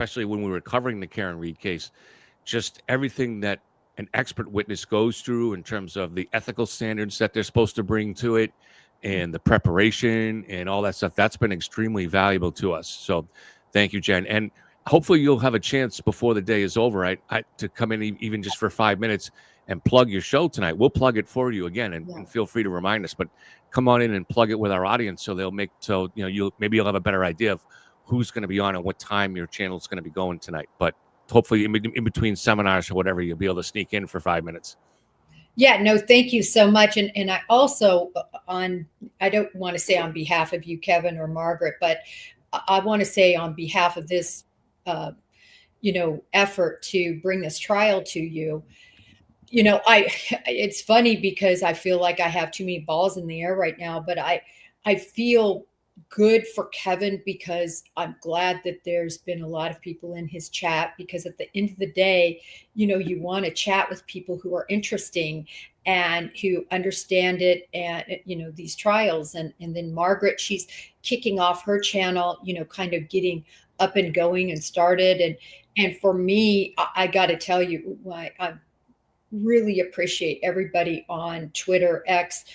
especially when we were covering the Karen Reed case, just everything that an expert witness goes through in terms of the ethical standards that they're supposed to bring to it and the preparation and all that stuff. That's been extremely valuable to us. So thank you, Jen. And hopefully you'll have a chance before the day is over to come in even just for 5 minutes and plug your show tonight. We'll plug it for you again, and feel free to remind us, but come on in and plug it with our audience so you'll have a better idea of who's going to be on and what time your channel is going to be going tonight. But hopefully in between seminars or whatever, you'll be able to sneak in for 5 minutes. Yeah, no, thank you so much. And I also, I don't want to say on behalf of you, Kevin or Margaret, but I want to say on behalf of this, effort to bring this trial to you, it's funny because I feel like I have too many balls in the air right now, but I feel good for Kevin because I'm glad that there's been a lot of people in his chat, because at the end of the day, you want to chat with people who are interesting and who understand it and, these trials. And then Margaret, she's kicking off her channel, kind of getting up and going and started. And for me, I got to tell you, I really appreciate everybody on Twitter, X,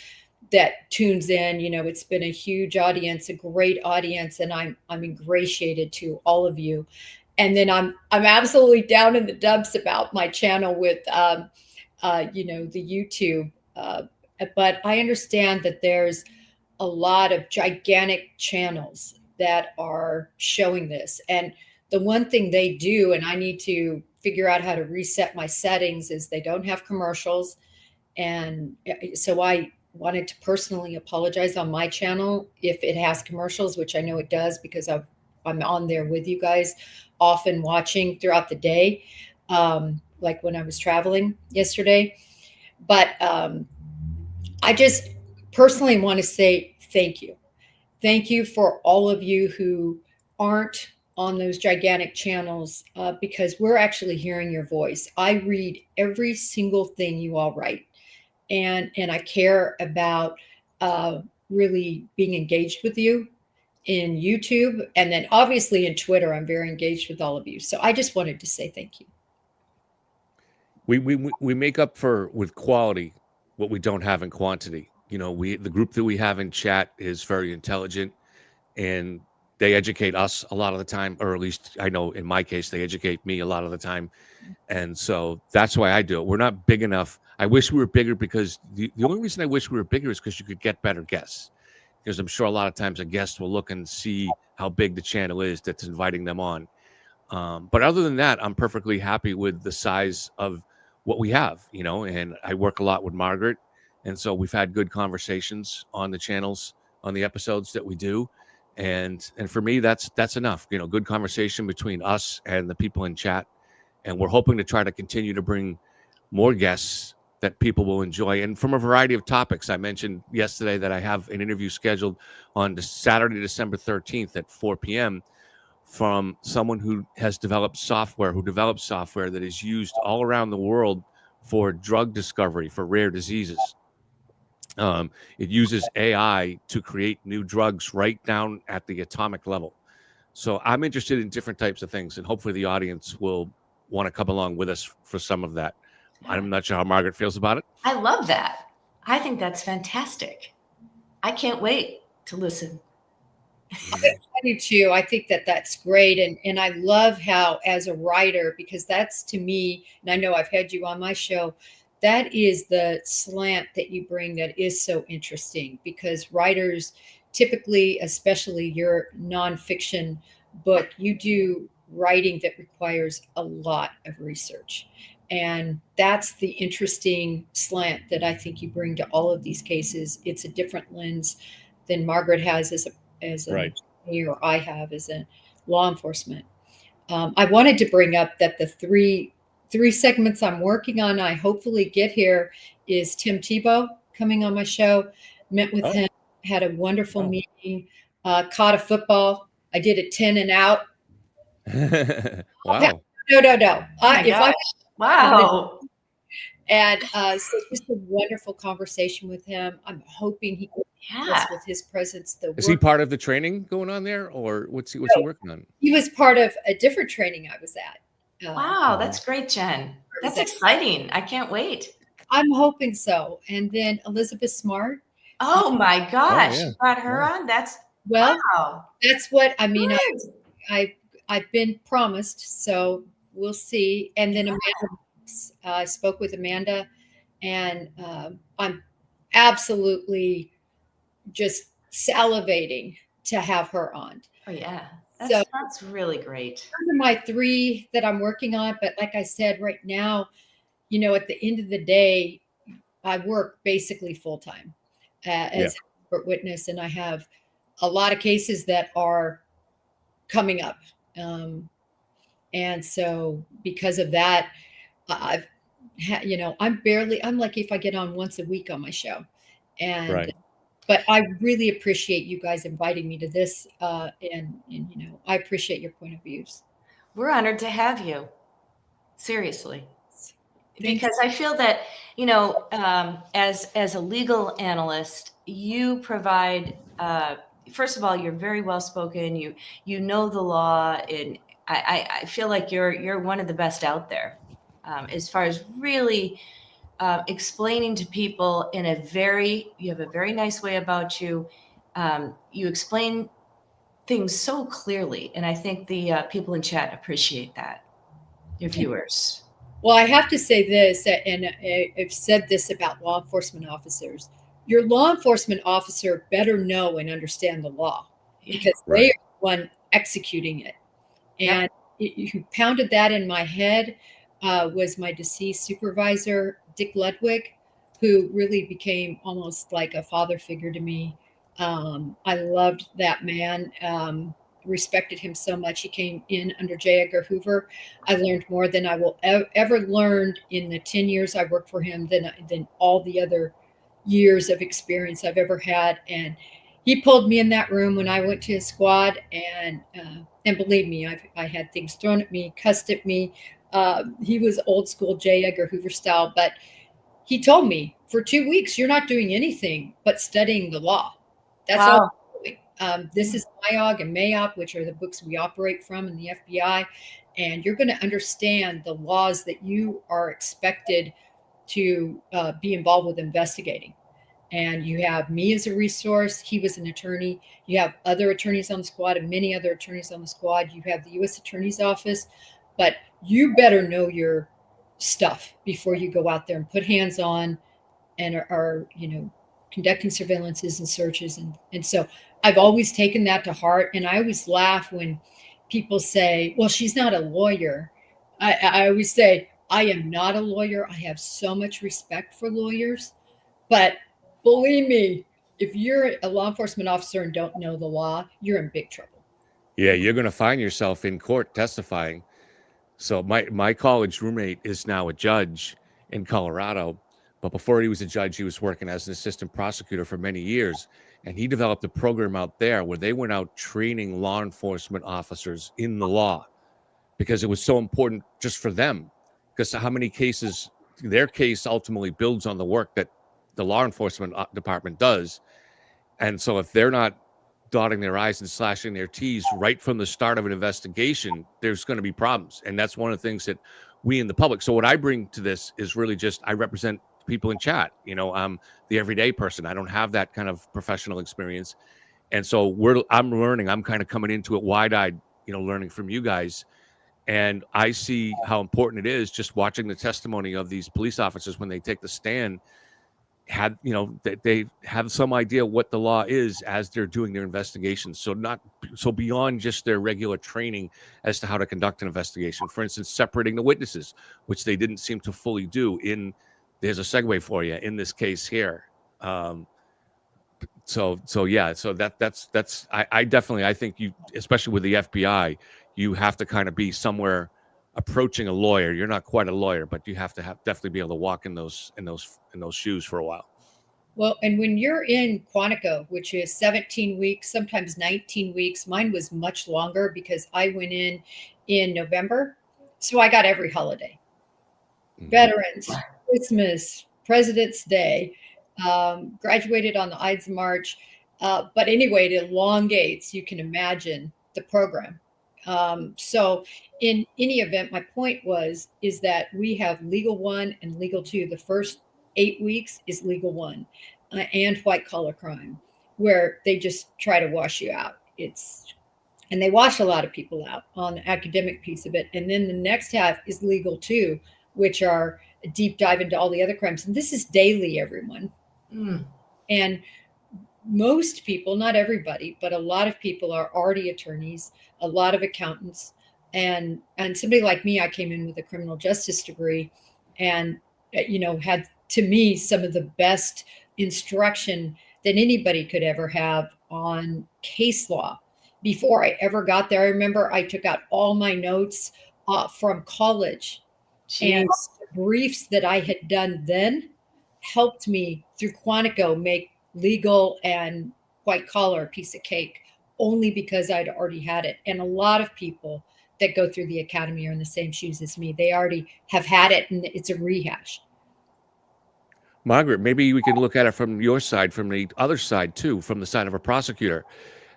that tunes in. It's been a huge audience, a great audience, and I'm ingratiated to all of you. And then I'm absolutely down in the dumps about my channel with the YouTube. But I understand that there's a lot of gigantic channels that are showing this. And the one thing they do, and I need to figure out how to reset my settings, is they don't have commercials. And so I wanted to personally apologize on my channel if it has commercials, which I know it does because I'm on there with you guys, often watching throughout the day, like when I was traveling yesterday. But I just personally want to say thank you. Thank you for all of you who aren't on those gigantic channels, because we're actually hearing your voice. I read every single thing you all write. And I care about really being engaged with you in YouTube. And then obviously in Twitter, I'm very engaged with all of you. So I just wanted to say thank you. We make up with quality what we don't have in quantity. The group that we have in chat is very intelligent, and they educate us a lot of the time, or at least I know in my case, they educate me a lot of the time. And so that's why I do it. We're not big enough. I wish we were bigger, because the only reason I wish we were bigger is because you could get better guests. Because I'm sure a lot of times a guest will look and see how big the channel is that's inviting them on. But other than that, I'm perfectly happy with the size of what we have, and I work a lot with Margaret. And so we've had good conversations on the channels, on the episodes that we do. And for me, that's enough, good conversation between us and the people in chat. And we're hoping to try to continue to bring more guests that people will enjoy, and from a variety of topics. I mentioned yesterday that I have an interview scheduled on Saturday, December 13th at 4 p.m. from someone who develops software that is used all around the world for drug discovery for rare diseases. It uses AI to create new drugs right down at the atomic level. So I'm interested in different types of things, and hopefully the audience will want to come along with us for some of that. I'm not sure how Margaret feels about it. I love that. I think that's fantastic. I can't wait to listen. I do too. I think that's great. And I love how, as a writer, because that's, to me, and I know I've had you on my show, that is the slant that you bring that is so interesting, because writers typically, especially your nonfiction book, you do writing that requires a lot of research. And that's the interesting slant that I think you bring to all of these cases. It's a different lens than Margaret has as an engineer, or I have as a law enforcement. I wanted to bring up that the three segments I'm working on, I hopefully get here, is Tim Tebow coming on my show. Met with him, had a wonderful meeting, caught a football. I did a 10 and out. Wow. No. Wow. And so just a wonderful conversation with him. I'm hoping he can Yeah. with his presence. The Is he work part of the training going on there, or what's he working on? he was part of a different training I was at. Wow, that's great, Jen. That's exciting. I can't wait. I'm hoping so. And then Elizabeth Smart. Oh my gosh, yeah. you got her Yeah. on? That's Well, wow. that's what I mean. Good. I've been promised, so we'll see. And then Amanda, I spoke with Amanda, and I'm absolutely just salivating to have her on. Oh yeah. So That's really great. those are my 3 that I'm working on. But like I said, right now, at the end of the day, I work basically full time as an expert witness, and I have a lot of cases that are coming up. And so because of that, I've I'm lucky if I get on once a week on my show. And Right. but I really appreciate you guys inviting me to this, and I appreciate your point of views. We're honored to have you. Seriously. Thank Because I feel that, as a legal analyst, you provide, first of all, you're very well spoken. You know the law, and I feel like you're one of the best out there, as far as really explaining to people you have a very nice way about you. You explain things so clearly, and I think the people in chat appreciate that. Your viewers. Well, I have to say this, and I've said this about law enforcement officers. Your law enforcement officer better know and understand the law, because they are the one executing it. And who pounded that in my head was my deceased supervisor, Dick Ludwig, who really became almost like a father figure to me. I loved that man. Respected him so much. He came in under J. Edgar Hoover. I learned more than I will ever learn in the 10 years I worked for him than all the other years of experience I've ever had. And he pulled me in that room when I went to his squad, and believe me, I had things thrown at me, cussed at me. He was old school J. Edgar Hoover style, but he told me, for 2 weeks, you're not doing anything but studying the law. That's all I'm doing. This is MIOG and MAOP, which are the books we operate from in the FBI. And you're going to understand the laws that you are expected to be involved with investigating. And you have me as a resource. He was an attorney. You have other attorneys on the squad and many other attorneys on the squad. You have the U.S. Attorney's Office. But you better know your stuff before you go out there and put hands on and are conducting surveillances and searches. And so I've always taken that to heart. And I always laugh when people say, well, she's not a lawyer. I always say, I am not a lawyer. I have so much respect for lawyers. But believe me, if you're a law enforcement officer and don't know the law, you're in big trouble. Yeah, you're going to find yourself in court testifying. So my college roommate is now a judge in Colorado, but before he was a judge, he was working as an assistant prosecutor for many years, and he developed a program out there where they went out training law enforcement officers in the law, because it was so important just for them, because how many cases their case ultimately builds on the work that the law enforcement department does. And so if they're not dotting their I's and slashing their T's right from the start of an investigation, there's going to be problems. And that's one of the things that we in the public. So what I bring to this is really just, I represent people in chat. I'm the everyday person. I don't have that kind of professional experience. And so I'm learning, I'm kind of coming into it wide-eyed, learning from you guys. And I see how important it is just watching the testimony of these police officers when they take the stand. They have some idea what the law is as they're doing their investigations. So beyond just their regular training as to how to conduct an investigation, for instance, separating the witnesses, which they didn't seem to fully do there's a segue for you in this case here. So that's I definitely, I think you, especially with the FBI, you have to kind of be somewhere approaching a lawyer. You're not quite a lawyer, but you have to definitely be able to walk in those shoes for a while. Well, and when you're in Quantico, which is 17 weeks, sometimes 19 weeks, mine was much longer because I went in November. So I got every holiday, Veterans, Christmas, President's Day. graduated on the Ides March. But anyway, it elongates, you can imagine, the program. So in any event, my point is that we have legal 1 and legal 2. The first 8 weeks is legal 1 and white collar crime, where they just try to wash you out. And they wash a lot of people out on the academic piece of it. And then the next half is legal 2, which are a deep dive into all the other crimes. And this is daily, everyone. And most people, not everybody, but a lot of people are already attorneys, a lot of accountants. And somebody like me, I came in with a criminal justice degree and, had, to me, some of the best instruction that anybody could ever have on case law. Before I ever got there, I remember I took out all my notes from college. Jeez. And the briefs that I had done then helped me through Quantico make legal and white collar a piece of cake, only because I'd already had it. And a lot of people that go through the academy are in the same shoes as me. They already have had it, and it's a rehash. Margaret, maybe we can look at it from your side, from the other side too, from the side of a prosecutor.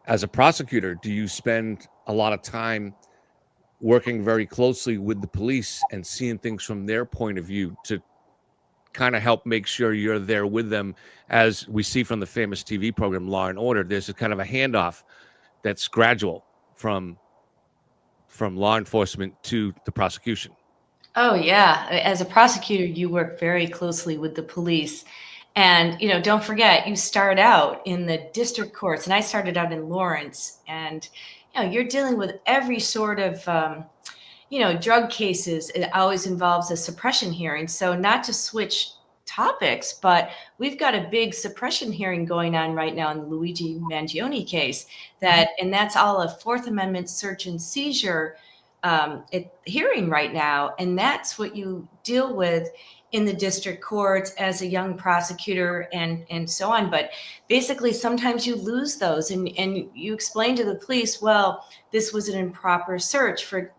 As a prosecutor, do you spend a lot of time working very closely with the police and seeing things from their point of view to kind of help make sure you're there with them? As we see from the famous TV program Law and Order, there's a kind of a handoff that's gradual from law enforcement to the prosecution. Oh yeah, as a prosecutor, you work very closely with the police. And, don't forget, you start out in the district courts, and I started out in Lawrence, and, you're dealing with every sort of, drug cases. It always involves a suppression hearing. So not to switch topics, but we've got a big suppression hearing going on right now in the Luigi Mangione case and that's all a Fourth Amendment search and seizure hearing right now. And that's what you deal with in the district courts as a young prosecutor and so on. But basically, sometimes you lose those and you explain to the police, well, this was an improper search for,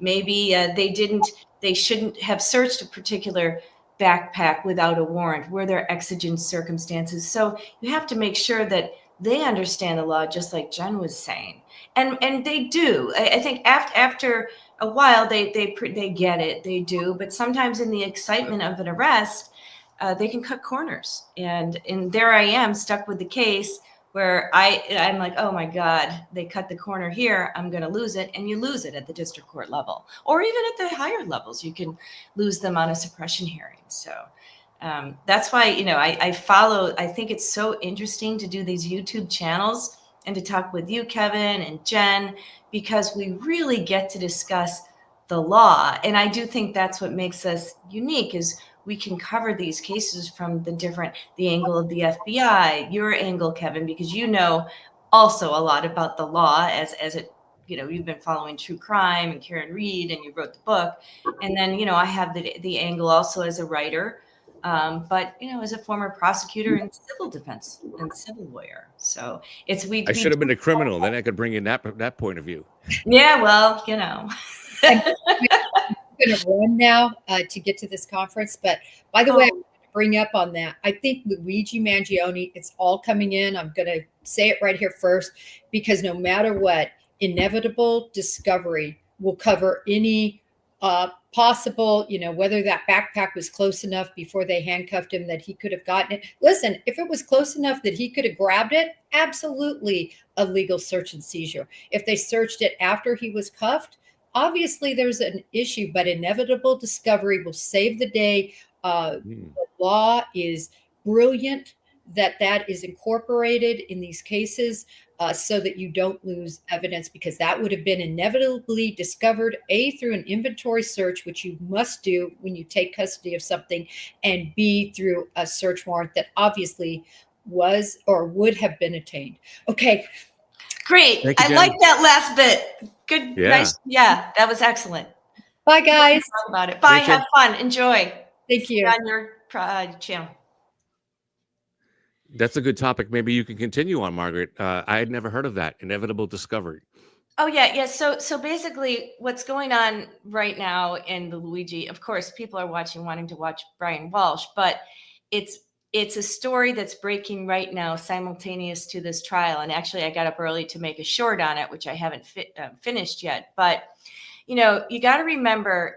maybe they shouldn't have searched a particular backpack without a warrant. Were there exigent circumstances? So you have to make sure that they understand the law, just like Jen was saying. And they do. I think after a while, they get it, they do. But sometimes in the excitement of an arrest, they can cut corners. And there I am stuck with the case where I'm like, oh my God, they cut the corner here, I'm going to lose it. And you lose it at the district court level, or even at the higher levels, you can lose them on a suppression hearing. So that's why, I think it's so interesting to do these YouTube channels and to talk with you, Kevin and Jen, because we really get to discuss the law. And I do think that's what makes us unique, is we can cover these cases from the angle of the FBI, your angle, Kevin, because also a lot about the law as it, you've been following true crime and Karen Reed, and you wrote the book. And then, I have the angle also as a writer, but, as a former prosecutor and civil defense and civil lawyer. So I should have been a criminal. Then I could bring in that point of view. Yeah, well, I'm going to run now to get to this conference. But by the way, I'm going to bring up on that. I think Luigi Mangione, it's all coming in. I'm going to say it right here first, because no matter what, inevitable discovery will cover any possible, whether that backpack was close enough before they handcuffed him that he could have gotten it. Listen, if it was close enough that he could have grabbed it, absolutely a legal search and seizure. If they searched it after he was cuffed, obviously there's an issue, but inevitable discovery will save the day. The law is brilliant that is incorporated in these cases so that you don't lose evidence, because that would have been inevitably discovered, A, through an inventory search, which you must do when you take custody of something, and B, through a search warrant that obviously was or would have been attained. Okay. Great. I like that last bit. Good. Yeah. Nice. Yeah, that was excellent. Bye, guys. Talk about it. Bye. Have fun. Enjoy. Thank you. On your channel. That's a good topic. Maybe you can continue on, Margaret. I had never heard of that. Inevitable discovery. Oh, yeah. So basically what's going on right now in the Luigi, of course, people are wanting to watch Brian Walshe, but it's it's a story that's breaking right now simultaneous to this trial. And actually, I got up early to make a short on it, which I haven't finished yet. But, you know, you got to remember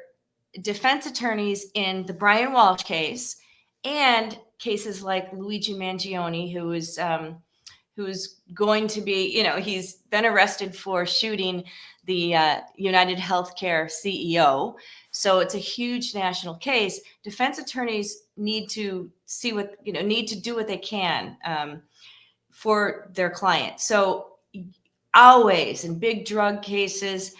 defense attorneys in the Brian Walshe case and cases like Luigi Mangione, who's going to be, you know, he's been arrested for shooting the United Healthcare CEO. So it's a huge national case. Defense attorneys need to see what, you know, need to do what they can for their client. So always in big drug cases,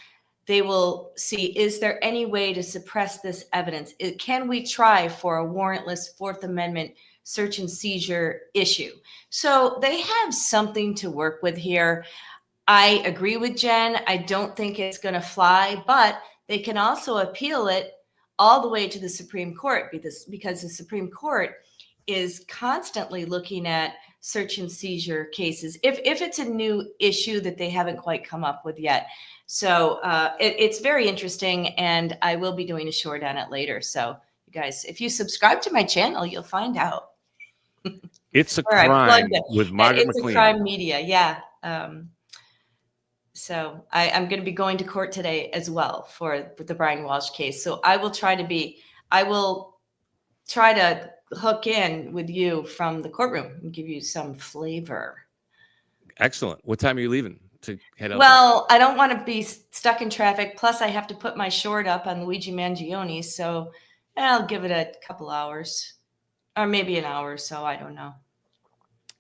they will see, is there any way to suppress this evidence? Can we try for a warrantless Fourth Amendment search and seizure issue? So they have something to work with here. I agree with Jen. I don't think it's going to fly, but they can also appeal it all the way to the Supreme Court because the Supreme Court is constantly looking at search and seizure cases if it's a new issue that they haven't quite come up with yet. So it's very interesting, and I will be doing a short on it later. So you guys, if you subscribe to my channel, you'll find out. It's a crime with Margaret McLean. It's a crime media, yeah. So I'm going to be going to court today as well for the Brian Walshe case. So I will try to hook in with you from the courtroom and give you some flavor. Excellent. What time are you leaving to head out? Well, I don't want to be stuck in traffic. Plus, I have to put my short up on Luigi Mangione. So I'll give it a couple hours or maybe an hour or so. I don't know.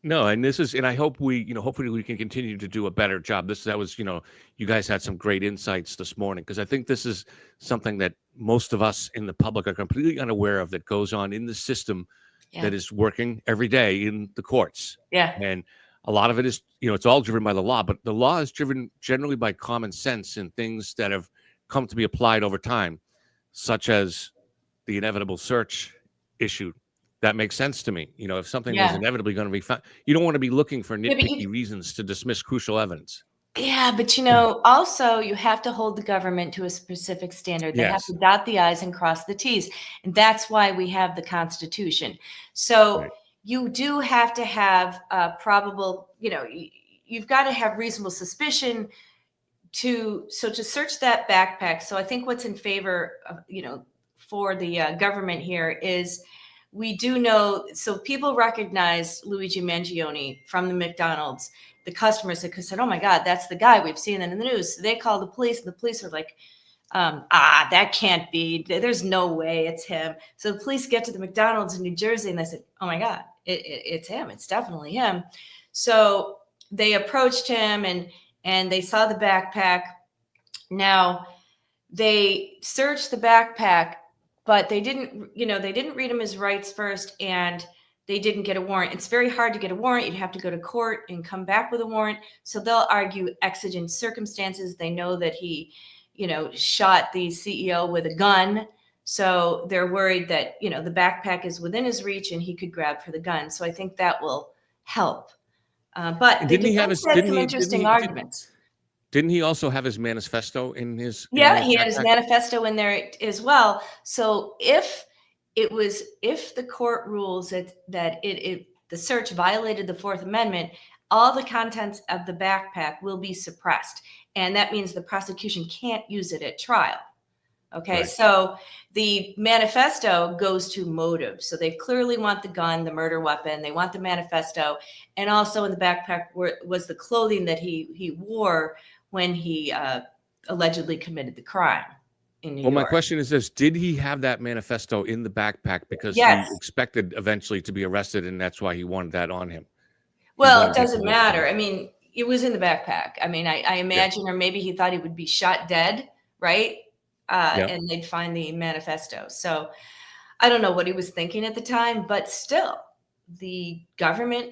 No, and I hope hopefully we can continue to do a better job. You guys had some great insights this morning, because I think this is something that most of us in the public are completely unaware of, that goes on in the system that is working every day in the courts. Yeah. And a lot of it is, it's all driven by the law, but the law is driven generally by common sense and things that have come to be applied over time, such as the inevitable search issue. That makes sense to me. If something is inevitably going to be found, you don't want to be looking for nitpicky reasons to dismiss crucial evidence. Yeah, but also you have to hold the government to a specific standard. They have to dot the I's and cross the T's. And that's why we have the Constitution. So you do have to have probable, you've got to have reasonable suspicion to search that backpack. So I think what's in favor of, for the government here is, we do know, so people recognize Luigi Mangione from the McDonald's. The customers said, oh my God, that's the guy. We've seen it in the news. So they call the police, and the police are like, that can't be. There's no way it's him. So the police get to the McDonald's in New Jersey, and they said, oh my God, it's him. It's definitely him. So they approached him, and they saw the backpack. Now, they searched the backpack, but they didn't read him his rights first, and they didn't get a warrant. It's very hard to get a warrant. You'd have to go to court and come back with a warrant. So they'll argue exigent circumstances. They know that he, shot the CEO with a gun. So they're worried that, the backpack is within his reach and he could grab for the gun. So I think that will help. But didn't he have some interesting arguments. Didn't he also have his manifesto in his? Yeah, he had his manifesto in there as well. So if the court rules that the search violated the Fourth Amendment, all the contents of the backpack will be suppressed, and that means the prosecution can't use it at trial. Okay, so the manifesto goes to motive. So they clearly want the gun, the murder weapon. They want the manifesto, and also in the backpack was the clothing that he wore when he allegedly committed the crime in New York. My question is this: did he have that manifesto in the backpack because he expected eventually to be arrested, and that's why he wanted that on him? Well, it doesn't matter. I mean, it was in the backpack. I mean, I imagine, or maybe he thought he would be shot dead, right? And they'd find the manifesto. So I don't know what he was thinking at the time, but still, the government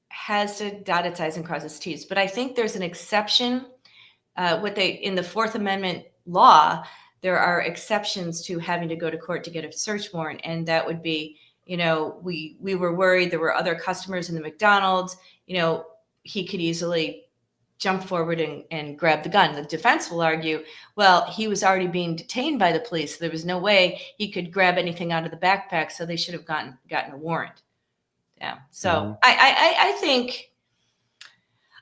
has to dot its I's and cross its T's. But I think there's an exception. In the Fourth Amendment law, there are exceptions to having to go to court to get a search warrant. And that would be, we were worried there were other customers in the McDonald's, he could easily jump forward and grab the gun. The defense will argue, well, he was already being detained by the police. There was no way he could grab anything out of the backpack. So they should have gotten a warrant. Yeah. So I think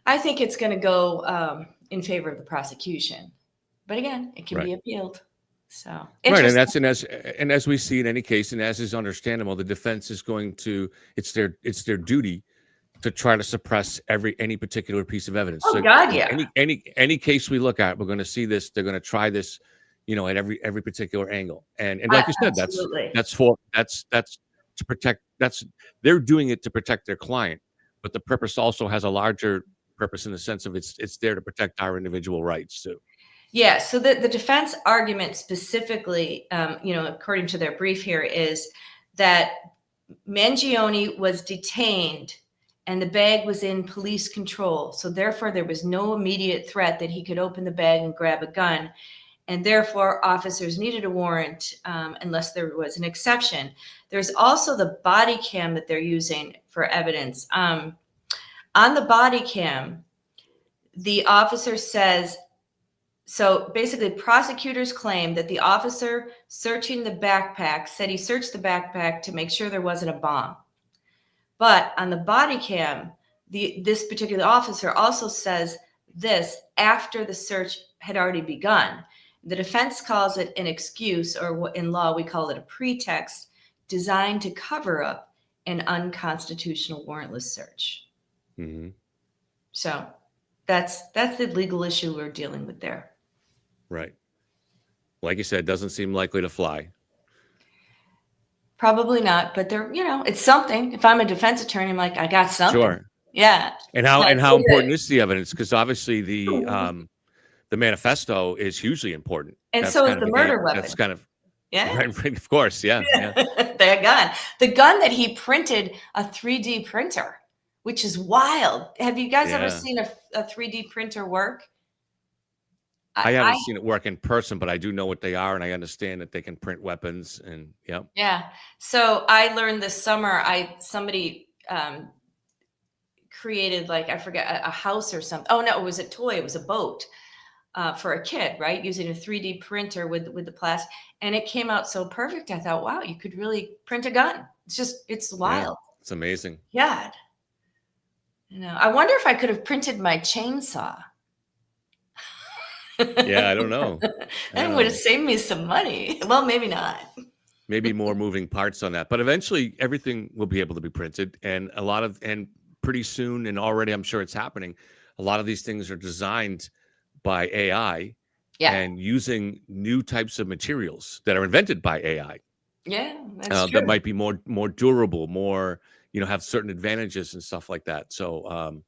it's going to go in favor of the prosecution, but again, it can be appealed. So right, and as we see in any case, and as is understandable, the defense is going to it's their duty to try to suppress any particular piece of evidence. Oh, God, yeah. Any case we look at, we're going to see this. They're going to try this, at every particular angle. And like you said, that's to protect. They're doing it to protect their client, but the purpose also has a larger purpose in the sense of it's there to protect our individual rights too. Yeah. So the defense argument specifically, according to their brief here, is that Mangione was detained and the bag was in police control. So therefore, there was no immediate threat that he could open the bag and grab a gun. And therefore, officers needed a warrant unless there was an exception. There's also the body cam that they're using for evidence. On the body cam, the officer says, so basically prosecutors claim that the officer searching the backpack said he searched the backpack to make sure there wasn't a bomb. But on the body cam, this particular officer also says this after the search had already begun. The defense calls it an excuse, or in law, we call it a pretext, designed to cover up an unconstitutional warrantless search. Mm-hmm. So that's the legal issue we're dealing with there. Right. Like you said, doesn't seem likely to fly. Probably not, but they're, it's something. If I'm a defense attorney, I'm like, I got something. Sure. Yeah. And how important is the evidence? Because obviously the manifesto is hugely important. And so is the murder weapon. That's kind of right, of course, yeah. The gun that he printed, a 3D printer, which is wild. Have you guys ever seen a 3D printer work? I haven't seen it work in person, but I do know what they are, and I understand that they can print weapons. And yeah. So I learned this summer. Somebody created, I forget, a house or something. Oh no, it was a toy. It was a boat for a kid, right? Using a 3D printer with the plastic, and it came out so perfect. I thought, wow, you could really print a gun. It's wild. Yeah, it's amazing. God, I wonder if I could have printed my chainsaw. Yeah, I don't know. That would have saved me some money. Well, maybe not. Maybe more moving parts on that, but eventually everything will be able to be printed, and pretty soon, and already I'm sure it's happening. A lot of these things are designed by AI, and using new types of materials that are invented by AI. Yeah, that's true. That might be more durable, more have certain advantages and stuff like that. So.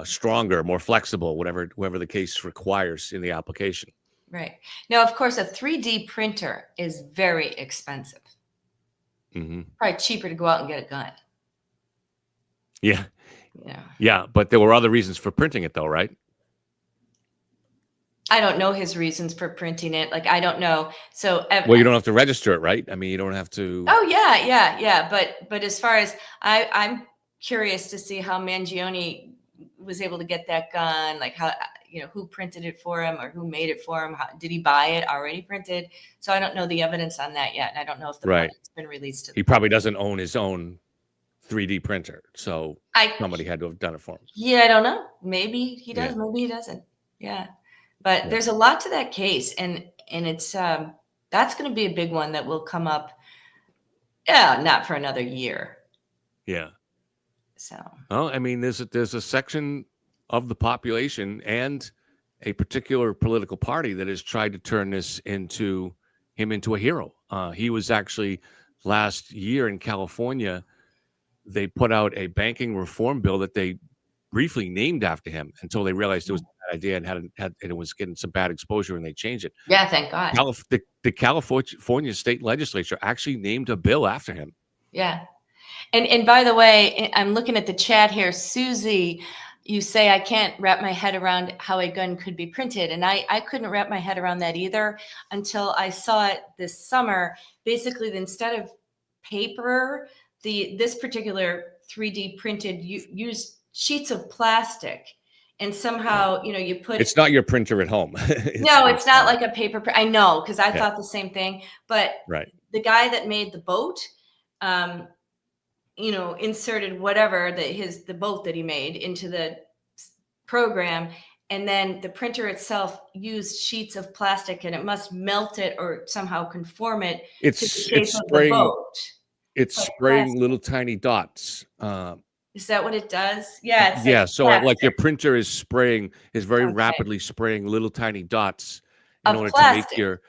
Stronger, more flexible, whatever the case requires in the application. Right. Now, of course, a 3D printer is very expensive. Mm-hmm. Probably cheaper to go out and get a gun. Yeah. Yeah, but there were other reasons for printing it, though, right? I don't know his reasons for printing it. I don't know. So, well, you don't have to register it, right? I mean, you don't have to. Oh yeah. But as far as I'm curious to see how Mangione was able to get that gun, how who printed it for him or who made it for him. Did he buy it already printed? So I don't know the evidence on that yet, and I don't know if the product's been released. He probably doesn't own his own 3D printer, so somebody had to have done it for him. Yeah, I don't know. Maybe he does. Maybe he doesn't. Yeah, but there's a lot to that case, and it's that's going to be a big one that will come up. Yeah, not for another year. Yeah. So. Well, I mean, there's a section of the population and a particular political party that has tried to turn this into a hero. He was actually last year in California. They put out a banking reform bill that they briefly named after him until they realized it was a bad idea and it was getting some bad exposure, and they changed it. Yeah, thank God. The California state legislature actually named a bill after him. Yeah. And by the way, I'm looking at the chat here. Susie, you say, I can't wrap my head around how a gun could be printed. And I couldn't wrap my head around that either until I saw it this summer. Basically, instead of paper, this particular 3D printed used sheets of plastic. And somehow, you put... It's not your printer at home. it's not like a paper print. I know, because I thought the same thing. But the guy that made the boat... inserted whatever the boat that he made into the program, and then the printer itself used sheets of plastic, and it must melt it or somehow conform it to the shape It's of the spraying. boat. It's Like spraying plastic. little tiny dots. Is that what it does? Yeah, it's Yeah, like so like your plastic. printer is very Okay. rapidly spraying little tiny dots in Of order to make plastic, your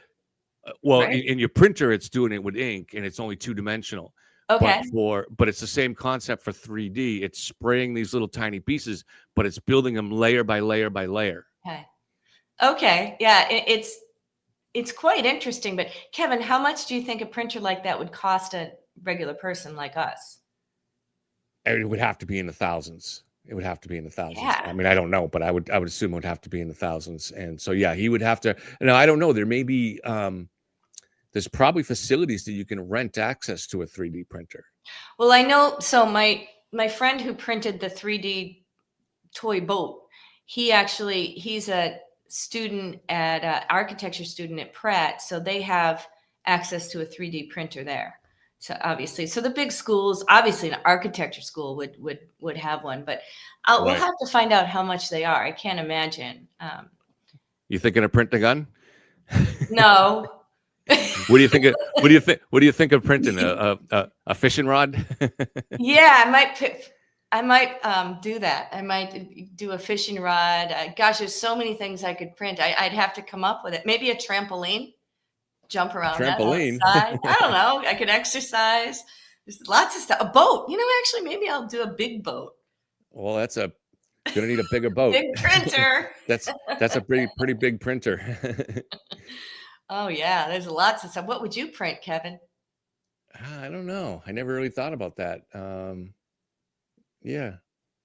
well, right? in your printer it's doing it with ink and it's only two-dimensional. Okay. But it's the same concept for 3D. It's spraying these little tiny pieces, but it's building them layer by layer by layer. Okay. Yeah, it's quite interesting. But Kevin, how much do you think a printer like that would cost a regular person like us? And it would have to be in the thousands. It would have to be in the thousands. Yeah. I mean, I don't know, but I would assume it would have to be in the thousands. And so yeah, he would have to. Now I don't know. There may be there's probably facilities that you can rent access to a 3D printer. Well, I know. So my friend who printed the 3D toy boat, he's a student at architecture student at Pratt, so they have access to a 3D printer there. So obviously, so the big schools, obviously an architecture school would have one, but we'll have to find out how much they are. I can't imagine. You thinking of print a gun? No. What do you think? What do you think of printing a fishing rod? Yeah, I might do that. I might do a fishing rod. Gosh, there's so many things I could print. I'd have to come up with it. Maybe a trampoline, jump around that Trampoline. outside. I don't know. I could exercise. There's lots of stuff. A boat. Actually, maybe I'll do a big boat. Well, gonna need a bigger boat. Big printer. That's a pretty big printer. Oh yeah, there's lots of stuff. What would you print, Kevin? I don't know. I never really thought about that. Yeah,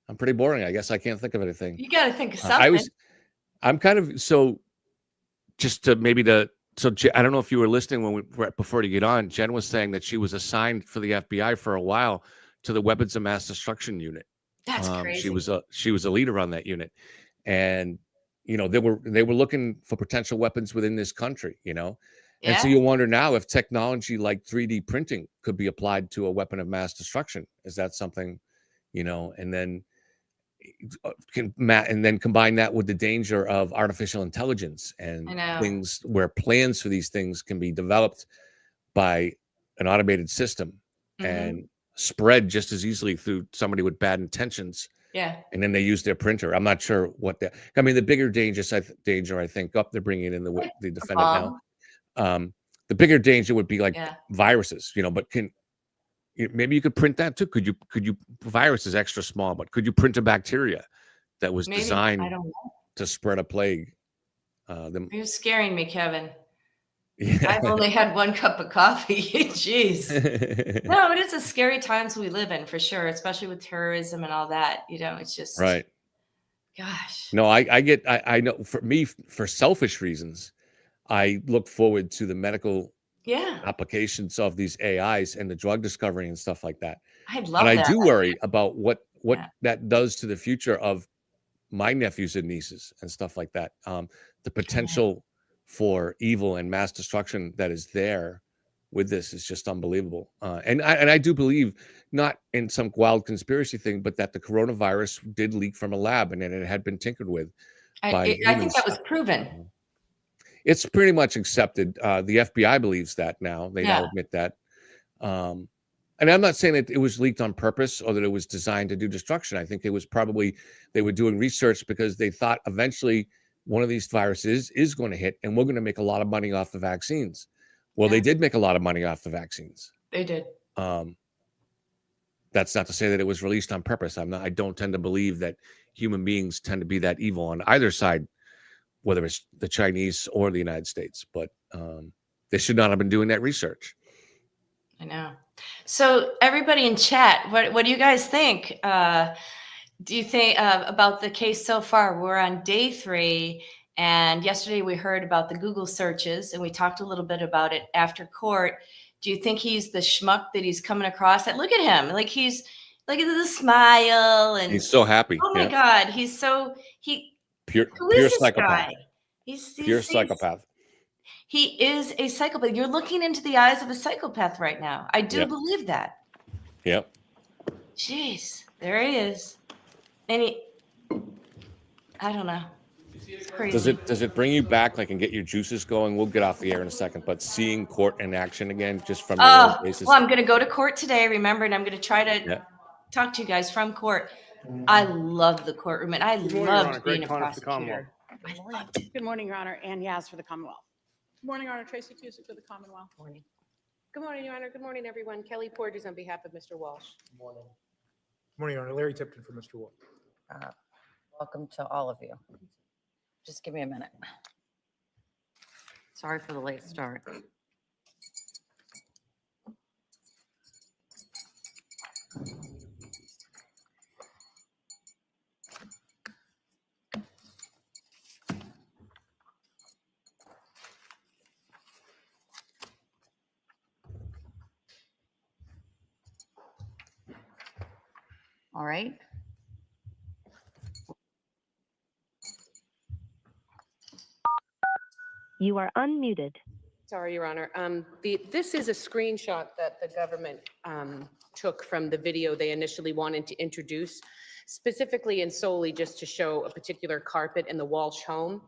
I'm pretty boring. I guess I can't think of anything. You got to think of something. I'm kind of just to I don't know if you were listening before you get on. Jen was saying that she was assigned for the FBI for a while to the Weapons of Mass Destruction unit. That's crazy. She was a leader on that unit, and they were looking for potential weapons within this country. And so you wonder now if technology like 3D printing could be applied to a weapon of mass destruction. Is that something, and then combine that with the danger of artificial intelligence and things where plans for these things can be developed by an automated system and spread just as easily through somebody with bad intentions. Yeah. And then they use their printer. I'm not sure the bigger danger, I think, they're bringing in the defendant now. The bigger danger would be like viruses, but maybe you could print that too. Could you virus is extra small, but could you print a bacteria that was designed to spread a plague? You're scaring me, Kevin. Yeah. I've only had one cup of coffee. Jeez. No, it is a scary times we live in for sure, especially with terrorism and all that. It's just right. Gosh. No, I know for me, for selfish reasons, I look forward to the medical applications of these AIs and the drug discovery and stuff like that. I'd love that. And I do worry about what that does to the future of my nephews and nieces and stuff like that. The potential for evil and mass destruction that is there with this is just unbelievable. And I do believe, not in some wild conspiracy thing, but that the coronavirus did leak from a lab and it had been tinkered with. I think that was proven. It's pretty much accepted. The FBI believes that now. They now admit that. And I'm not saying that it was leaked on purpose or that it was designed to do destruction. I think it was probably they were doing research because they thought eventually one of these viruses is going to hit and we're going to make a lot of money off the vaccines. Well, they did make a lot of money off the vaccines. They did. That's not to say that it was released on purpose. I don't tend to believe that human beings tend to be that evil on either side, whether it's the Chinese or the United States, but they should not have been doing that research. I know. So everybody in chat, what do you guys think? Do you think about the case so far? We're on day 3, and yesterday we heard about the Google searches, and we talked a little bit about it after court. Do you think he's the schmuck that he's coming across? Look at him, look at the smile, and he's so happy. Oh my God, he's so pure psychopath. He's pure psychopath. He is a psychopath. You're looking into the eyes of a psychopath right now. I do believe that. Yep. Jeez, there he is. And I don't know. It's crazy. Does it bring you back, like, and get your juices going? We'll get off the air in a second, but seeing court in action again, just from your own basis. Well, I'm going to go to court today, remember, and I'm going to try to Yeah. talk to you guys from court. I love the courtroom, and I Good morning, Your Honor. loved being Greg a Conner for the prosecutor. Good morning, Your Honor. Ann Yaz for the Commonwealth. Good morning, Your Honor. Tracy Cusick for the Commonwealth. Morning. Good morning, Your Honor. Good morning, everyone. Kelly Porges on behalf of Mr. Walsh. Good morning, Your Honor. Larry Tipton for Mr. Wolf. Welcome to all of you. Just give me a minute. Sorry for the late start. All right. You are unmuted. Sorry, Your Honor. This is a screenshot that the government took from the video they initially wanted to introduce, specifically and solely just to show a particular carpet in the Walsh home.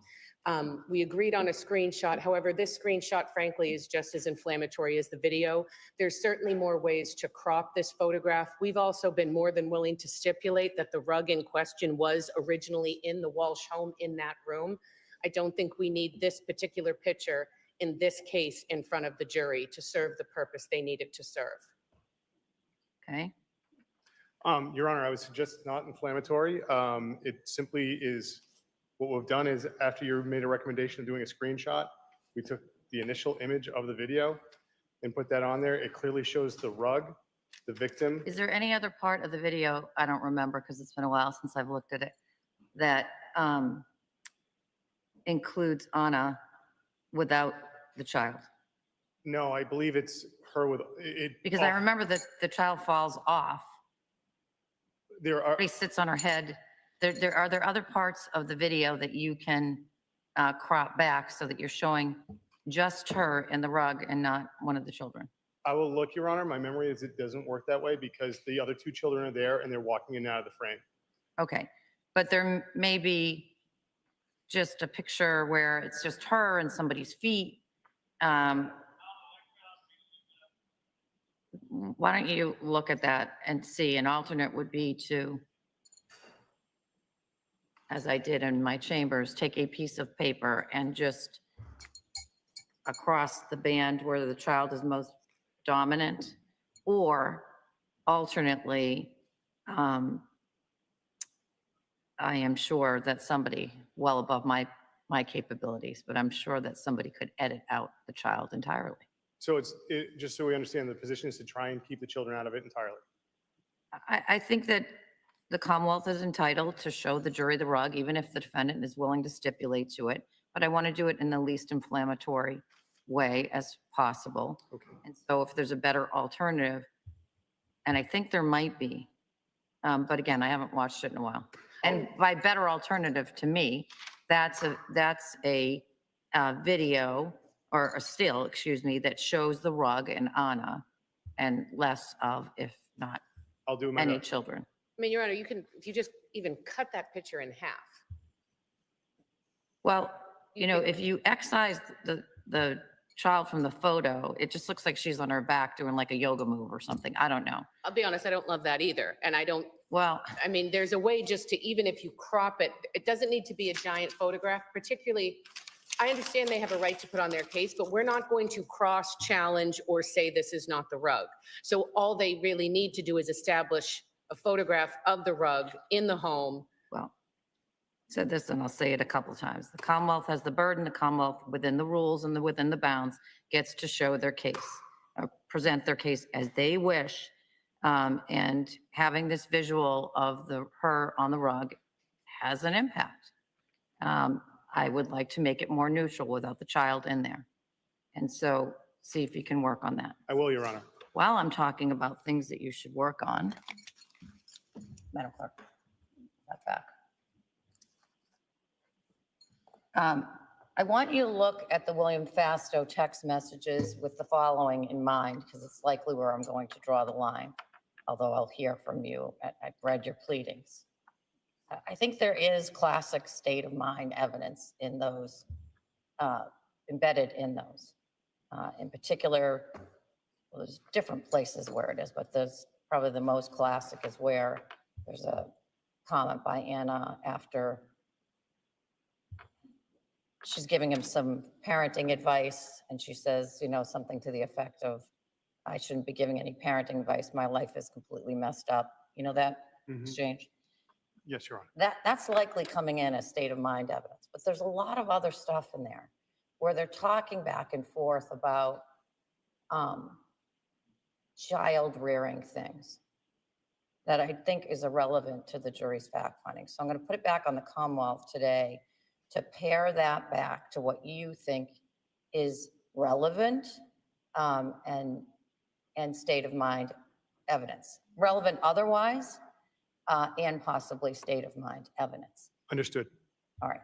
We agreed on a screenshot. However, this screenshot, frankly, is just as inflammatory as the video. There's certainly more ways to crop this photograph. We've also been more than willing to stipulate that the rug in question was originally in the Walsh home in that room. I don't think we need this particular picture in this case in front of the jury to serve the purpose they needed to serve. Okay. Your Honor, I would suggest it's not inflammatory. It simply is, what we've done is after you made a recommendation of doing a screenshot, we took the initial image of the video and put that on there. It clearly shows the rug, the victim. Is there any other part of the video, I don't remember because it's been a while since I've looked at it, that includes Anna without the child? No, I believe it's her with it. Because I remember that the child falls off. There are, He sits on her head. Are there other parts of the video that you can crop back so that you're showing just her in the rug and not one of the children? I will look, Your Honor. My memory is it doesn't work that way because the other two children are there and they're walking in and out of the frame. Okay, but there may be just a picture where it's just her and somebody's feet. Why don't you look at that and see? An alternate would be to, as I did in my chambers, take a piece of paper and just across the band where the child is most dominant, or alternately, I am sure that somebody well above my capabilities, but I'm sure that somebody could edit out the child entirely. So just so we understand, the position is to try and keep the children out of it entirely. I think that the Commonwealth is entitled to show the jury the rug, even if the defendant is willing to stipulate to it. But I want to do it in the least inflammatory way as possible. Okay. And so if there's a better alternative, and I think there might be, but again, I haven't watched it in a while. And by better alternative to me, that's a video or a still, excuse me, that shows the rug and Anna and less of, if not I'll do my any best. children. I mean, Your Honor, if you just even cut that picture in half. Well, you know, if you excise the child from the photo, it just looks like she's on her back doing like a yoga move or something. I don't know. I'll be honest, I don't love that either. And Well, I mean, there's a way just to, even if you crop it, it doesn't need to be a giant photograph, particularly, I understand they have a right to put on their case, but we're not going to cross-challenge or say this is not the rug. So all they really need to do is establish a photograph of the rug in the home. well, said this and I'll say it a couple of times. The Commonwealth has the burden. The Commonwealth, within the rules and within the bounds, gets to show their case, present their case as they wish. And having this visual of her on the rug has an impact. I would like to make it more neutral without the child in there. And so see if you can work on that. I will, Your Honor. While I'm talking about things that you should work on, Madam Clerk, that back. I want you to look at the William Fasto text messages with the following in mind, because it's likely where I'm going to draw the line. although I'll hear from you. I've read your pleadings. I think there is classic state of mind evidence in those, embedded in those. In particular, well, there's different places where it is, but there's probably the most classic is where there's a comment by Anna after she's giving him some parenting advice, and she says, you know, something to the effect of, I shouldn't be giving any parenting advice. My life is completely messed up. You know that exchange? Yes, Your Honor. That's likely coming in as state of mind evidence, but there's a lot of other stuff in there where they're talking back and forth about child rearing things that I think is irrelevant to the jury's fact finding. So I'm going to put it back on the Commonwealth today to pair that back to what you think is relevant and state of mind evidence. Relevant otherwise, and possibly state of mind evidence. Understood. All right.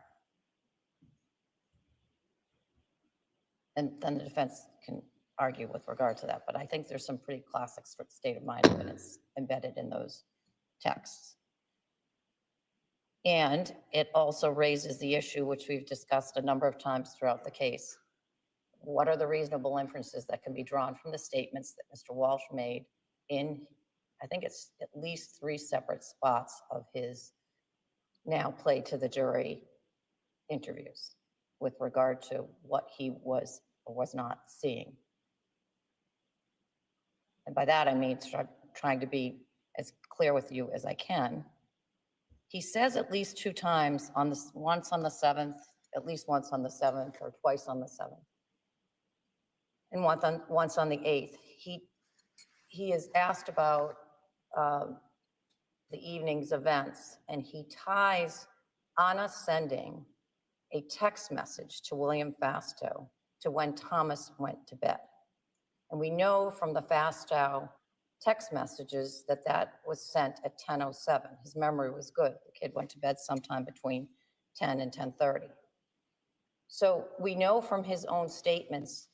And then the defense can argue with regard to that, but I think there's some pretty classic state of mind evidence embedded in those texts. And it also raises the issue, which we've discussed a number of times throughout the case. What are the reasonable inferences that can be drawn from the statements that Mr. Walshe made in, I think it's at least 3 separate spots of his now play to the jury interviews with regard to what he was or was not seeing. And by that, I mean trying to be as clear with you as I can. He says at least 2 times on this, once on the 7th, at least once on the 7th, or twice on the 7th, and once on the 8th. He is asked about the evening's events, and he ties Anna sending a text message to William Fastow to when Thomas went to bed. And we know from the Fastow text messages that that was sent at 10:07. His memory was good. The kid went to bed sometime between 10 and 10:30. So we know from his own statements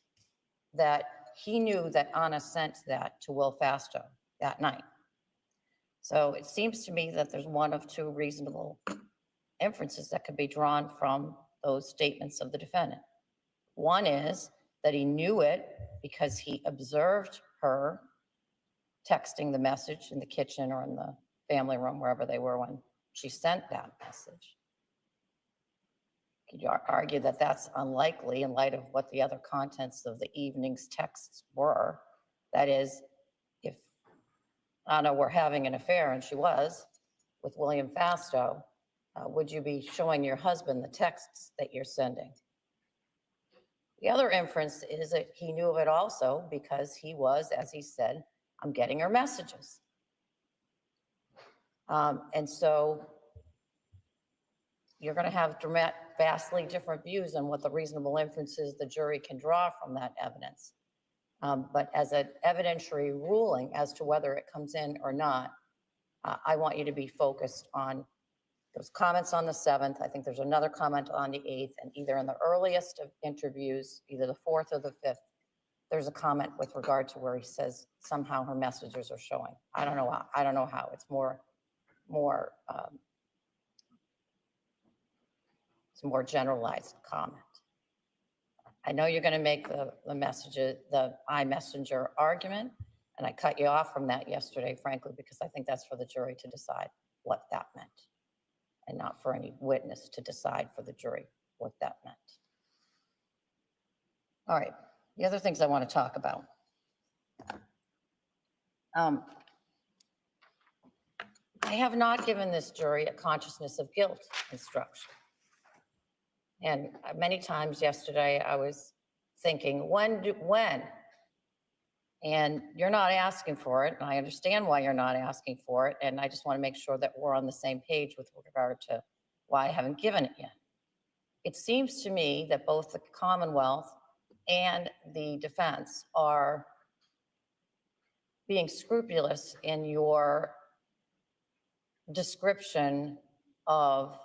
that he knew that Anna sent that to Will Fastow that night. So it seems to me that there's one of 2 reasonable inferences that could be drawn from those statements of the defendant. One is that he knew it because he observed her texting the message in the kitchen or in the family room, wherever they were when she sent that message. Could you argue that that's unlikely in light of what the other contents of the evening's texts were? That is, if Anna were having an affair, and she was, with William Fastow, would you be showing your husband the texts that you're sending? The other inference is that he knew of it also because he was, as he said, I'm getting her messages. And so you're going to have vastly different views on what the reasonable inferences the jury can draw from that evidence. But as an evidentiary ruling as to whether it comes in or not, I want you to be focused on those comments on the 7th. I think there's another comment on the 8th, and either in the earliest of interviews, either the 4th or the 5th, there's a comment with regard to where he says somehow her messages are showing. I don't know how. It's it's a more generalized comment. I know you're going to make the iMessenger argument, and I cut you off from that yesterday, frankly, because I think that's for the jury to decide what that meant, and not for any witness to decide for the jury what that meant. All right, the other things I want to talk about. I have not given this jury a consciousness of guilt instruction. And many times yesterday I was thinking, when? And you're not asking for it, and I understand why you're not asking for it, and I just want to make sure that we're on the same page with regard to why I haven't given it yet. It seems to me that both the Commonwealth and the defense are being scrupulous in your description of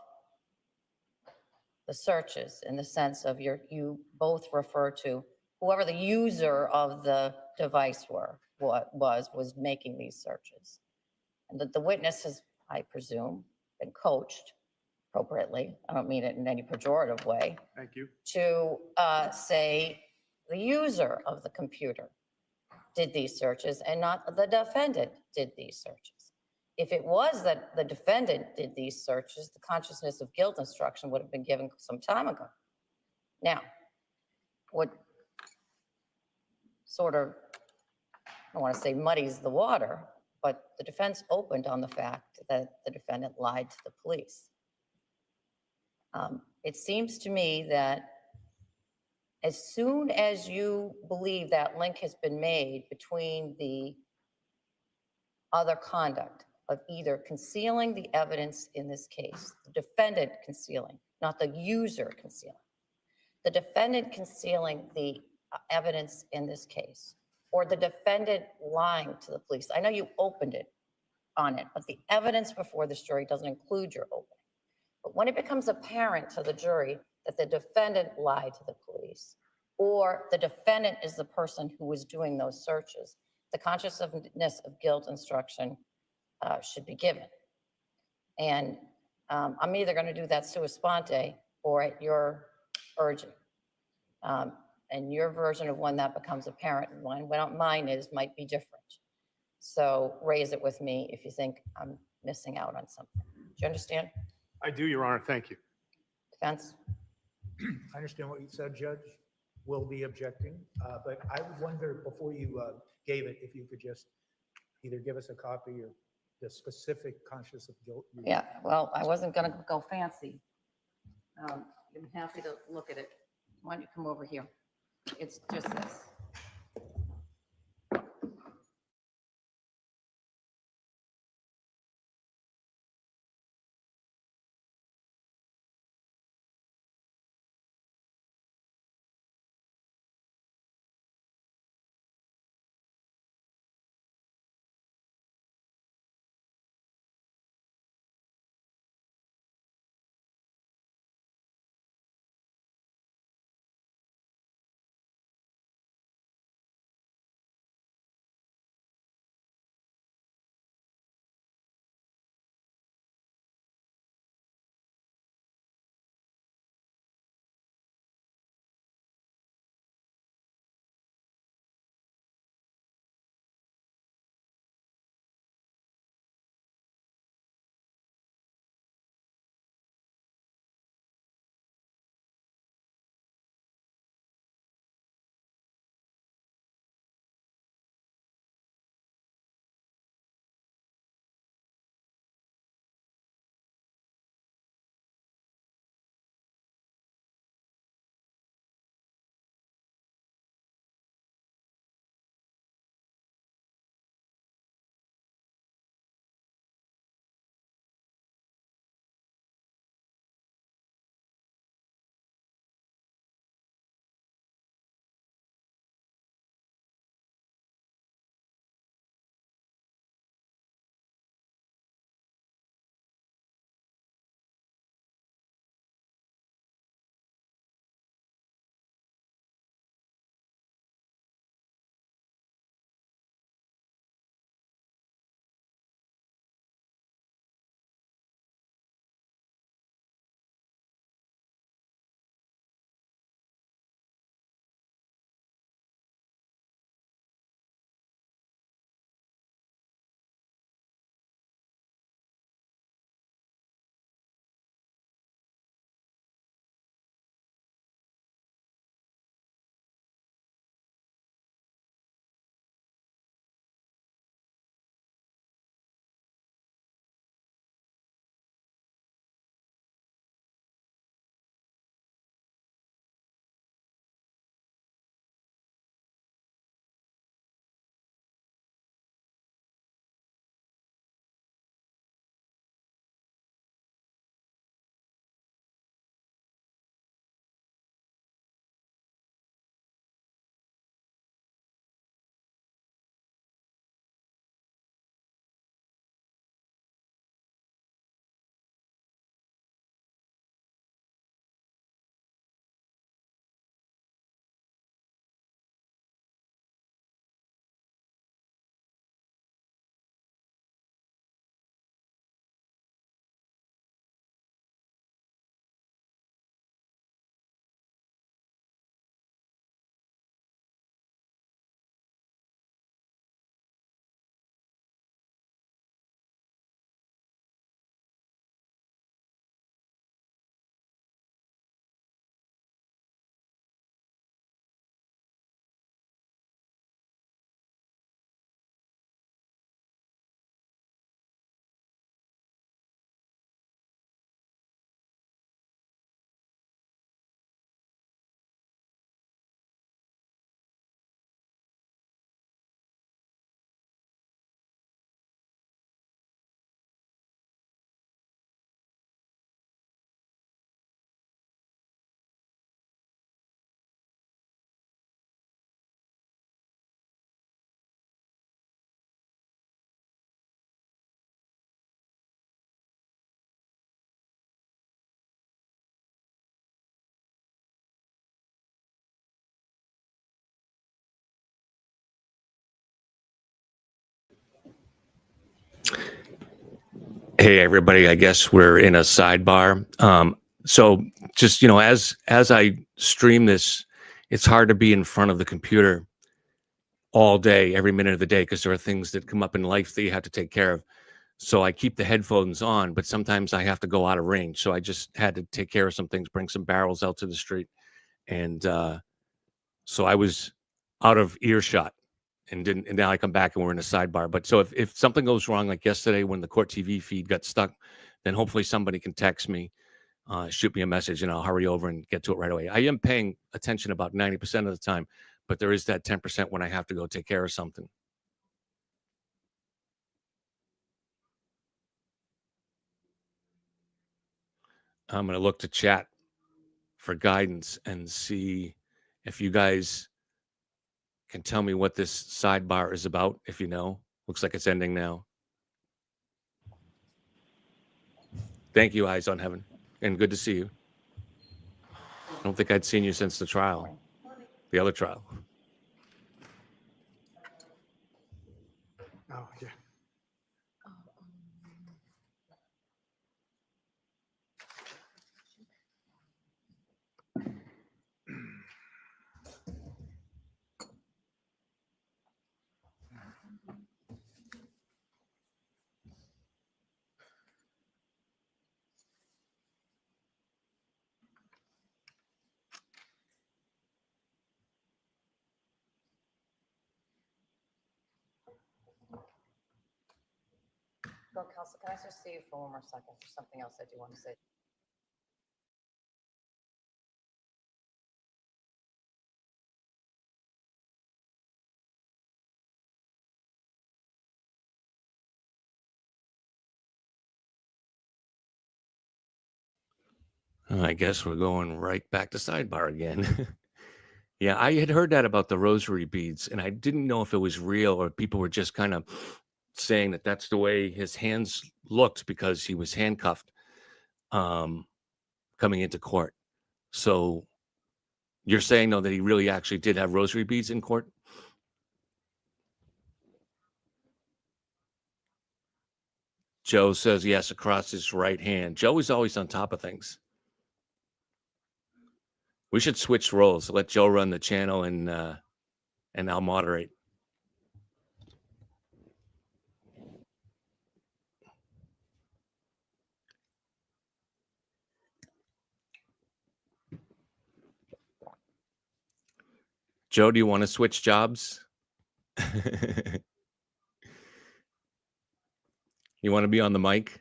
the searches, in the sense of you both refer to whoever the user of the device was making these searches. And that the witness has, I presume, been coached appropriately, I don't mean it in any pejorative way, Thank you. to say the user of the computer did these searches and not the defendant did these searches. If it was that the defendant did these searches, the consciousness of guilt instruction would have been given some time ago. Now, what sort of, I don't want to say muddies the water, but the defense opened on the fact that the defendant lied to the police. It seems to me that as soon as you believe that link has been made between the other conduct of either concealing the evidence in this case, the defendant concealing, not the user concealing, the defendant concealing the evidence in this case, or the defendant lying to the police. I know you opened it on it, but the evidence before this jury doesn't include your opening. But when it becomes apparent to the jury that the defendant lied to the police, or the defendant is the person who was doing those searches, the consciousness of guilt instruction should be given. And I'm either going to do that sua sponte or at your urging. And your version of when that becomes apparent and when mine might be different. So raise it with me if you think I'm missing out on something. Do you understand? I do, Your Honor. Thank you. Defense? I understand what you said, Judge. Will be objecting, but I would wonder before you gave it, if you could just either give us a copy or the specific conscious of guilt. Yeah, well, I wasn't going to go fancy. I'm happy to look at it. Why don't you come over here? It's just this. Hey everybody, I guess we're in a sidebar. So just as I stream this, it's hard to be in front of the computer all day, every minute of the day, because there are things that come up in life that you have to take care of. So I keep the headphones on, but sometimes I have to go out of range. So I just had to take care of some things, bring some barrels out to the street, and so I was out of earshot and didn't. And now I come back and we're in a sidebar. But so if something goes wrong, like yesterday when the court TV feed got stuck, then hopefully somebody can text me, shoot me a message, and I'll hurry over and get to it right away. I am paying attention about 90% of the time, but there is that 10% when I have to go take care of something. I'm going to look to chat for guidance and see if you guys can tell me what this sidebar is about. If you know, looks like it's ending now. Thank you, Eyes on Heaven, and good to see you. I don't think I'd seen you since the trial, the other trial. Oh, yeah. Go, Kelsey, can I just see you for one more second? There's something else I do want to say. I guess we're going right back to sidebar again. Yeah, I had heard that about the rosary beads, and I didn't know if it was real or people were just kind of saying that that's the way his hands looked because he was handcuffed um, coming into court. So you're saying, though, that he really actually did have rosary beads in court? Joe says yes, across his right hand. Joe is always on top of things. We should switch roles. Let Joe run the channel, and I'll moderate. Joe, do you want to switch jobs? You want to be on the mic?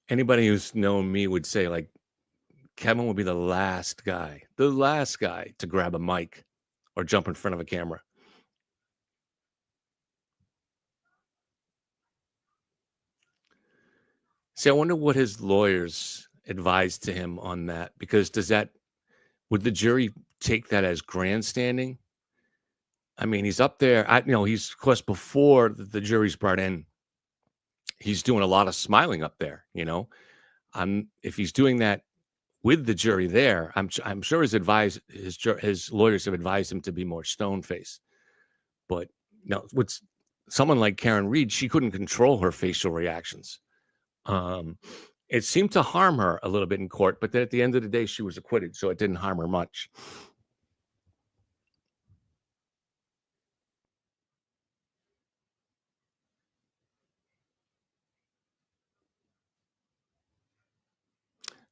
Anybody who's known me would say, like, Kevin would be the last guy to grab a mic or jump in front of a camera. See, I wonder what his lawyers advised to him on that, because would the jury take that as grandstanding? I mean, he's up there. He's, of course, before the jury's brought in, he's doing a lot of smiling up there. If he's doing that with the jury there, I'm sure his lawyers have advised him to be more stone faced. But with someone like Karen Reed, she couldn't control her facial reactions. It seemed to harm her a little bit in court, but then at the end of the day, she was acquitted, so it didn't harm her much.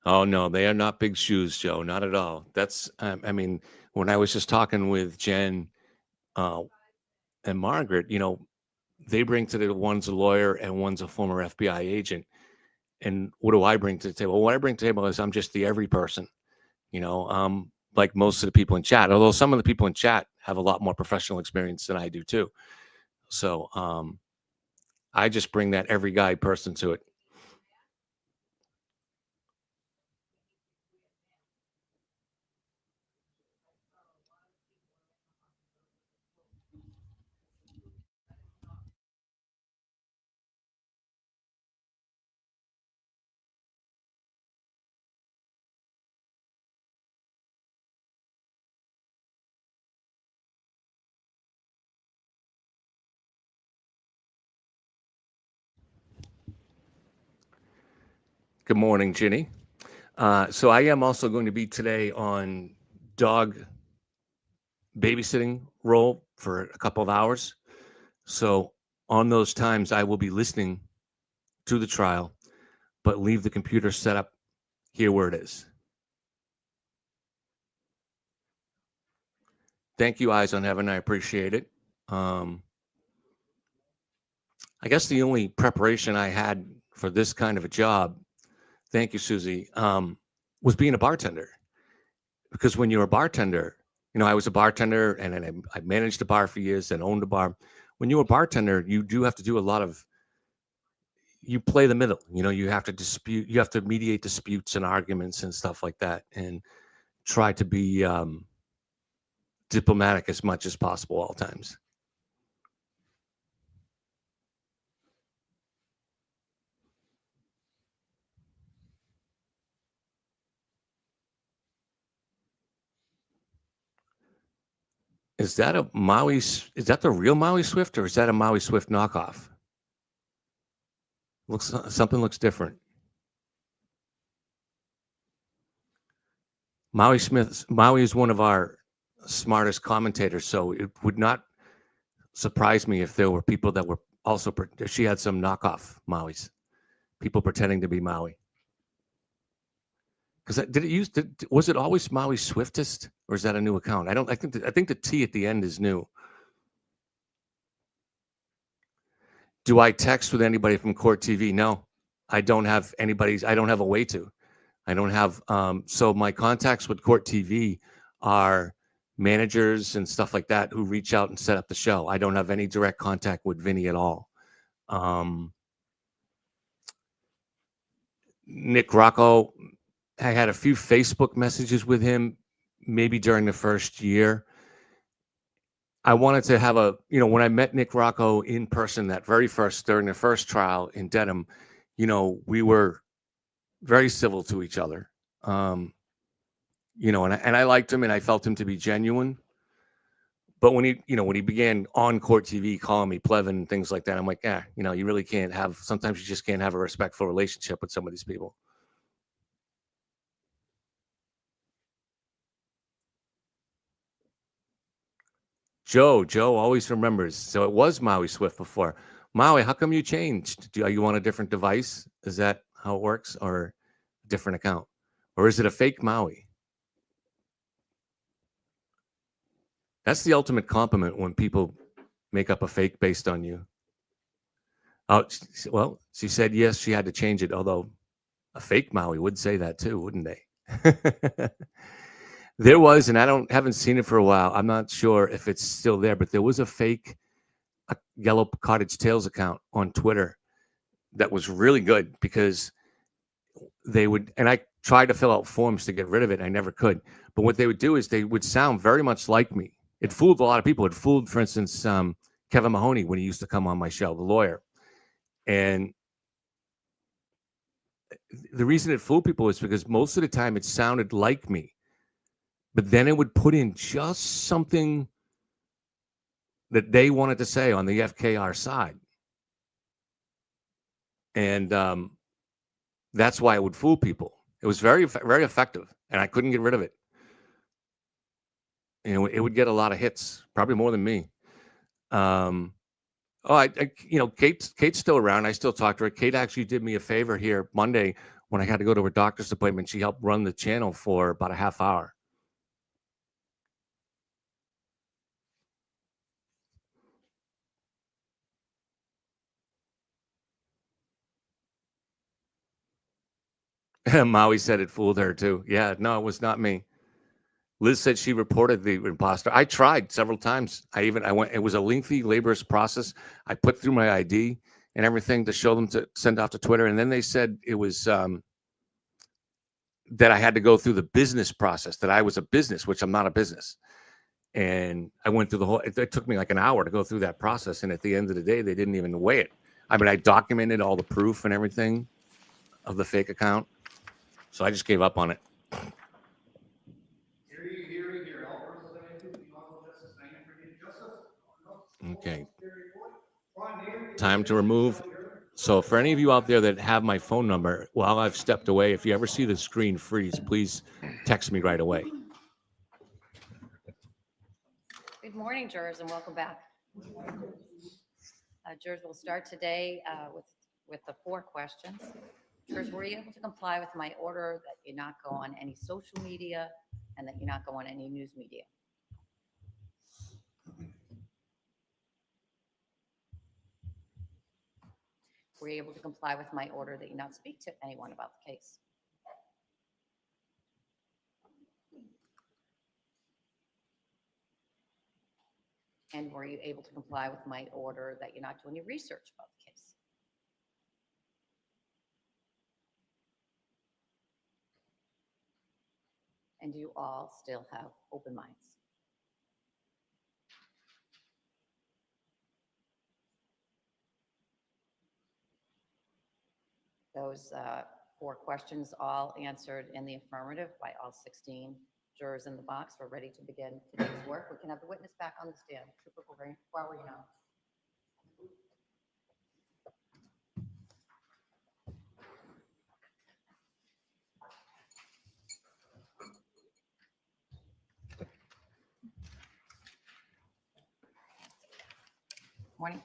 Oh no, they are not big shoes, Joe. Not at all. That's, I mean, when I was just talking with Jen and Margaret, they bring to the one's a lawyer and one's a former FBI agent. And what do I bring to the table? What I bring to the table is I'm just the every person, like most of the people in chat, although some of the people in chat have a lot more professional experience than I do too. So I just bring that every guy person to it. Good morning, Ginny. So I am also going to be today on dog babysitting role for a couple of hours. So on those times, I will be listening to the trial, but leave the computer set up here where it is. Thank you, Eyes on Heaven. I appreciate it. I guess the only preparation I had for this kind of a job, thank you, Susie, was being a bartender. Because when you're a bartender, I was a bartender and then I managed a bar for years and owned a bar. When you're a bartender, you do have to do a lot of, you play the middle, you have to mediate disputes and arguments and stuff like that and try to be diplomatic as much as possible all times. Is that a Maui? Is that the real Maui Swift, or is that a Maui Swift knockoff? Something looks different. Maui is one of our smartest commentators, so it would not surprise me if there were people that were also. She had some knockoff Mauis, people pretending to be Maui. Because was it always Maui Swiftest, or is that a new account? I think the T at the end is new. Do I text with anybody from Court TV? No, I don't have anybody's. I don't have a way to. I don't have. So my contacts with Court TV are managers and stuff like that who reach out and set up the show. I don't have any direct contact with Vinny at all. Nick Rocco, I had a few Facebook messages with him, maybe during the first year. I wanted to have when I met Nick Rocco in person during the first trial in Dedham, we were very civil to each other. And I liked him and I felt him to be genuine. But when he began on Court TV calling me Plevin and things like that, I'm like, you really can't sometimes you just can't have a respectful relationship with some of these people. Joe always remembers. So it was Maui Swift before. Maui, how come you changed? Are you on a different device? Is that how it works? Or a different account? Or is it a fake Maui? That's the ultimate compliment when people make up a fake based on you. Oh, well, she said yes, she had to change it, although a fake Maui would say that too, wouldn't they? There was, and haven't seen it for a while. I'm not sure if it's still there, but there was a fake Yellow Cottage Tales account on Twitter that was really good because and I tried to fill out forms to get rid of it. I never could. But what they would do is they would sound very much like me. It fooled a lot of people. It fooled, for instance, Kevin Mahoney when he used to come on my show, the lawyer. And the reason it fooled people is because most of the time it sounded like me. But then it would put in just something that they wanted to say on the FKR side. And that's why it would fool people. It was very, very effective, and I couldn't get rid of it. It would get a lot of hits, probably more than me. Kate's still around. I still talk to her. Kate actually did me a favor here Monday when I had to go to her doctor's appointment. She helped run the channel for about a half hour. Maui said it fooled her too. Yeah, no, it was not me. Liz said she reported the imposter. I tried several times. I went, it was a lengthy, laborious process. I put through my ID and everything to show them to send off to Twitter. And then they said it was that I had to go through the business process, that I was a business, which I'm not a business. And I went through it took me like an hour to go through that process. And at the end of the day, they didn't even weigh it. I mean, I documented all the proof and everything of the fake account. So I just gave up on it. Okay. Time to remove So for any of you out there that have my phone number, while I've stepped away, if you ever see the screen freeze, please text me right away. Good morning, jurors, and welcome back. Jurors, will start today with the 4 questions. Jurors, were you able to comply with my order that you not go on any social media and that you not go on any news media? Were you able to comply with my order that you not speak to anyone about the case? And were you able to comply with my order that you not do any research about the case? And do you all still have open minds? Those 4 questions all answered in the affirmative by all 16 jurors in the box. We're ready to begin today's work. We can have the witness back on the stand. Trooper Guarino. Morning.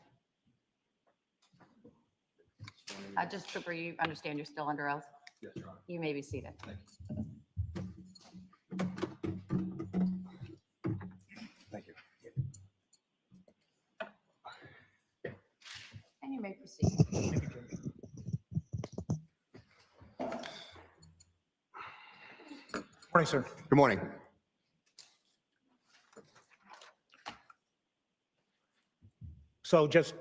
Just Trooper, you understand you're still under oath? Yes, Your Honor. You may be seated. Thank you. And you may proceed. Morning, sir. Good morning. So just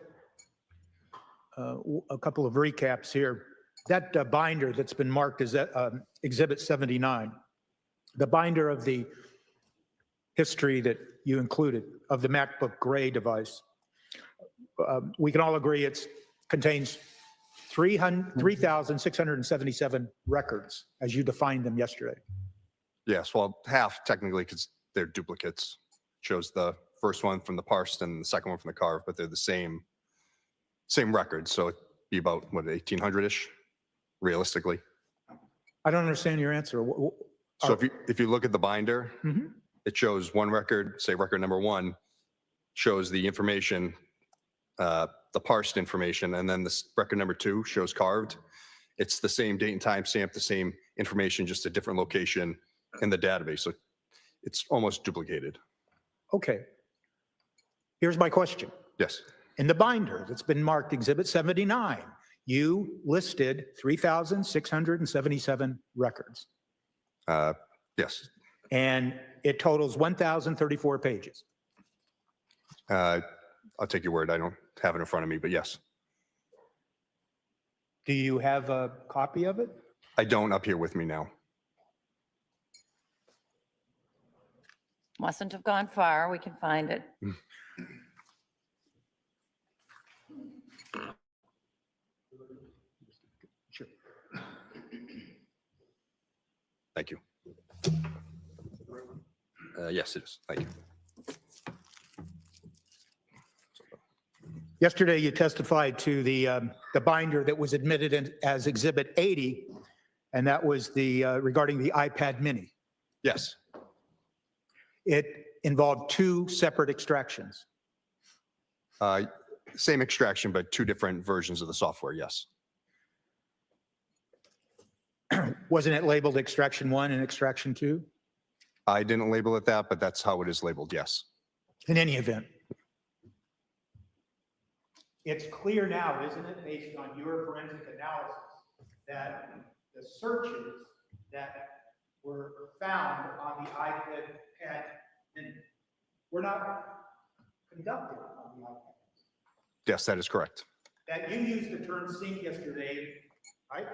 a couple of recaps here. That binder that's been marked as Exhibit 79, the binder of the history that you included of the MacBook Gray device, we can all agree it contains 3,677 records as you defined them yesterday. Yes, well, half technically because they're duplicates. Shows the first one from the parsed and the second one from the carved, but they're the same record. So it'd be about, what, 1,800-ish, realistically. I don't understand your answer. So if you look at the binder, Mhm. it shows one record, say record number 1, shows the information, the parsed information, and then this record number 2 shows carved. It's the same date and time stamp, the same information, just a different location in the database. So it's almost duplicated. Okay. Here's my question. Yes. In the binder that's been marked Exhibit 79, you listed 3,677 records, Yes. and it totals 1,034 pages. I'll take your word. I don't have it in front of me, but yes. Do you have a copy of it? I don't up here with me now. Mustn't have gone far. We can find it. Sure. Thank you. Yes, it is. Thank you. Yesterday, you testified to the binder that was admitted as Exhibit 80, and that was regarding the iPad mini. Yes. It involved 2 separate extractions. Same extraction, but 2 different versions of the software. Yes. Wasn't it labeled Extraction 1 and Extraction 2? I didn't label it that, but that's how it is labeled. Yes. In any event, it's clear now, isn't it, based on your forensic analysis, that the searches that were found on the iPad mini were not conducted on the iPad. Yes, that is correct. That you used the term sync yesterday, right?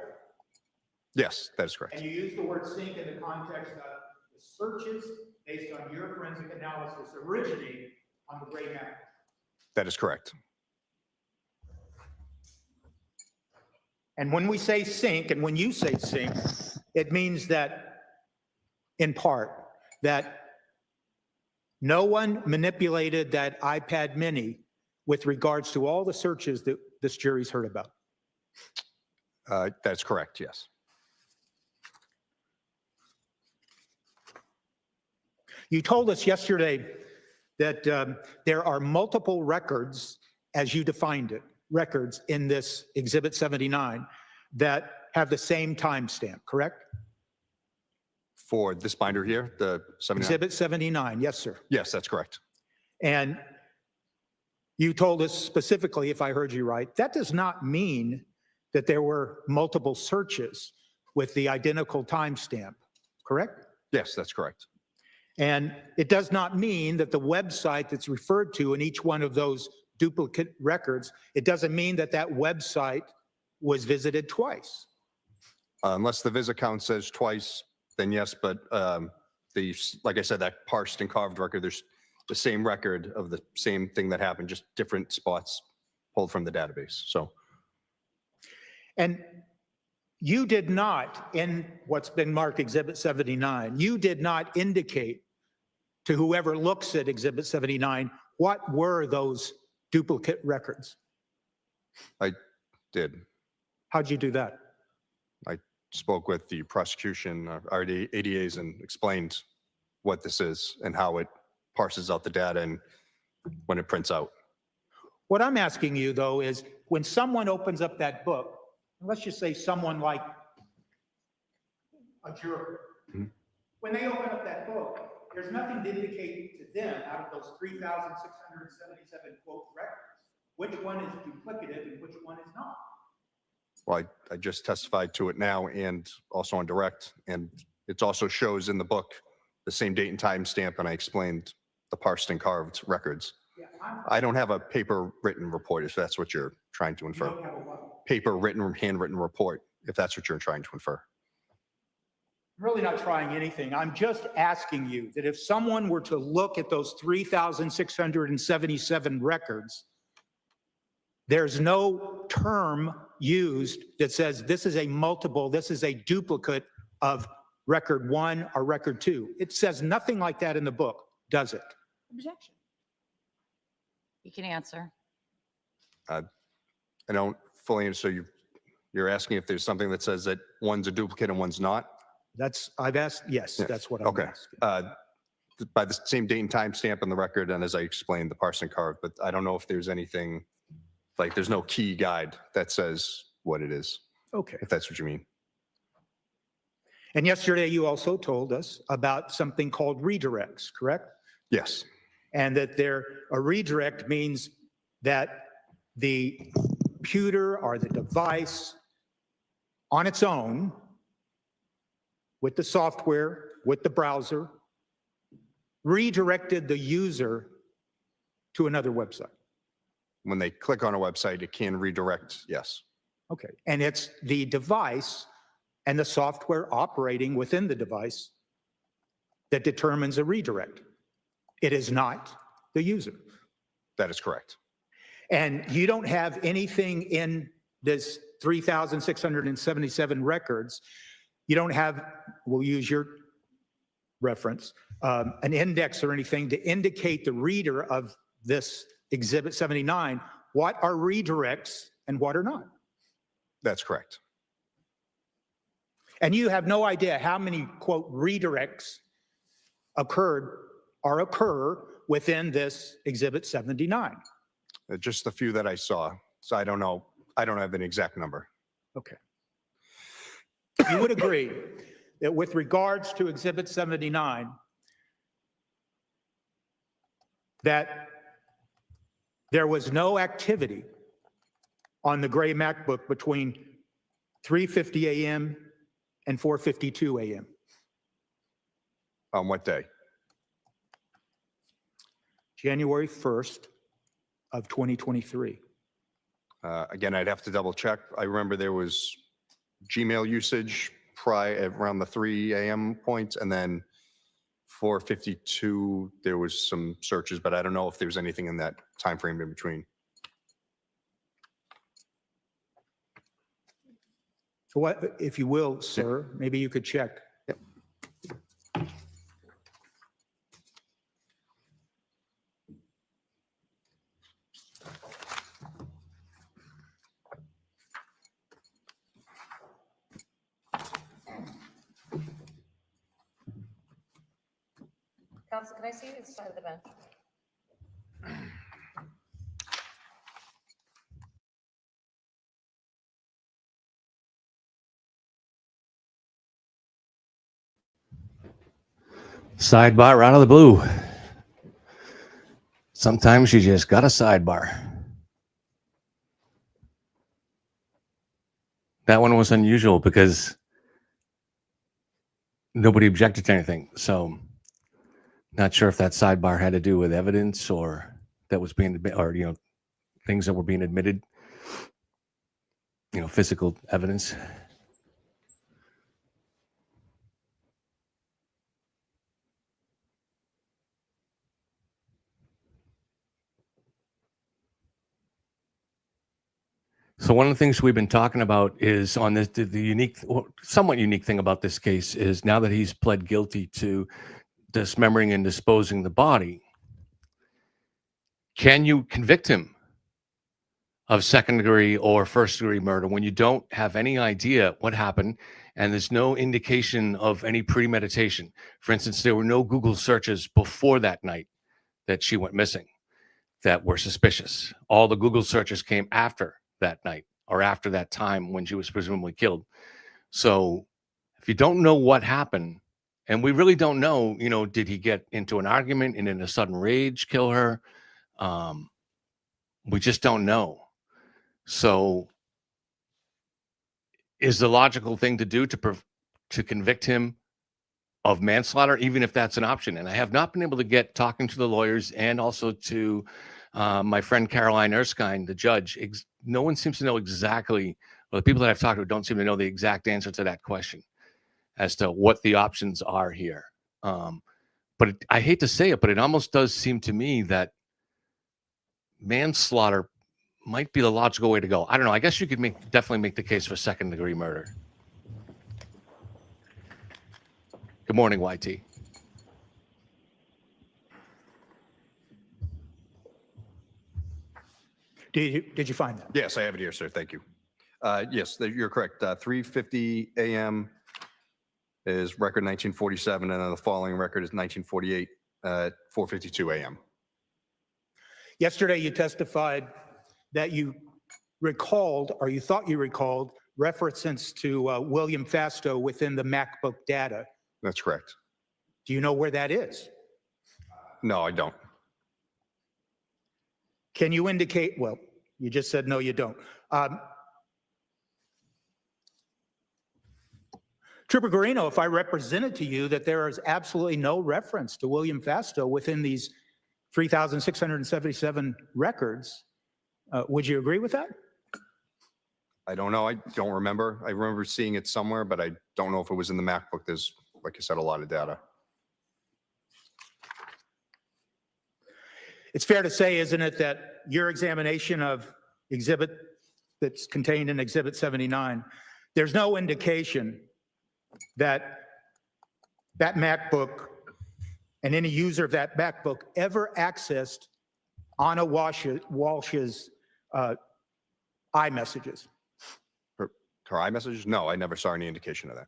Yes, that is correct. And you used the word sync in the context of the searches based on your forensic analysis originating on the Gray Mac. That is correct. And when we say sync, and when you say sync, it means that, in part, that no one manipulated that iPad mini with regards to all the searches that this jury's heard about. That's correct, yes. You told us yesterday that there are multiple records, as you defined it, records in this Exhibit 79 that have the same timestamp, correct? For this binder here, the 79? Exhibit 79, yes, sir. Yes, that's correct. And you told us specifically, if I heard you right, that does not mean that there were multiple searches with the identical timestamp, correct? Yes, that's correct. And it does not mean that the website that's referred to in each one of those duplicate records, it doesn't mean that that website was visited twice. Unless the visit count says twice, then yes, but like I said, that parsed and carved record, there's the same record of the same thing that happened, just different spots pulled from the database. So, and you did not, in what's been marked Exhibit 79, you did not indicate to whoever looks at Exhibit 79 what were those duplicate records. I did. How'd you do that? I spoke with the prosecution, our ADAs, and explained what this is and how it parses out the data and when it prints out. What I'm asking you, though, is when someone opens up that book, let's just say someone like a juror, when they open up that book, there's nothing to indicate to them out of those 3,677 quote records, which one is duplicative and which one is not. Well, I just testified to it now and also on direct, and it also shows in the book the same date and time stamp, and I explained the parsed and carved records. Yeah, I don't have a paper written report, if that's what you're trying to you infer. don't have a what? Paper written, handwritten report, if that's what you're trying to infer. I'm really not trying anything. I'm just asking you that if someone were to look at those 3,677 records, there's no term used that says this is a multiple, this is a duplicate of record 1 or record 2. It says nothing like that in the book, does it? Objection. You can answer. I don't fully, so you're asking if there's something that says that one's a duplicate and one's not? I've asked, yes, Yes. that's what I'm Okay. asking. By the same date and time stamp on the record, and as I explained, the parsed and carved, but I don't know if there's anything, like there's no key guide that says what it is, Okay. if that's what you mean. And yesterday you also told us about something called redirects, correct? Yes, And that a redirect means that the computer or the device on its own, with the software, with the browser, redirected the user to another website. when they click on a website, it can redirect, yes. Okay. And it's the device and the software operating within the device that determines a redirect. It is not the user. That is correct. And you don't have anything in this 3,677 records. You don't have, we'll use your reference, an index or anything to indicate the reader of this Exhibit 79, what are redirects and what are not. That's correct. And you have no idea how many, quote, redirects occur within this Exhibit 79. Just the few that I saw. So I don't know. I don't have an exact number. Okay. You would agree that with regards to Exhibit 79, that there was no activity on the gray MacBook between 3:50 a.m. and 4:52 a.m. On what day? January 1st of 2023. Again, I'd have to double check. I remember there was Gmail usage around the 3 a.m. point, and then 4:52, there was some searches, but I don't know if there's anything in that time frame in between. What, if you will, sir, maybe you could check. Yep. Counsel, can I see the side of the bench? Sidebar out of the blue. Sometimes you just got a sidebar. That one was unusual because nobody objected to anything. So not sure if that sidebar had to do with evidence or that was being, or, things that were being admitted, physical evidence. So one of the things we've been talking about is on this, the unique, somewhat unique thing about this case is now that he's pled guilty to dismembering and disposing the body, can you convict him of second degree or first degree murder when you don't have any idea what happened and there's no indication of any premeditation? For instance, there were no Google searches before that night that she went missing that were suspicious. All the Google searches came after that night or after that time when she was presumably killed. So if you don't know what happened, and we really don't know, did he get into an argument and in a sudden rage kill her? We just don't know. So is the logical thing to do to convict him of manslaughter, even if that's an option? And I have not been able to get talking to the lawyers and also to my friend Caroline Erskine, the judge. No one seems to know exactly, well, the people that I've talked to don't seem to know the exact answer to that question as to what the options are here. But I hate to say it, but it almost does seem to me that manslaughter might be the logical way to go. I don't know. I guess you could definitely make the case for second degree murder. Good morning, YT. Did you find that? Yes, I have it here, sir. Thank you. Yes, you're correct. 3:50 a.m. is record 1947, and then the following record is 1948 at 4:52 a.m. Yesterday, you testified that you recalled, or you thought you recalled, references to William Fastow within the MacBook data. That's correct. Do you know where that is? No, I don't. Can you indicate, well, you just said no, you don't. Trooper Guarino, if I represented to you that there is absolutely no reference to William Fastow within these 3,677 records, would you agree with that? I don't know. I don't remember. I remember seeing it somewhere, but I don't know if it was in the MacBook. There's, like I said, a lot of data. It's fair to say, isn't it, that your examination of exhibit that's contained in Exhibit 79, there's no indication that that MacBook and any user of that MacBook ever accessed Anna Walsh's iMessages? Her iMessages? No, I never saw any indication of that.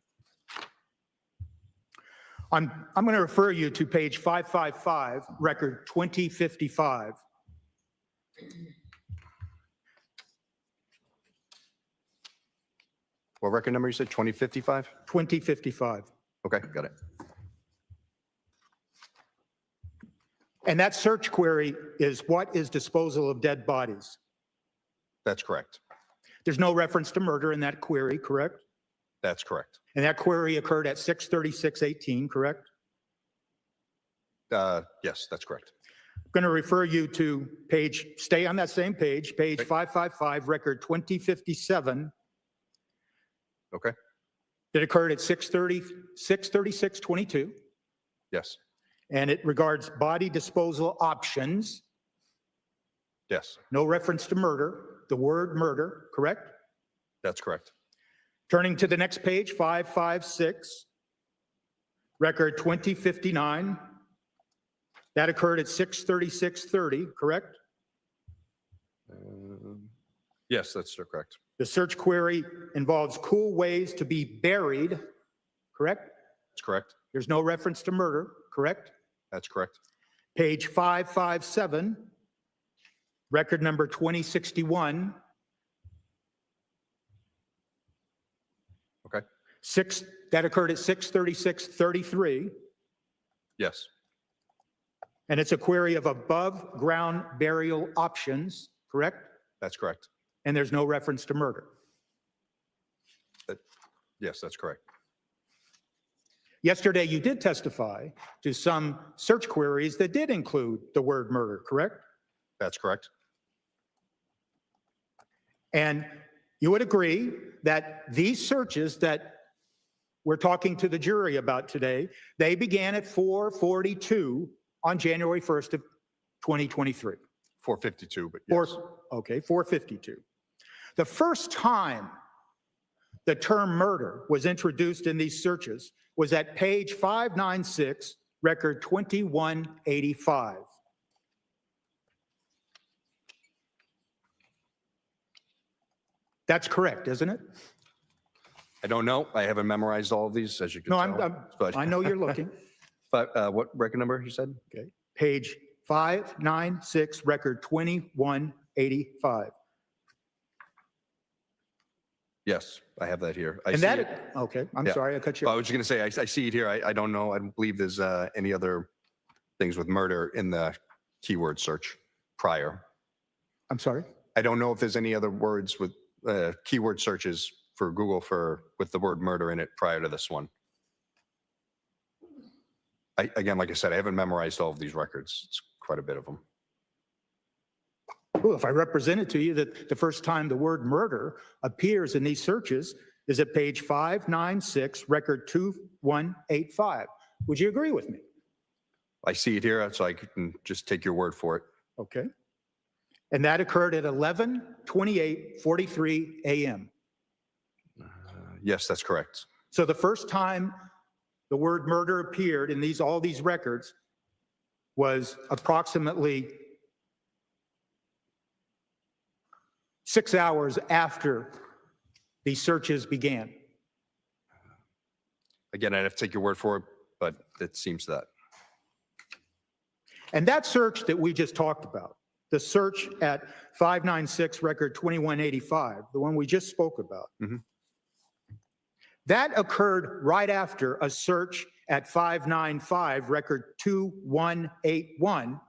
I'm going to refer you to page 555, record 2055. What record number you said? 2055? 2055. Okay, got it. And that search query is what is disposal of dead bodies? That's correct. There's no reference to murder in that query, correct? That's correct. And that query occurred at 6:36:18, correct? Yes, that's correct. I'm going to refer you to stay on that same page, page 555, record 2057. Okay. That occurred at 6:36:22. Yes. And it regards body disposal options. Yes, No reference to murder, the word murder, correct? that's correct. Turning to the next page, 556, record 2059. That occurred at 6:36:30, correct? Yes, that's still correct. The search query involves cool ways to be buried, correct? That's correct. There's no reference to murder, correct? That's correct. Page 557, record number 2061. Okay. That occurred at 6:36:33, Yes, and it's a query of above ground burial options, correct? that's correct. And there's no reference to murder. Yes, that's correct. Yesterday, you did testify to some search queries that did include the word murder, correct? That's correct. And you would agree that these searches that we're talking to the jury about today, they began at 4:42 on January 1st of 2023. 452, but yes. 4:52. The first time the term murder was introduced in these searches was at page 596, record 2185. That's correct, isn't it? I don't know. I haven't memorized all of these, as you can No, tell. but I know you're looking. But what record number you said? Okay. Page 596, record 2185. Yes, I have that here. I And see it. that, okay, I'm Yeah. sorry, I cut you Well, I off. was just going to say, I see it here. I don't know. I don't believe there's any other things with murder in the keyword search prior. I'm sorry? I don't know if there's any other words with keyword searches for Google with the word murder in it prior to this one. Again, like I said, I haven't memorized all of these records. It's quite a bit of them. Well, if I represented to you that the first time the word murder appears in these searches is at page 596, record 2185. Would you agree with me? I see it here, so I can just take your word for it. Okay. And that occurred at 11:28:43 a.m. Yes, that's correct. So the first time the word murder appeared in all these records was approximately 6 hours after the searches began. Again, I'd have to take your word for it, but it seems that. And that search that we just talked about, the search at 596 record 2185, the one we just spoke about, that occurred right after a search at 595 record 2181,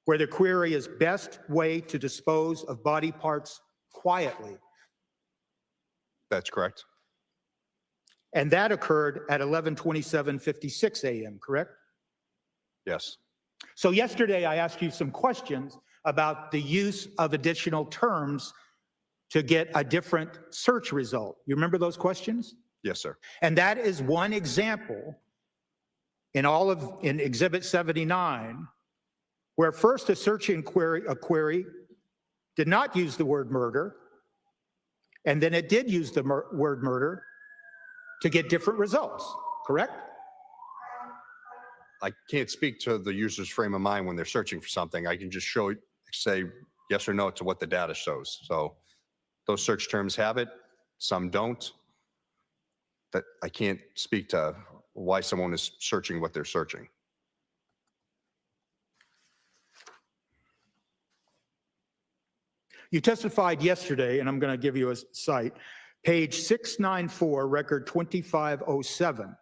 where the query is best way to dispose of body parts quietly. That's correct. And that occurred at 11:27:56 a.m., correct? Yes. So yesterday I asked you some questions about the use of additional terms to get a different search result. You remember those questions? Yes, sir. And that is one example in Exhibit 79, where first a query did not use the word murder, and then it did use the word murder to get different results, correct? I can't speak to the user's frame of mind when they're searching for something. I can just say yes or no to what the data shows. So those search terms have it, some don't. That I can't speak to why someone is searching what they're searching. You testified yesterday, and I'm going to give you a cite, page 694, record 2507.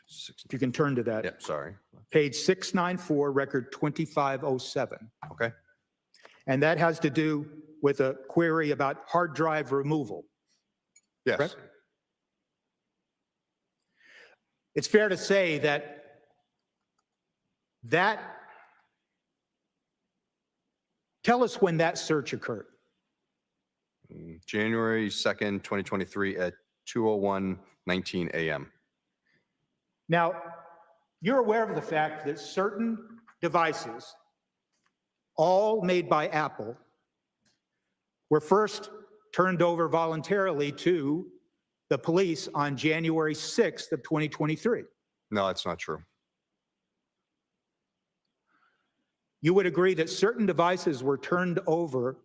If you can turn to that. Yeah, sorry. Page 694, record 2507. Okay. And that has to do with a query about hard drive removal. Yes. Correct? It's fair to say that tell us when that search occurred. January 2nd, 2023 at 2:01:19 a.m. Now, you're aware of the fact that certain devices, all made by Apple, were first turned over voluntarily to the police on January 6th of 2023. No, that's not true. You would agree that certain devices were turned over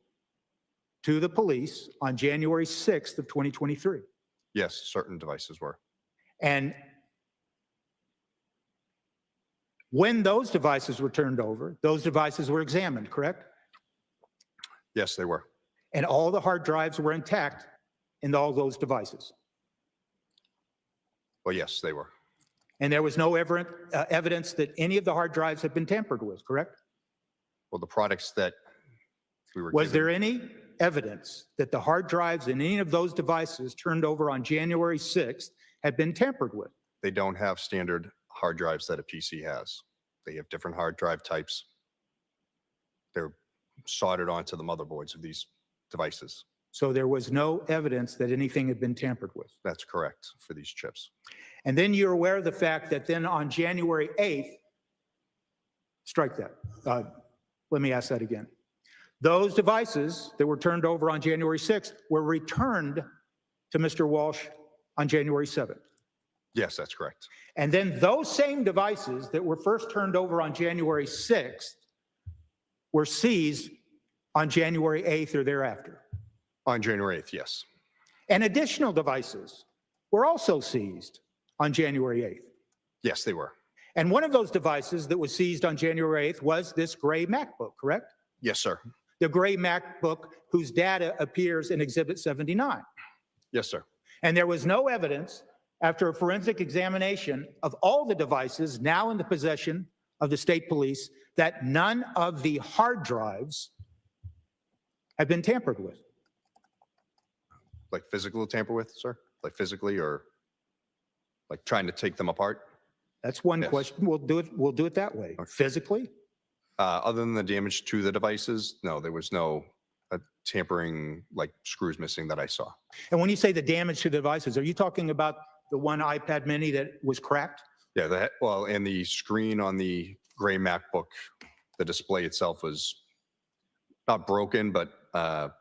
to the police on January 6th of 2023. Yes, certain devices were. And When those devices were turned over, those devices were examined, correct? Yes, they were. And all the hard drives were intact in all those devices. Well, yes, they were. And there was no evidence that any of the hard drives had been tampered with, correct? Well, the products that we were Was given- there any evidence that the hard drives in any of those devices turned over on January 6th had been tampered with? They don't have standard hard drives that a PC has. They have different hard drive types. They're soldered onto the motherboards of these devices. So there was no evidence that anything had been tampered with. That's correct for these chips. And then you're aware of the fact that then on January 8th, strike that. Let me ask that again. Those devices that were turned over on January 6th were returned to Mr. Walshe on January 7th. Yes, that's correct. And then those same devices that were first turned over on January 6th were seized on January 8th or thereafter. On January 8th, yes. And additional devices were also seized on January 8th. Yes, they were. And one of those devices that was seized on January 8th was this gray MacBook, correct? Yes, sir. The gray MacBook whose data appears in Exhibit 79. Yes, sir. And there was no evidence after a forensic examination of all the devices now in the possession of the state police that none of the hard drives had been tampered with. Like physical tamper with, sir? Like physically or like trying to take them apart? That's one Yes. question. We'll do it that way. Physically? Other than the damage to the devices, no, there was no tampering, like screws missing that I saw. And when you say the damage to the devices, are you talking about the one iPad mini that was cracked? Yeah, well, and the screen on the gray MacBook, the display itself was not broken, but the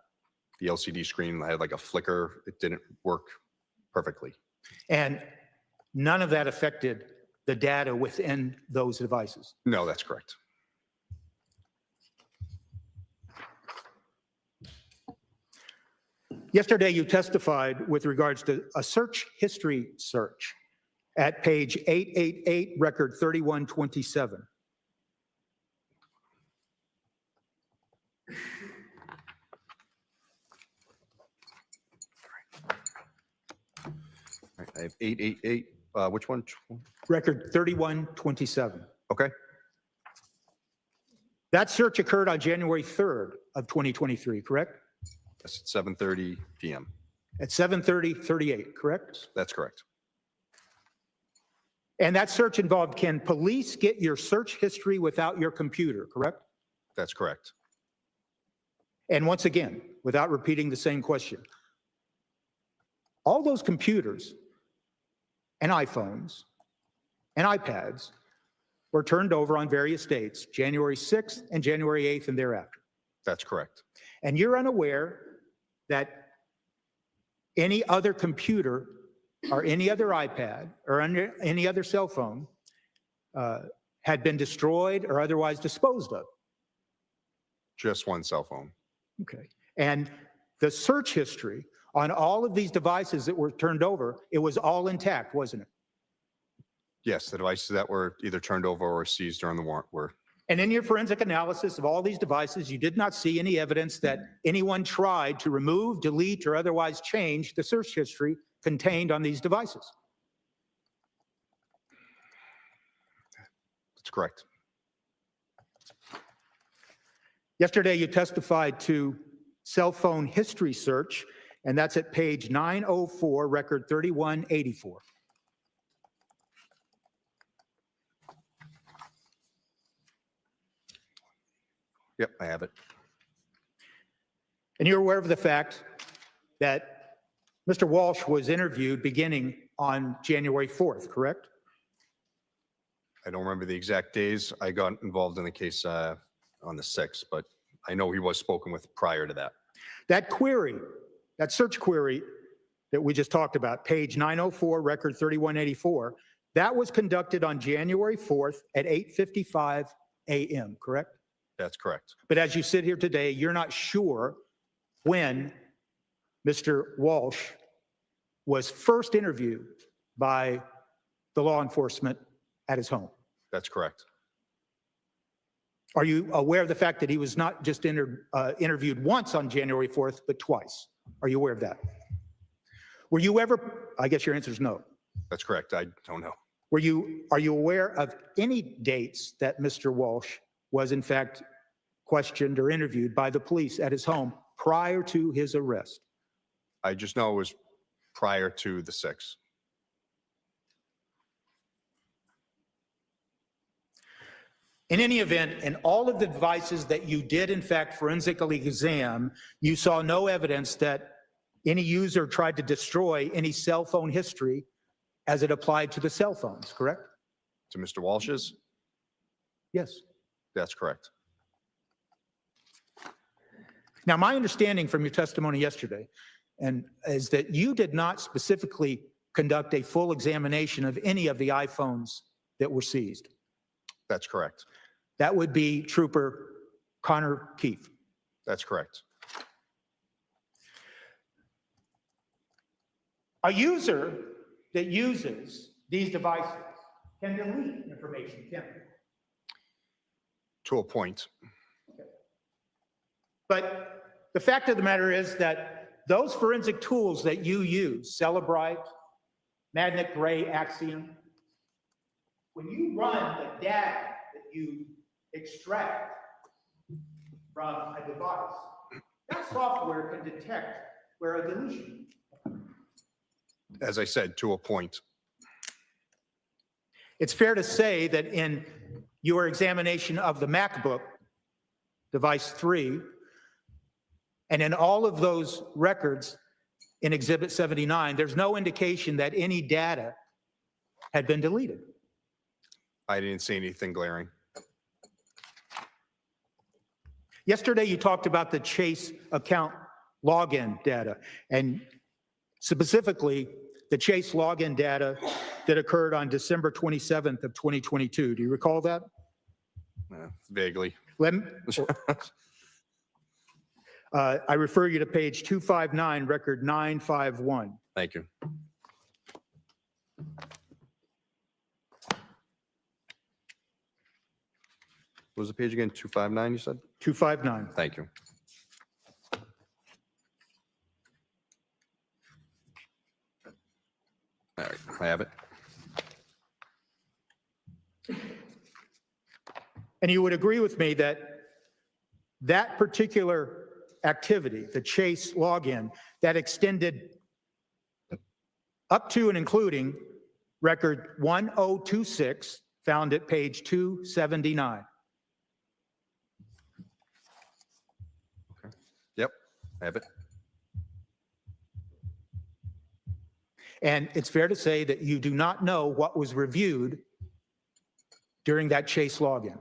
LCD screen had like a flicker. It didn't work perfectly. And none of that affected the data within those devices. No, that's correct. Yesterday, you testified with regards to a search history search at page 888, record 3127. All right, I have 888. Which one? Record 3127. Okay. That search occurred on January 3rd of 2023, correct? That's at 7:30 p.m. At 7:38, correct? That's correct. And that search involved, can police get your search history without your computer, correct? That's correct. And once again, without repeating the same question, all those computers and iPhones and iPads were turned over on various dates, January 6th and January 8th and thereafter. That's correct. And you're unaware that any other computer or any other iPad or any other cell phone had been destroyed or otherwise disposed of. Just one cell phone. Okay. And the search history on all of these devices that were turned over, it was all intact, wasn't it? Yes, the devices that were either turned over or seized during the warrant were. And in your forensic analysis of all these devices, you did not see any evidence that anyone tried to remove, delete, or otherwise change the search history contained on these devices. That's correct. Yesterday, you testified to cell phone history search, and that's at page 904, record 3184. Yep, I have it. And you're aware of the fact that Mr. Walshe was interviewed beginning on January 4th, correct? I don't remember the exact days. I got involved in the case on the 6th, but I know he was spoken with prior to that. That query, that search query that we just talked about, page 904, record 3184, that was conducted on January 4th at 8:55 a.m., correct? That's correct. But as you sit here today, you're not sure when Mr. Walshe was first interviewed by the law enforcement at his home. That's correct. Are you aware of the fact that he was not just interviewed once on January 4th, but twice? Are you aware of that? Were you ever, I guess your answer is no. That's correct. I don't know. Are you aware of any dates that Mr. Walshe was in fact questioned or interviewed by the police at his home prior to his arrest? I just know it was prior to the 6th. In any event, in all of the devices that you did in fact forensically examine, you saw no evidence that any user tried to destroy any cell phone history as it applied to the cell phones, correct? To Mr. Walsh's? Yes. That's correct. Now, my understanding from your testimony yesterday is that you did not specifically conduct a full examination of any of the iPhones that were seized. That's correct. That would be Trooper Connor Keefe. That's correct. A user that uses these devices can delete information, can't they? To a point. But the fact of the matter is that those forensic tools that you use, Cellebrite, Magnet Gray, Axiom, when you run the data that you extract from a device, that software can detect where a deletion. As I said, to a point. It's fair to say that in your examination of the MacBook, device 3, and in all of those records in Exhibit 79, there's no indication that any data had been deleted. I didn't see anything glaring. Yesterday, you talked about the Chase account login data, and specifically the Chase login data that occurred on December 27th of 2022. Do you recall that? Vaguely. I refer you to page 259, record 951. Thank you. What was the page again? 259, you said? 259. Thank you. All right, I have it. And you would agree with me that that particular activity, the Chase login, that extended up to and including record 1026, found at page 279. Yep, I have it. And it's fair to say that you do not know what was reviewed during that Chase login.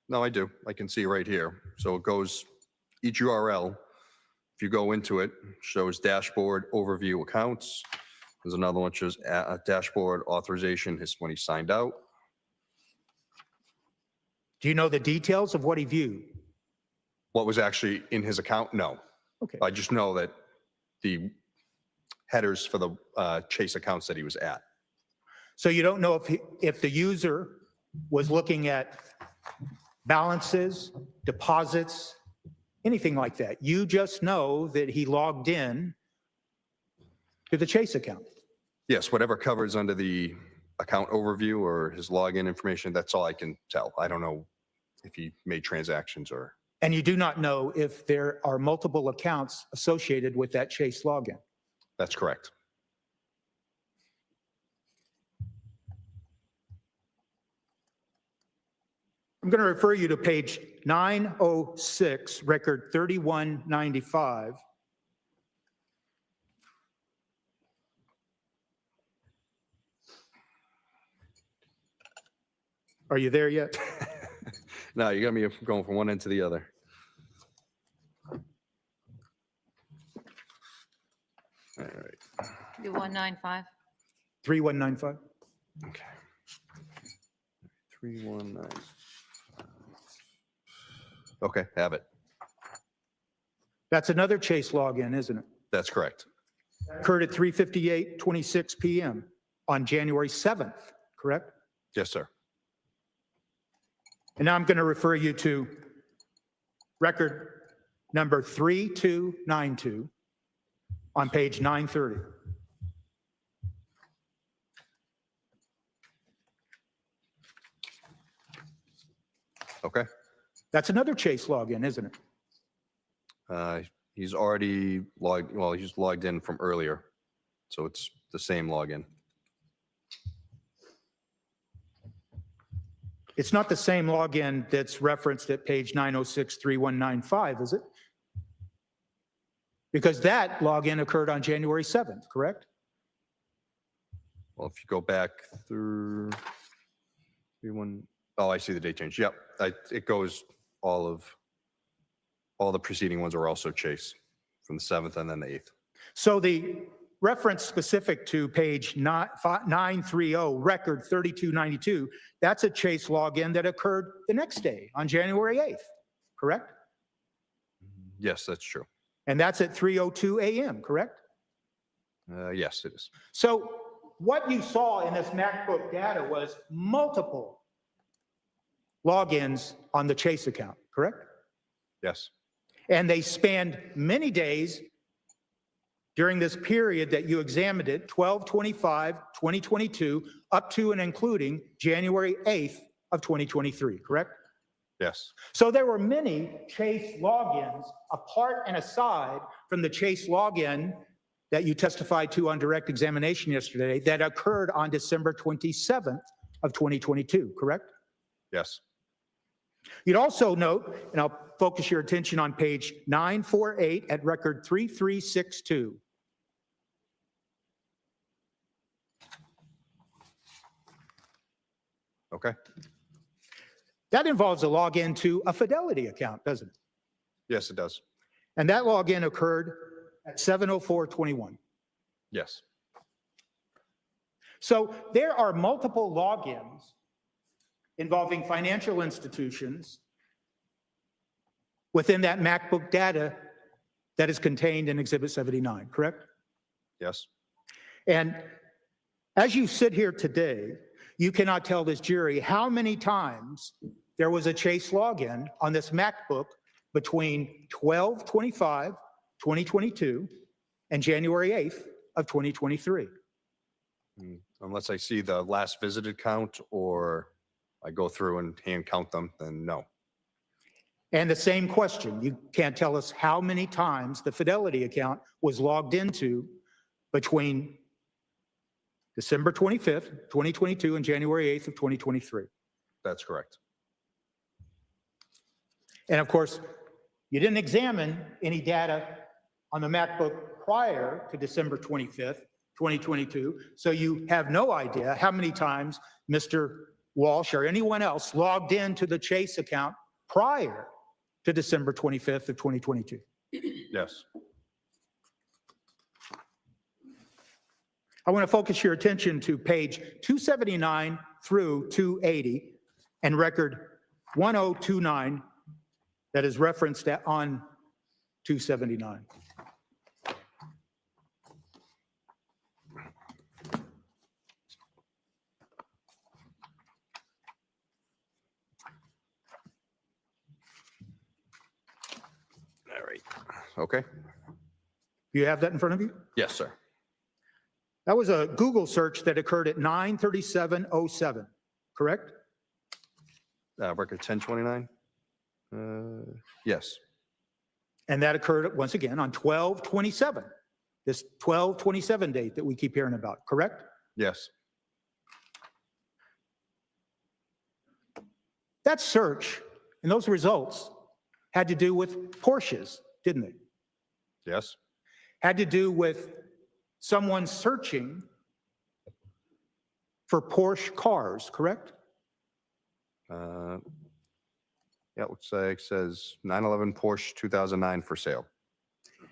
No, I do. I can see right here. So it goes, each URL, if you go into it, shows dashboard overview accounts. There's another one shows a dashboard authorization when he signed out. Do you know the details of what he viewed? What was actually in his account? No. Okay. I just know that the headers for the Chase accounts that he was at. So you don't know if the user was looking at balances, deposits, anything like that. You just know that he logged in to the Chase account. Yes, whatever covers under the account overview or his login information, that's all I can tell. I don't know if he made transactions or. And you do not know if there are multiple accounts associated with that Chase login. That's correct. I'm going to refer you to page 906, record 3195. Are you there yet? No, you got me going from one end to the other. All right. Do 195. 3195. Okay. 319. Okay, have it. That's another Chase login, isn't it? That's correct. Occurred at 3:58:26 p.m. on January 7th, correct? Yes, sir. And now I'm going to refer you to record number 3292 on page 930. Okay. That's another Chase login, isn't it? He's already logged, well, he's logged in from earlier. So it's the same login. It's not the same login that's referenced at page 906-3195, is it? Because that login occurred on January 7th, correct? Well, if you go back through, oh, I see the date change. Yep, it goes all the preceding ones are also Chase from the 7th and then the 8th. So the reference specific to page 930, record 3292, that's a Chase login that occurred the next day on January 8th, correct? Yes, that's true. And that's at 3:02 a.m., correct? Yes, it is. So what you saw in this MacBook data was multiple logins on the Chase account, correct? Yes. And they spanned many days during this period that you examined it, 12/25/2022, up to and including January 8th of 2023, correct? Yes. So there were many Chase logins apart and aside from the Chase login that you testified to on direct examination yesterday that occurred on December 27th of 2022, correct? Yes. You'd also note, and I'll focus your attention on page 948 at record 3362. Okay. That involves a login to a Fidelity account, doesn't it? Yes, it does. And that login occurred at 7:04:21. Yes. So there are multiple logins involving financial institutions within that MacBook data that is contained in Exhibit 79, correct? Yes. And as you sit here today, you cannot tell this jury how many times there was a Chase login on this MacBook between 12/25/2022 and January 8th of 2023. Unless I see the last visited count or I go through and hand count them, then no. And the same question, you can't tell us how many times the Fidelity account was logged into between December 25th, 2022 and January 8th of 2023. That's correct. And of course, you didn't examine any data on the MacBook prior to December 25th, 2022, so you have no idea how many times Mr. Walshe or anyone else logged into the Chase account prior to December 25th of 2022. Yes. I want to focus your attention to page 279 through 280 and record 1029 that is referenced on 279. All right. Okay. You have that in front of you? Yes, sir. That was a Google search that occurred at 9:37:07, correct? Record 1029. Yes. And that occurred once again on 12/27, this 12/27 date that we keep hearing about, correct? Yes. That search and those results had to do with Porsches, didn't they? Yes. Had to do with someone searching for Porsche cars, correct? Yeah, it looks like it says 911 Porsche 2009 for sale.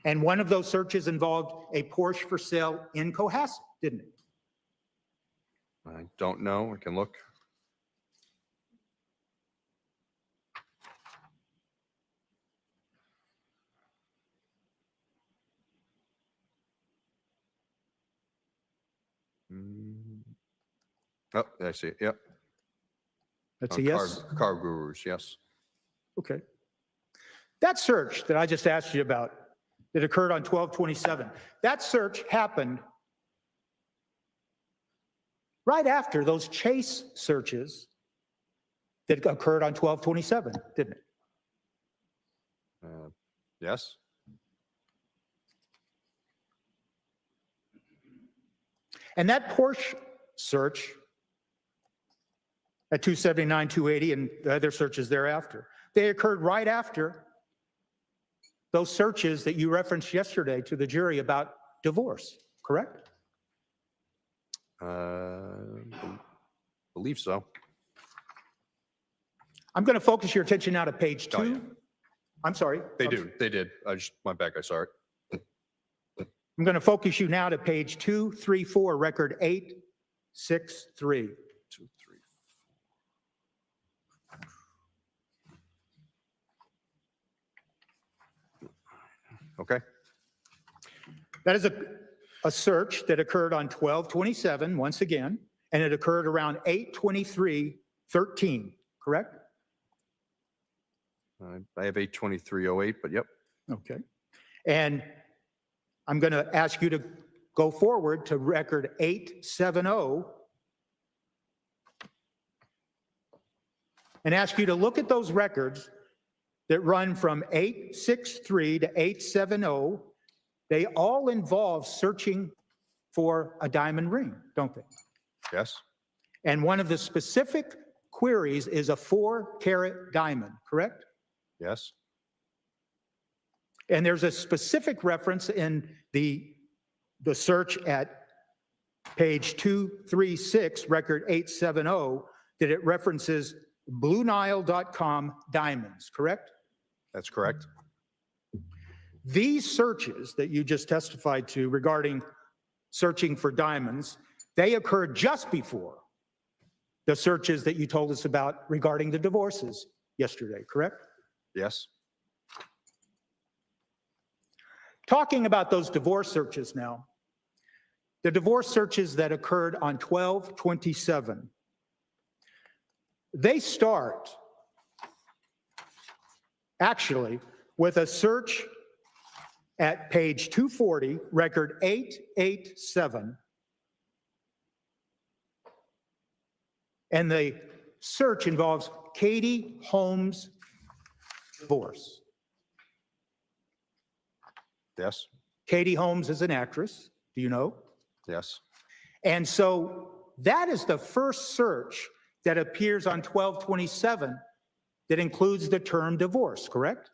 And one of those searches involved a Porsche for sale in Cohasset, didn't it? I don't know. I can look. Oh, I see it. Yep. That's a On yes? Car Gurus, yes. Okay. That search that I just asked you about that occurred on 12/27, that search happened right after those chase searches that occurred on 12/27, didn't it? Yes. And that Porsche search at 279, 280, and the other searches thereafter, they occurred right after those searches that you referenced yesterday to the jury about divorce, correct? Believe so. I'm going to focus your attention now to page 2. Oh, yeah. I'm sorry. They did. I just went back, I saw it. I'm going to focus you now to page 234, record 863. 2, 3. Okay. That is a search that occurred on 12/27, once again, and it occurred around 8/23/13, correct? I have 8/23/08, but yep. Okay. And I'm going to ask you to go forward to record 870 and ask you to look at those records that run from 863 to 870. They all involve searching for a diamond ring, don't they? Yes. And one of the specific queries is a 4-carat diamond, correct? Yes. And there's a specific reference in the search at page 236, record 870, that it references BlueNile.com diamonds, correct? That's correct. These searches that you just testified to regarding searching for diamonds, they occurred just before the searches that you told us about regarding the divorces yesterday, correct? Yes. Talking about those divorce searches now, the divorce searches that occurred on 12/27, they start actually with a search at page 240, record 887. And the search involves Katie Holmes' divorce. Yes. Katie Holmes is an actress, do you know? Yes. And so that is the first search that appears on 12/27 that includes the term divorce, correct?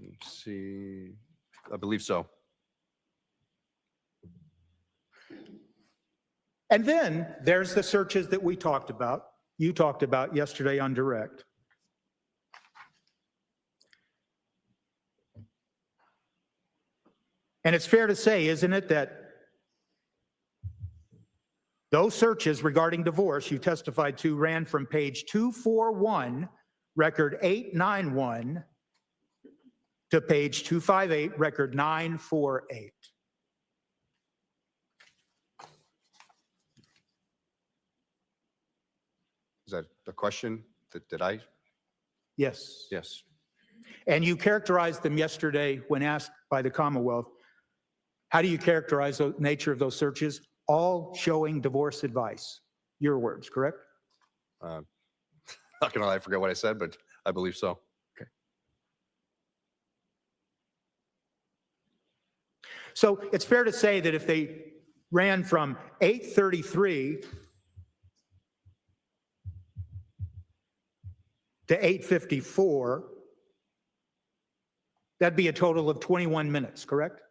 Let's see. I believe so. And then there's the searches that we talked about, you talked about yesterday on direct. And it's fair to say, isn't it, that those searches regarding divorce you testified to ran from page 241, record 891, to page 258, record 948. Is that the question? Did I? Yes. Yes. And you characterized them yesterday when asked by the Commonwealth. How do you characterize the nature of those searches? All showing divorce advice. Your words, correct? Not gonna lie, I forget what I said, but I believe so. Okay. So it's fair to say that if they ran from 8:33 to 8:54, that'd be a total of 21 minutes, correct?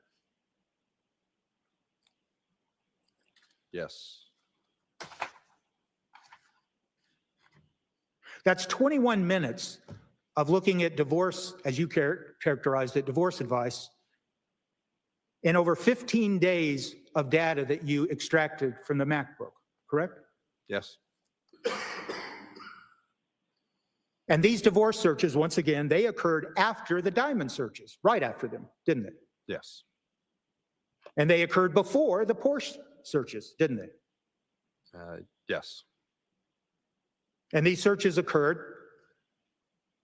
Yes. That's 21 minutes of looking at divorce, as you characterized it, divorce advice, and over 15 days of data that you extracted from the MacBook, correct? Yes. And these divorce searches, once again, they occurred after the diamond searches, right after them, didn't they? Yes. And they occurred before the Porsche searches, didn't they? Yes, And these searches occurred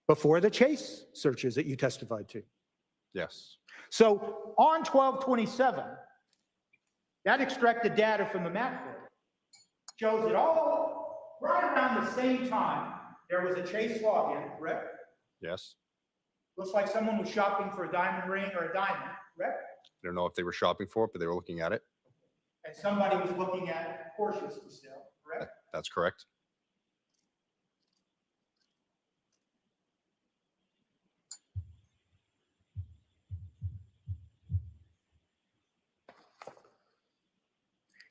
before the Chase searches that you testified to. yes, So on 12/27, that extracted data from the MacBook shows it all right around the same time. There was a Chase login, correct? yes. Looks like someone was shopping for a diamond ring or a diamond, correct? I don't know if they were shopping for it, but they were looking at it. And somebody was looking at Porsches for sale, correct? That's correct.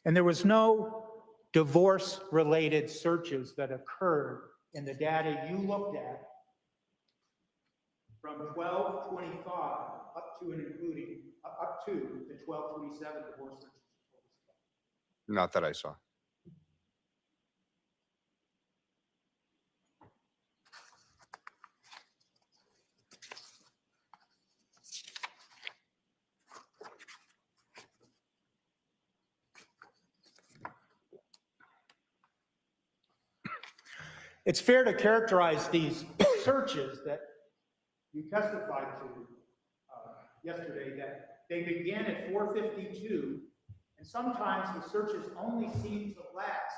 And there was no divorce-related searches that occurred in the data you looked at from 12/25 up to and including, up to the 12/27 divorce searches. Not that I saw. It's fair to characterize these searches that you testified to yesterday, that they began at 4:52, and sometimes the searches only seem to last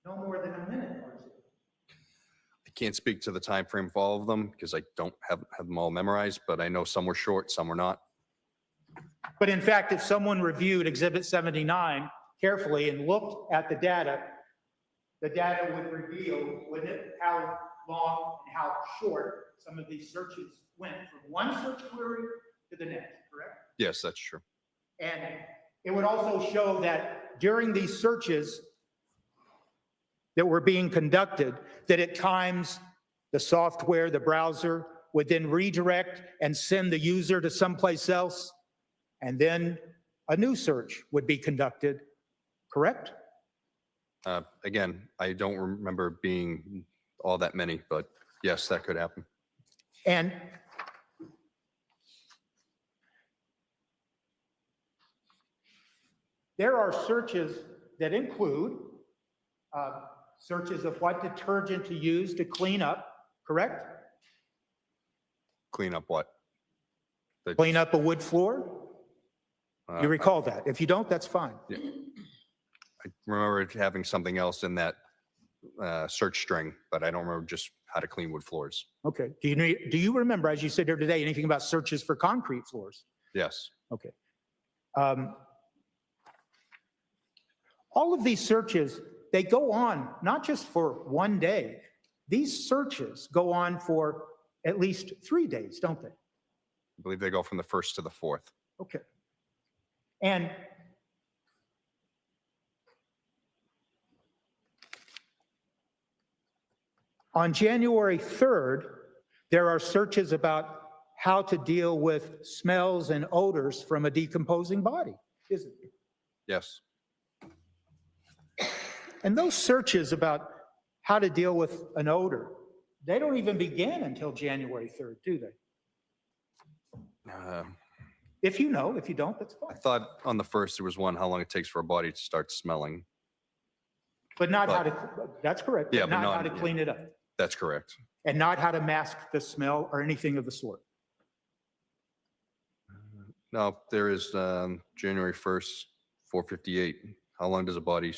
no more than a minute or two. I can't speak to the time frame for all of them because I don't have them all memorized, but I know some were short, some were not. But in fact, if someone reviewed Exhibit 79 carefully and looked at the data would reveal, wouldn't it, how long and how short some of these searches went from one search query to the next, correct? Yes, that's true. And it would also show that during these searches that were being conducted, that at times the software, the browser, would then redirect and send the user to someplace else, and then a new search would be conducted, correct? Again, I don't remember being all that many, but yes, that could happen. And there are searches that include searches of what detergent to use to clean up, correct? Clean up what? Clean up a wood floor? You recall that? If you don't, that's fine. I remember it having something else in that search string, but I don't remember just how to clean wood floors. Okay. Do you remember, as you said here today, anything about searches for concrete floors? Yes, Okay. All of these searches, they go on not just for one day. These searches go on for at least 3 days, don't they? I believe they go from the 1st to the 4th. Okay. And on January 3rd, there are searches about how to deal with smells and odors from a decomposing body, isn't it? Yes, And those searches about how to deal with an odor, they don't even begin until January 3rd, do they? If you know, if you don't, that's I fine. thought on the 1st there was one, how long it takes for a body to start smelling. But not how to, that's correct. Yeah, but but not how not- to clean it up. That's correct. And not how to mask the smell or anything of the sort. No, there is January 1st, 4:58. How long does a body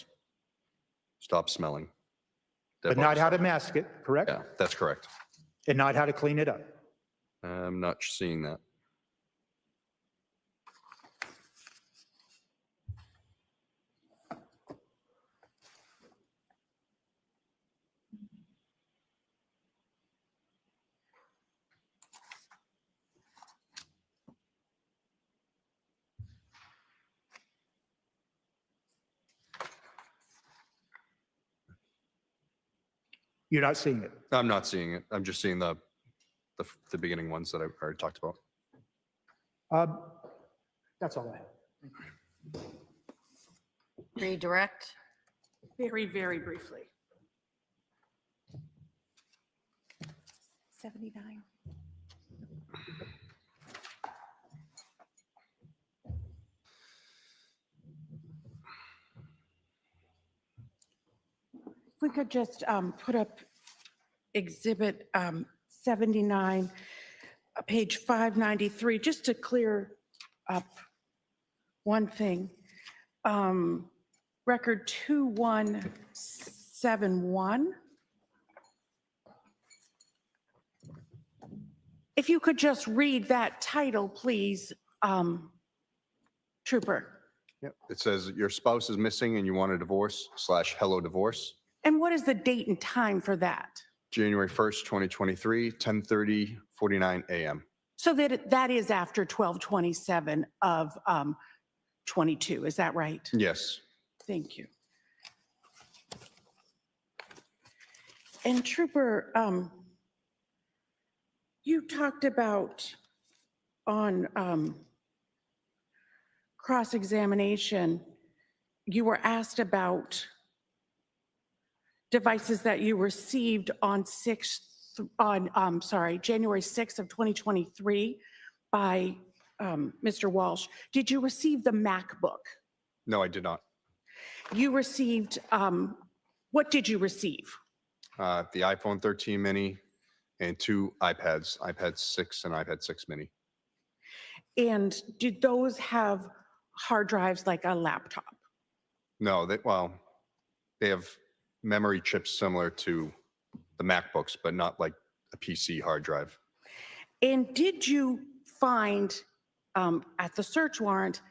stop smelling? Dead But not body how to stops- mask it, correct? Yeah, that's correct. And not how to clean it up. I'm not seeing that. You're not seeing it. I'm not seeing it. I'm just seeing the beginning ones that I've already talked about. That's all I have. Redirect. Very, very briefly. 79. we could just put up Exhibit 79, page 593, just to clear up one thing. Record 2171. If you could just read that title, please, Trooper. Yep. It says your spouse is missing and you want a divorce / hello divorce. And what is the date and time for that? January 1st, 2023, 10:49 a.m. So that is after 12/27 of 22, is that right? Yes. Thank you. And Trooper, you talked about on cross-examination, you were asked about devices that you received on January 6th of 2023 by Mr. Walsh. Did you receive the MacBook? No, I did not. You received, what did you receive? The iPhone 13 mini and 2 iPads, iPad 6 and iPad 6 mini. And did those have hard drives like a laptop? No, they have memory chips similar to the MacBooks, but not like a PC hard drive. And did you find at the search warrant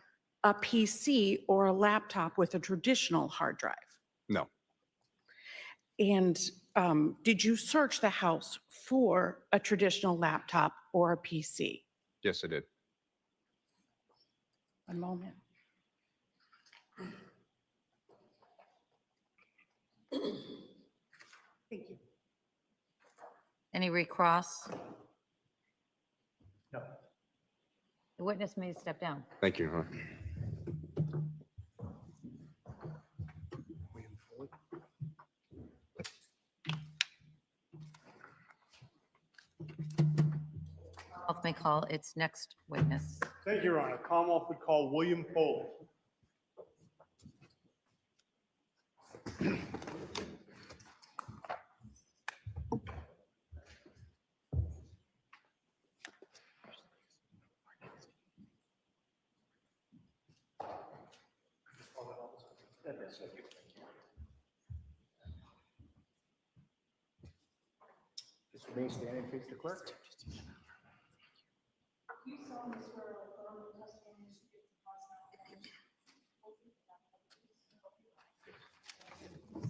a PC or a laptop with a traditional hard drive? No. And did you search the house for a traditional laptop or a PC? Yes, I did. One moment. Thank you. Any recross? No. The witness may step down. Thank you. Commonwealth may call its next witness. Thank you, Your Honor. Commonwealth would call William Foley. Just remain standing and face the clerk.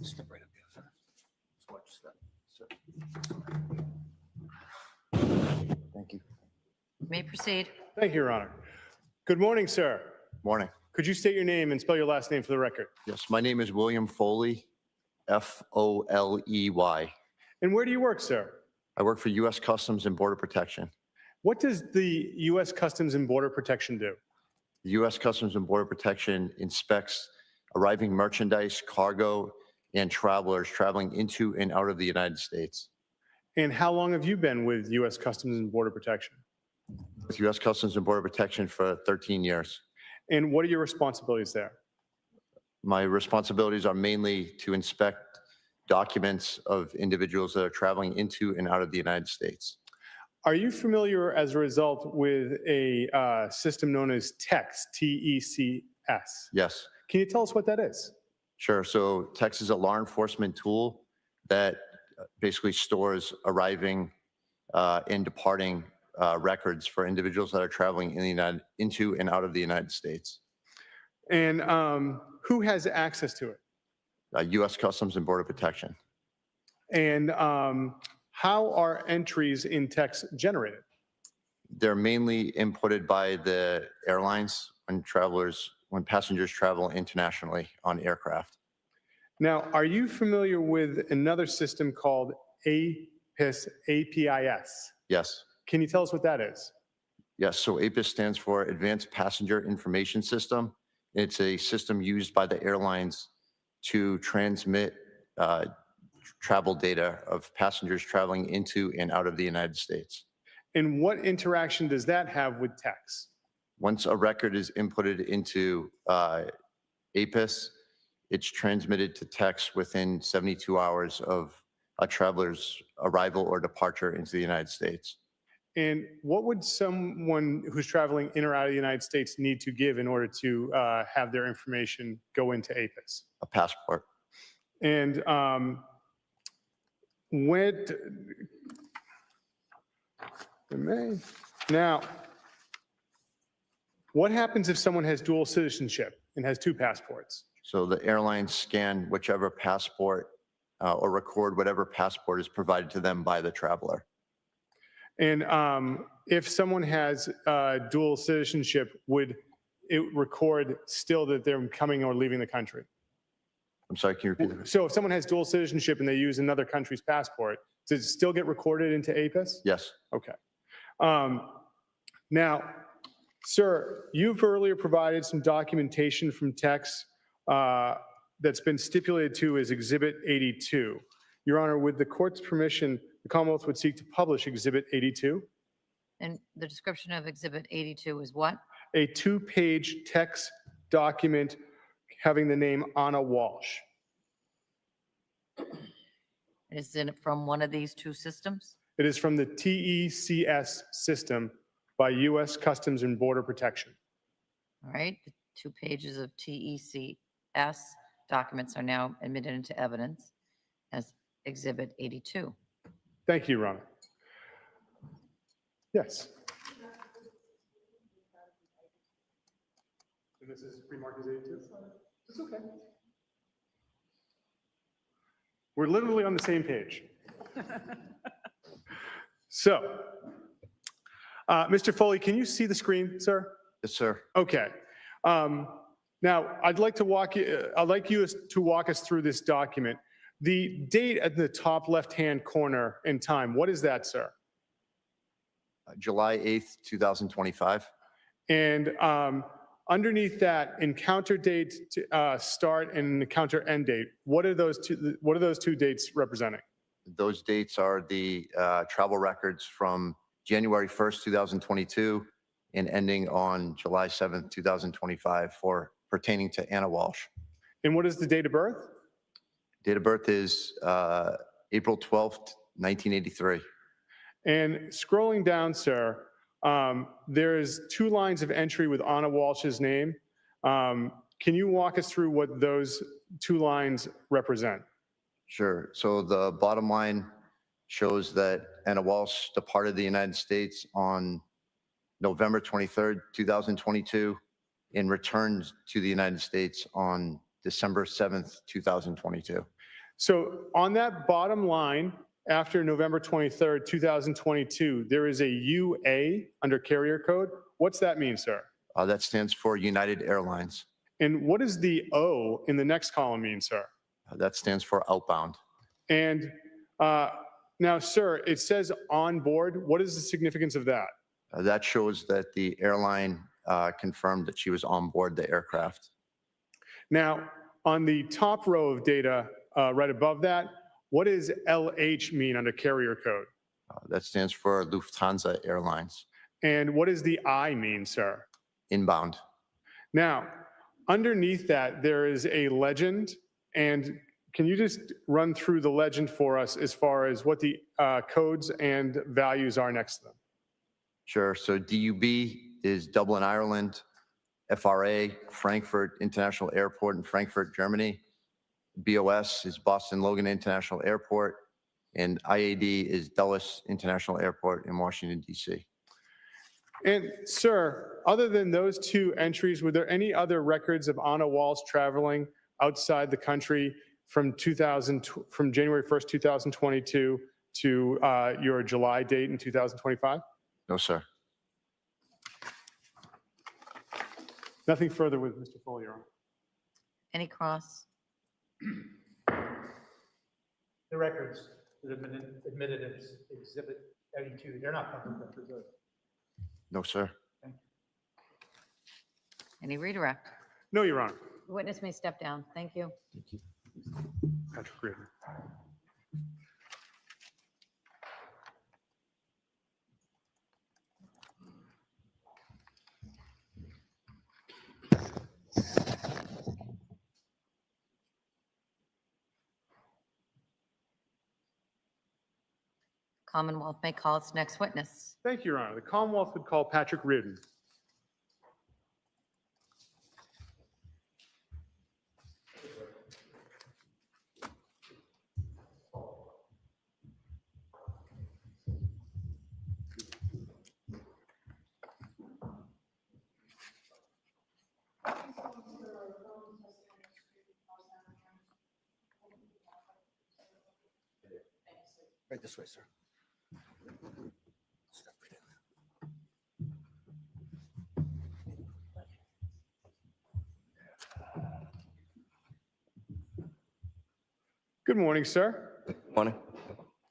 Step right up here, sir. Just watch that, sir. Thank you. You may proceed. Thank you, Your Honor. Good morning, sir. Morning. Could you state your name and spell your last name for the record? Yes, my name is William Foley, Foley. And where do you work, sir? I work for U.S. Customs and Border Protection. What does the U.S. Customs and Border Protection do? The U.S. Customs and Border Protection inspects arriving merchandise, cargo, and travelers traveling into and out of the United States. And how long have you been with U.S. Customs and Border Protection? With U.S. Customs and Border Protection for 13 years. And what are your responsibilities there? My responsibilities are mainly to inspect documents of individuals that are traveling into and out of the United States. Are you familiar, as a result, with a system known as TECS, T-E-C-S? Yes, Can you tell us what that is? sure. So TECS is a law enforcement tool that basically stores arriving and departing records for individuals that are traveling into and out of the United States. And who has access to it? U.S. Customs and Border Protection. And how are entries in TECS generated? They're mainly inputted by the airlines when passengers travel internationally on aircraft. Now, are you familiar with another system called APIS? Yes, Can you tell us what that is? yes. So APIS stands for Advanced Passenger Information System. It's a system used by the airlines to transmit travel data of passengers traveling into and out of the United States. And what interaction does that have with TECS? Once a record is inputted into APIS, It's transmitted to text within 72 hours of a traveler's arrival or departure into the United States. And what would someone who's traveling in or out of the United States need to give in order to have their information go into APIS? A passport. And now, what happens if someone has dual citizenship and has two passports? So the airlines scan whichever passport or record whatever passport is provided to them by the traveler. And if someone has dual citizenship, would it record still that they're coming or leaving the country? I'm sorry, can you repeat that? So if someone has dual citizenship and they use another country's passport, does it still get recorded into APIS? Yes. Okay. Now, sir, you've earlier provided some documentation from text that's been stipulated to as Exhibit 82. Your Honor, with the court's permission, the Commonwealth would seek to publish Exhibit 82, And the description of Exhibit 82 is what? a two-page text document having the name Anna Walsh. Is it from one of these two systems? It is from the TECS system by U.S. Customs and Border Protection. All right, the 2 pages of TECS documents are now admitted into evidence as Exhibit 82. Thank you, Your Honor. Yes. And this is pre-marked as 82? It's okay. We're literally on the same page. So, Mr. Foley, can you see the screen, sir? Yes, sir. Okay. Now, I'd like you to walk us through this document. The date at the top left-hand corner in time, what is that, sir? July 8th, 2025. And underneath that, encounter date to start and encounter end date, what are those two dates representing? Those dates are the travel records from January 1st, 2022 and ending on July 7th, 2025 for pertaining to Anna Walsh. And what is the date of birth? Date of birth is April 12th, 1983. And scrolling down, sir, there is 2 lines of entry with Anna Walsh's name. Can you walk us through what those 2 lines represent? Sure. So the bottom line shows that Anna Walsh departed the United States on November 23rd, 2022 and returned to the United States on December 7th, 2022. So on that bottom line, after November 23rd, 2022, there is a UA under carrier code. What's that mean, sir? That stands for United Airlines. And what does the O in the next column mean, sir? That stands for outbound. And now, sir, it says on board. What is the significance of that? That shows that the airline confirmed that she was on board the aircraft. Now, on the top row of data, right above that, what does LH mean under carrier code? That stands for Lufthansa Airlines. And what does the I mean, sir? Inbound. Now, underneath that, there is a legend. And can you just run through the legend for us as far as what the codes and values are next to them? Sure. So DUB is Dublin, Ireland. FRA, Frankfurt International Airport in Frankfurt, Germany. BOS is Boston Logan International Airport. And IAD is Dulles International Airport in Washington, D.C. And sir, other than those 2 entries, were there any other records of Anna Walsh traveling outside the country from January 1st, 2022 to your July date in 2025? No, sir. Nothing further with Mr. Foley, Your Honor. Any cross? The records that have been admitted as Exhibit 82, they're not public records, are they? No, sir. Any redirect? No, Your Honor. The witness may step down. Thank you. Patrick Graver. Commonwealth may call its next witness. Thank you, Your Honor. The Commonwealth would call Patrick Reardon. Right this way, sir. Good morning, sir. Morning.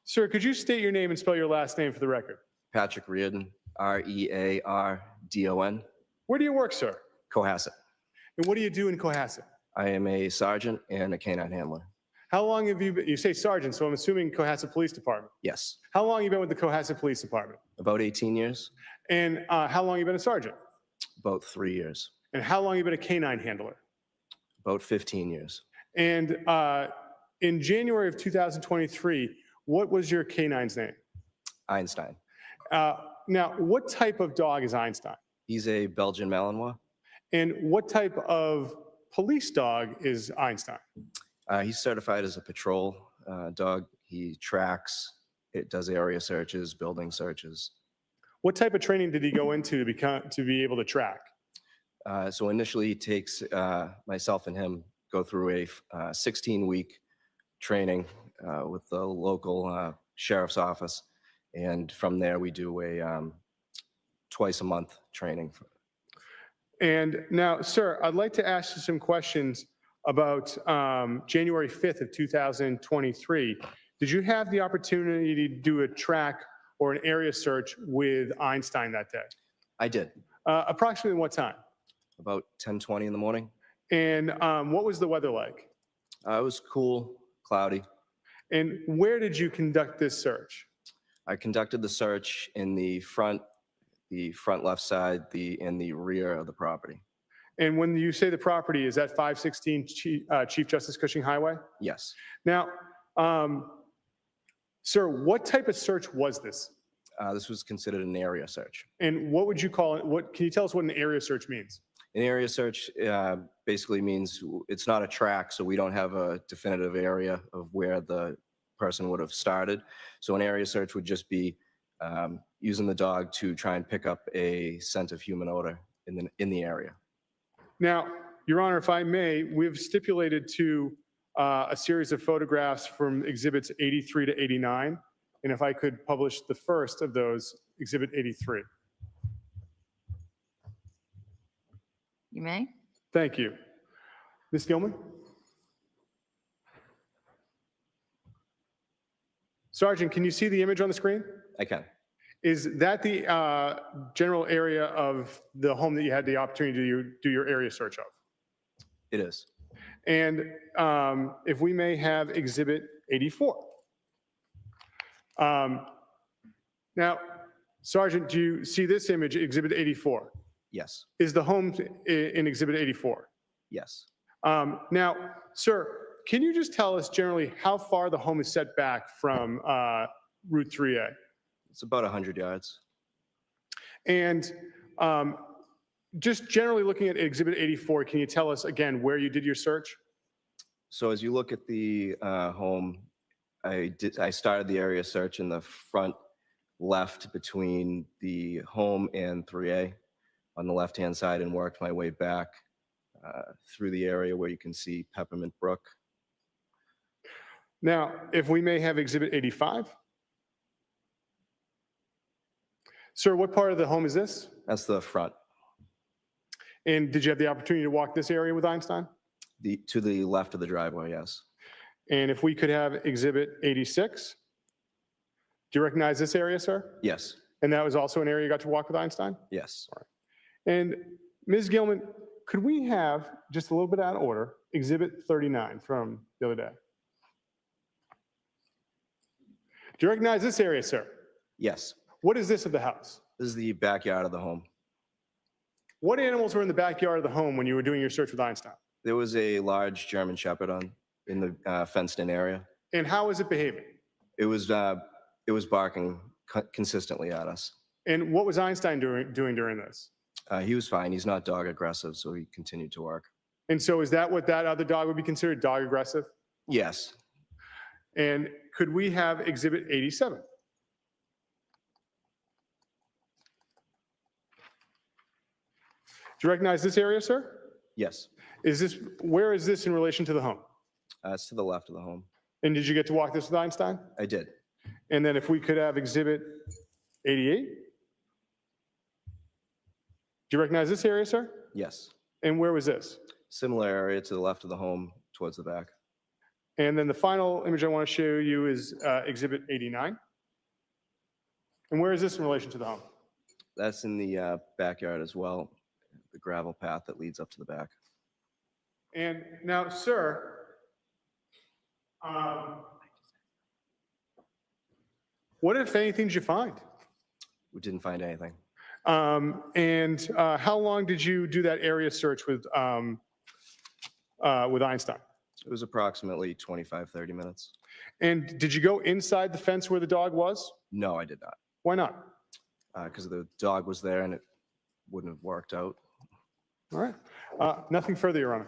Sir, could you state your name and spell your last name for the record? Patrick Reardon, Reardon, Where do you work, sir? Cohasset. And what do you do in Cohasset? I am a sergeant and a canine handler. How long have you been, you say sergeant, so I'm assuming Cohasset Police Department. Yes, How long have you been with the Cohasset Police Department? about 18 years, And how long have you been a sergeant? about 3 years, And how long have you been a canine handler? about 15 years. And in January of 2023, what was your canine's name? Einstein. Now, what type of dog is Einstein? He's a Belgian Malinois. And what type of police dog is Einstein? He's certified as a patrol dog. He tracks, it does area searches, building searches. What type of training did he go into to be able to track? So initially he takes myself and him go through a 16-week training with the local sheriff's office. And from there we do a twice a month training. And now, sir, I'd like to ask you some questions about January 5th of 2023. Did you have the opportunity to do a track or an area search with Einstein that day? I did, Approximately what time? about 10:20 in the morning. And what was the weather like? It was cool, cloudy. And where did you conduct this search? I conducted the search in the front left side, and the rear of the property. And when you say the property, is that 516 Chief Justice Cushing Highway? Yes. Now, sir, what type of search was this? This was considered an area search. And what would you call it? Can you tell us what an area search means? An area search basically means it's not a track, so we don't have a definitive area of where the person would have started. So an area search would just be using the dog to try and pick up a scent of human odor in the area. Now, Your Honor, if I may, we've stipulated to a series of photographs from exhibits 83 to 89. And if I could publish the first of those, exhibit 83. You may. Thank you. Ms. Gilman? Sergeant, can you see the image on the screen? I can. Is that the general area of the home that you had the opportunity to do your area search of? It is. And if we may have exhibit 84. Now, Sergeant, do you see this image, exhibit 84? Yes. Is the home in exhibit 84? Yes. Now, sir, can you just tell us generally how far the home is set back from Route 3A? It's about 100 yards. And just generally looking at exhibit 84, can you tell us again where you did your search? So as you look at the home, I started the area search in the front left between the home and 3A on the left-hand side and worked my way back through the area where you can see Peppermint Brook. Now, if we may have exhibit 85. Sir, what part of the home is this? That's the front. And did you have the opportunity to walk this area with Einstein? To the left of the driveway, yes. And if we could have exhibit 86. Do you recognize this area, sir? Yes. And that was also an area you got to walk with Einstein? Yes. And Ms. Gilman, could we have, just a little bit out of order, exhibit 39 from the other day? Do you recognize this area, sir? Yes. What is this of the house? This is the backyard of the home. What animals were in the backyard of the home when you were doing your search with Einstein? There was a large German Shepherd in the fenced-in area. And how is it behaving? It was It was barking consistently at us. And what was Einstein doing during this? He was fine. He's not dog aggressive, so he continued to work. And so is that what that other dog would be considered, dog aggressive? Yes. And could we have Exhibit 87? Do you recognize this area, sir? Yes. Where is this in relation to the home? It's to the left of the home. And did you get to walk this with Einstein? I did. And then if we could have Exhibit 88? Do you recognize this area, sir? Yes. And where was this? Similar area to the left of the home towards the back. And then the final image I want to show you is Exhibit 89. And where is this in relation to the home? That's in the backyard as well, the gravel path that leads up to the back. And now, sir, what, if anything, did you find? We didn't find anything. And how long did you do that area search with Einstein? It was approximately 25, 30 minutes. And did you go inside the fence where the dog was? No, I did not. Why not? Because the dog was there and it wouldn't have worked out. All right. Nothing further, Your Honor.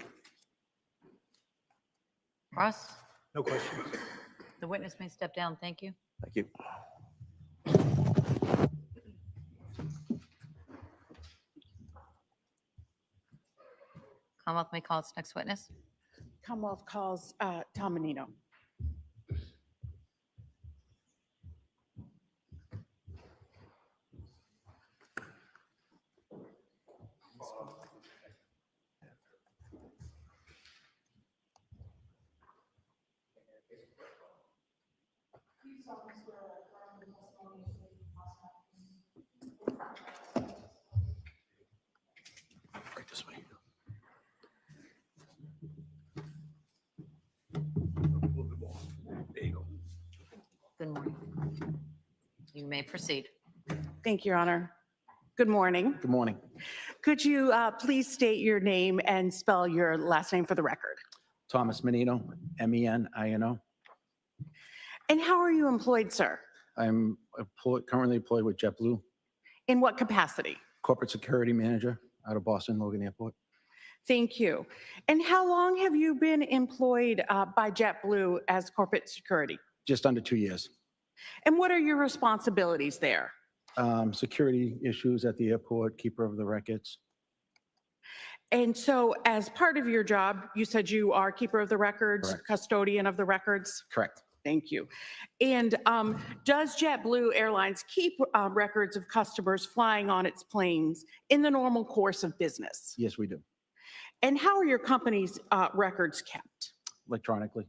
Ross, No questions. the witness may step down. Thank you. Thank you. Commonwealth may call its next witness. Commonwealth calls Tom Menino. Right this way. There you go. Good morning. You may proceed. Thank you, Your Honor. Good morning. Good morning. Could you please state your name and spell your last name for the record? Thomas Menino, Menino. And how are you employed, sir? I'm currently employed with JetBlue, In what capacity? corporate security manager out of Boston Logan Airport. Thank you. And how long have you been employed by JetBlue as corporate security? Just under 2 years. And what are your responsibilities there? Security issues at the airport, keeper of the records. And so as part of your job, you said you are keeper of the records, Correct. custodian of the records? Correct. Thank you. And does JetBlue Airlines keep records of customers flying on its planes in the normal course of business? Yes, we do. And how are your company's records kept? Electronically.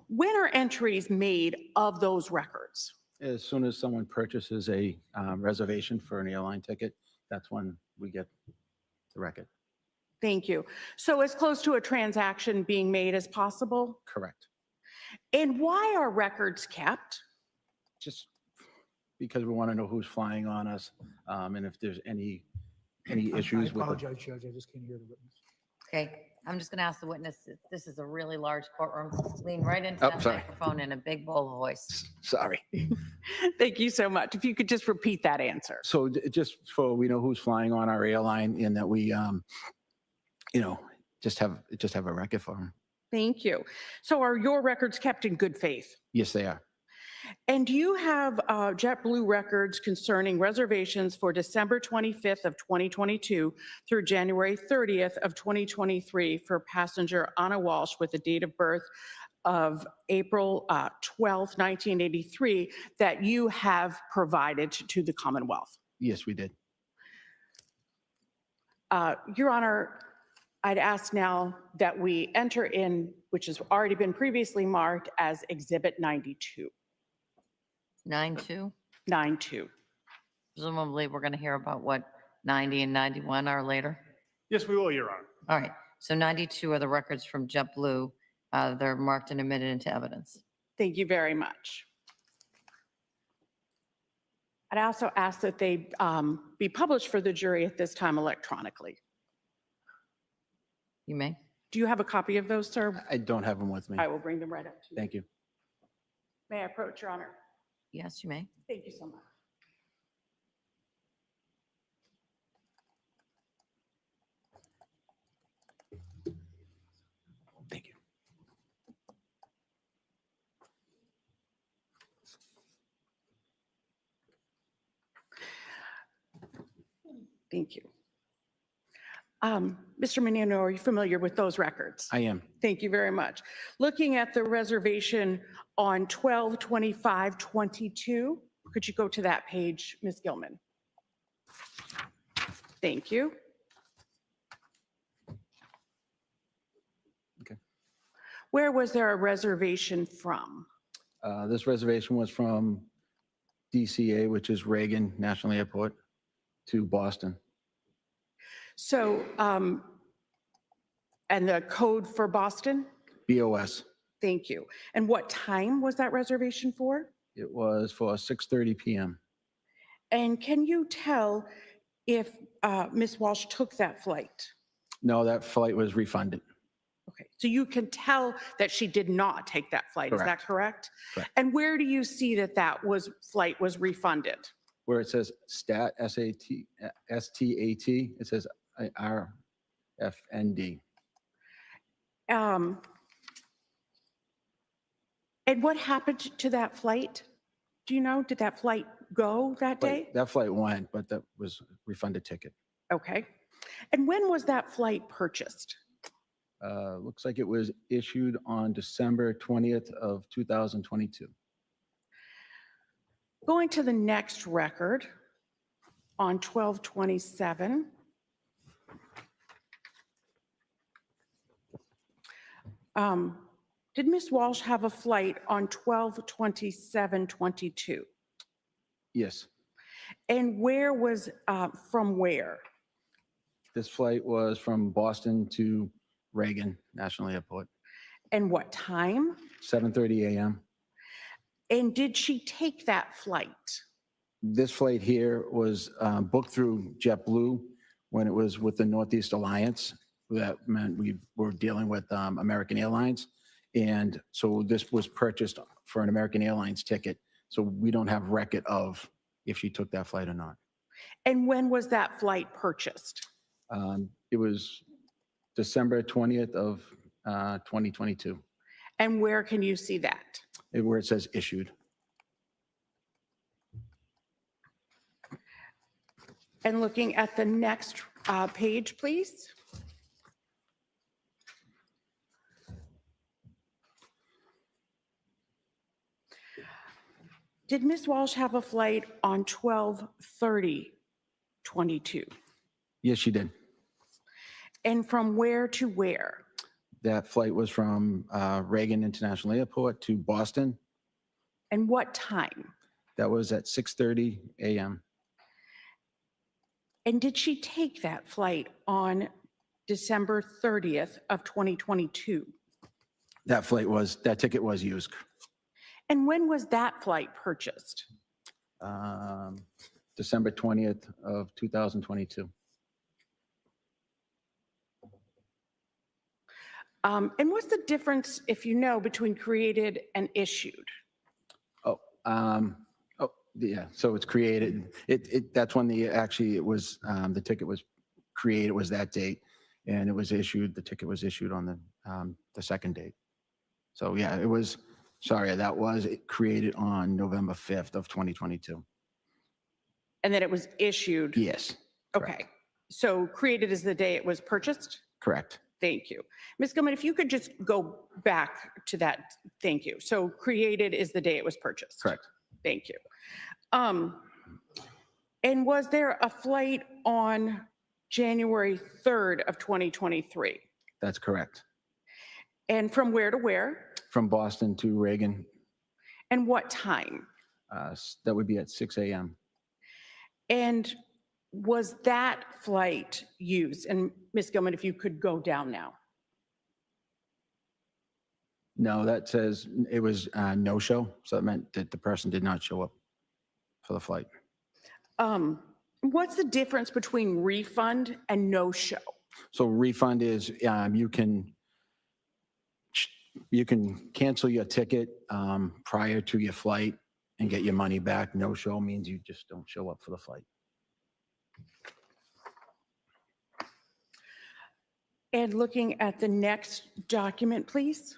When are entries made of those records? As soon as someone purchases a reservation for an airline ticket, that's when we get the record. Thank you. So as close to a transaction being made as possible? Correct. And why are records kept? Just because we want to know who's flying on us and if there's any issues I with it. apologize, Judge, I just can't hear the witness. Okay, I'm just going to ask the witness, this is a really large courtroom. Lean right into Oh, that sorry. microphone in a big, bold voice. Sorry. Thank you so much. If you could just repeat that answer. So just so we know who's flying on our airline and that we, just have a record for them. Thank you. So are your records kept in good faith? Yes, they are. And do you have JetBlue records concerning reservations for December 25th of 2022 through January 30th of 2023 for passenger Anna Walshe with a date of birth of April 12th, 1983 that you have provided to the Commonwealth? Yes, we did. Your Honor, I'd ask now that we enter in, which has already been previously marked as Exhibit 92. 9-2, 92. presumably we're going to hear about what 90 and 91 are later. Yes, we will, Your Honor. All right, so 92 are the records from JetBlue. They're marked and admitted into evidence. Thank you very much. I'd also ask that they be published for the jury at this time electronically. You may. Do you have a copy of those, sir? I don't have them with me. I will bring them right up to you. Thank you. May I approach, Your Honor? Yes, you may. Thank you so much. Thank you. Thank you. Mr. Menino, are you familiar with those records? I am. Thank you very much. Looking at the reservation on 12/25/22, could you go to that page, Ms. Gilman? Thank you. Okay. Where was there a reservation from? This reservation was from DCA, which is Reagan National Airport, to Boston. So, and the code for Boston? BOS. Thank you. And what time was that reservation for? It was for 6:30 p.m. And can you tell if Ms. Walshe took that flight? No, that flight was refunded. Okay, so you can tell that she did not take that flight, is that correct? Correct. And where do you see that flight was refunded? Where it says STAT, STAT, it says RFND. And what happened to that flight? Do you know, did that flight go that day? That flight went, but that was a refunded ticket. Okay. And when was that flight purchased? Looks like it was issued on December 20th of 2022. Going to the next record on 12/27. Did Ms. Walshe have a flight on 12/27/22? Yes, And where was, from where? this flight was from Boston to Reagan National Airport, And what time? 7:30 a.m. And did she take that flight? This flight here was booked through JetBlue when it was with the Northeast Alliance. That meant we were dealing with American Airlines. And so this was purchased for an American Airlines ticket. So we don't have record of if she took that flight or not. And when was that flight purchased? It was December 20th of 2022, And where can you see that? where it says issued. And looking at the next page, please. Did Ms. Walshe have a flight on 12/30/22? Yes, she did. And from where to where? That flight was from Reagan International Airport to Boston. And what time? That was at 6:30 a.m. And did she take that flight on December 30th of 2022? That ticket was used. And when was that flight purchased? December 20th of 2022. And what's the difference, if you know, between created and issued? Yeah, so it's created. That's when the ticket was created, was that date, and it was issued, the ticket was issued on the second date. So yeah, that was created on November 5th of 2022. And then it was issued? Yes. Okay. correct. So created is the day it was purchased? Correct. Thank you. Ms. Gilman, if you could just go back to that. Thank you. So created is the day it was purchased? Correct. Thank you. And was there a flight on January 3rd of 2023? That's correct. And from where to where? From Boston to Reagan, And what time? that would be at 6 a.m. And was that flight used? And Ms. Gilman, if you could go down now. No, that says it was no-show, so it meant that the person did not show up for the flight. What's the difference between refund and no-show? So refund is you can cancel your ticket prior to your flight, and get your money back. No show means you just don't show up for the flight. And looking at the next document, please.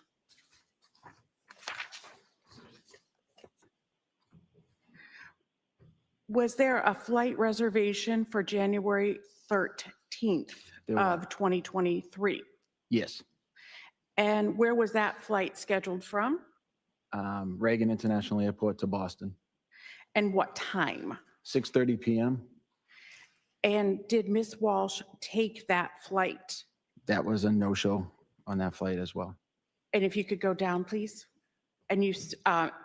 Was there a flight reservation for January 13th There was. of 2023? Yes. And where was that flight scheduled from? Reagan International Airport to Boston, And what time? 6:30 p.m. And did Miss Walsh take that flight? That was a no-show on that flight as well. And if you could go down, please. And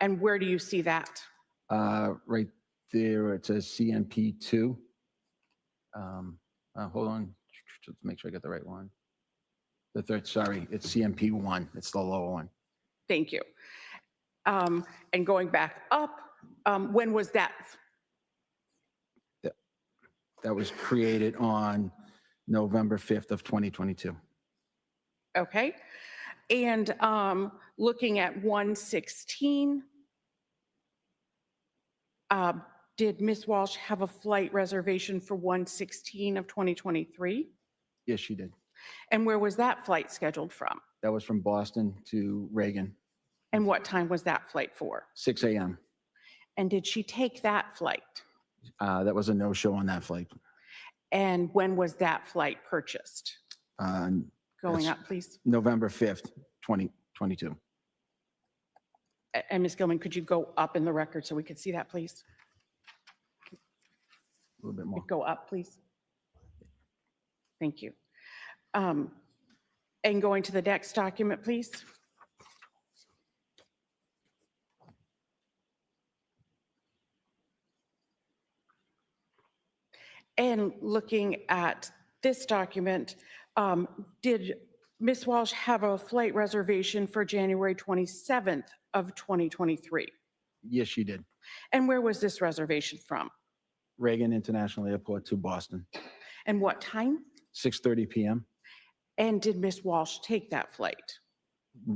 and where do you see that? Right there, it says CMP2. Hold on, let's make sure I get the right one. The third, sorry, it's CMP1. It's the lower one. Thank you. And going back up, when was that? That was created on November 5th of 2022. Okay. And looking at 116, did Miss Walsh have a flight reservation for 116 of 2023? Yes, she did. And where was that flight scheduled from? That was from Boston to Reagan, And what time was that flight for? 6 a.m. And did she take that flight? That was a no-show on that flight. And when was that flight purchased? Going That's- up, please. November 5th, 2022. And Ms. Gilman, could you go up in the record so we could see that, please? A little bit more. Go up, please. Thank you. And going to the next document, please. And looking at this document, did Ms. Walsh have a flight reservation for January 27th of 2023? Yes, she did. And where was this reservation from? Reagan International Airport to Boston, And what time? 6:30 p.m. And did Ms. Walsh take that flight?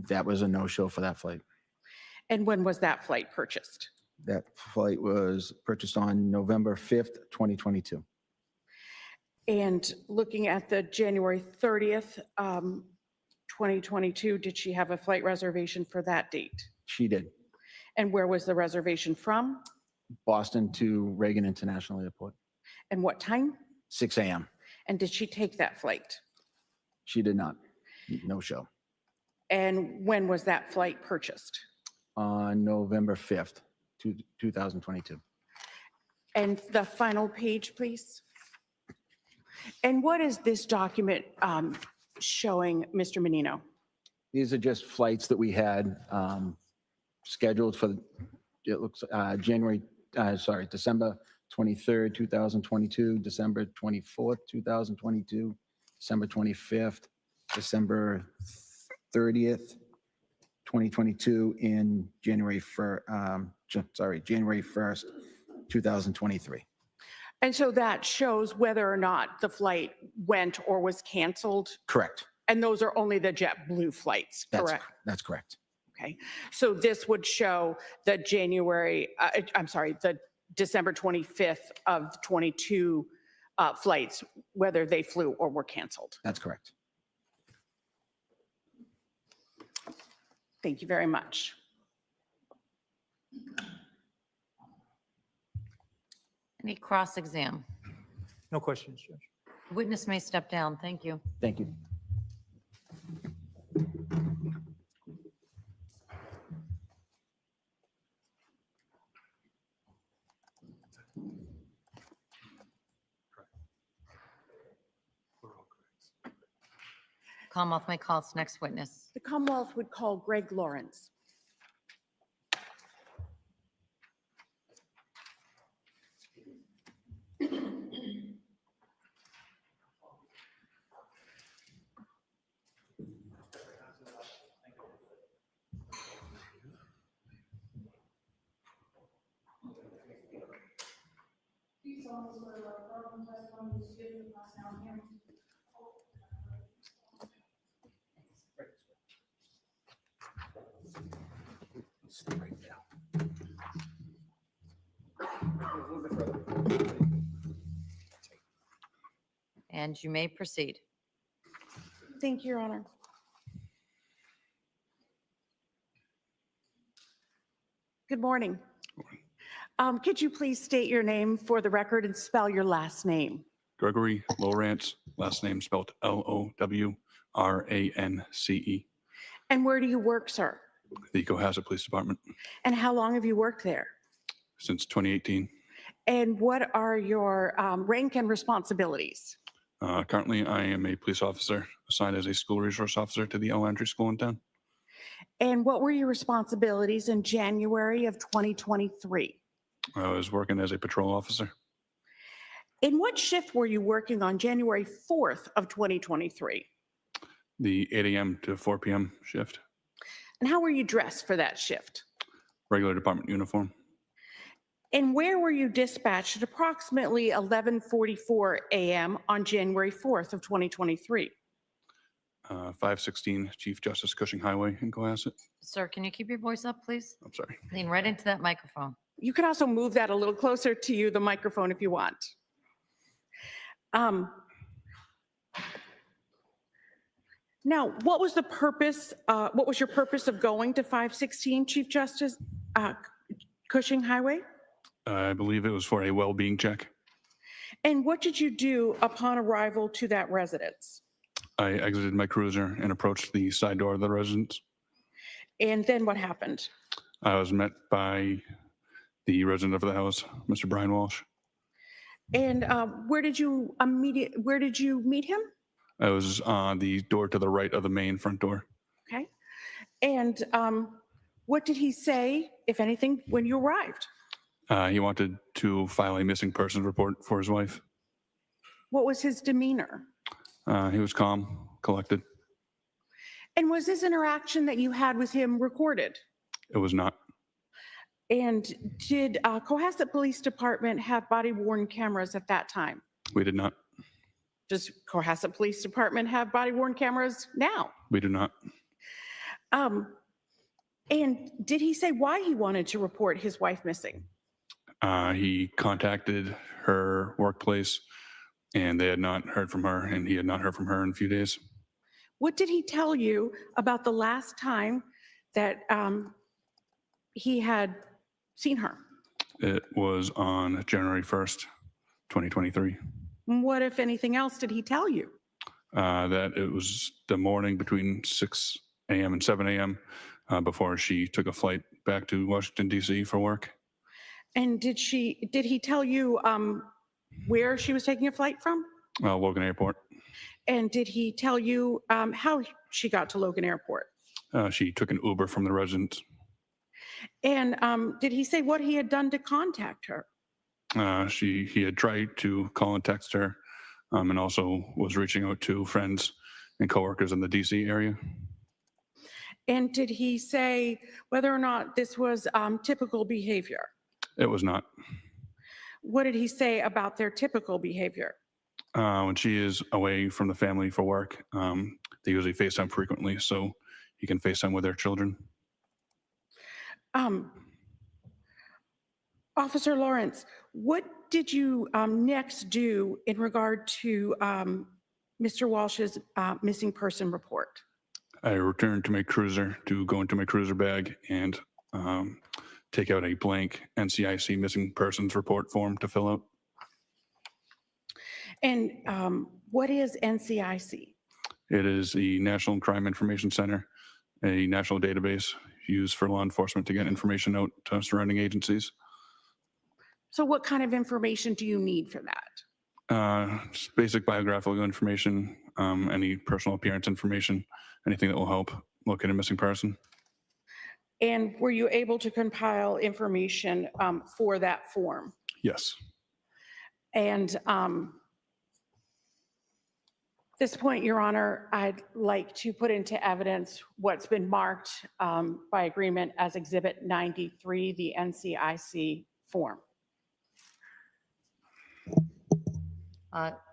That was a no-show for that flight. And when was that flight purchased? That flight was purchased on November 5th, 2022. And looking at the January 30th, 2022, did she have a flight reservation for that date? She did. And where was the reservation from? Boston to Reagan International Airport, And what time? 6 a.m. And did she take that flight? She did not. No-show. And when was that flight purchased? On November 5th, 2022. And the final page, please. And what is this document showing, Mr. Menino? These are just flights that we had scheduled for, it looks, December 23rd, 2022, December 24th, 2022, December 25th, December 30th, 2022, and January 1st, 2023. And so that shows whether or not the flight went or was canceled. Correct. And those are only the JetBlue flights, correct? That's correct. Okay. So this would show the the December 25th of 22 flights, whether they flew or were canceled. That's correct. Thank you very much. Any cross-exam? No questions, Judge. Witness may step down. Thank you. Thank you. Commonwealth may call its next witness. The Commonwealth would call Greg Lawrence. And you may proceed. Thank you, Your Honor. Good morning. Could you please state your name for the record and spell your last name? Gregory Lawrence, last name spelled Lowrance. And where do you work, sir? The Cohasset Police Department And how long have you worked there? since 2018. And what are your rank and responsibilities? Currently, I am a police officer assigned as a school resource officer to the elementary school in town. And what were your responsibilities in January of 2023? I was working as a patrol officer. In what shift were you working on January 4th of 2023? The 8 a.m. to 4 p.m. shift, And how were you dressed for that shift? regular department uniform. And where were you dispatched at approximately 11:44 a.m. on January 4th of 2023? 516 Chief Justice Cushing Highway in Cohasset. Sir, can you keep your voice up, please? I'm sorry. Lean right into that microphone. You can also move that a little closer to you, the microphone, if you want. Now, what was the purpose, what was your purpose of going to 516 Chief Justice Cushing Highway? I believe it was for a well-being check. And what did you do upon arrival to that residence? I exited my cruiser and approached the side door of the residence. And then what happened? I was met by the resident of the house, Mr. Brian Walsh. And where did you meet him? I was on the door to the right of the main front door. Okay. And what did he say, if anything, when you arrived? He wanted to file a missing persons report for his wife. What was his demeanor? He was calm, collected. And was this interaction that you had with him recorded? It was not. And did Cohasset Police Department have body-worn cameras at that time? We did not. Does Cohasset Police Department have body-worn cameras now? We do not. And did he say why he wanted to report his wife missing? He contacted her workplace and they had not heard from her, and he had not heard from her in a few days. What did he tell you about the last time that he had seen her? It was on January 1st, 2023. What, if anything else, did he tell you? That it was the morning between 6 a.m. and 7 a.m. Before she took a flight back to Washington, D.C. for work. And did he tell you where she was taking a flight from? Logan Airport. And did he tell you how she got to Logan Airport? She took an Uber from the residence. And did he say what he had done to contact her? He had tried to call and text her, and also was reaching out to friends and coworkers in the DC area. And did he say whether or not this was typical behavior? It was not. What did he say about their typical behavior? When she is away from the family for work, they usually FaceTime frequently, so he can FaceTime with their children. Officer Lawrence, what did you next do in regard to Mr. Walsh's missing person report? I returned to my cruiser to go into my cruiser bag and take out a blank NCIC missing persons report form to fill out. And what is NCIC? It is the National Crime Information Center, a national database used for law enforcement to get information out to surrounding agencies. So what kind of information do you need for that? Just basic biographical information, any personal appearance information, anything that will help locate a missing person. And were you able to compile information for that form? Yes. And this point, Your Honor, I'd like to put into evidence what's been marked by agreement as Exhibit 93, the NCIC form.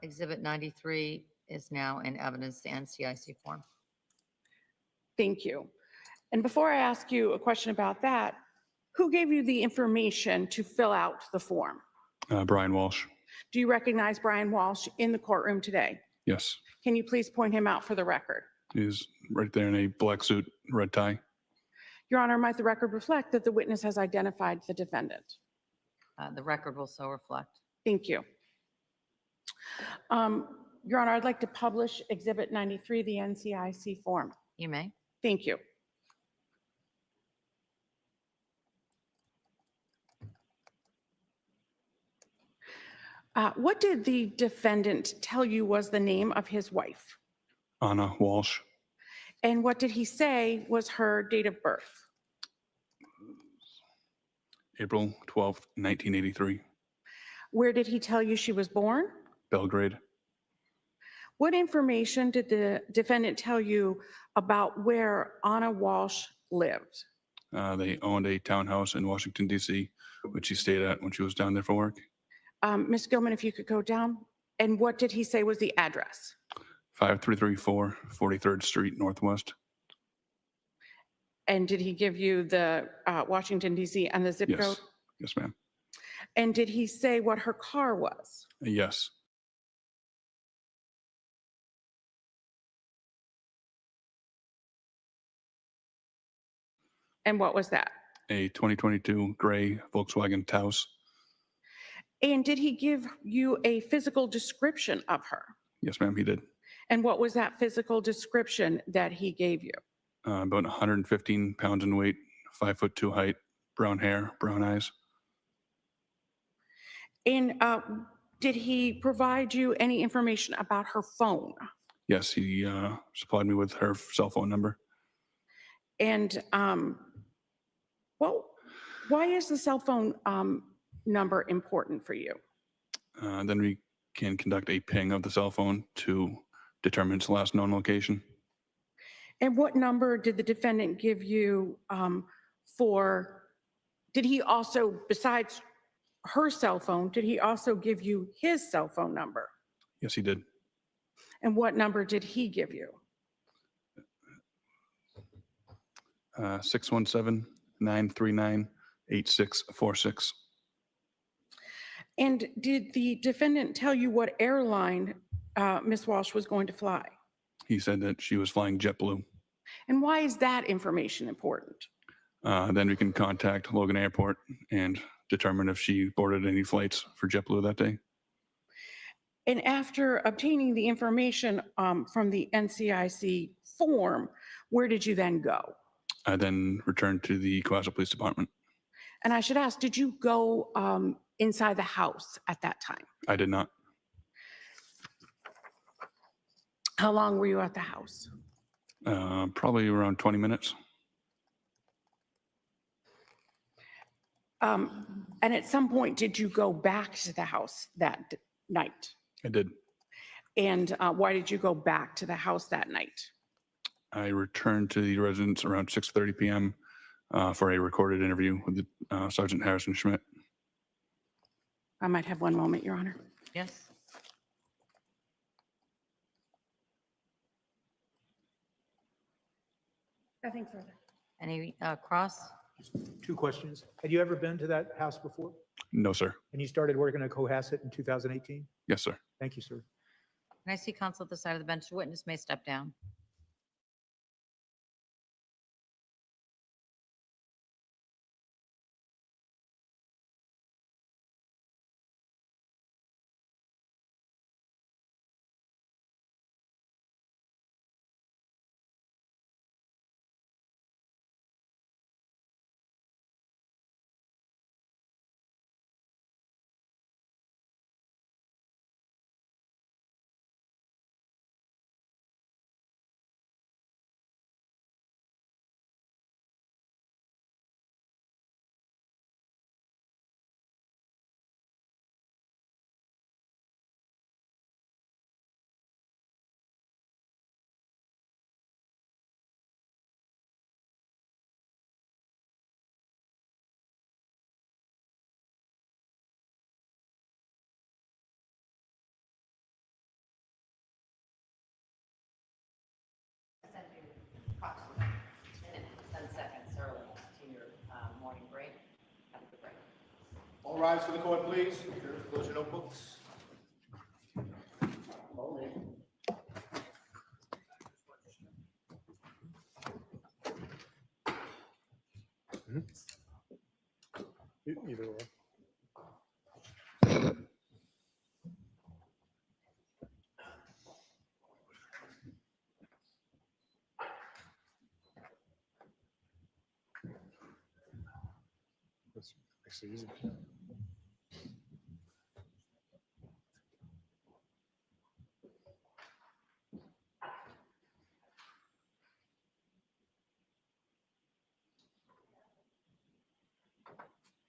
Exhibit 93 is now in evidence, the NCIC form. Thank you. And before I ask you a question about that, who gave you the information to fill out the form? Brian Walsh. Do you recognize Brian Walsh in the courtroom today? Yes. Can you please point him out for the record? He's right there in a black suit, red tie. Your Honor, might the record reflect that the witness has identified the defendant? The record will so reflect. Thank you. Your Honor, I'd like to publish Exhibit 93, the NCIC form. You may. Thank you. What did the defendant tell you was the name of his wife? Anna Walsh. And what did he say was her date of birth? April 12th, 1983. Where did he tell you she was born? Belgrade. What information did the defendant tell you about where Anna Walsh lived? They owned a townhouse in Washington, D.C., which she stayed at when she was down there for work. Ms. Gilman, if you could go down. And what did he say was the address? 5334 43rd Street Northwest. And did he give you the Washington, D.C. and the zip Yes. code? Yes, ma'am. And did he say what her car was? Yes. And what was that? A 2022 gray Volkswagen Taos. And did he give you a physical description of her? Yes, ma'am, he did. And what was that physical description that he gave you? About 115 pounds in weight, 5'2" height, brown hair, brown eyes. And did he provide you any information about her phone? Yes, he supplied me with her cell phone number. And well, why is the cell phone number important for you? Then we can conduct a ping of the cell phone to determine its last known location. And what number did the defendant give you did he also, besides her cell phone, did he also give you his cell phone number? Yes, he did. And what number did he give you? 617-939-8646. And did the defendant tell you what airline Ms. Walsh was going to fly? He said that she was flying JetBlue. And why is that information important? Then we can contact Logan Airport and determine if she boarded any flights for JetBlue that day. And after obtaining the information from the NCIC form, where did you then go? I then returned to the Cohasset Police Department. And I should ask, did you go inside the house at that time? I did not. How long were you at the house? Probably around 20 minutes. And at some point, did you go back to the house that night? I did. And why did you go back to the house that night? I returned to the residence around 6:30 p.m. For a recorded interview with Sergeant Harrison Schmidt. I might have one moment, Your Honor. Yes. Nothing further. Any cross? Two questions. Had you ever been to that house before? No, sir. And you started working at Cohasset in 2018? Yes, sir. Thank you, sir. Can I see counsel at the side of the bench? The witness may step down. All rise for the court, please. Close your notebooks. Either way. That's makes it easy.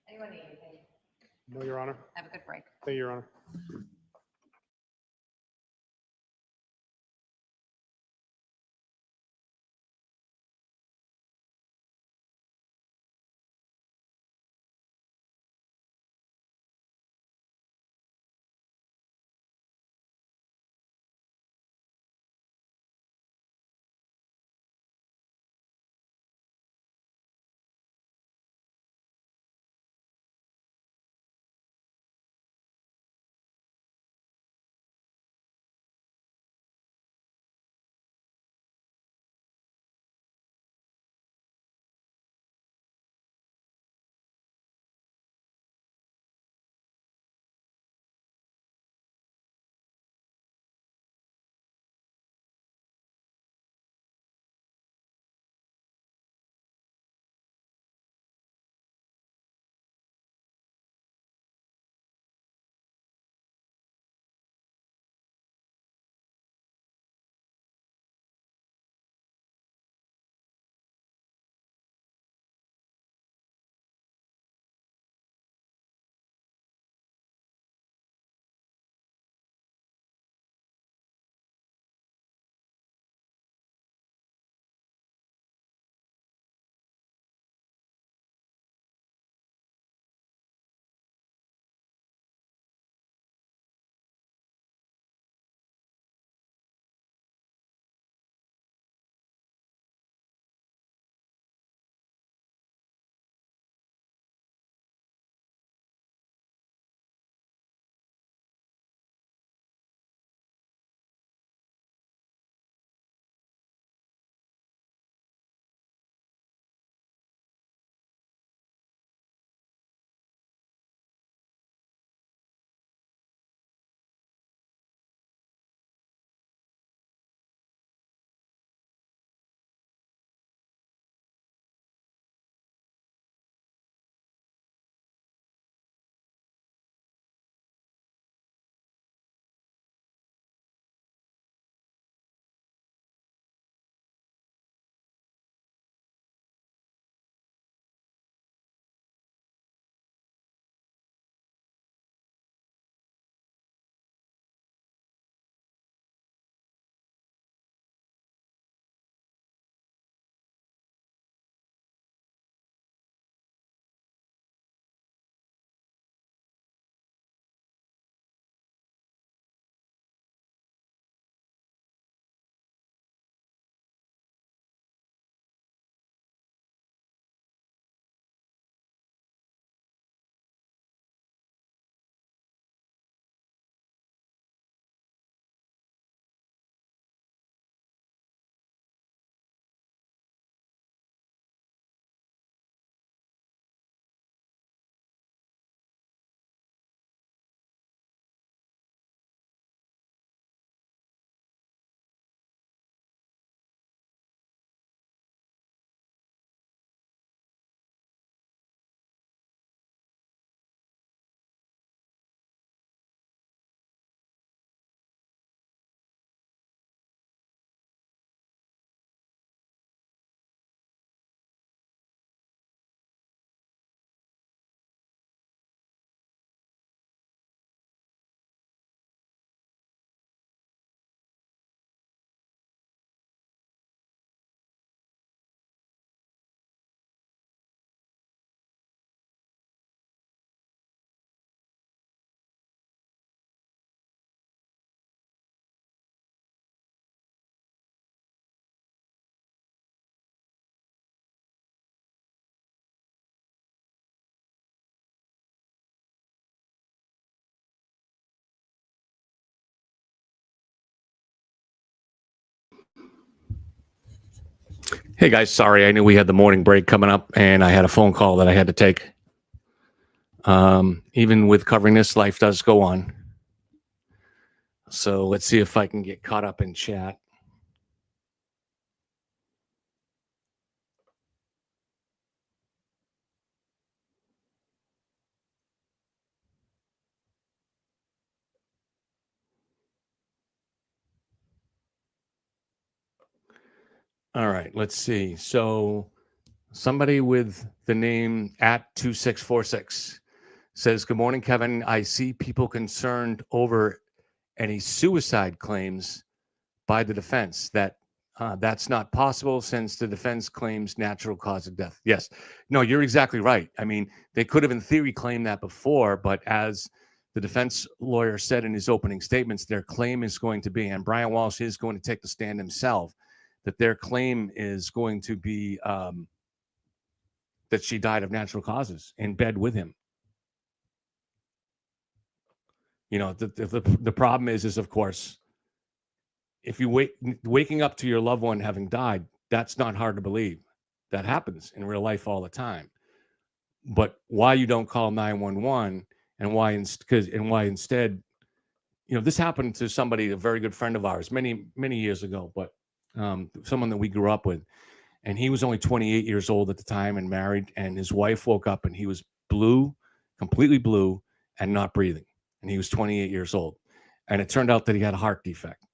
Anyone need anything? No, Your Honor. Have a good break. Thank you, Your Honor. Hey guys, sorry, I knew we had the morning break coming up and I had a phone call that I had to take. Even with covering this, life does go on. So let's see if I can get caught up in chat. All right, let's see. So somebody with the name @2646 says, "Good morning, Kevin. I see people concerned over any suicide claims by the defense that's not possible since the defense claims natural cause of death." Yes. No, you're exactly right. I mean, they could have in theory claimed that before, but as the defense lawyer said in his opening statements, their claim is going to be, and Brian Walshe is going to take the stand himself, that their claim is going to be that she died of natural causes in bed with him. You know, the problem is of course, if you waking up to your loved one having died, that's not hard to believe. That happens in real life all the time. But why you don't call 911 and why instead, you know, this happened to somebody, a very good friend of ours, many years ago, but someone that we grew up with, and he was only 28 years old at the time and married, and his wife woke up and he was blue, completely blue, and not breathing, and he was 28 years old, and it turned out that he had a heart defect.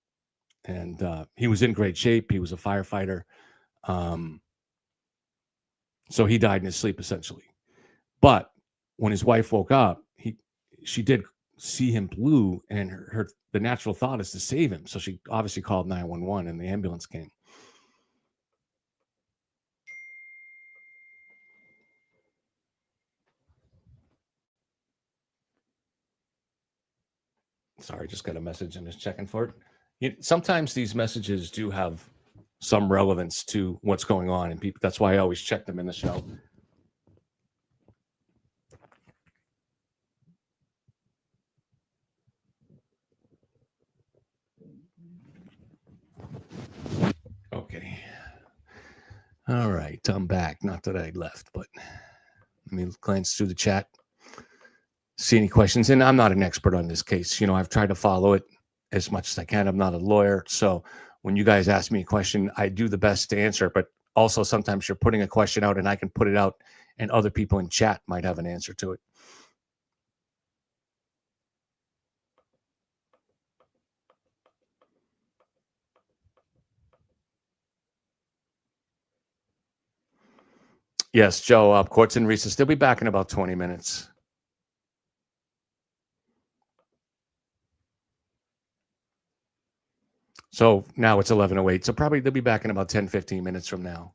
And he was in great shape. He was a firefighter. So he died in his sleep, essentially. But when his wife woke up, she did see him blue, and the natural thought is to save him. So she obviously called 911, and the ambulance came. Sorry, just got a message and just checking for it. Sometimes these messages do have some relevance to what's going on, and people. That's why I always check them in the show. Okay. All right, I'm back. Not that I left, but let me glance through the chat, see any questions. And I'm not an expert on this case. You know, I've tried to follow it as much as I can. I'm not a lawyer. So when you guys ask me a question, I do the best to answer. But also sometimes you're putting a question out and I can put it out and other people in chat might have an answer to it. Yes, Joe, court's in recess. They'll be back in about 20 minutes. So now it's 11:08. So probably they'll be back in about 10, 15 minutes from now.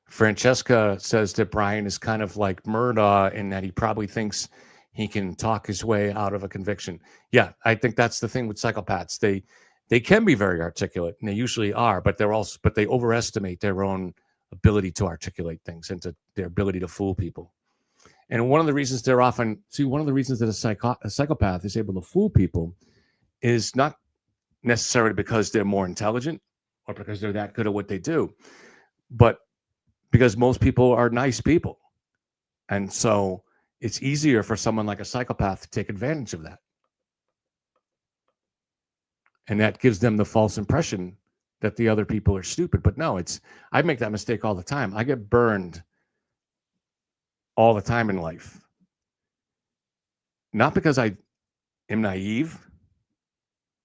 Francesca says that Brian is kind of like Murdaugh in that he probably thinks he can talk his way out of a conviction. Yeah, I think that's the thing with psychopaths. They can be very articulate, and they usually are, but they overestimate their own ability to articulate things and to their ability to fool people. And one of the reasons that a psychopath is able to fool people is not necessarily because they're more intelligent or because they're that good at what they do, but because most people are nice people. And so it's easier for someone like a psychopath to take advantage of that. And that gives them the false impression that the other people are stupid. But no, I make that mistake all the time. I get burned all the time in life. Not because I am naive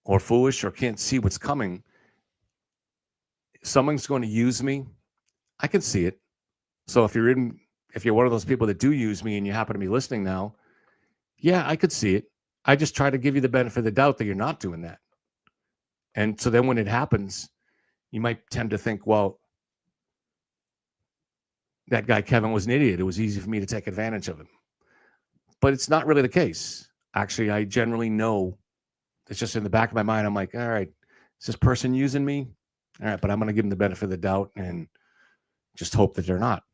or foolish or can't see what's coming. Someone's going to use me. I can see it. So if you're one of those people that do use me and you happen to be listening now, yeah, I could see it. I just try to give you the benefit of the doubt that you're not doing that. And so then when it happens, you might tend to think, well, that guy Kevin was an idiot. It was easy for me to take advantage of him. But it's not really the case. Actually, I generally know. It's just in the back of my mind. I'm like, all right, is this person using me? All right, but I'm going to give them the benefit of the doubt and just hope that they're not.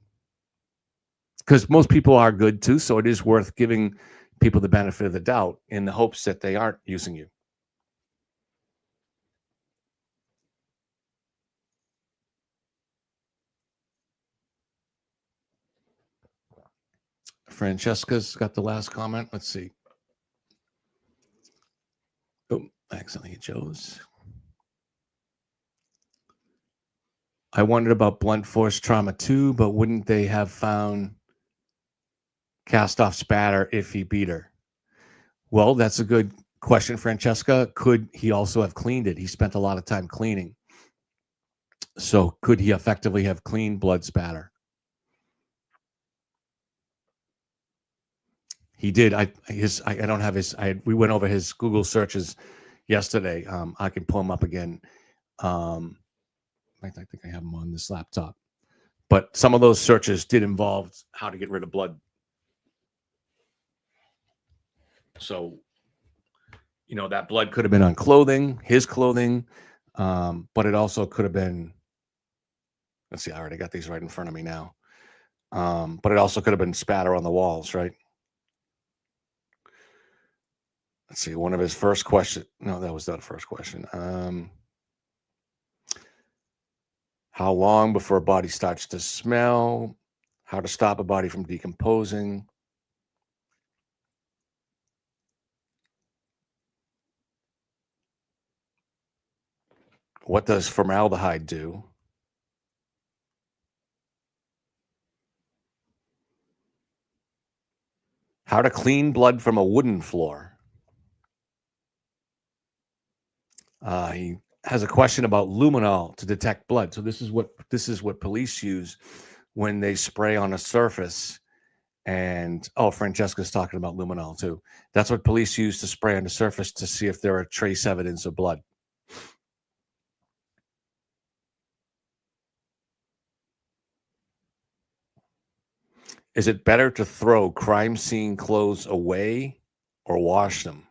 Because most people are good too, so it is worth giving people the benefit of the doubt in the hopes that they aren't using you. Francesca's got the last comment. Let's see. Oh, I accidentally hit Joe's. I wondered about blunt force trauma too, but wouldn't they have found cast off spatter if he beat her? Well, that's a good question, Francesca. Could he also have cleaned it? He spent a lot of time cleaning. So could he effectively have cleaned blood spatter? He did. I don't have his. We went over his Google searches yesterday. I can pull him up again. In fact, I think I have him on this laptop. But some of those searches did involve how to get rid of blood. So, you know, that blood could have been on clothing, his clothing, but it also could have been. Let's see. I already got these right in front of me now. But it also could have been spatter on the walls, right? Let's see, one of his first questions. No, that was not a first question. How long before a body starts to smell? How to stop a body from decomposing? What does formaldehyde do? How to clean blood from a wooden floor? He has a question about luminol to detect blood. So this is what police use when they spray on a surface. And Francesca's talking about luminol too. That's what police use to spray on the surface to see if there are trace evidence of blood. Is it better to throw crime scene clothes away or wash them?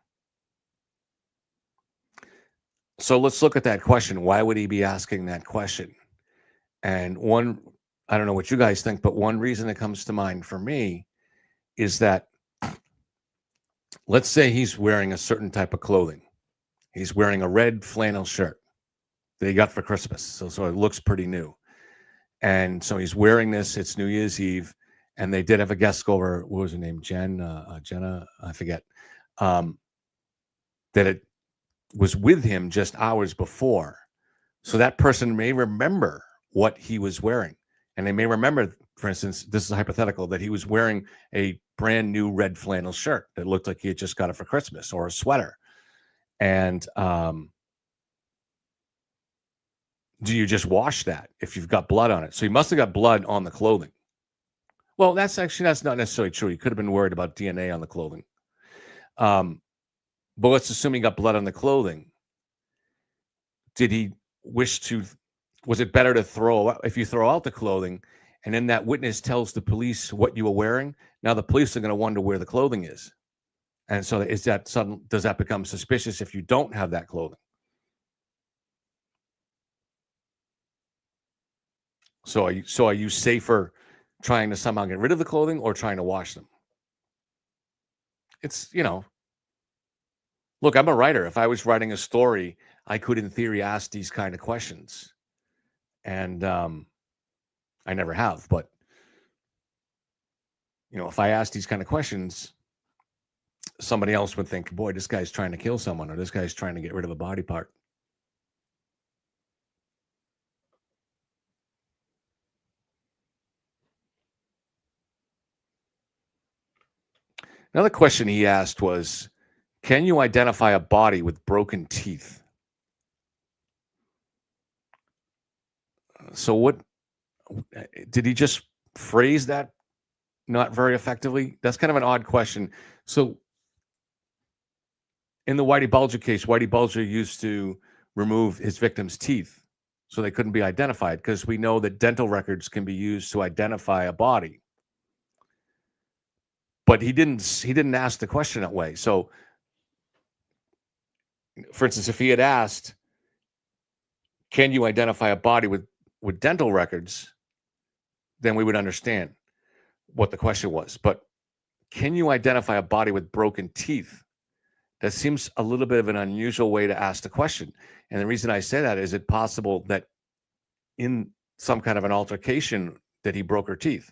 So let's look at that question. Why would he be asking that question? And one, I don't know what you guys think, but one reason that comes to mind for me is that, let's say he's wearing a certain type of clothing. He's wearing a red flannel shirt that he got for Christmas. So it looks pretty new. And so he's wearing this. It's New Year's Eve. And they did have a guest go over. What was her name? Jenna, I forget. That it was with him just hours before. So that person may remember what he was wearing. And they may remember, for instance, this is a hypothetical, that he was wearing a brand new red flannel shirt that looked like he had just got it for Christmas, or a sweater. And do you just wash that if you've got blood on it? So he must have got blood on the clothing. Well, that's not necessarily true. He could have been worried about DNA on the clothing. But let's assume he got blood on the clothing. Did he wish to, was it better to if you throw out the clothing and then that witness tells the police what you were wearing? Now the police are going to wonder where the clothing is. And so does that become suspicious if you don't have that clothing? So are you safer trying to somehow get rid of the clothing or trying to wash them? It's, look, I'm a writer. If I was writing a story, I could, in theory, ask these kind of questions. And I never have. But, if I ask these kind of questions, somebody else would think, boy, this guy's trying to kill someone, or this guy's trying to get rid of a body part. Another question he asked was, can you identify a body with broken teeth? So what, did he just phrase that not very effectively? That's kind of an odd question. So in the Whitey Bulger case, Whitey Bulger used to remove his victims' teeth so they couldn't be identified, because we know that dental records can be used to identify a body. But he didn't ask the question that way. So, for instance, if he had asked, can you identify a body with dental records, then we would understand what the question was. But can you identify a body with broken teeth? That seems a little bit of an unusual way to ask the question. And the reason I say that is it possible that in some kind of an altercation that he broke her teeth?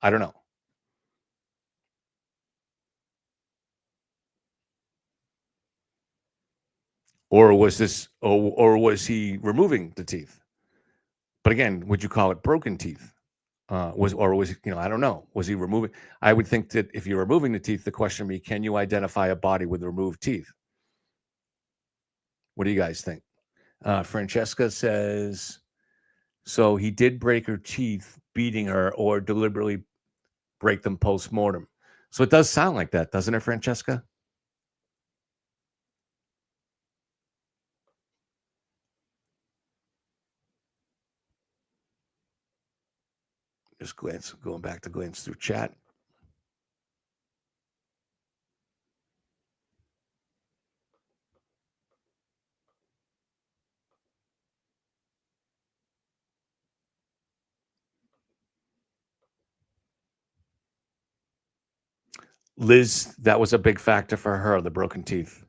I don't know. Or was this, or was he removing the teeth? But again, would you call it broken teeth? Was I don't know. Was he removing? I would think that if you're removing the teeth, the question would be, can you identify a body with removed teeth? What do you guys think? Francesca says, so he did break her teeth, beating her, or deliberately break them post-mortem. So it does sound like that, doesn't it, Francesca? Just going back to glance through chat. Liz, that was a big factor for her, the broken teeth.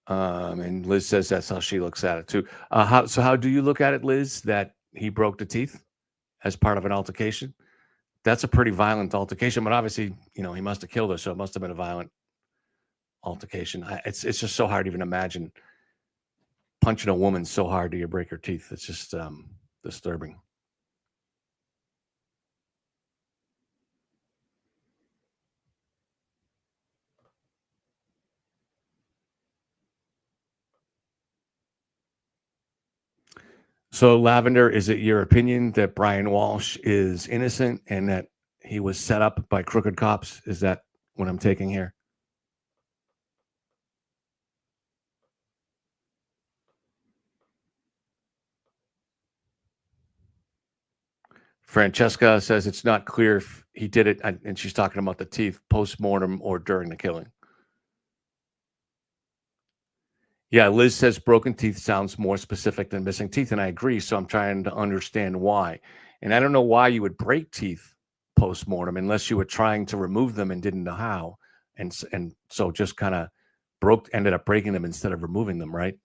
And Liz says that's how she looks at it too. How do you look at it, Liz, that he broke the teeth as part of an altercation? That's a pretty violent altercation, but obviously, he must have killed her, so it must have been a violent altercation. It's just so hard to even imagine punching a woman so hard that you break her teeth. It's just disturbing. So, Lavender, is it your opinion that Brian Walshe is innocent and that he was set up by crooked cops? Is that what I'm taking here? Francesca says it's not clear if he did it, and she's talking about the teeth post-mortem or during the killing. Yeah, Liz says broken teeth sounds more specific than missing teeth, and I agree. So I'm trying to understand why. And I don't know why you would break teeth post-mortem unless you were trying to remove them and didn't know how. And so just kind of ended up breaking them instead of removing them, right?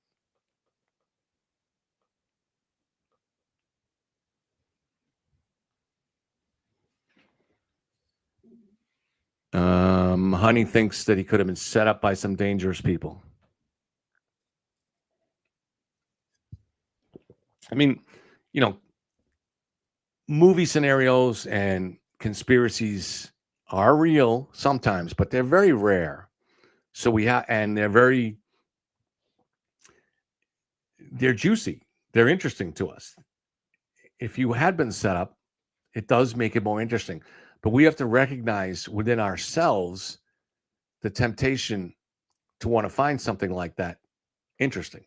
Honey thinks that he could have been set up by some dangerous people. I mean, movie scenarios and conspiracies are real sometimes, but they're very rare. So and they're juicy. They're interesting to us. If you had been set up, it does make it more interesting. But we have to recognize within ourselves the temptation to want to find something like that interesting.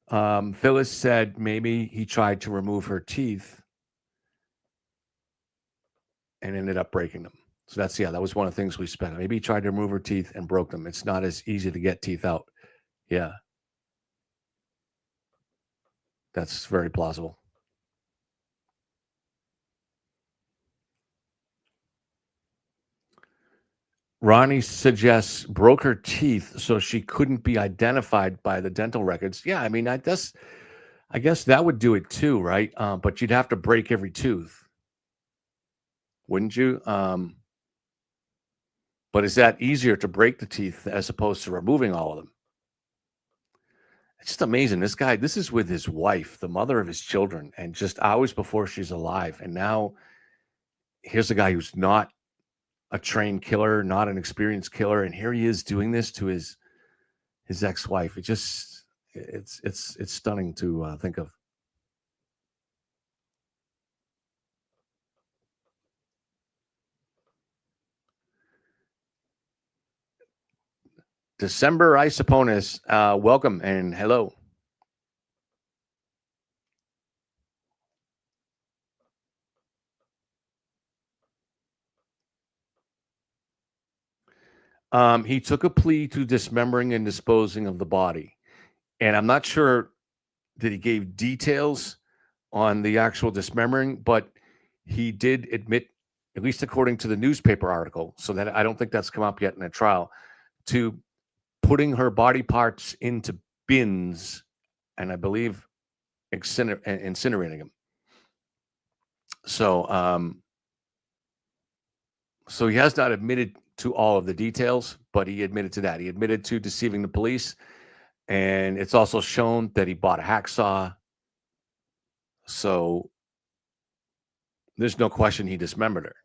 Phyllis said maybe he tried to remove her teeth and ended up breaking them. So that was one of the things we spent. Maybe he tried to remove her teeth and broke them. It's not as easy to get teeth out. Yeah. That's very plausible. Ronnie suggests broke her teeth so she couldn't be identified by the dental records. Yeah, I mean, I guess that would do it too, right? But you'd have to break every tooth, wouldn't you? But is that easier to break the teeth as opposed to removing all of them? It's just amazing. This guy, this is with his wife, the mother of his children, and just hours before she's alive. And now here's a guy who's not a trained killer, not an experienced killer, and here he is doing this to his ex-wife. It's stunning to think of. December Isoponus, welcome and hello. He took a plea to dismembering and disposing of the body. And I'm not sure that he gave details on the actual dismembering, but he did admit, at least according to the newspaper article, so that I don't think that's come up yet in a trial, to putting her body parts into bins and I believe incinerating them. So, so he has not admitted to all of the details, but he admitted to that. He admitted to deceiving the police, and it's also shown that he bought a hacksaw. So there's no question he dismembered her.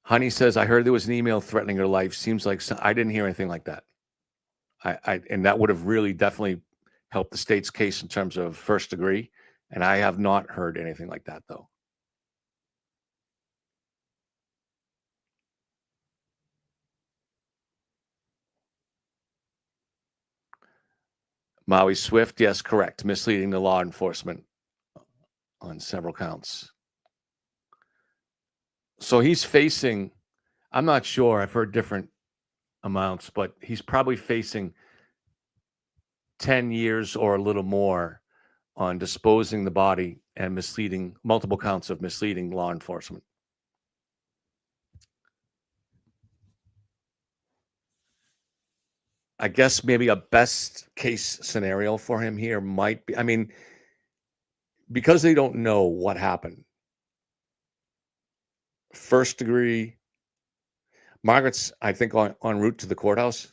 Honey says, I heard there was an email threatening her life. Seems like I didn't hear anything like that. And that would have really definitely helped the state's case in terms of first degree. And I have not heard anything like that, though. Maui Swift, yes, correct. Misleading the law enforcement on several counts. So he's facing, I'm not sure, I've heard different amounts, but he's probably facing 10 years or a little more on disposing the body and misleading, multiple counts of misleading law enforcement. I guess maybe a best case scenario for him here might be, I mean, because they don't know what happened. First degree, Margaret's, I think, en route to the courthouse.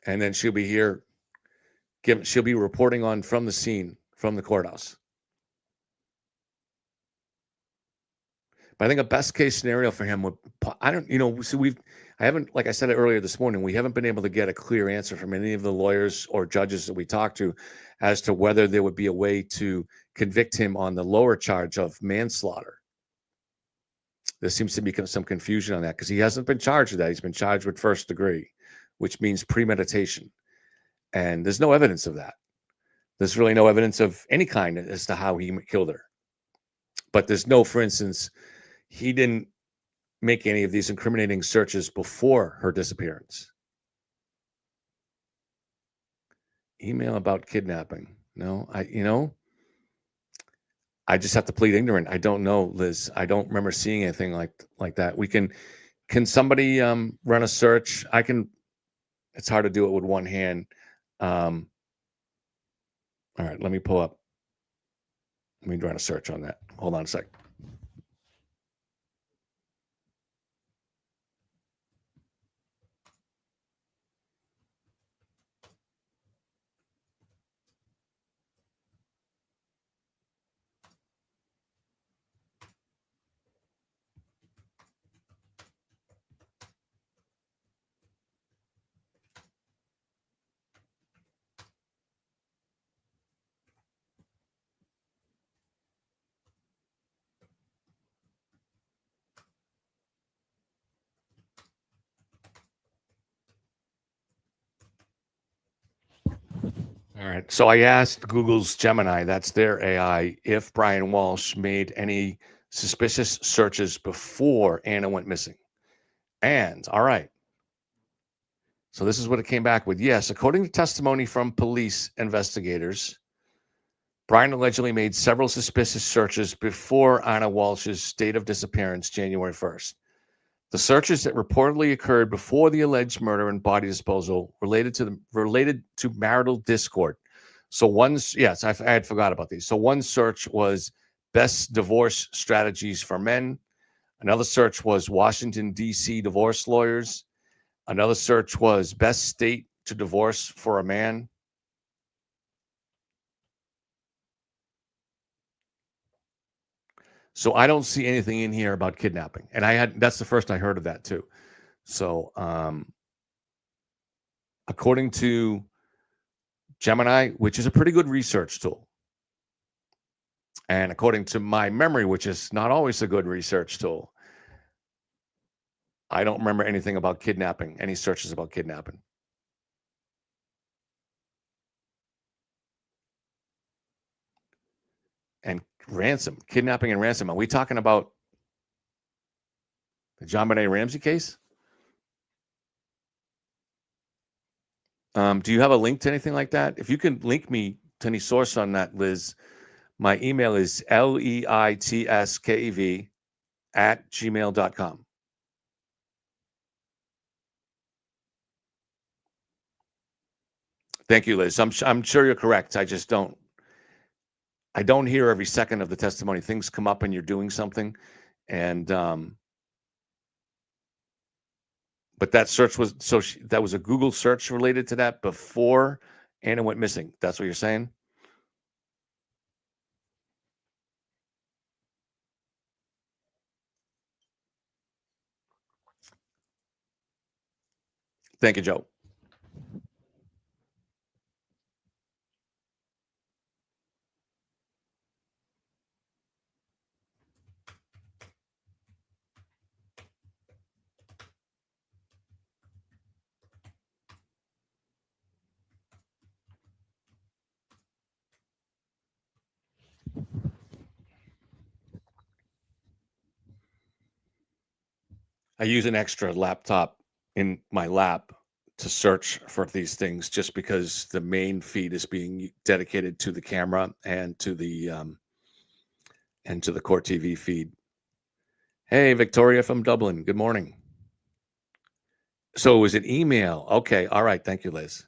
And then she'll be here, she'll be reporting on from the scene, from the courthouse. But I think a best case scenario for him would, I don't, you know, so I haven't, like I said earlier this morning, we haven't been able to get a clear answer from any of the lawyers or judges that we talked to as to whether there would be a way to convict him on the lower charge of manslaughter. There seems to be some confusion on that because he hasn't been charged with that. He's been charged with first degree, which means premeditation. And there's no evidence of that. There's really no evidence of any kind as to how he killed her. But there's no, for instance, he didn't make any of these incriminating searches before her disappearance. Email about kidnapping. No, I just have to plead ignorant. I don't know, Liz. I don't remember seeing anything like that. Can somebody run a search? It's hard to do it with one hand. All right, let me run a search on that. Hold on a sec. All right. So I asked Google's Gemini, that's their AI, if Brian Walshe made any suspicious searches before Anna went missing. And, all right. So this is what it came back with. Yes, according to testimony from police investigators, Brian allegedly made several suspicious searches before Anna Walsh's date of disappearance, January 1st. The searches that reportedly occurred before the alleged murder and body disposal related to marital discord. So I had forgot about these. So one search was best divorce strategies for men. Another search was Washington, D.C. divorce lawyers. Another search was best state to divorce for a man. So I don't see anything in here about kidnapping. And that's the first I heard of that too. So according to Gemini, which is a pretty good research tool, and according to my memory, which is not always a good research tool, I don't remember anything about kidnapping, any searches about kidnapping. And ransom, kidnapping and ransom. Are we talking about The John Benet Ramsey case? Do you have a link to anything like that? If you can link me to any source on that, Liz, my email is leitskev@gmail.com. Thank you, Liz. I'm sure you're correct. I don't hear every second of the testimony. Things come up and you're doing something. And, but that search was, that was a Google search related to that before Anna went missing. That's what you're saying? Thank you, Joe. I use an extra laptop in my lap to search for these things just because the main feed is being dedicated to the camera and to the Court TV feed. Hey, Victoria from Dublin. Good morning. So was it email? Okay. All right. Thank you, Liz.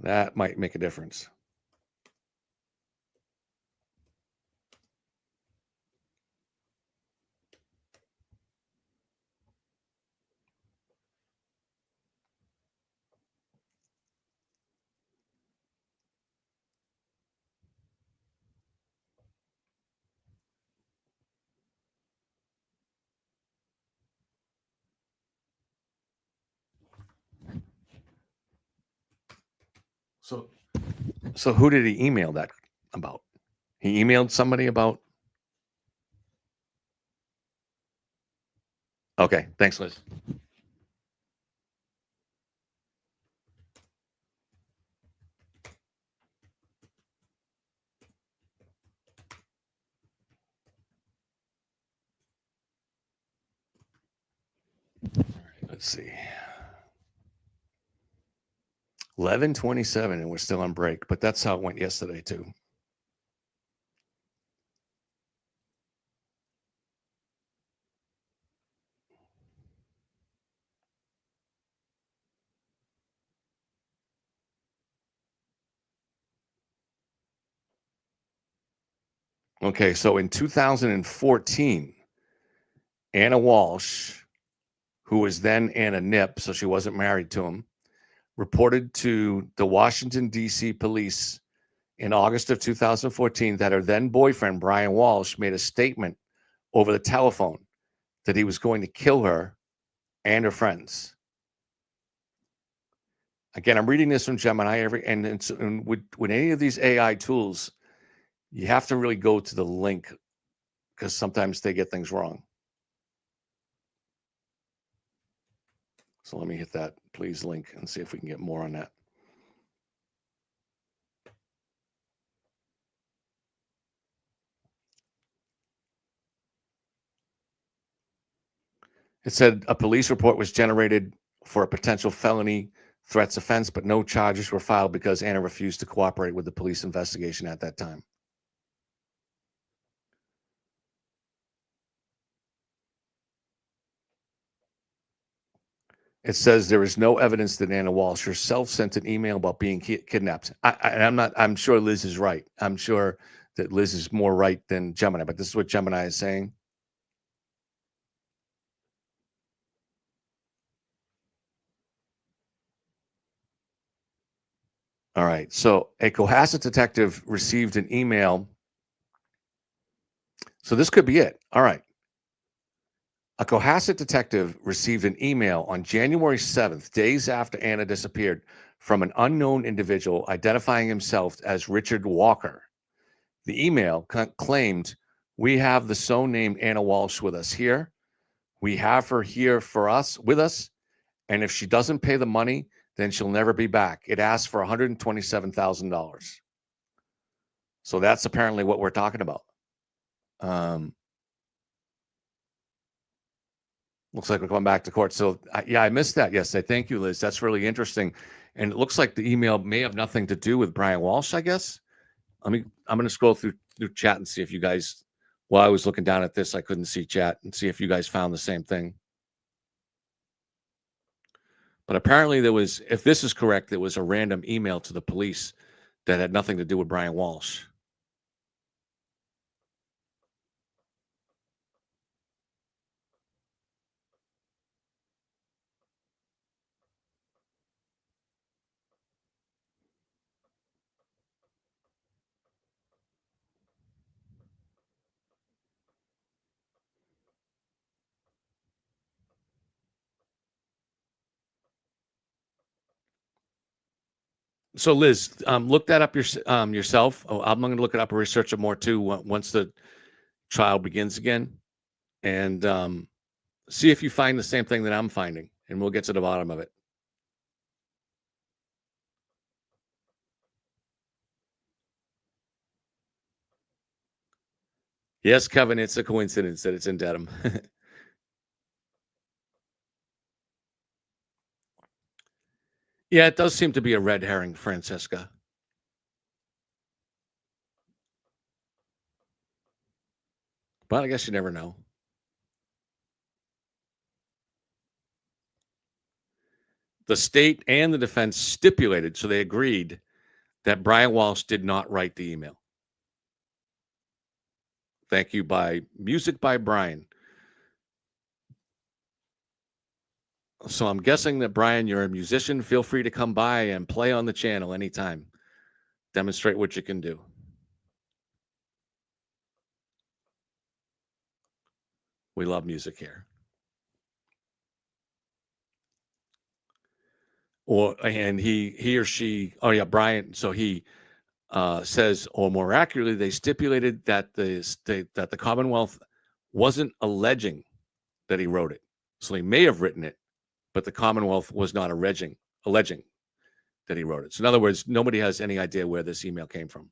That might make a difference. So who did he email that about? He emailed somebody about. Okay, thanks, Liz. Let's see. 11:27, and we're still on break, but that's how it went yesterday too. Okay, so in 2014, Anna Walshe, who was then Anna Nip, so she wasn't married to him, reported to the Washington, D.C. police in August of 2014 that her then boyfriend, Brian Walshe, made a statement over the telephone that he was going to kill her and her friends. Again, I'm reading this from Gemini and with any of these AI tools, you have to really go to the link because sometimes they get things wrong. So let me hit that please link and see if we can get more on that. It said a police report was generated for a potential felony threats offense, but no charges were filed because Anna refused to cooperate with the police investigation at that time. It says there is no evidence that Anna Walshe herself sent an email about being kidnapped. I'm sure Liz is right. I'm sure that Liz is more right than Gemini, but this is what Gemini is saying. All right. So a Cohasset detective received an email. So this could be it. All right. A Cohasset detective received an email on January 7th, days after Anna disappeared, from an unknown individual identifying himself as Richard Walker. The email claimed, "We have the so-named Anna Walshe with us here. We have her here with us. And if she doesn't pay the money, then she'll never be back." It asked for $127,000. So that's apparently what we're talking about. Looks like we're going back to court. So yeah, I missed that yesterday. Thank you, Liz. That's really interesting. And it looks like the email may have nothing to do with Brian Walshe, I guess. I'm going to scroll through chat and see if you guys, while I was looking down at this, I couldn't see chat, and see if you guys found the same thing. But apparently there was, if this is correct, there was a random email to the police that had nothing to do with Brian Walshe. So Liz, look that up yourself. Oh, I'm going to look it up and research it more too once the trial begins again, and see if you find the same thing that I'm finding, and we'll get to the bottom of it. Yes, Kevin, it's a coincidence that it's in Dedham. Yeah, it does seem to be a red herring, Francesca. But I guess you never know. The state and the defense stipulated, so they agreed, that Brian Walshe did not write the email. Thank you. By music by Brian. So I'm guessing that, Brian, you're a musician. Feel free to come by and play on the channel anytime. Demonstrate what you can do. We love music here. And he or she, oh yeah, Brian. So he says, or more accurately, they stipulated that the Commonwealth wasn't alleging that he wrote it. So he may have written it, but the Commonwealth was not alleging that he wrote it. So in other words, nobody has any idea where this email came from.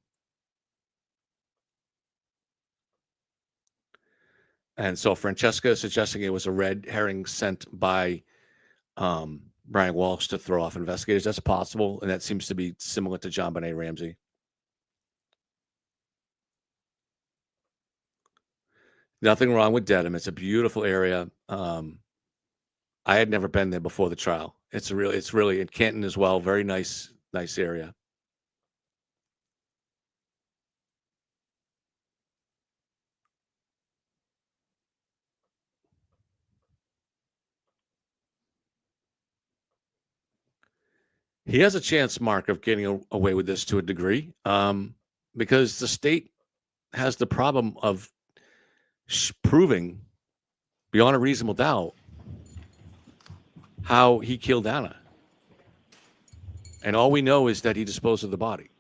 And so Francesca is suggesting it was a red herring sent by Brian Walshe to throw off investigators. That's possible, and that seems to be similar to John Benet Ramsey. Nothing wrong with Dedham. It's a beautiful area. I had never been there before the trial. It's really in Canton as well. Very nice area. He has a chance, Mark, of getting away with this to a degree, because the state has the problem of proving beyond a reasonable doubt how he killed Anna. And all we know is that he disposed of the body.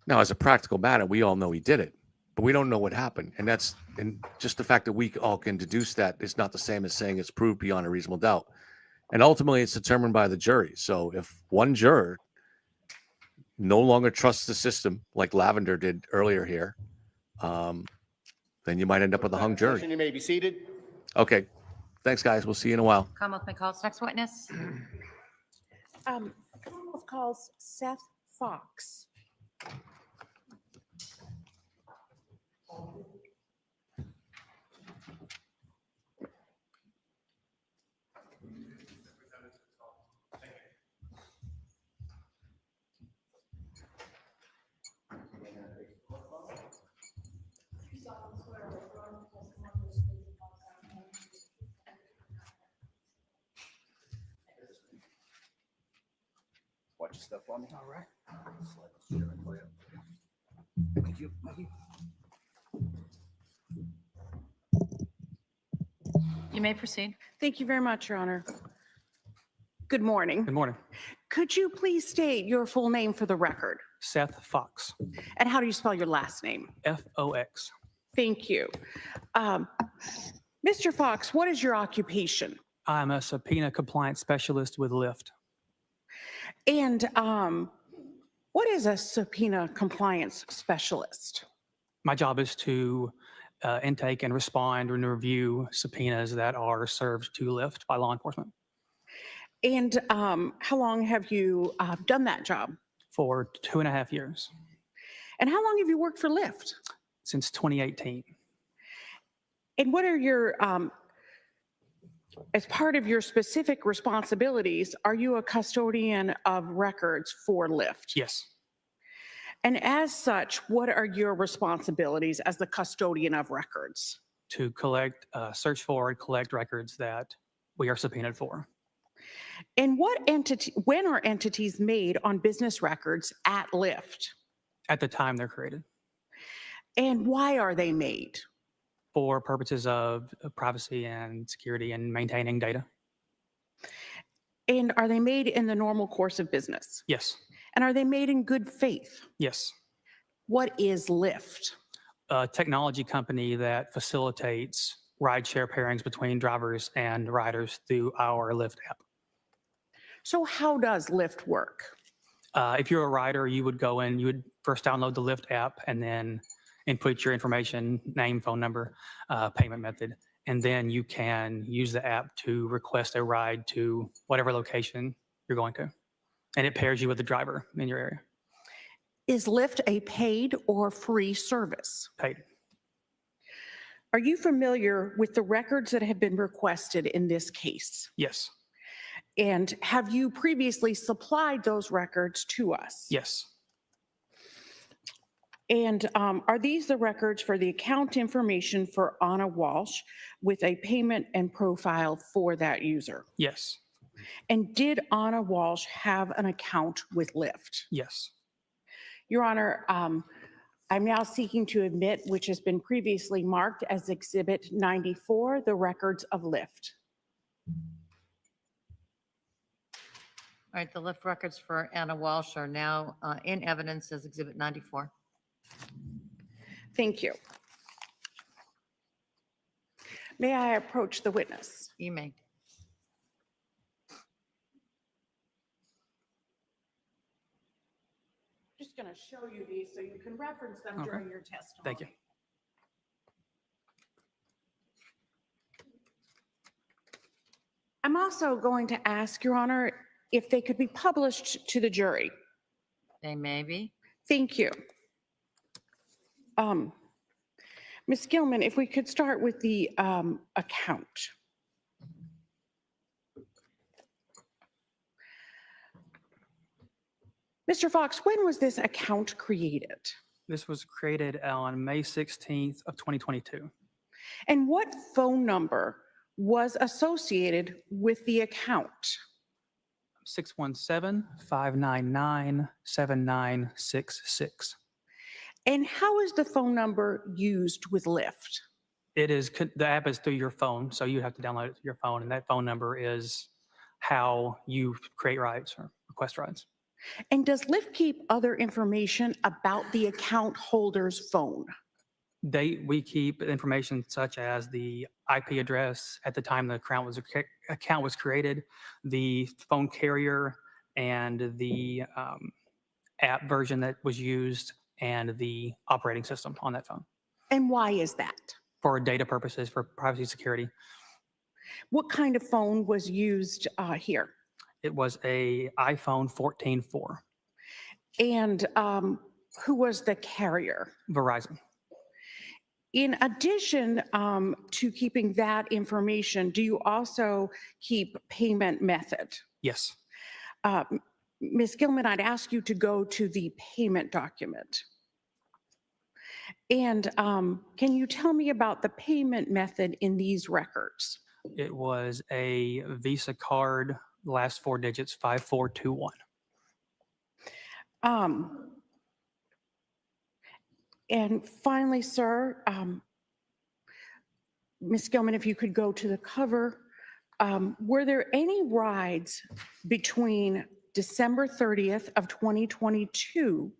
Now, as a practical matter, we all know he did it, but we don't know what happened. And just the fact that we all can deduce that is not the same as saying it's proved beyond a reasonable doubt. And ultimately, it's determined by the jury. So if one juror no longer trusts the system, like Lavender did earlier here, then you might end up with a hung jury. You may be seated. Okay. Thanks, guys. We'll see you in a while. Commonwealth may call its next witness. Commonwealth calls Seth Fox. Watch your stuff on me. All right. Thank you. You may proceed. Thank you very much, Your Honor. Good morning. Good morning. Could you please state your full name for the record? Seth Fox, And how do you spell your last name? Fox. Thank you. Mr. Fox, what is your occupation? I'm a subpoena compliance specialist with Lyft. And what is a subpoena compliance specialist? My job is to intake and respond and review subpoenas that are served to Lyft by law enforcement And how long have you done that job? for 2.5 years, And how long have you worked for Lyft? since 2018. And what are your, as part of your specific responsibilities, are you a custodian of records for Lyft? Yes. And as such, what are your responsibilities as the custodian of records? To collect, search for and collect records that we are subpoenaed for. And when are entities made on business records at Lyft? At the time they're created, And why are they made? for purposes of privacy and security and maintaining data. And are they made in the normal course of business? Yes. And are they made in good faith? Yes. What is Lyft? A technology company that facilitates rideshare pairings between drivers and riders through our Lyft app. So how does Lyft work? If you're a rider, you would go in, you would first download the Lyft app and then input your information, name, phone number, payment method, and then you can use the app to request a ride to whatever location you're going to. And it pairs you with the driver in your area. Is Lyft a paid or free service? Paid. Are you familiar with the records that have been requested in this case? Yes. And have you previously supplied those records to us? Yes. And are these the records for the account information for Anna Walshe with a payment and profile for that user? Yes. And did Anna Walshe have an account with Lyft? Yes. Your Honor, I'm now seeking to admit, which has been previously marked as Exhibit 94, the records of Lyft. All right, the Lyft records for Anna Walshe are now in evidence as Exhibit 94. Thank you. May I approach the witness? You may. Just going to show you these so you can reference them Okay. during your testimony. Thank you. I'm also going to ask, Your Honor, if they could be published to the jury. They may be. Thank you. Ms. Gilman, if we could start with the account. Mr. Fox, when was this account created? This was created on May 16th of 2022. And what phone number was associated with the account? 617-599-7966. And how is the phone number used with Lyft? It is, the app is through your phone, so you have to download it to your phone, and that phone number is how you create rides or request rides. And does Lyft keep other information about the account holder's phone? We keep information such as the IP address at the time the account was created, the phone carrier, and the app version that was used, and the operating system on that phone. And why is that? For data purposes, for privacy security. What kind of phone was used here? It was a iPhone 14.4. And who was the carrier? Verizon. In addition to keeping that information, do you also keep payment method? Yes. Ms. Gilman, I'd ask you to go to the payment document. And can you tell me about the payment method in these records? It was a Visa card, last four digits, 5421. And finally, sir, Ms. Gilman, if you could go to the cover, were there any rides between December 30th of 2022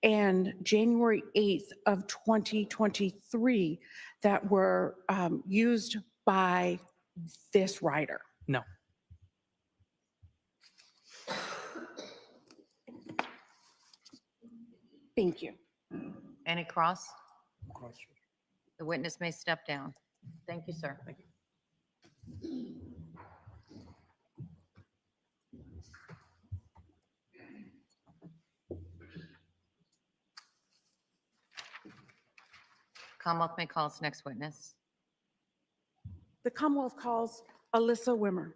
and January 8th of 2023 that were used by this rider? No. Thank you. Any cross? The witness may step down. Thank you, sir. Thank you. Commonwealth may call its next witness. The Commonwealth calls Alyssa Wimmer.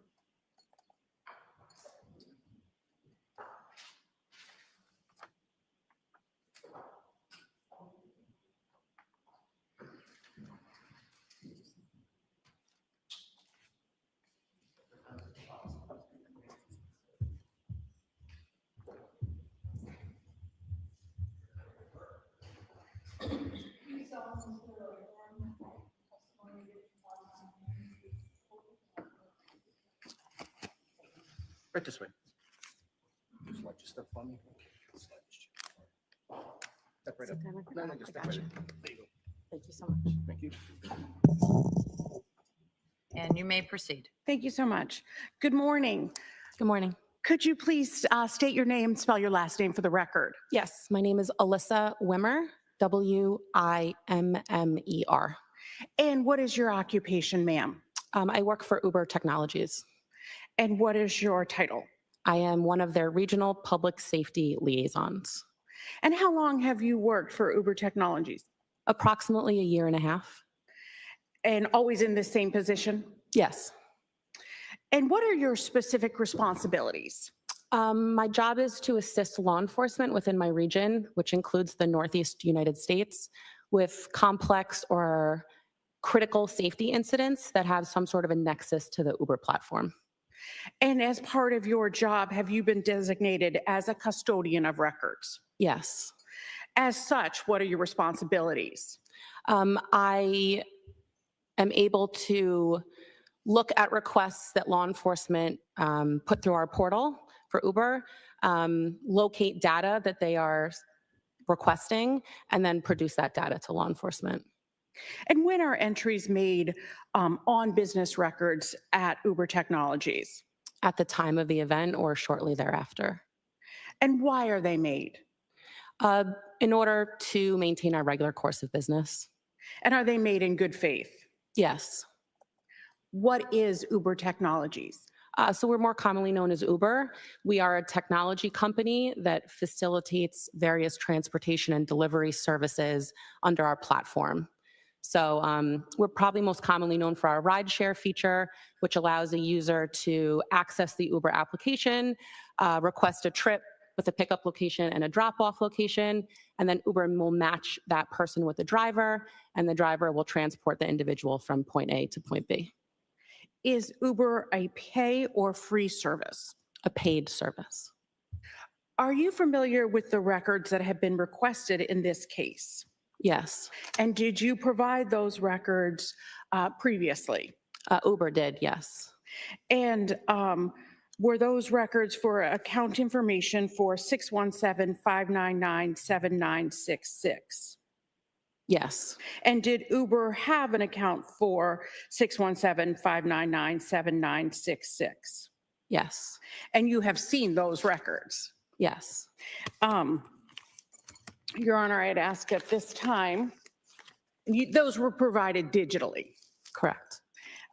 Right this way. Just watch your stuff for me. Step right up. No, no, just step right up. There you go. Thank you so much. Thank you. And you may proceed. Thank you so much. Good morning. Good morning. Could you please state your name, spell your last name for the record? Yes, my name is Alyssa Wimmer, Wimmer. And what is your occupation, ma'am? I work for Uber Technologies. And what is your title? I am one of their regional public safety liaisons. And how long have you worked for Uber Technologies? Approximately a year and a half. And always in the same position? Yes. And what are your specific responsibilities? My job is to assist law enforcement within my region, which includes the Northeast United States, with complex or critical safety incidents that have some sort of a nexus to the Uber platform. And as part of your job, have you been designated as a custodian of records? Yes. As such, what are your responsibilities? I am able to look at requests that law enforcement put through our portal for Uber, locate data that they are requesting, and then produce that data to law enforcement. And when are entries made on business records at Uber Technologies? At the time of the event or shortly thereafter. And why are they made? In order to maintain our regular course of business. And are they made in good faith? Yes. What is Uber Technologies? So we're more commonly known as Uber. We are a technology company that facilitates various transportation and delivery services under our platform. So we're probably most commonly known for our rideshare feature, which allows a user to access the Uber application, request a trip with a pickup location and a drop-off location, and then Uber will match that person with the driver, and the driver will transport the individual from point A to point B. Is Uber a pay or free service? A paid service. Are you familiar with the records that have been requested in this case? Yes. And did you provide those records previously? Uber did, yes. And were those records for account information for 617-599-7966? Yes. And did Uber have an account for 617-599-7966? Yes. And you have seen those records? Yes. Your Honor, I'd ask at this time, those were provided digitally. Correct.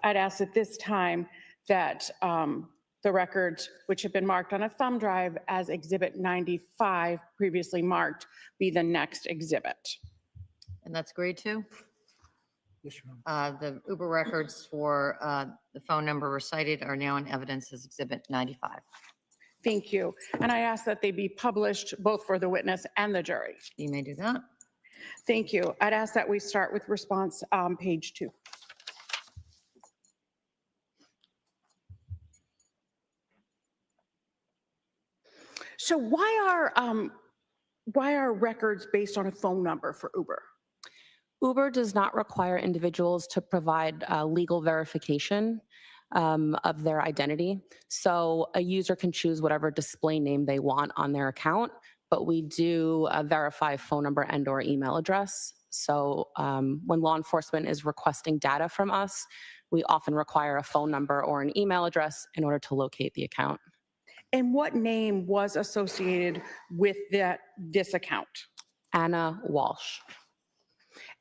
I'd ask at this time that the records, which have been marked on a thumb drive as Exhibit 95, previously marked, be the next exhibit. And that's agreed to? Yes, Your Honor. The Uber records for the phone number recited are now in evidence as Exhibit 95. Thank you. And I ask that they be published both for the witness and the jury. You may do that. Thank you. I'd ask that we start with response page 2. So why are records based on a phone number for Uber? Uber does not require individuals to provide legal verification of their identity. So a user can choose whatever display name they want on their account, but we do verify phone number and or email address. So when law enforcement is requesting data from us, we often require a phone number or an email address in order to locate the account. And what name was associated with this account? Anna Walshe.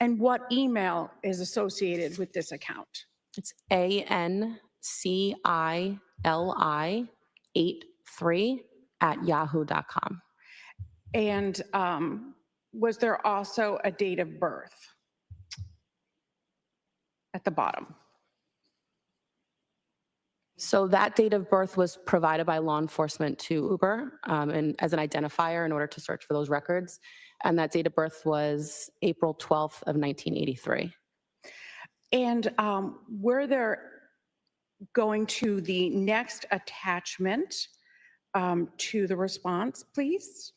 And what email is associated with this account? It's ANCILI83@yahoo.com. And was there also a date of birth at the bottom? So that date of birth was provided by law enforcement to Uber and as an identifier in order to search for those records. And that date of birth was April 12th of 1983. And were there, going to the next attachment to the response, please?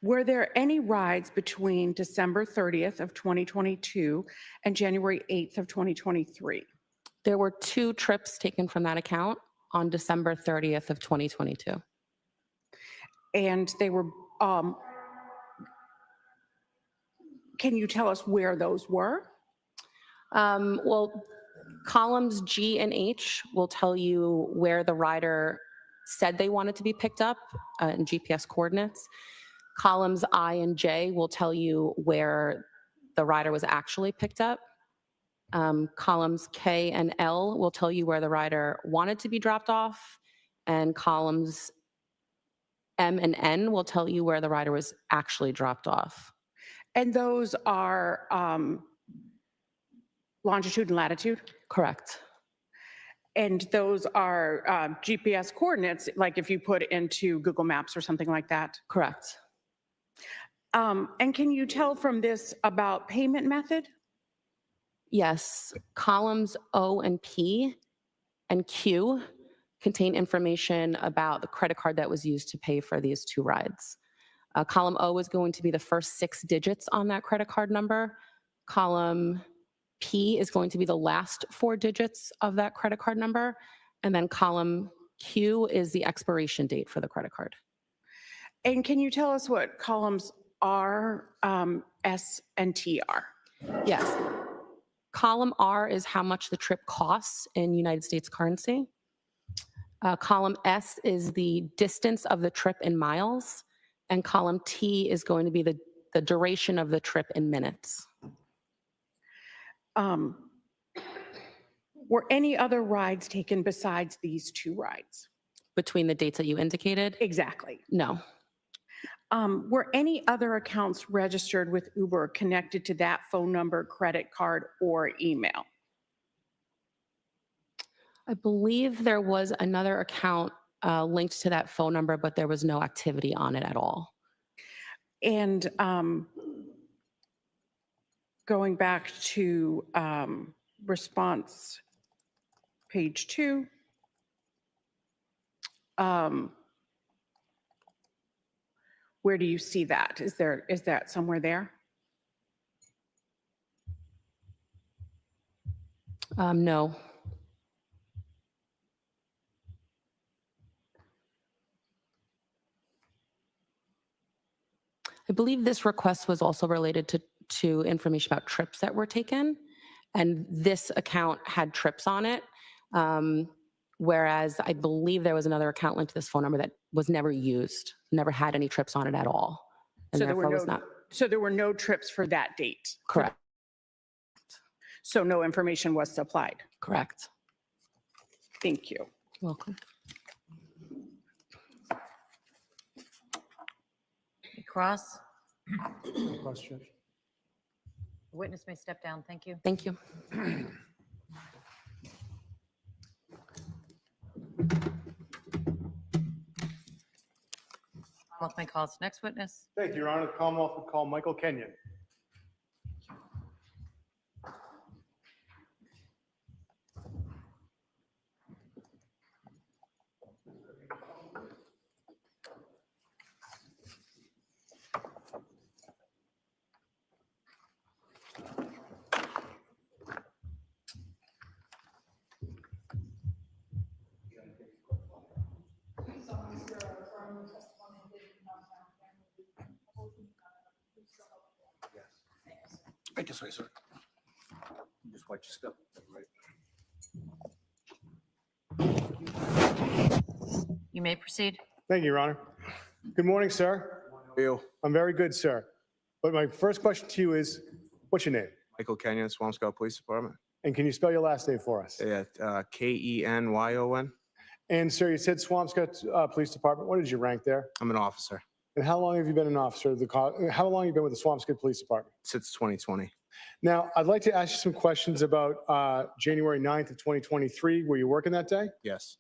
Were there any rides between December 30th of 2022 and January 8th of 2023? There were 2 trips taken from that account on December 30th of 2022. And they were, can you tell us where those were? Well, columns G and H will tell you where the rider said they wanted to be picked up in GPS coordinates. Columns I and J will tell you where the rider was actually picked up. Columns K and L will tell you where the rider wanted to be dropped off. And columns M and N will tell you where the rider was actually dropped off. And those are longitude and latitude? Correct. And those are GPS coordinates, like if you put into Google Maps or something like that? Correct. And can you tell from this about payment method? Yes. Columns O and P and Q contain information about the credit card that was used to pay for these 2 rides. Column O is going to be the first 6 digits on that credit card number. Column P is going to be the last 4 digits of that credit card number. And then column Q is the expiration date for the credit card. And can you tell us what columns R, S, and T are? Yes. Column R is how much the trip costs in United States currency. Column S is the distance of the trip in miles. And column T is going to be the duration of the trip in minutes. Were any other rides taken besides these 2 rides? Between the dates that you indicated? Exactly. No. Were any other accounts registered with Uber connected to that phone number, credit card, or email? I believe there was another account linked to that phone number, but there was no activity on it at all. And going back to response page 2, where do you see that? Is that somewhere there? No. I believe this request was also related to information about trips that were taken. And this account had trips on it. Whereas I believe there was another account linked to this phone number that was never used, never had any trips on it at all. And So there were no trips for that date? Correct. So no information was supplied? Correct. Thank you. Welcome. Cross. Question. The witness may step down. Thank you. Thank you. Commonwealth may call its next witness. Thank you, Your Honor. The Commonwealth would call Michael Kenyon. Right this way, sir. Just watch your step. Right. You may proceed. Thank you, Your Honor. Good morning, sir. You, I'm very good, sir. But my first question to you is, what's your name? Michael Kenyon, Swampscott Police Department. And can you spell your last name for us? Yeah, Kenyon. And sir, you said Swampscott Police Department. What is your rank there? I'm an officer And how long have you been an officer of how long have you been with the Swampscott Police Department? since 2020. Now, I'd like to ask you some questions about January 9th of 2023. Were you working that day? Yes.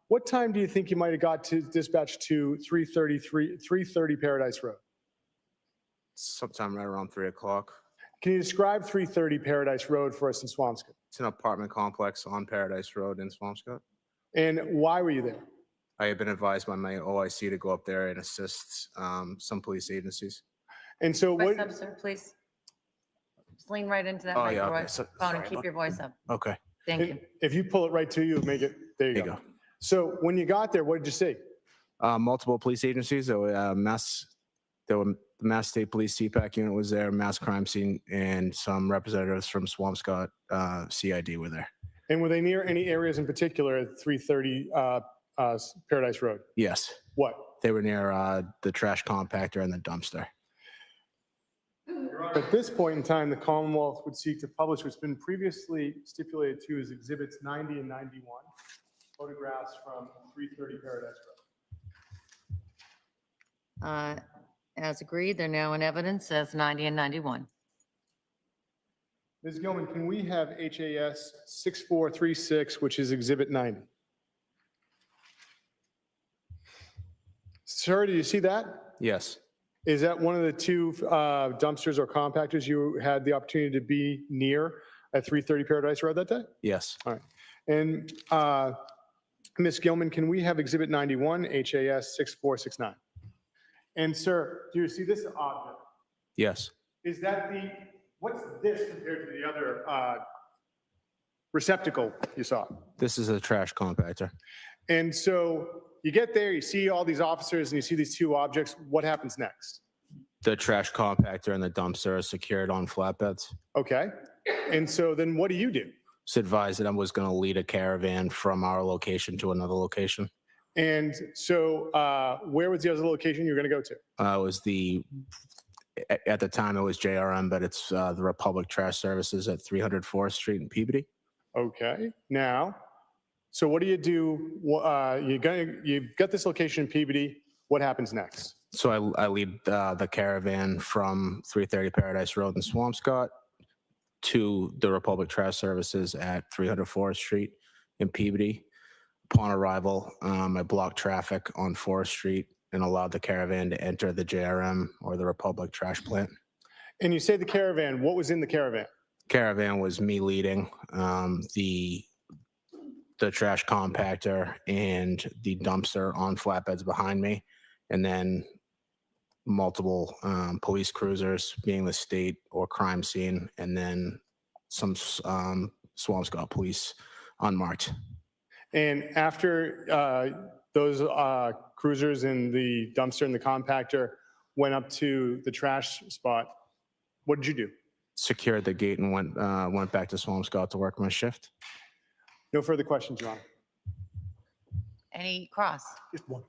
What time do you think you might have got to dispatch to 330 Paradise Road? Sometime right around 3 o'clock. Can you describe 330 Paradise Road for us in Swampscott? It's an apartment complex on Paradise Road in Swampscott. And why were you there? I have been advised by my OIC to go up there and assist some police agencies. And so Voice what? up, sir, please. Just lean right into that Oh, yeah, okay. microphone Sorry and keep about- your voice up. Okay. Thank you. If you pull it right to you, make it, there you There you go. go. So when you got there, what did you see? Multiple police agencies. There were the Mass State Police CPAC unit was there, mass crime scene, and some representatives from Swampscott CID were there. And were they near any areas in particular at 330 Paradise Road? Yes. What? They were near the trash compactor and the dumpster. At this point in time, the Commonwealth would seek to publish what's been previously stipulated to as Exhibits 90 and 91, photographs from 330 Paradise Road. As agreed, they're now in evidence as 90 and 91. Ms. Gilman, can we have HAS 6436, which is Exhibit 90? Sir, do you see that? Yes. Is that one of the two dumpsters or compactors you had the opportunity to be near at 330 Paradise Road that day? Yes. All right. And Ms. Gilman, can we have Exhibit 91, HAS 6469? And sir, do you see this object? Yes. Is that what's this compared to the other receptacle you saw? This is a trash compactor. And so you get there, you see all these officers and you see these two objects. What happens next? The trash compactor and the dumpster are secured on flatbeds. Okay. And so then what do you do? Was advised that I was going to lead a caravan from our location to another location. And so where was the other location you were going to go to? It was at the time it was JRM, but it's the Republic Trash Services at 300 Forest Street in Peabody. Okay. Now, so what do? You've got this location in Peabody. What happens next? So I lead the caravan from 330 Paradise Road in Swampscott to the Republic Trash Services at 300 Forest Street in Peabody. Upon arrival, I blocked traffic on Forest Street and allowed the caravan to enter the JRM or the Republic trash plant. And you say the caravan, what was in the caravan? Caravan was me leading the trash compactor and the dumpster on flatbeds behind me, and then multiple police cruisers being the state or crime scene, and then some Swampscott police unmarked. And after those cruisers and the dumpster and the compactor went up to the trash spot, what did you do? Secured the gate and went back to Swampscott to work my shift. No further questions, Your Honor. Any cross? Just one.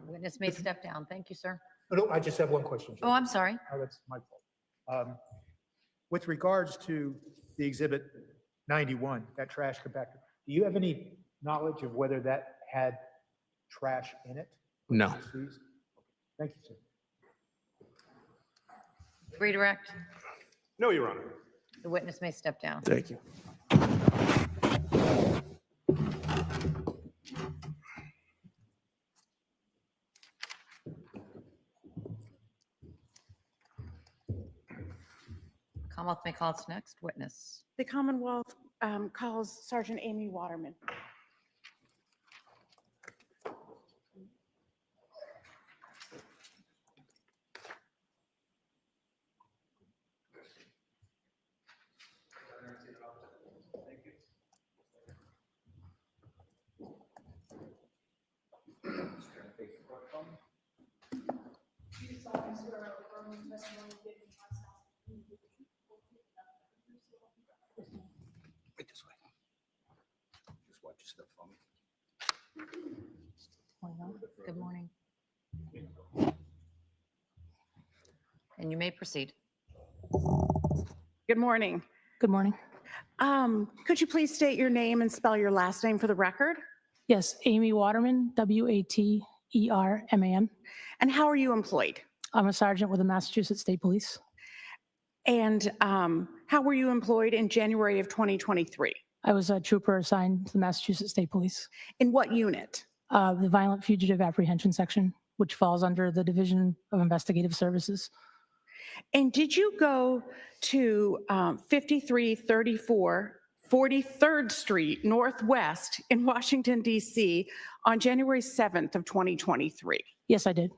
Witness may step down. Thank you, sir. No, I just have one question. Oh, I'm sorry. Oh, that's my fault. With regards to the Exhibit 91, that trash compactor, do you have any knowledge of whether that had trash in it? No. Thank you, sir. Redirect. No, Your Honor. The witness may step down. Thank you. Commonwealth may call its next witness. The Commonwealth calls Sergeant Amy Waterman. Right this way. Just watch your step for me. Good morning. And you may proceed. Good morning. Good morning. Could you please state your name and spell your last name for the record? Yes, Amy Waterman, Waterman. And how are you employed? I'm a sergeant with the Massachusetts State Police. And how were you employed in January of 2023? I was a trooper assigned to the Massachusetts State Police. In what unit? The Violent Fugitive Apprehension Section, which falls under the Division of Investigative Services. And did you go to 5334 43rd Street Northwest in Washington, D.C. on January 7th of 2023? Yes, I did.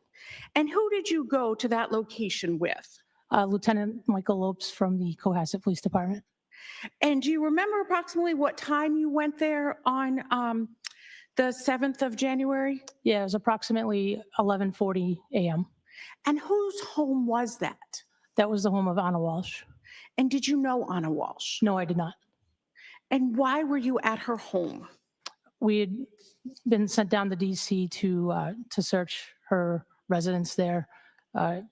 And who did you go to that location with? Lieutenant Michael Lopes from the Cohasset Police Department. And do you remember approximately what time you went there on the 7th of January? Yeah, it was approximately 11:40 a.m. And whose home was that? That was the home of Anna Walshe. And did you know Anna Walshe? No, I did not. And why were you at her home? We had been sent down to DC to search her residence there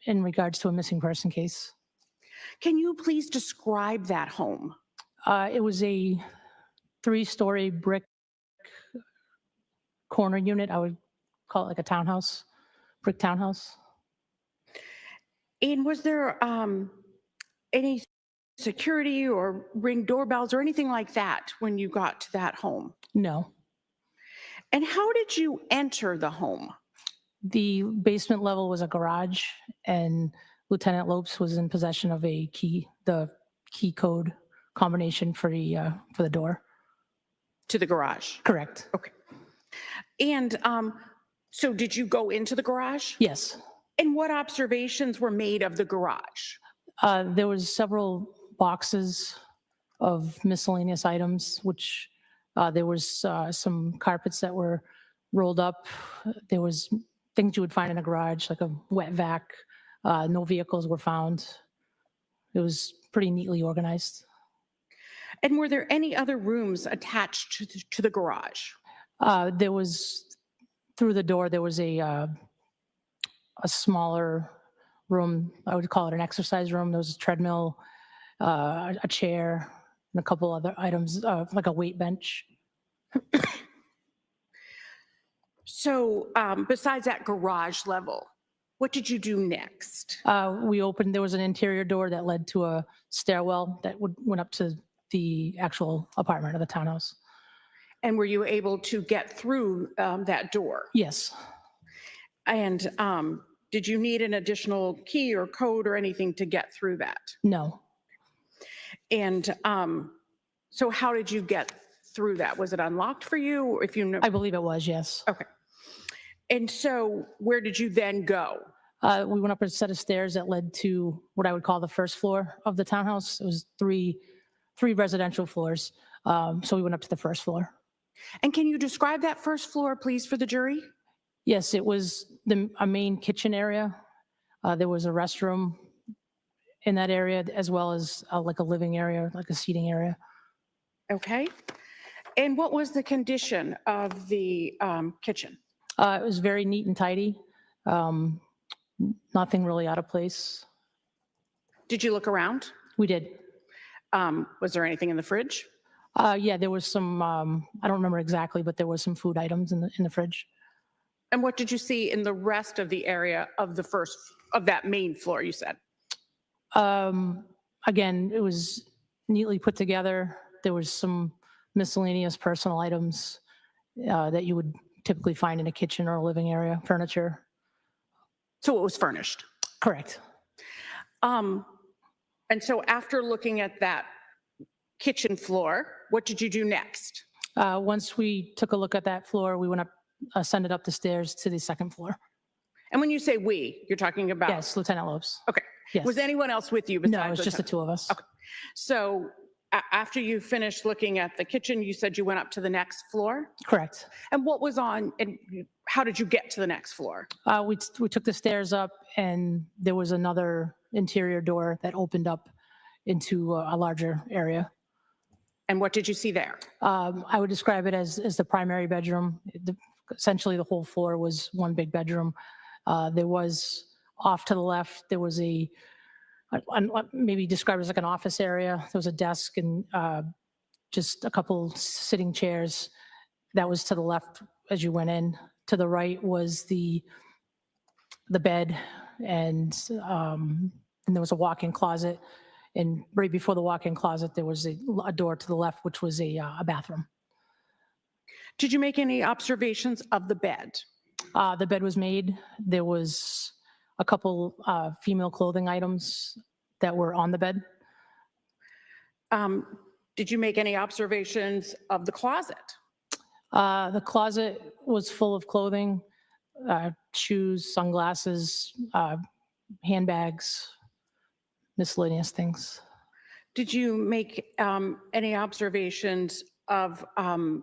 in regards to a missing person case. Can you please describe that home? It was a 3-story brick corner unit. I would call it like a townhouse, brick townhouse. And was there any security or ring doorbells or anything like that when you got to that home? No. And how did you enter the home? The basement level was a garage, and Lieutenant Lopes was in possession of a key, the key code combination for the door. To the garage? Correct. Okay. And so did you go into the garage? Yes. And what observations were made of the garage? There was several boxes of miscellaneous items, which there was some carpets that were rolled up. There was things you would find in a garage, like a wet vac. No vehicles were found. It was pretty neatly organized. And were there any other rooms attached to the garage? There was, through the door, there was a smaller room. I would call it an exercise room. There was a treadmill, a chair, and a couple other items, like a weight bench. So besides that garage level, what did you do next? There was an interior door that led to a stairwell that went up to the actual apartment of the townhouse. And were you able to get through that door? Yes. And did you need an additional key or code or anything to get through that? No. And so how did you get through that? Was it unlocked for you? If you know? I believe it was, yes. Okay. And so where did you then go? We went up a set of stairs that led to what I would call the first floor of the townhouse. It was three residential floors. So we went up to the first floor. And can you describe that first floor, please, for the jury? Yes, it was a main kitchen area. There was a restroom in that area, as well as like a living area, like a seating area. Okay. And what was the condition of the kitchen? It was very neat and tidy. Nothing really out of place. Did you look around? We did. Was there anything in the fridge? Yeah, there was some, I don't remember exactly, but there was some food items in the fridge. And what did you see in the rest of the area of that main floor, you said? Again, it was neatly put together. There was some miscellaneous personal items that you would typically find in a kitchen or a living area, furniture. So it was furnished? Correct. And so after looking at that kitchen floor, what did you do next? Once we took a look at that floor, we went up, ascended up the stairs to the second floor. And when you say we, you're talking about? Yes, Lieutenant Lopes. Okay. Yes. Was anyone else with you besides? No, it was just the two of us. Okay. So after you finished looking at the kitchen, you said you went up to the next floor? Correct. And what was on, and how did you get to the next floor? We took the stairs up, and there was another interior door that opened up into a larger area. And what did you see there? I would describe it as the primary bedroom. Essentially, the whole floor was one big bedroom. There was off to the left, there was maybe described as like an office area. There was a desk and just a couple sitting chairs. That was to the left as you went in. To the right was the bed, and there was a walk-in closet. And right before the walk-in closet, there was a door to the left, which was a bathroom. Did you make any observations of the bed? The bed was made. There was a couple female clothing items that were on the bed. Did you make any observations of the closet? The closet was full of clothing, shoes, sunglasses, handbags, miscellaneous things. Did you make any observations of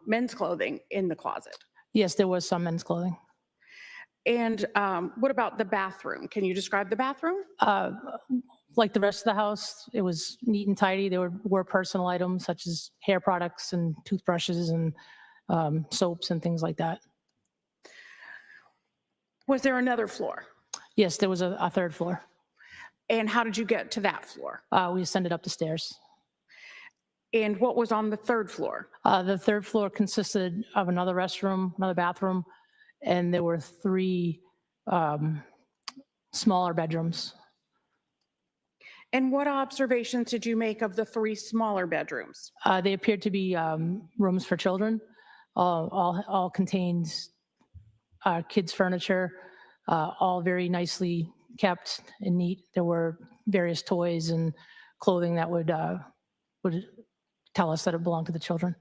men's clothing in the closet? Yes, there was some men's clothing. And what about the bathroom? Can you describe the bathroom? Like the rest of the house, it was neat and tidy. There were personal items such as hair products and toothbrushes and soaps and things like that. Was there another floor? Yes, there was a third floor. And how did you get to that floor? We ascended up the stairs. And what was on the third floor? The third floor consisted of another restroom, another bathroom, and there were 3 smaller bedrooms. And what observations did you make of the 3 smaller bedrooms? They appeared to be rooms for children, all contained kids' furniture, all very nicely kept and neat. There were various toys and clothing that would tell us that it belonged to the children.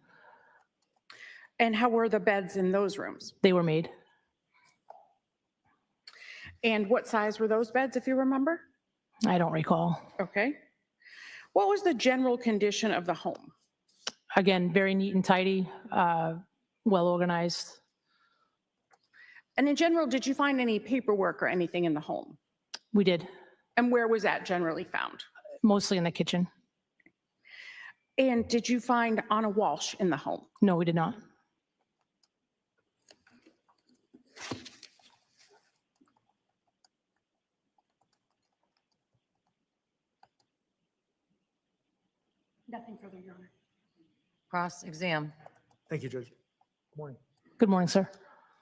And how were the beds in those rooms? They were made. And what size were those beds, if you remember? I don't recall. Okay. What was the general condition of the home? Again, very neat and tidy, well organized. And in general, did you find any paperwork or anything in the home? We did. And where was that generally found? Mostly in the kitchen. And did you find Anna Walshe in the home? No, we did not. Nothing further, Your Honor. Cross exam. Thank you, Judge. Good morning. Good morning, sir.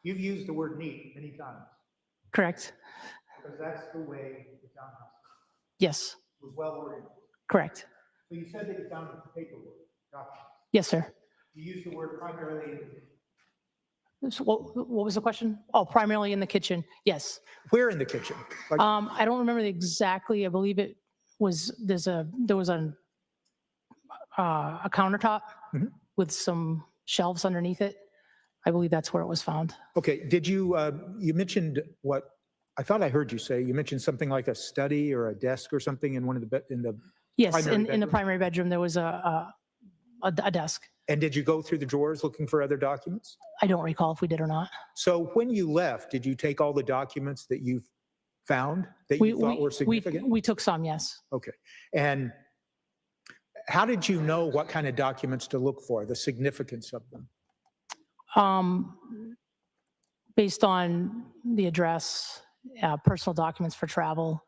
You've used the word neat many times Correct. because that's the way the townhouse Yes, was well organized. correct. So you said that you found the paperwork, documents. Yes, sir. You used the word primarily. So what was the question? Oh, primarily in the kitchen. Yes. Where in the kitchen? Like, I don't remember exactly. I believe it was, there was a countertop with some shelves underneath it. I believe that's where it was found. okay, did you, you mentioned what, I thought I heard you say, you mentioned something like a study or a desk or something in one of the, in the Yes, primary in the bedroom? primary bedroom, there was a desk. And did you go through the drawers looking for other documents? I don't recall if we did or not. So when you left, did you take all the documents that you've found that you thought were significant? We took some, yes. Okay. And how did you know what kind of documents to look for, the significance of them? Based on the address, personal documents for travel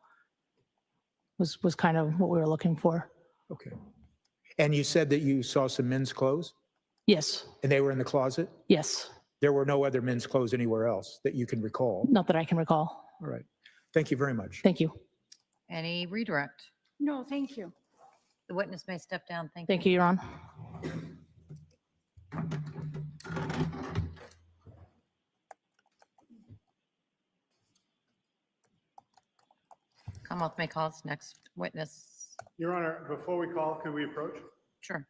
was kind of what we were looking for. Okay. And you said that you saw some men's clothes Yes, and they were in the closet? yes. There were no other men's clothes anywhere else that you can recall? Not that I can recall. All right. Thank you very much. Thank you. Any redirect? No, thank you. The witness may step down. Thank you. Thank you, Your Honor. Commonwealth may call its next witness. Your Honor, before we call, can we approach? Sure.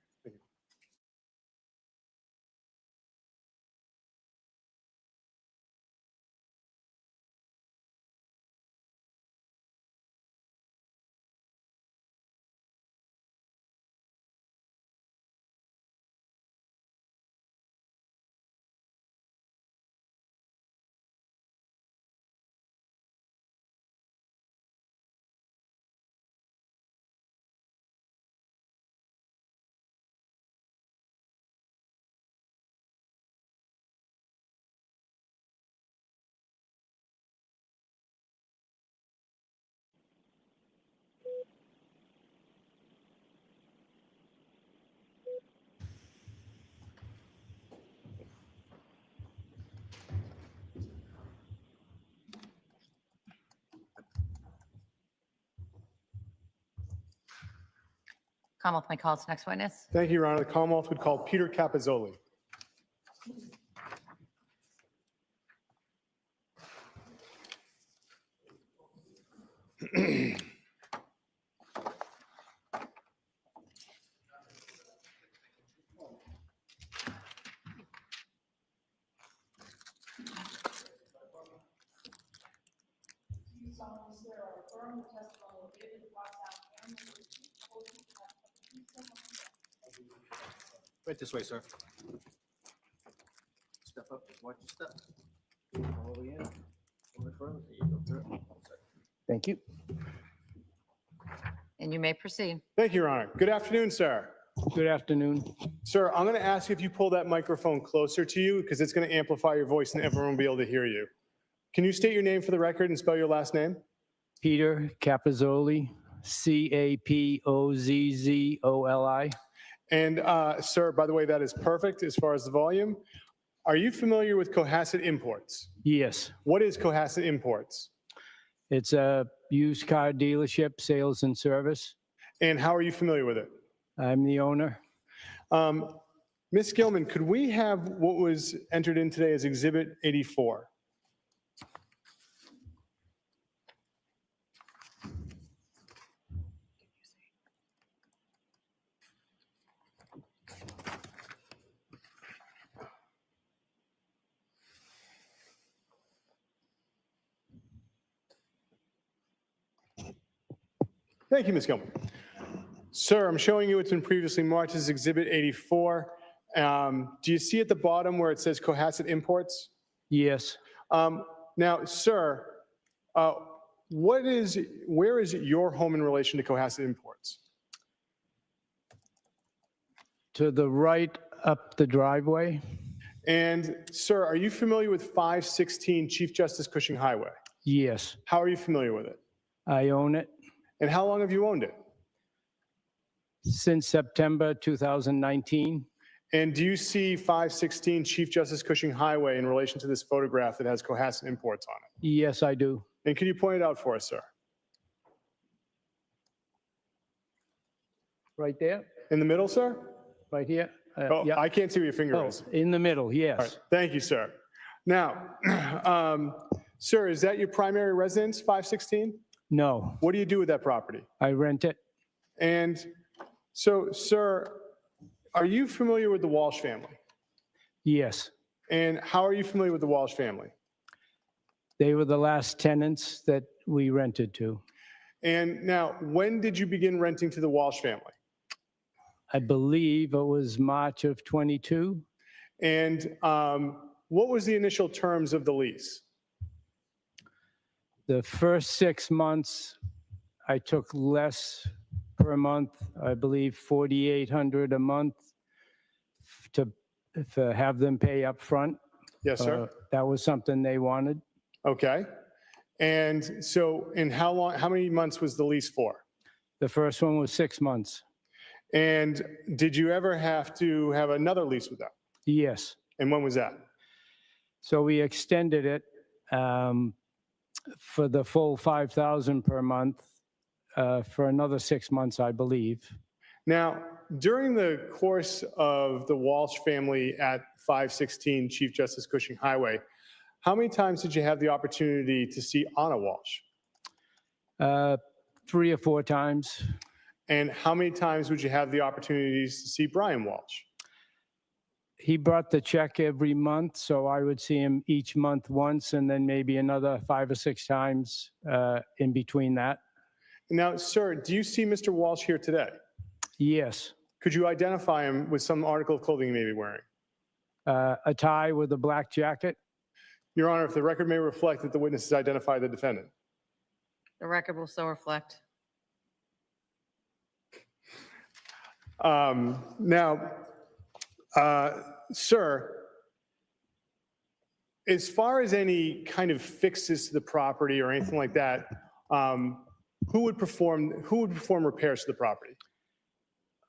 Commonwealth may call its next witness. Thank you, Your Honor. The Commonwealth would call Peter Capizzoli. Right this way, sir. Step up, just watch your step. Go over here. A little bit further. There you go, sir. Thank you. And you may proceed. Thank you, Your Honor. Good afternoon, sir. Good afternoon. Sir, I'm going to ask if you pull that microphone closer to you because it's going to amplify your voice and everyone will be able to hear you. Can you state your name for the record and spell your last name? Peter Capizzoli, Capozzoli. And sir, by the way, that is perfect as far as the volume. Are you familiar with Cohasset Imports? Yes, What is Cohasset Imports? it's a used car dealership, sales and service. And how are you familiar with it? I'm the owner. Ms. Gilman, could we have what was entered in today as Exhibit 84? Thank you, Ms. Gilman. Sir, I'm showing you what's been previously marked as Exhibit 84. Do you see at the bottom where it says Cohasset Imports? Yes, Now, sir, where is your home in relation to Cohasset Imports? to the right up the driveway. And sir, are you familiar with 516 Chief Justice Cushing Highway? Yes, How are you familiar with it? I own it And how long have you owned it? since September 2019. And do you see 516 Chief Justice Cushing Highway in relation to this photograph that has Cohasset Imports on it? Yes, I do. And can you point it out for us, sir? Right there, In the middle, sir? right here. Oh, Yeah. I can't see where your finger Oh, is. in the middle, All yes. right, thank you, sir. Now, sir, is that your primary residence, 516? No, What do you do with that property? I rent it. And so, sir, are you familiar with the Walsh family? Yes, And how are you familiar with the Walsh family? they were the last tenants that we rented to. And now, when did you begin renting to the Walsh family? I believe it was March of '22. And what was the initial terms of the lease? The first 6 months, I took less per month, I believe 4,800 a month to have them pay up front. Yes, sir. That was something they wanted. Okay. And so, in how many months was the lease for? The first one was 6 months. And did you ever have to have another lease with them? Yes. And when was that? So we extended it for the full 5,000 per month for another 6 months, I believe. Now, during the course of the Walsh family at 516 Chief Justice Cushing Highway, how many times did you have the opportunity to see Anna Walsh? 3 or 4 times. And how many times would you have the opportunities to see Brian Walsh? He brought the check every month, so I would see him each month once and then maybe another 5 or 6 times in between that. Now, sir, do you see Mr. Walsh here today? Yes. Could you identify him with some article of clothing he may be wearing? A tie with a black jacket. Your Honor, if the record may reflect that the witness has identified the defendant. The record will so reflect. Now, sir, as far as any kind of fixes to the property or anything like that, who would perform repairs to the property?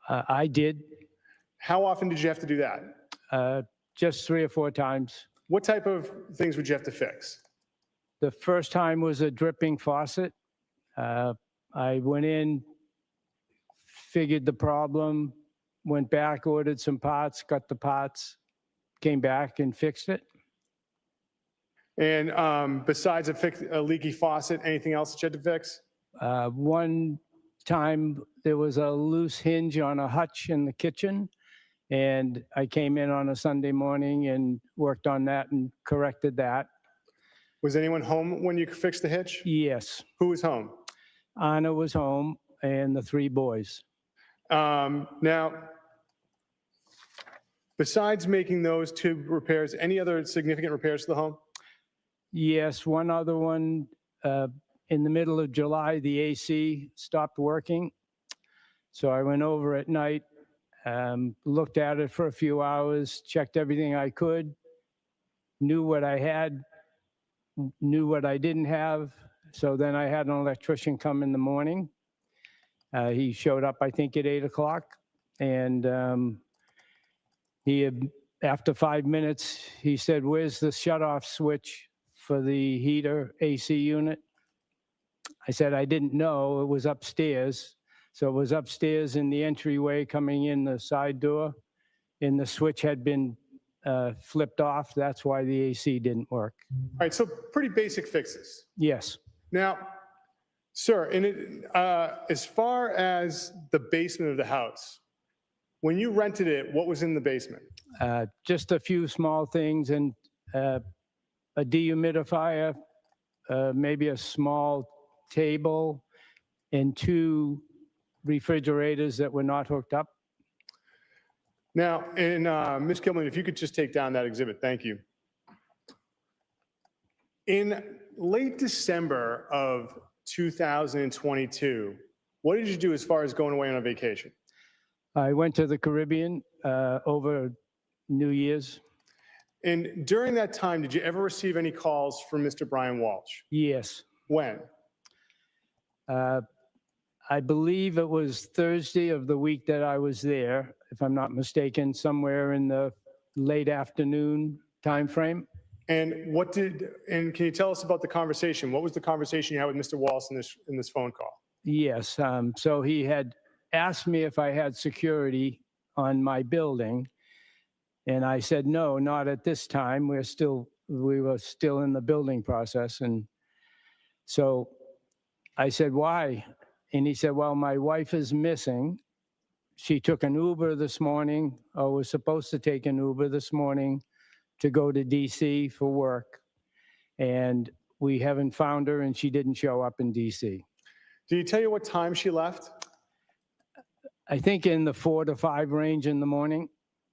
I did. How often did you have to do that? Just 3 or 4 times. What type of things would you have to fix? The first time was a dripping faucet. I went in, figured the problem, went back, ordered some parts, got the parts, came back and fixed it. And besides a leaky faucet, anything else that you had to fix? One time, there was a loose hinge on a hutch in the kitchen, and I came in on a Sunday morning and worked on that and corrected that. Was anyone home when you fixed the hitch? Yes. Who was home? Anna was home and the 3 boys. Now, besides making those 2 repairs, any other significant repairs to the home? Yes, one other one, in the middle of July, the AC stopped working. So I went over at night, looked at it for a few hours, checked everything I could, knew what I had, knew what I didn't have. So then I had an electrician come in the morning. He showed up, I think, at 8 o'clock. And he had, after 5 minutes, he said, "Where's the shutoff switch for the heater AC unit?" I said, "I didn't know. It was upstairs." So it was upstairs in the entryway coming in the side door, and the switch had been flipped off. That's why the AC didn't work. All right, so pretty basic fixes. Yes. Now, sir, as far as the basement of the house, when you rented it, what was in the basement? Just a few small things and a dehumidifier, maybe a small table, and 2 refrigerators that were not hooked up. Now, and Ms. Kilman, if you could just take down that exhibit, thank you. In late December of 2022, what did you do as far as going away on a vacation? I went to the Caribbean over New Year's. And during that time, did you ever receive any calls from Mr. Brian Walsh? Yes. When? I believe it was Thursday of the week that I was there, if I'm not mistaken, somewhere in the late afternoon timeframe. And can you tell us about the conversation? What was the conversation you had with Mr. Walsh in this phone call? Yes. So he had asked me if I had security on my building. And I said, no, not at this time. We were still in the building process. And so I said, why? And he said, well, my wife is missing. She took an Uber this morning, or was supposed to take an Uber this morning to go to DC for work. And we haven't found her, and she didn't show up in DC. Did he tell you what time she left? I think in the 4 to 5 range in the morning.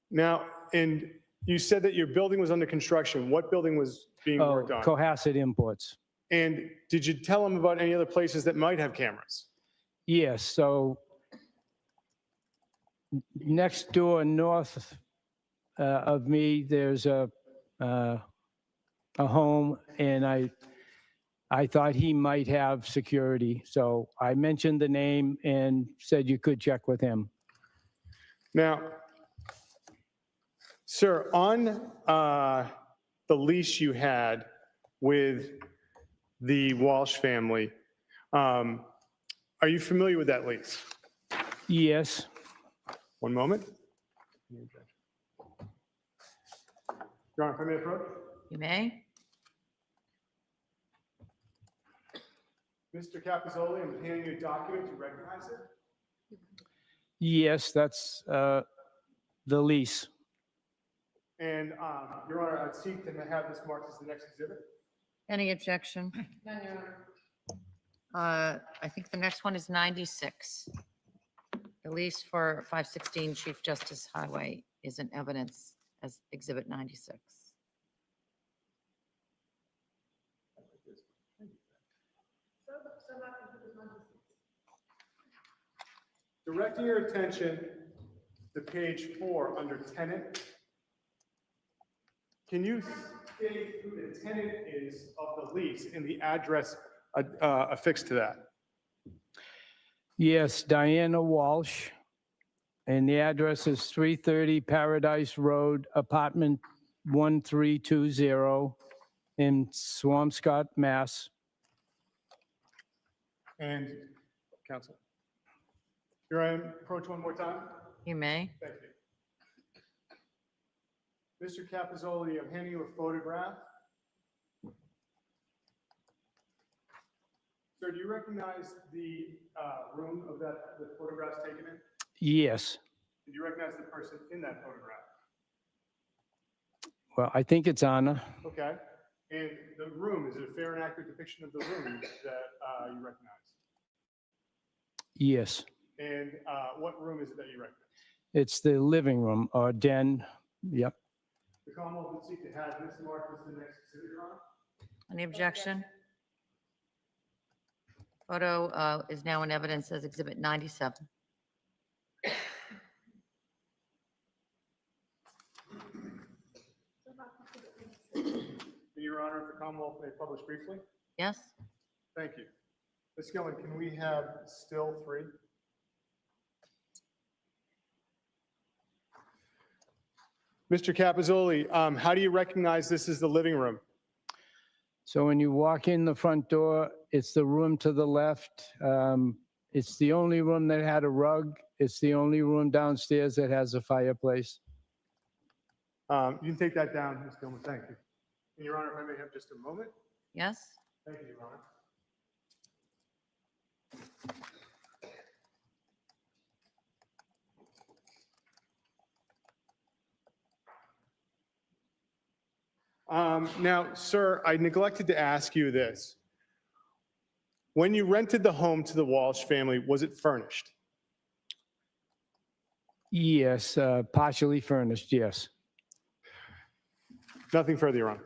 Now, and you said that your building was under construction. What building was being worked on? Cohasset Imports. And did you tell him about any other places that might have cameras? Yes. So next door, north of me, there's a home, and I thought he might have security. So I mentioned the name and said you could check with him. Now, sir, on the lease you had with the Walsh family, are you familiar with that lease? Yes. One moment. Your Honor, if I may approach? You may. Mr. Capizzoli, I'm handing you a document. Do you recognize it? Yes, that's the lease. And Your Honor, I'd seek to have this marked as the next exhibit. Any objection? None, Your Honor. I think the next one is 96. The lease for 516 Chief Justice Highway is in evidence as Exhibit 96. Directing your attention to page 4 under tenant. Can you state who the tenant is of the lease and the address affixed to that? Yes, Diana Walsh. And the address is 330 Paradise Road, apartment 1320 in Swampscott, Mass. And counsel. Your Honor, approach one more time. You may. Thank you. Mr. Capizzoli, I'm handing you a photograph. Sir, do you recognize the room of the photographs taken in? Yes. Do you recognize the person in that photograph? Well, I think it's Anna. Okay. And the room, is it a fair and accurate depiction of the room that you recognize? Yes. And what room is it that you recognize? It's the living room or den. Yep. The Commonwealth would seek to have Ms. Mark as the next exhibit, Your Honor. Any objection? Photo is now in evidence as Exhibit 97. Your Honor, if the Commonwealth may publish briefly. Yes? Thank you. Ms. Gilman, can we have still 3? Mr. Capizzoli, how do you recognize this is the living room? So when you walk in the front door, it's the room to the left. It's the only room that had a rug. It's the only room downstairs that has a fireplace. You can take that down, Ms. Gilman. Thank you. And Your Honor, if I may have just a moment. Yes? Thank you, Your Honor. Now, sir, I neglected to ask you this. When you rented the home to the Walsh family, was it furnished? Yes, partially furnished, yes. Nothing further, Your Honor.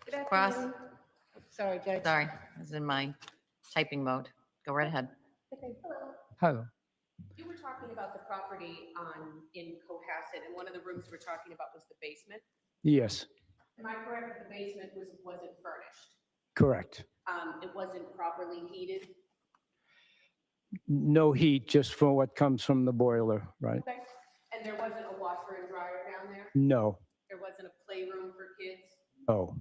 Good Cross. afternoon. Sorry, Judge. Sorry, I was in my typing mode. Go right ahead. Okay, hello. Hello. You were talking about the property in Cohasset, and one of the rooms we're talking about was the basement. Yes, Am I correct that the basement wasn't furnished? correct. It wasn't properly heated? No heat, just for what comes from the boiler, right? Okay. And there wasn't a washer and dryer down there? No, There wasn't a playroom for kids? no,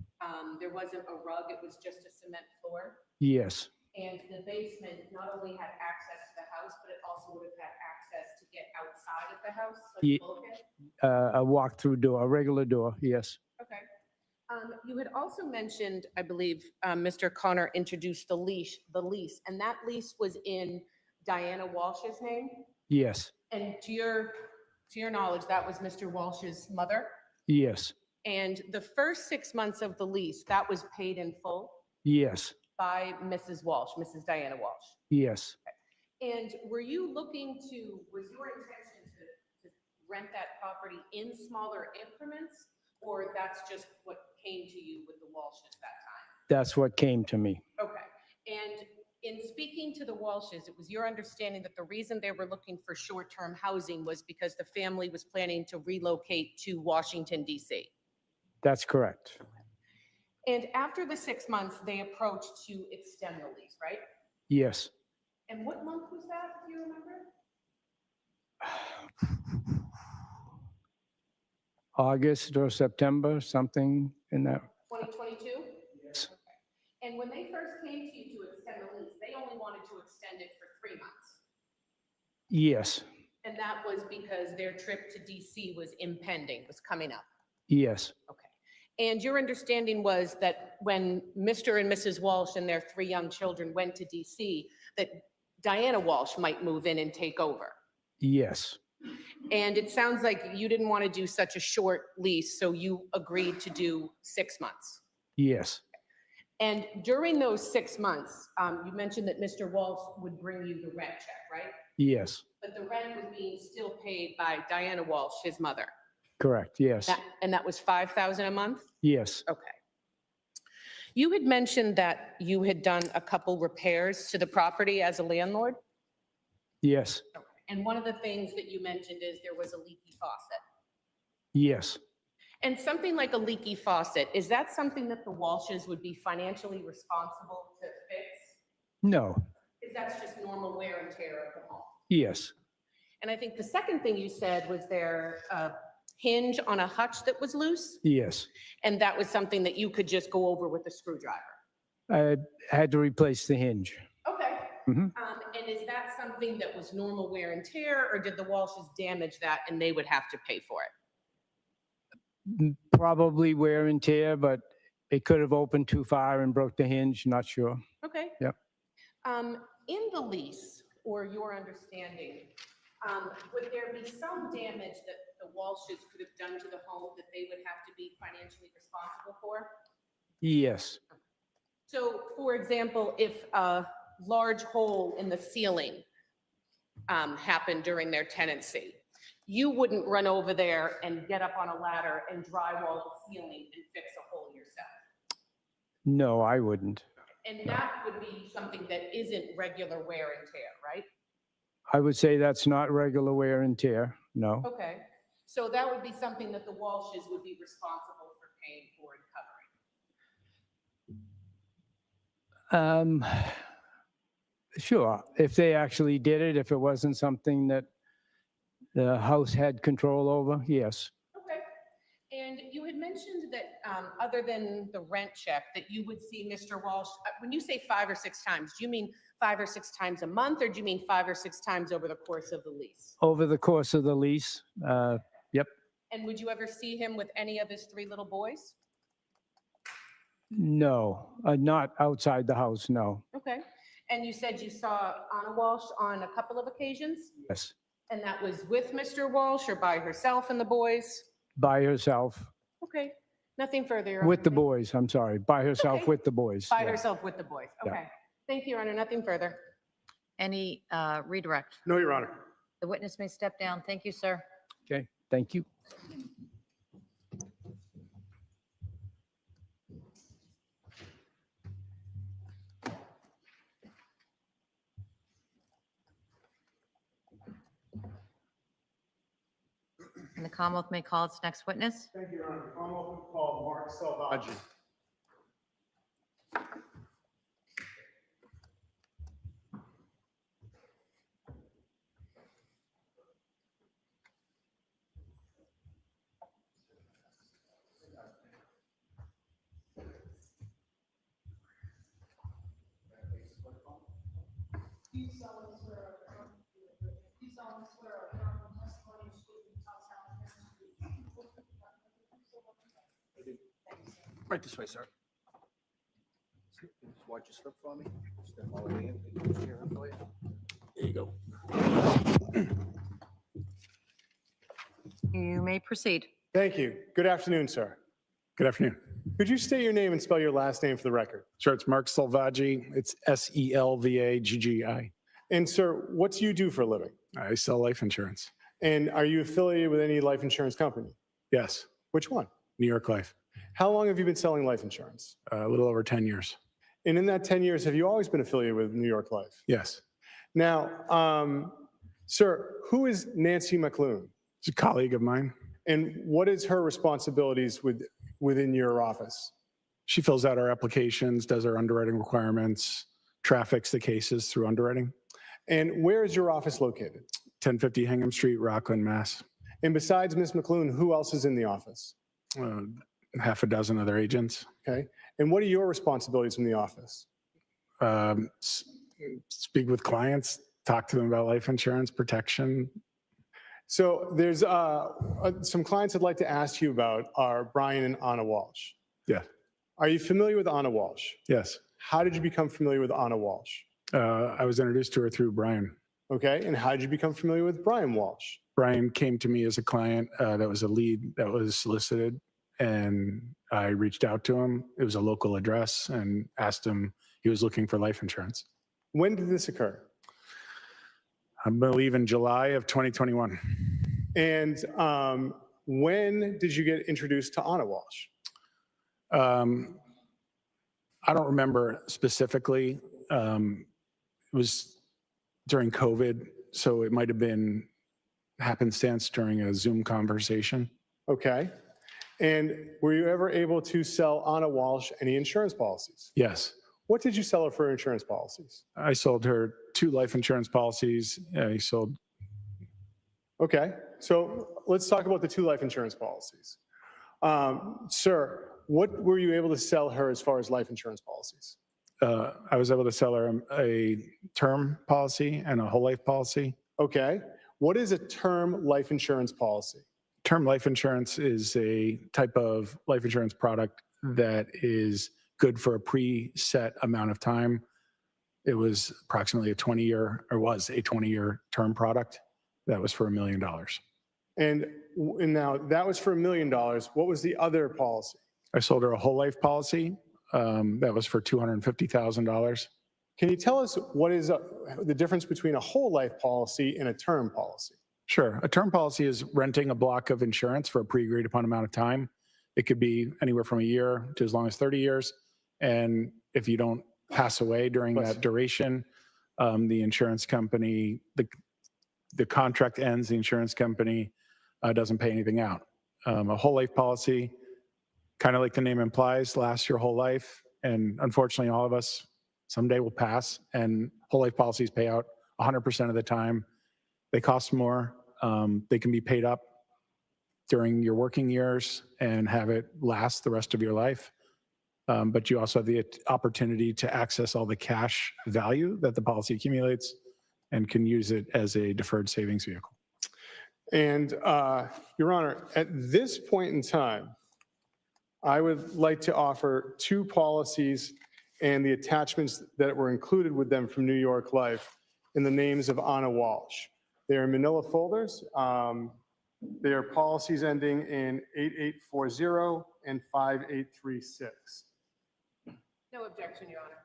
There wasn't a rug, it was just a cement floor? yes, And the basement not only had access to the house, but it also would have had access to get outside of the house, like Ye- a bulkhead? a walk-through door, a regular door, yes. Okay. You had also mentioned, I believe, Mr. Connor introduced the lease, and that lease was in Diana Walsh's name? Yes, And to your knowledge, that was Mr. Walsh's mother? yes, And the first 6 months of the lease, that was paid in full yes, by Mrs. Walsh, Mrs. Diana Walsh? yes. And was your intention to rent that property in smaller increments? Or that's just what came to you with the Walshes that time? That's what came to me. Okay. And in speaking to the Walshes, it was your understanding that the reason they were looking for short-term housing was because the family was planning to relocate to Washington, D.C.? That's correct. And after the 6 months, they approached to extend the lease, right? Yes. And what month was that, if you remember? August or September, something in that. 2022? Yes. And when they first came to you to extend the lease, they only wanted to extend it for 3 months. Yes, And that was because their trip to DC was impending, was coming up. yes, Okay. And your understanding was that when Mr. and Mrs. Walsh and their 3 young children went to DC, that Diana Walsh might move in and take over. yes, And it sounds like you didn't want to do such a short lease, so you agreed to do 6 months. yes, And during those 6 months, you mentioned that Mr. Walsh would bring you the rent check, right? yes, But the rent was being still paid by Diana Walsh, his mother. correct, yes, And that was $5,000 a month? yes, Okay. You had mentioned that you had done a couple repairs to the property as a landlord? yes, And one of the things that you mentioned is there was a leaky faucet. yes. And something like a leaky faucet, is that something that the Walshes would be financially responsible to fix? No, Because that's just normal wear and tear of the home. yes, And I think the second thing you said was there a hinge on a hutch that was loose? yes. And that was something that you could just go over with a screwdriver? I had to replace the hinge. Okay. Mhm. And is that something that was normal wear and tear, or did the Walshes damage that and they would have to pay for it? Probably wear and tear, but it could have opened too far and broke the hinge, not sure. Okay. Yep. In the lease, or your understanding, would there be some damage that the Walshes could have done to the home that they would have to be financially responsible for? Yes. So, for example, if a large hole in the ceiling happened during their tenancy, you wouldn't run over there and get up on a ladder and drywall the ceiling and fix a hole yourself. No, I wouldn't. And that would be something that isn't regular wear and tear, right? I would say that's not regular wear and tear, no. Okay. So that would be something that the Walshes would be responsible for paying for and covering. Sure, if they actually did it, if it wasn't something that the house had control over, yes. Okay. And you had mentioned that other than the rent check, that you would see Mr. Walsh, when you say 5 or 6 times, do you mean 5 or 6 times a month, or do you mean 5 or 6 times over the course of the lease? Over the course of the lease, yep. And would you ever see him with any of his 3 little boys? No, not outside the house, no. Okay. And you said you saw Anna Walsh on a couple of occasions? Yes, And that was with Mr. Walsh or by herself and the boys? by herself, Okay. Nothing further, Your with the Honor. boys, I'm sorry, by herself Okay. with the boys. By yeah. herself with the boys. Yeah. Okay. Thank you, Your Honor. Nothing further. Any redirect? No, Your Honor. The witness may step down. Thank you, sir. Okay, thank you. And the Commonwealth may call its next witness. Thank you, Your Honor. The Commonwealth will call Mark Salvaggi. Right this way, sir. Just watch your slip for me. Step all the way in. Get this chair in for you. There you go. You may proceed. Thank you. Good afternoon, sir. Good afternoon. Could you state your name and spell your last name for the record? Sure, it's Mark Salvaggi. It's Selvaggi. And sir, what do you do for a living? I sell life insurance. And are you affiliated with any life insurance company? Yes, Which one? New York Life. How long have you been selling life insurance? A little over 10 years. And in that 10 years, have you always been affiliated with New York Life? Yes. Now, sir, who is Nancy McLean? She's a colleague of mine. And what is her responsibilities within your office? She fills out our applications, does our underwriting requirements, traffics the cases through underwriting. And where is your office located? 1050 Hingham Street, Rockland, Mass. And besides Ms. McLean, who else is in the office? Half a dozen other agents. Okay. And what are your responsibilities in the office? Speak with clients, talk to them about life insurance, protection. So there's some clients I'd like to ask you about are Brian and Anna Walsh. Yeah. Are you familiar with Anna Walsh? Yes. How did you become familiar with Anna Walsh? I was introduced to her through Brian. Okay. And how did you become familiar with Brian Walsh? Brian came to me as a client that was a lead that was solicited, and I reached out to him. It was a local address, and asked him, he was looking for life insurance. When did this occur? I believe in July of 2021. And when did you get introduced to Anna Walsh? I don't remember specifically. It was during COVID, so it might have been happenstance during a Zoom conversation. Okay. And were you ever able to sell Anna Walsh any insurance policies? Yes. What did you sell her for insurance policies? I sold her 2 life insurance policies. I sold. Okay. So let's talk about the 2 life insurance policies. Sir, what were you able to sell her as far as life insurance policies? I was able to sell her a term policy and a whole life policy. Okay. What is a term life insurance policy? Term life insurance is a type of life insurance product that is good for a preset amount of time. It was approximately a 20-year term product that was for $1 million. And now that was for $1 million. What was the other policy? I sold her a whole life policy that was for $250,000. Can you tell us what is the difference between a whole life policy and a term policy? Sure. A term policy is renting a block of insurance for a pre-agreed upon amount of time. It could be anywhere from a year to as long as 30 years. And if you don't pass away during that duration, the insurance company, the contract ends, the insurance company doesn't pay anything out. A whole life policy, kind of like the name implies, lasts your whole life. And unfortunately, all of us someday will pass, and whole life policies pay out 100% of the time. They cost more. They can be paid up during your working years and have it last the rest of your life. But you also have the opportunity to access all the cash value that the policy accumulates and can use it as a deferred savings vehicle. And Your Honor, at this point in time, I would like to offer two policies and the attachments that were included with them from New York Life in the names of Anna Walshe. They are manila folders. They are policies ending in 8840 and 5836. No objection, Your Honor.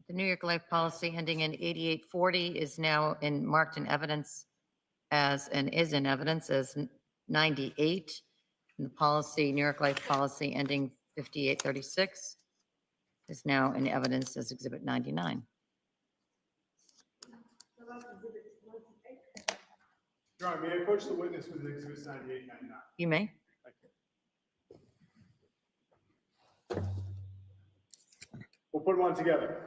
The New York Life policy ending in 8840 is now marked in evidence as, and is in evidence as 98. And the policy, New York Life policy ending 5836 is now in evidence as Exhibit 99. Your Honor, may I approach the witness with Exhibits 98 and 99? You may. We'll put them on together.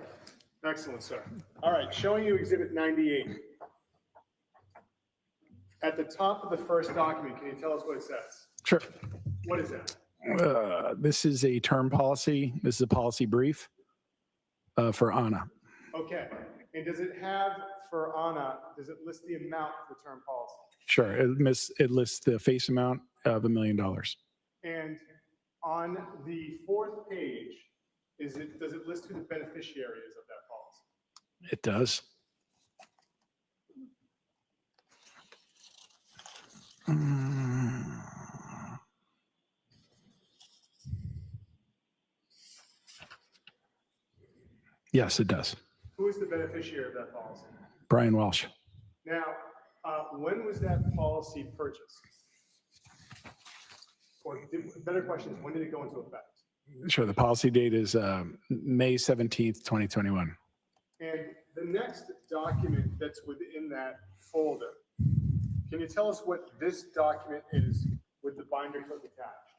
Excellent, sir. All right, showing you Exhibit 98. At the top of the first document, can you tell us what it says? Sure. What is that? This is a term policy. This is a policy brief for Anna. Okay. And does it have, for Anna, does it list the amount of the term policy? Sure. It lists the face amount of $1 million. And on the fourth page, does it list who the beneficiary is of that policy? It does. Yes, it does. Who is the beneficiary of that policy? Brian Walshe. Now, when was that policy purchased? Or better question is, when did it go into effect? Sure. The policy date is May 17th, 2021. And the next document that's within that folder, can you tell us what this document is with the binder clip attached?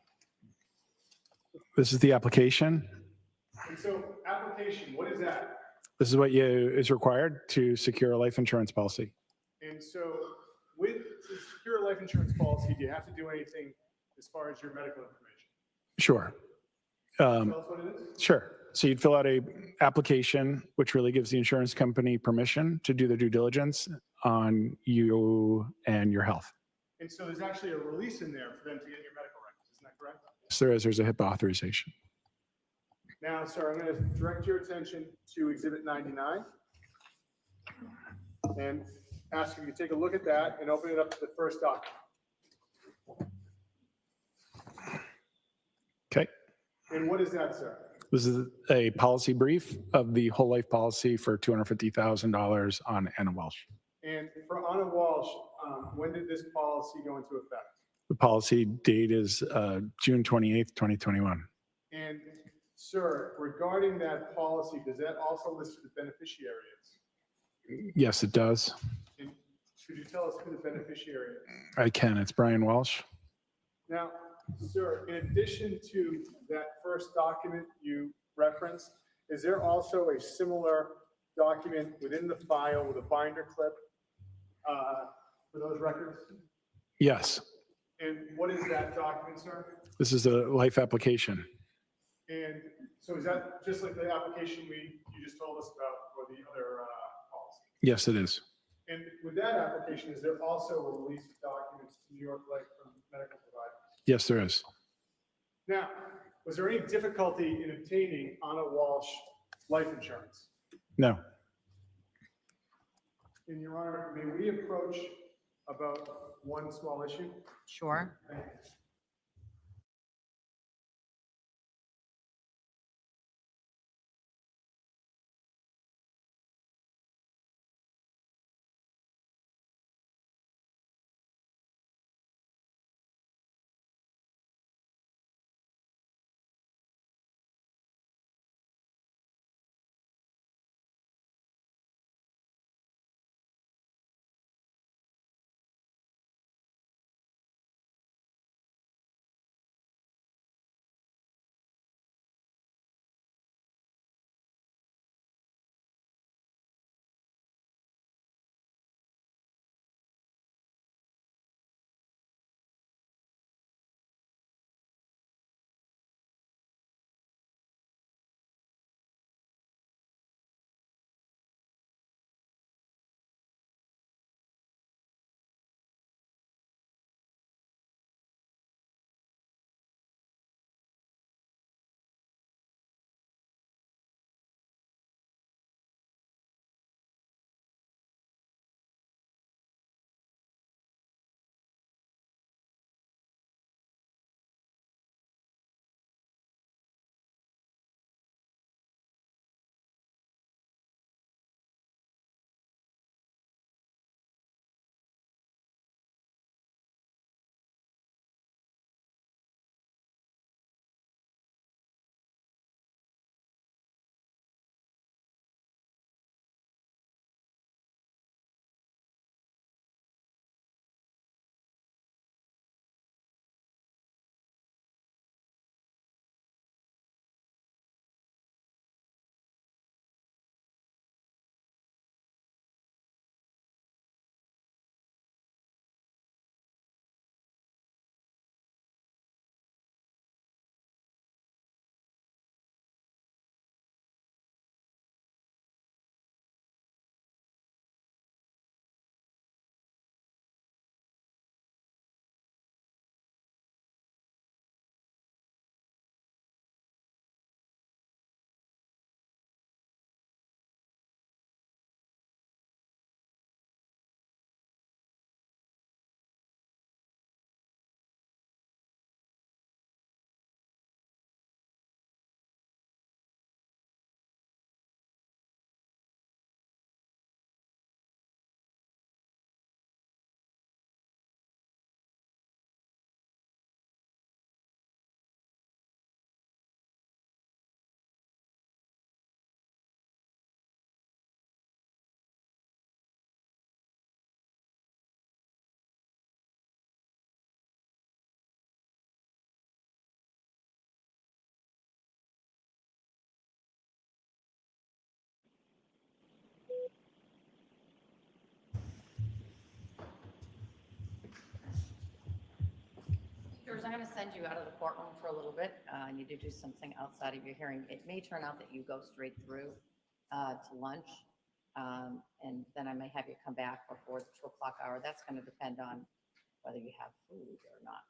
This is the application. And so, application, what is that? This is what is required to secure a life insurance policy. And so, to secure a life insurance policy, do you have to do anything as far as your medical information? Sure. Tell us what it is. Sure. So you'd fill out a application, which really gives the insurance company permission to do the due diligence on you and your health. And so there's actually a release in there for them to get your medical records, isn't that correct? So there's a HIPAA authorization. Now, sir, I'm going to direct your attention to Exhibit 99 and ask you to take a look at that and open it up to the first document. Okay. And what is that, sir? This is a policy brief of the whole life policy for $250,000 on Anna Walshe. And for Anna Walshe, when did this policy go into effect? The policy date is June 28th, 2021. And sir, regarding that policy, does that also list who the beneficiary is? Yes, it does. And could you tell us who the beneficiary is? I can. It's Brian Walshe. Now, sir, in addition to that first document you referenced, is there also a similar document within the file with a binder clip for those records? Yes. And what is that document, sir? This is a life application. And so is that just like the application you just told us about for the other policy? Yes, it is. And with that application, is there also a release of documents to New York Life from medical providers? Yes, there is. Now, was there any difficulty in obtaining Anna Walsh life insurance? No. In Your Honor, may we approach about one small issue? Sure. Thank you. George, I'm going to send you out of the courtroom for a little bit. I need to do something outside of your hearing. It may turn out that you go straight through to lunch, and then I may have you come back before the 2 o'clock hour. That's going to depend on whether you have food or not.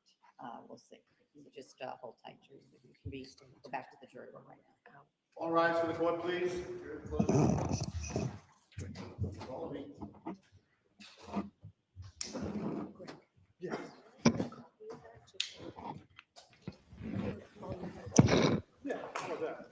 We'll see. So just hold tight, George. You can go back to the jury room right now. All rise for the court, please. Follow me. Yes. Yeah, how about that?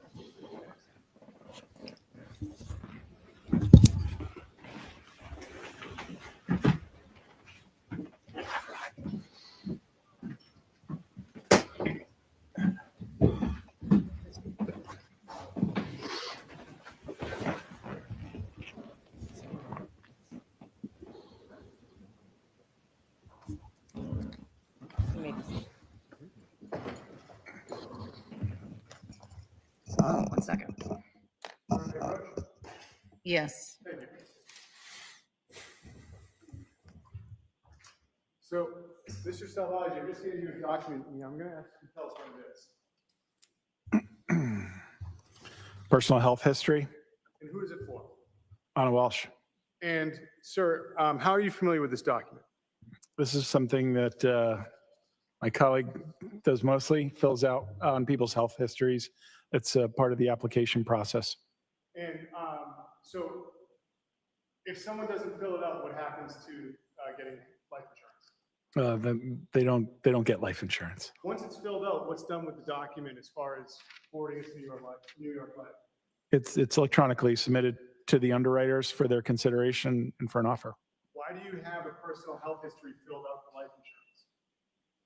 One second. Yes. Thank you. So, Mr. Salvage, I'm just getting you a document. I'm going to ask you to tell us what it is. Personal health history, And who is it for? Anna Walsh. And sir, how are you familiar with this document? This is something that my colleague does mostly, fills out on people's health histories. It's a part of the application process. And so if someone doesn't fill it out, what happens to getting life insurance? Then they don't get life insurance. Once it's filled out, what's done with the document as far as forwarding it to New York Life? It's electronically submitted to the underwriters for their consideration and for an offer. Why do you have a personal health history filled out for life insurance?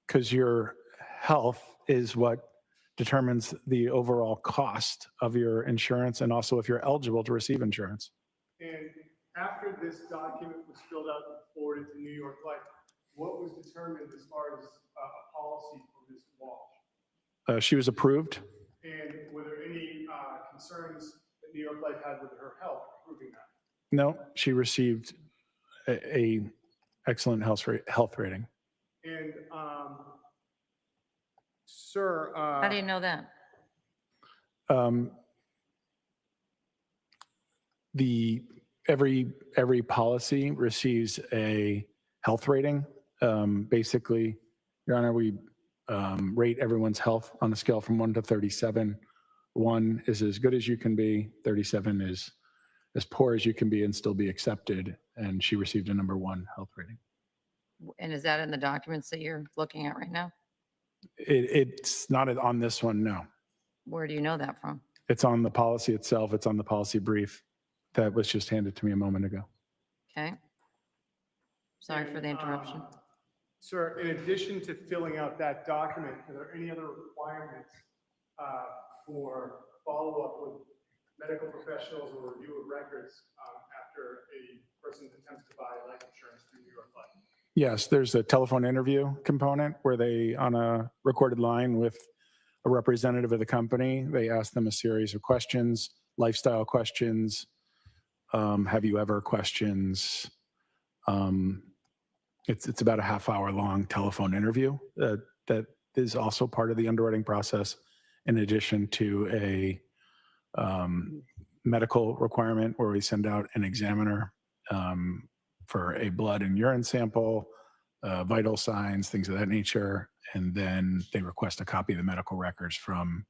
Because your health is what determines the overall cost of your insurance and also if you're eligible to receive insurance. And after this document was filled out and forwarded to New York Life, what was determined as far as a policy for Ms. Walsh? She was approved. And were there any concerns that New York Life had with her health proving that? No, she received a excellent health rating. And sir, How do you know that? Every policy receives a health rating. Basically, Your Honor, we rate everyone's health on a scale from 1 to 37. 1 is as good as you can be. 37 is as poor as you can be and still be accepted. And she received a number 1 health rating. And is that in the documents that you're looking at right now? It's not on this one, no. Where do you know that from? It's on the policy itself. It's on the policy brief that was just handed to me a moment ago. Okay. Sorry for the interruption. Sir, in addition to filling out that document, are there any other requirements for follow-up with medical professionals or review of records after a person attempts to buy life insurance through New York Life? Yes, there's a telephone interview component where they, on a recorded line with a representative of the company, they ask them a series of questions, lifestyle questions, have you ever questions. It's about a half-hour long telephone interview that is also part of the underwriting process, in addition to a medical requirement where we send out an examiner for a blood and urine sample, vital signs, things of that nature, and then they request a copy of the medical records from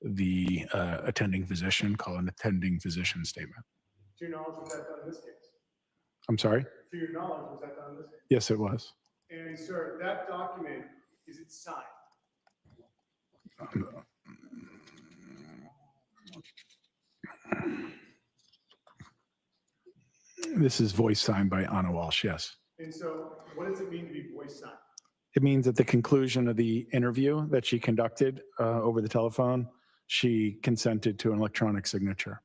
the attending physician, called an attending physician statement. To your knowledge, was that done in this case? I'm sorry? To your knowledge, was that done in this case? Yes, it was. And sir, that document, is it signed? This is voice signed by Anna Walsh, yes. And so what does it mean to be voice signed? It means at the conclusion of the interview that she conducted over the telephone, she consented to an electronic signature.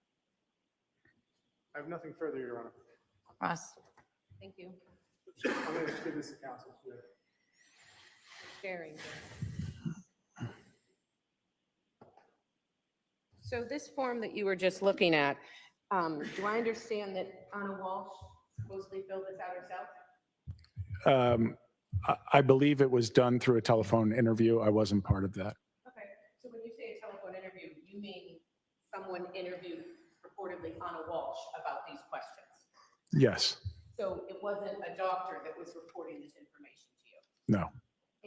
I have nothing further, Your Honor. Ross? Thank you. I'm going to give this to counsel. Sharing. So this form that you were just looking at, do I understand that Anna Walsh supposedly filled this out herself? I believe it was done through a telephone interview. I wasn't part of that. Okay, so when you say a telephone interview, you mean someone interviewed purportedly Anna Walsh about these questions? Yes. So it wasn't a doctor that was reporting this information to you? No.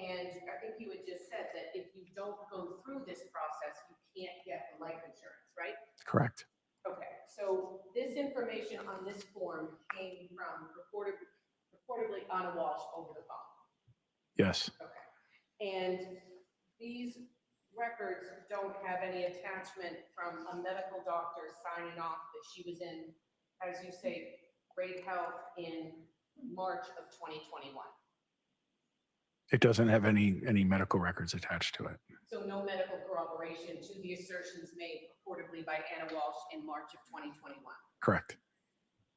And I think you had just said that if you don't go through this process, you can't get life insurance, right? Correct. Okay, so this information on this form came from reportedly Anna Walsh over the phone. Yes. Okay, and these records don't have any attachment from a medical doctor signing off that she was in, as you say, great health in March of 2021. It doesn't have any medical records attached to it. So no medical corroboration to the assertions made purportedly by Anna Walsh in March of 2021. Correct.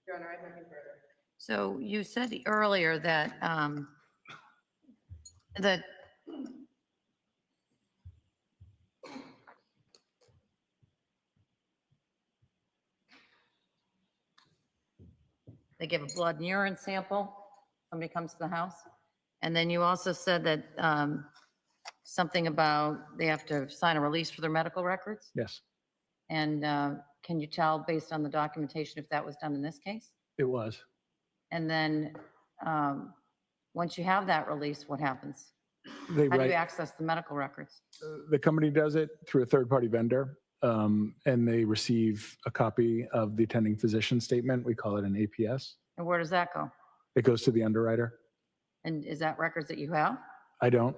Your Honor, I have nothing further. So you said earlier that that they give a blood and urine sample, somebody comes to the house. And then you also said that something about they have to sign a release for their medical records? Yes. And can you tell based on the documentation if that was done in this case? It was. And then once you have that release, what happens? They How do you write, access the medical records? the company does it through a third-party vendor, and they receive a copy of the attending physician statement. We call it an APS. And where does that go? It goes to the underwriter. And is that records that you have? I don't.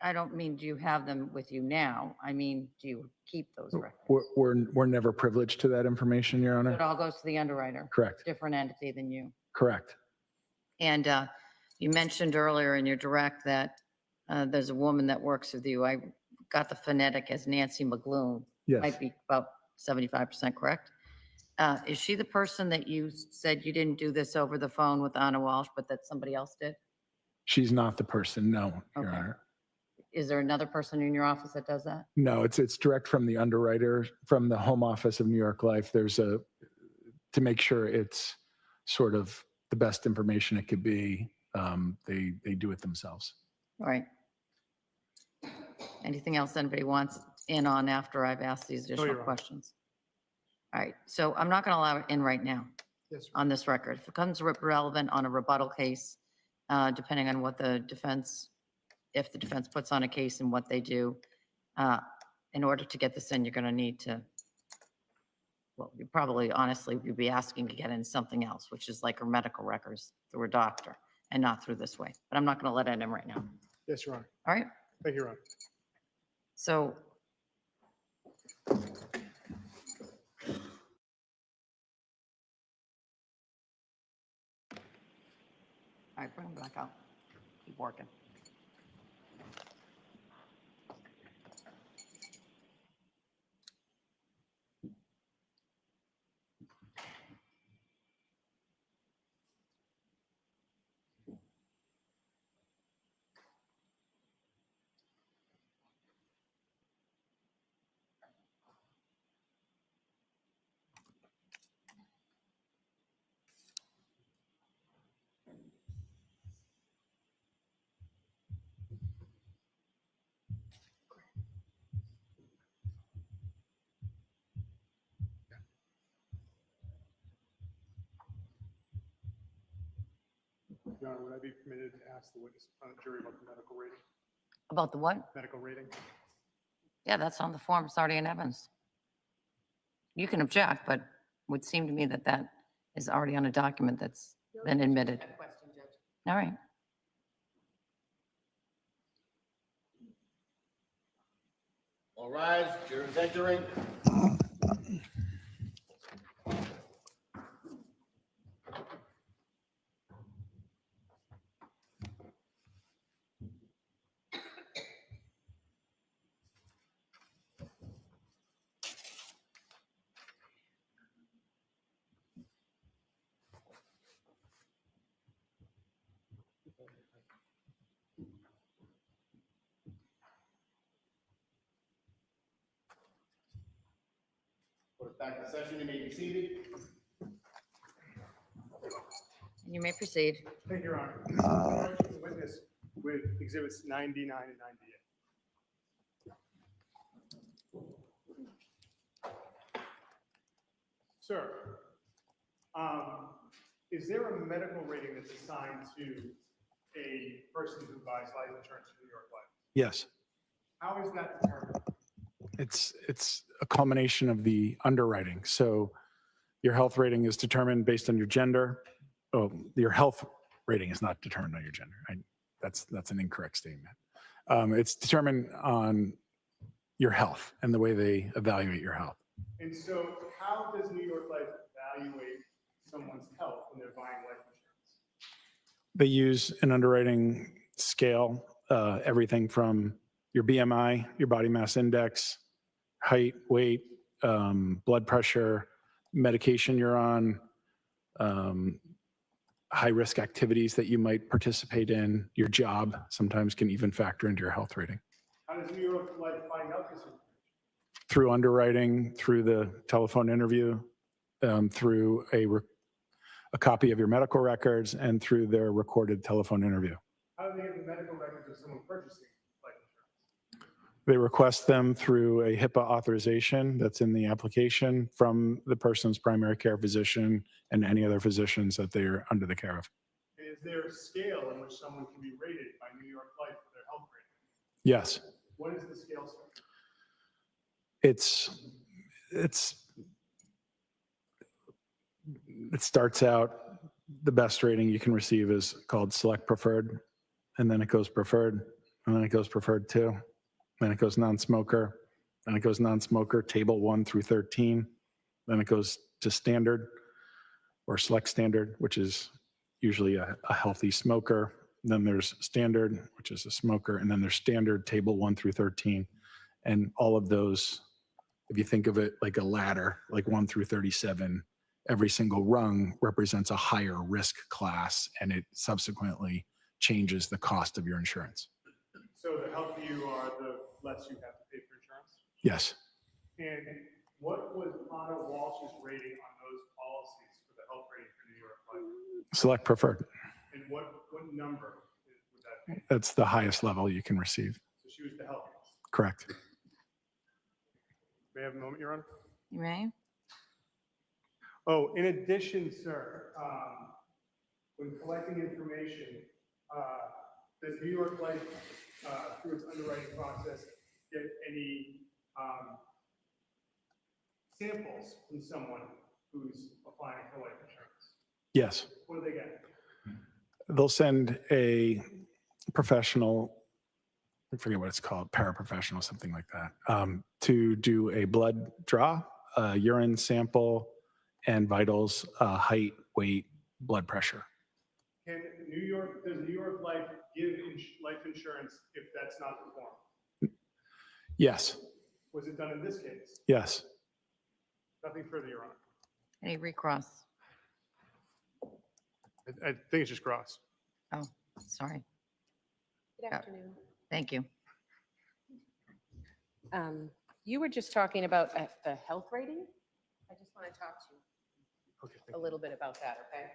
I don't mean, do you have them with you now? I mean, do you keep those records? We're never privileged to that information, Your It Honor. all goes to the underwriter? Correct. Different entity than you? Correct. And you mentioned earlier in your direct that there's a woman that works with you. I got the phonetic as Nancy McLean. Yes. Might be about 75% correct. Is she the person that you said you didn't do this over the phone with Anna Walsh, but that somebody else did? She's not the person, no, Your Okay. Honor. Is there another person in your office that does that? No, it's direct from the underwriter, from the home office of New York Life. There's to make sure it's sort of the best information it could be, they do it themselves. All right. Anything else anybody wants in on after I've asked these additional Your Honor. questions? All right, so I'm not going to allow it in right now Yes, sir. on this record. If it becomes relevant on a rebuttal case, depending on what the defense, if the defense puts on a case and what they do, in order to get this in, you're going to need to, well, you probably honestly would be asking to get in something else, which is like our medical records through a doctor and not through this way. But I'm not going to let it in right now. Yes, Your Honor. All right? Thank you, Your Honor. So all right, bring them back out. Keep working. Your Honor, would I be permitted to ask the witness on the jury about the medical rating? About the what? Medical rating? Yeah, that's on the form. It's already in evidence. You can object, but it would seem to me that that is already on a document that's been admitted. All right. All rise, jury's entering. Court is back in session. You may be seated. You may proceed. Thank you, Your Honor. The witness with exhibits 99 and 98. Sir, is there a medical rating that's assigned to a person who buys life insurance from New York Life? Yes. How is that determined? It's a culmination of the underwriting. So your health rating is determined based on your gender. Oh, your health rating is not determined on your gender. That's an incorrect statement. It's determined on your health and the way they evaluate your health. And so how does New York Life evaluate someone's health when they're buying life insurance? They use an underwriting scale, everything from your BMI, your body mass index, height, weight, blood pressure, medication you're on, high-risk activities that you might participate in, your job sometimes can even factor into your health rating. How does New York Life find out this information? Through underwriting, through the telephone interview, through a copy of your medical records, and through their recorded telephone interview. How do they get the medical records of someone purchasing life insurance? They request them through a HIPAA authorization that's in the application from the person's primary care physician and any other physicians that they're under the care of. Is there a scale in which someone can be rated by New York Life for their health rating? Yes, What is the scale, sir? it starts out, the best rating you can receive is called select preferred, and then it goes preferred, and then it goes preferred 2, then it goes non-smoker, then it goes non-smoker, table 1 through 13, then it goes to standard or select standard, which is usually a healthy smoker. Then there's standard, which is a smoker, and then there's standard, table 1 through 13. And all of those, if you think of it like a ladder, like 1 through 37, every single rung represents a higher risk class, and it subsequently changes the cost of your insurance. So the healthier you are, the less you have to pay for insurance? Yes. And what was Anna Walsh's rating on those policies for the health rating for New York Life? Select preferred. And what number would that be? That's the highest level you can receive. So she was the healthiest. Correct. May I have a moment, Your Honor? You may. Oh, in addition, sir, when collecting information, does New York Life, through its underwriting process, get any samples from someone who's applying for life insurance? Yes. What do they get? They'll send a professional, I forget what it's called, paraprofessional, something like that, to do a blood draw, a urine sample, and vitals, height, weight, blood pressure. Does New York Life give life insurance if that's not performed? Yes. Was it done in this case? Yes. Nothing further, Your Honor. Any recross? I think it's just cross. Oh, sorry. Good afternoon. Thank you. You were just talking about the health rating. I just want to talk to you a little bit about that, okay?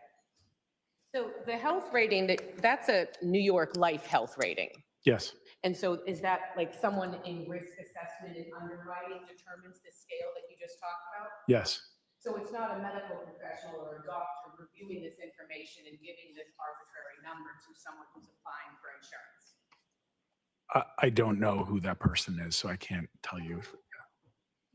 So the health rating, that's a New York Life health rating. Yes. And so is that like someone in risk assessment and underwriting determines the scale that you just talked about? Yes. So it's not a medical professional or a doctor reviewing this information and giving this arbitrary number to someone who's applying for insurance? I don't know who that person is, so I can't tell you.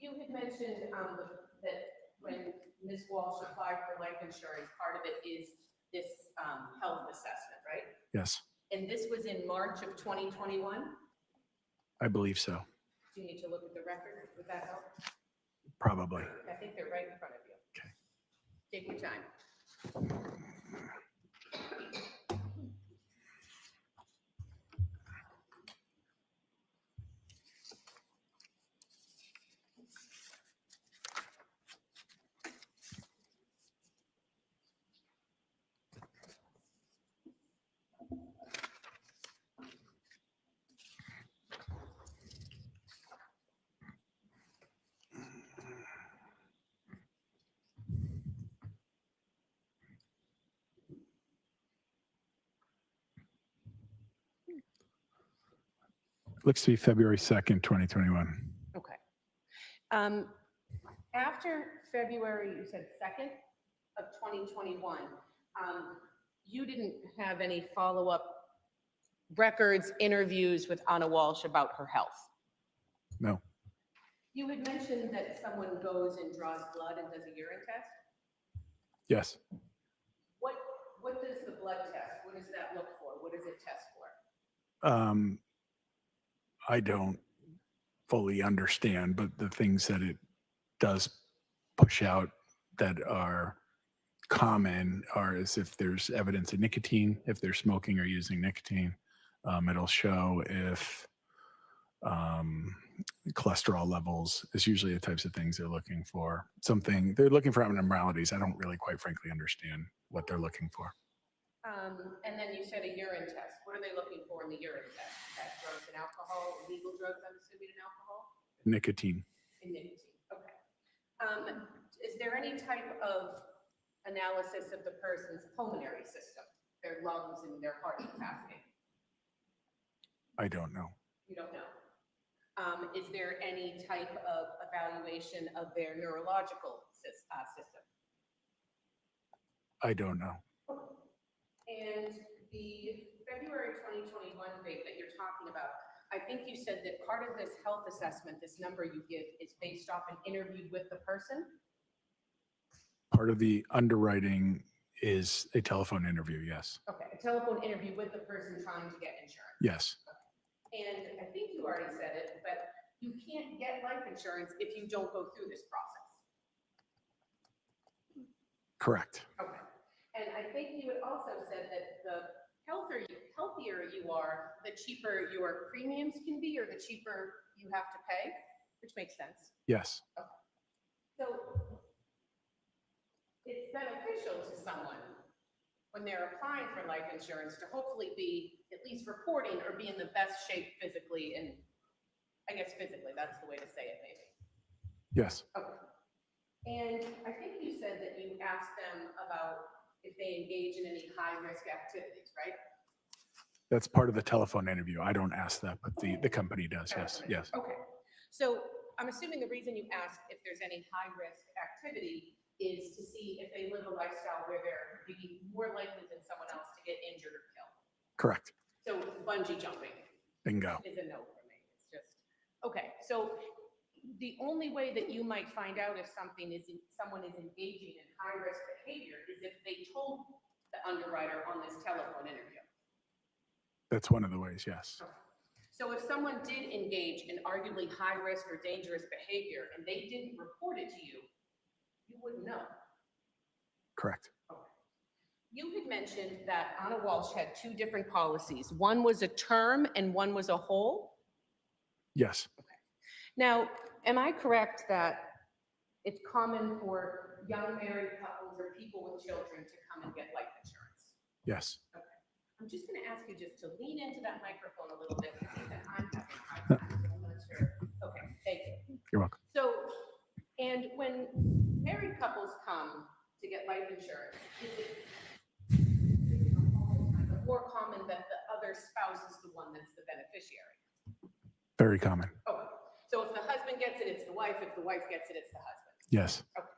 You had mentioned that when Ms. Walsh applied for life insurance, part of it is this health assessment, right? Yes, And this was in March of 2021? I believe so. Do you need to look at the record? Would that help? Probably. I think they're right in front of you. Okay. Take your time. Looks to be February 2nd, 2021. Okay. After February, you said 2nd of 2021, you didn't have any follow-up records, interviews with Anna Walsh about her health? No. You had mentioned that someone goes and draws blood and does a urine test. Yes. What does the blood test, what does that look for? What does it test for? I don't fully understand, but the things that it does push out that are common are as if there's evidence of nicotine, if they're smoking or using nicotine. It'll show if cholesterol levels is usually the types of things they're looking for. They're looking for abnormalities. I don't really quite frankly understand what they're looking for. And then you said a urine test. What are they looking for in the urine test? That drugs and alcohol, illegal drugs, I'm assuming, and alcohol? Nicotine. And nicotine, okay. Is there any type of analysis of the person's pulmonary system, their lungs and their heart capacity? I don't know. You don't know. Is there any type of evaluation of their neurological system? I don't know. And the February 2021 date that you're talking about, I think you said that part of this health assessment, this number you give, is based off an interview with the person? Part of the underwriting is a telephone interview, yes. Okay, a telephone interview with the person trying to get insurance. Yes, And I think you already said it, but you can't get life insurance if you don't go through this process. correct. Okay. And I think you had also said that the healthier you are, the cheaper your premiums can be, or the cheaper you have to pay, which makes sense. Yes, So it's beneficial to someone when they're applying for life insurance to hopefully be at least reporting or be in the best shape physically, and I guess physically, that's the way to say it maybe. yes, Okay. And I think you said that you asked them about if they engage in any high-risk activities, right? that's part of the telephone interview. I don't ask that, but the company does, yes, yes. Okay. So I'm assuming the reason you asked if there's any high-risk activity is to see if they live a lifestyle where they're maybe more likely than someone else to get injured or killed. Correct. So bungee jumping Bingo. is a no for me. It's just, okay. So the only way that you might find out if someone is engaging in high-risk behavior is if they told the underwriter on this telephone interview. That's one of the ways, yes. So if someone did engage in arguably high-risk or dangerous behavior and they didn't report it to you, you wouldn't know. Correct. You had mentioned that Anna Walshe had two different policies. One was a term and one was a whole. Yes, Now, am I correct that it's common for young married couples or people with children to come and get life insurance? yes. Okay. I'm just going to ask you just to lean into that microphone a little bit. I think that I'm having a hard time, so I'm not sure. Okay, thank you. You're welcome. So, and when married couples come to get life insurance, is it more common that the other spouse is the one that's the beneficiary? Very common. Okay. So if the husband gets it, it's the wife. If the wife gets it, it's the husband. Yes, Okay.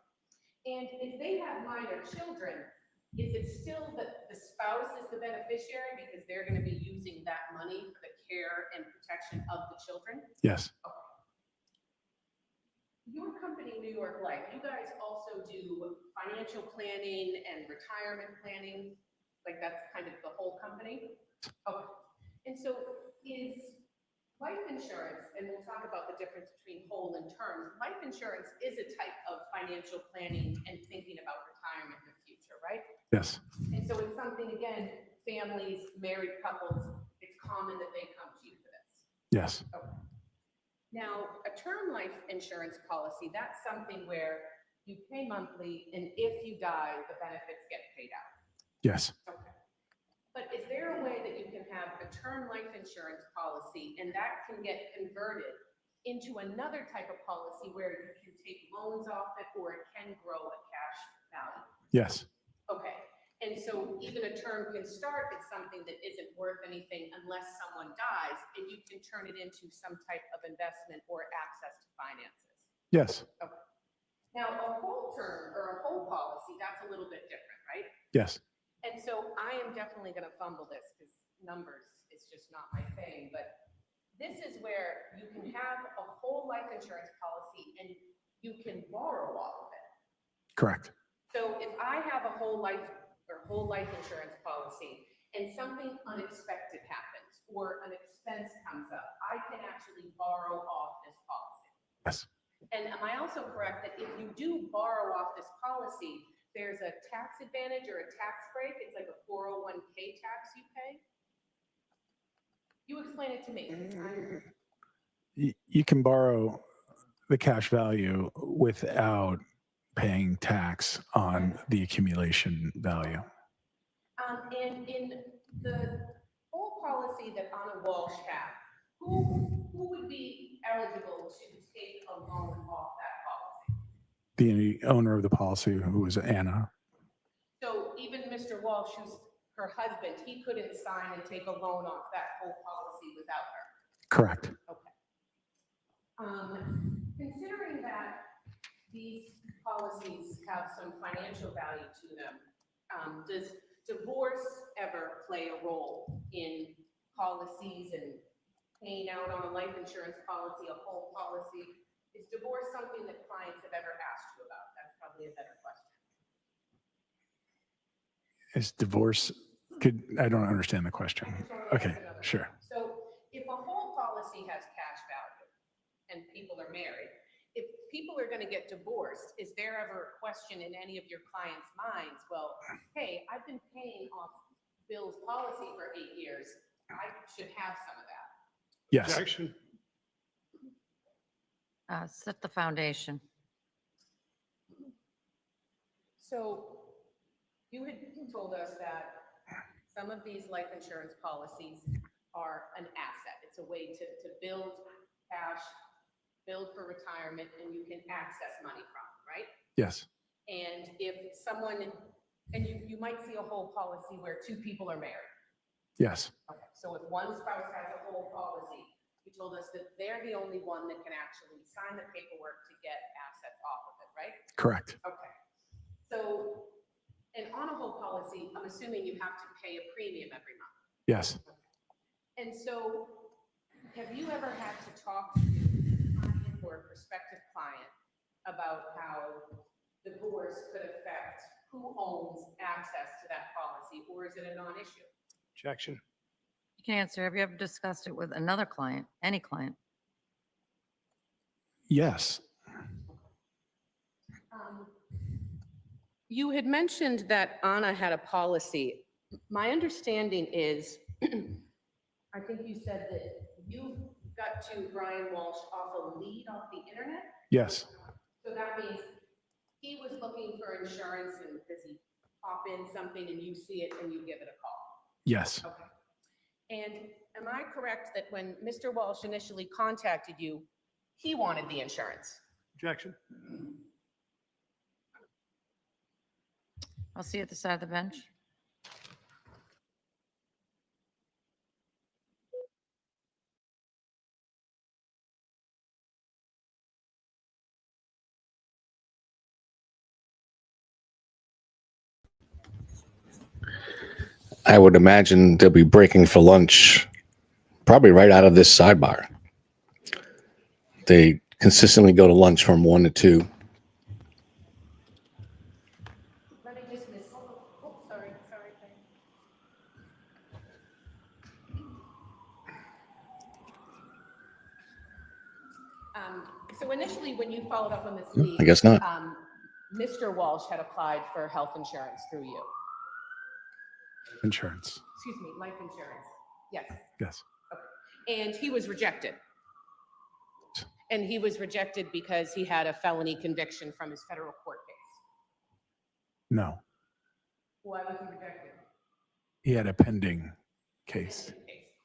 And if they have minor children, is it still that the spouse is the beneficiary because they're going to be using that money for the care and protection of the children? yes, Okay. Your company, New York Life, you guys also do financial planning and retirement planning, like that's kind of the whole company? Okay. And so is life insurance, and we'll talk about the difference between whole and term, life insurance is a type of financial planning and thinking about retirement in the future, right? yes, And so it's something, again, families, married couples, it's common that they come to you for this. yes, Okay. Now, a term life insurance policy, that's something where you pay monthly, and if you die, the benefits get paid out. yes. Okay. But is there a way that you can have a term life insurance policy and that can get converted into another type of policy where you can take loans off it or it can grow a cash value? Yes, Okay. And so even a term can start at something that isn't worth anything unless someone dies, and you can turn it into some type of investment or access to finances. yes, Okay. Now, a whole term or a whole policy, that's a little bit different, right? yes, And so I am definitely going to fumble this because numbers is just not my thing, but this is where you can have a whole life insurance policy and you can borrow off of it. correct. So if I have a whole life insurance policy and something unexpected happens or an expense comes up, I can actually borrow off this policy. Yes, And am I also correct that if you do borrow off this policy, there's a tax advantage or a tax break? It's like a 401k tax you pay? You explain it to me. You can borrow the cash value without paying tax on the accumulation value. And in the whole policy that Anna Walshe had, who would be eligible to take a loan off that policy? The owner of the policy, who was Anna, So even Mr. Walsh, who's her husband, he couldn't sign and take a loan off that whole policy without her? correct. Okay. Considering that these policies have some financial value to them, does divorce ever play a role in policies and paying out on a life insurance policy, a whole policy? Is divorce something that clients have ever asked you about? That's probably a better question. Is divorce, I don't understand the question. Okay, sure. So if a whole policy has cash value and people are married, if people are going to get divorced, is there ever a question in any of your clients' minds? Well, hey, I've been paying off Bill's policy for 8 years. I should have some of that. Yes. Objection. Set the foundation. So you had told us that some of these life insurance policies are an asset. It's a way to build cash, build for retirement, and you can access money from, right? Yes. And if someone, and you might see a whole policy where 2 people are married. Yes. Okay, so if one spouse has a whole policy, you told us that they're the only one that can actually sign the paperwork to get assets off of it, right? Correct. Okay. So, and on a whole policy, I'm assuming you have to pay a premium every month. Yes. And so, have you ever had to talk to a client or a prospective client about how divorce could affect who owns access to that policy, or is it a non-issue? Objection. You can answer. Have you ever discussed it with another client, any client? Yes. You had mentioned that Anna had a policy. My understanding is, I think you said that you got to Brian Walsh off a lead off the internet? Yes. So that means he was looking for insurance, and does he pop in something and you see it and you give it a call? Yes. Okay. And am I correct that when Mr. Walsh initially contacted you, he wanted the insurance? Objection. I'll see you at the side of the bench. I would imagine they'll be breaking for lunch, probably right out of this sidebar. They consistently go to lunch from 1 to 2. Let me just miss, oh, sorry. So initially, when you followed up on this lead, I guess not. Mr. Walsh had applied for health insurance through you. Insurance. Excuse me, life insurance. Yes. Yes. Okay. And he was rejected. And he was rejected because he had a felony conviction from his federal court case. No. Why was he rejected? He had a pending case.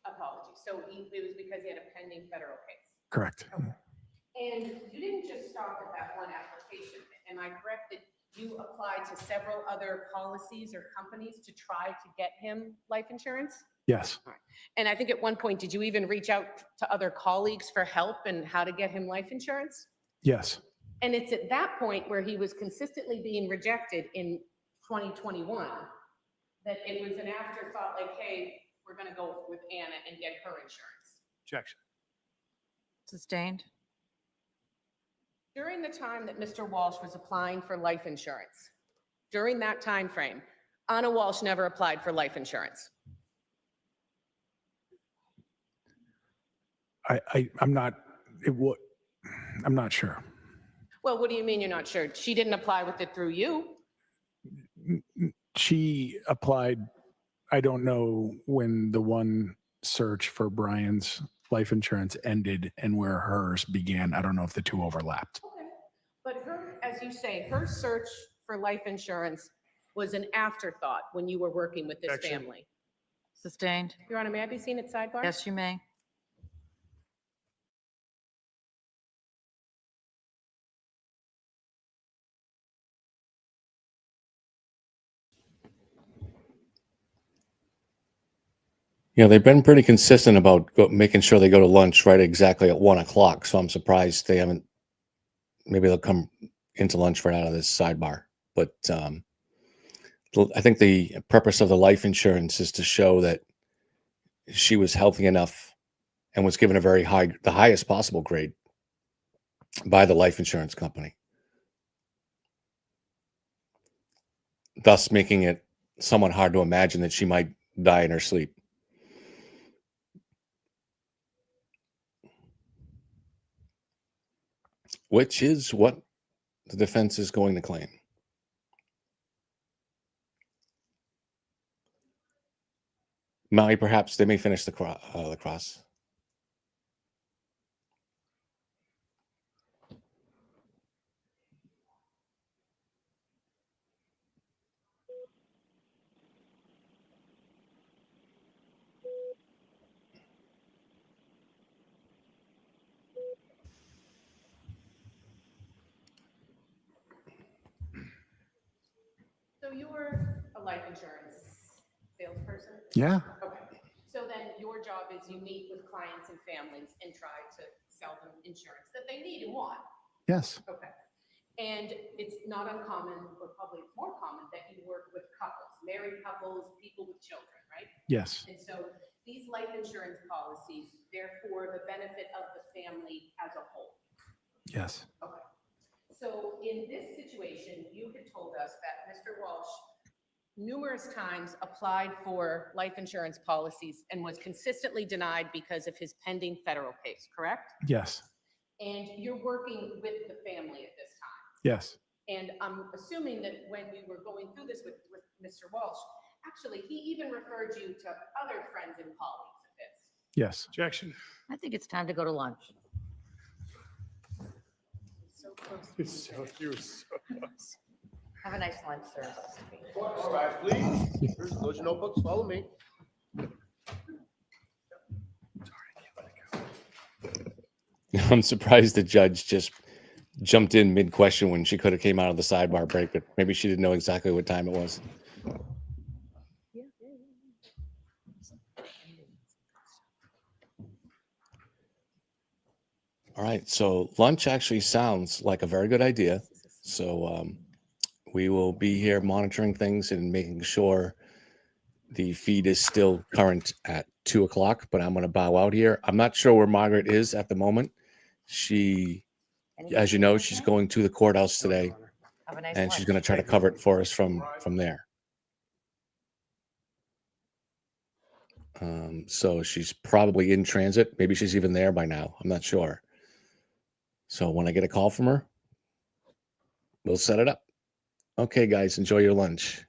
Apologies. So it was because he had a pending federal case. Correct. Okay. And you didn't just stop at that one application. Am I correct that you applied to several other policies or companies to try to get him life insurance? Yes. All right. And I think at one point, did you even reach out to other colleagues for help and how to get him life insurance? Yes. And it's at that point where he was consistently being rejected in 2021 that it was an afterthought, like, hey, we're going to go with Anna and get her insurance. Objection. Sustained. During the time that Mr. Walsh was applying for life insurance, during that time frame, Anna Walsh never applied for life insurance. I'm not sure. Well, what do you mean you're not sure? She didn't apply with it through you. She applied, I don't know when the one search for Brian's life insurance ended and where hers began. I don't know if the two overlapped. Okay. But her, as you say, her search for life insurance was an afterthought when you were working with this Objection. family. Sustained. Your Honor, may I be seen at sidebar? Yes, you may. You know, they've been pretty consistent about making sure they go to lunch right exactly at 1 o'clock. So I'm surprised they haven't. Maybe they'll come into lunch right out of this sidebar. But I think the purpose of the life insurance is to show that she was healthy enough and was given a very high, the highest possible grade by the life insurance company, thus making it somewhat hard to imagine that she might die in her sleep. Which is what the defense is going to claim. Maui, perhaps they may finish the cross. So you were a life insurance salesperson? Yeah. Okay. So then your job is you meet with clients and families and try to sell them insurance that they need and want. Yes. Okay. And it's not uncommon, or probably it's more common, that you work with couples, married couples, people with children, right? Yes. And so these life insurance policies, they're for the benefit of the family as a whole. Yes. Okay. So in this situation, you had told us that Mr. Walsh numerous times applied for life insurance policies and was consistently denied because of his pending federal case, correct? Yes. And you're working with the family at this time. Yes. And I'm assuming that when you were going through this with Mr. Walsh, actually, he even referred you to other friends and colleagues of his. Yes. Objection. I think it's time to go to lunch. So close. You were so close. Have a nice lunch, sir. All right, please. Close your notebooks, follow me. I'm surprised the judge just jumped in mid-question when she could have came out of the sidebar break, but maybe she didn't know exactly what time it was. All right, so lunch actually sounds like a very good idea. So we will be here monitoring things and making sure the feed is still current at 2 o'clock, but I'm going to bow out here. I'm not sure where Margaret is at the moment. She, as you know, she's going to the courthouse today, Have a nice and she's lunch. going to try to cover it for us from there. So she's probably in transit. Maybe she's even there by now. I'm not sure. So when I get a call from her, we'll set it up. Okay, guys, enjoy your lunch.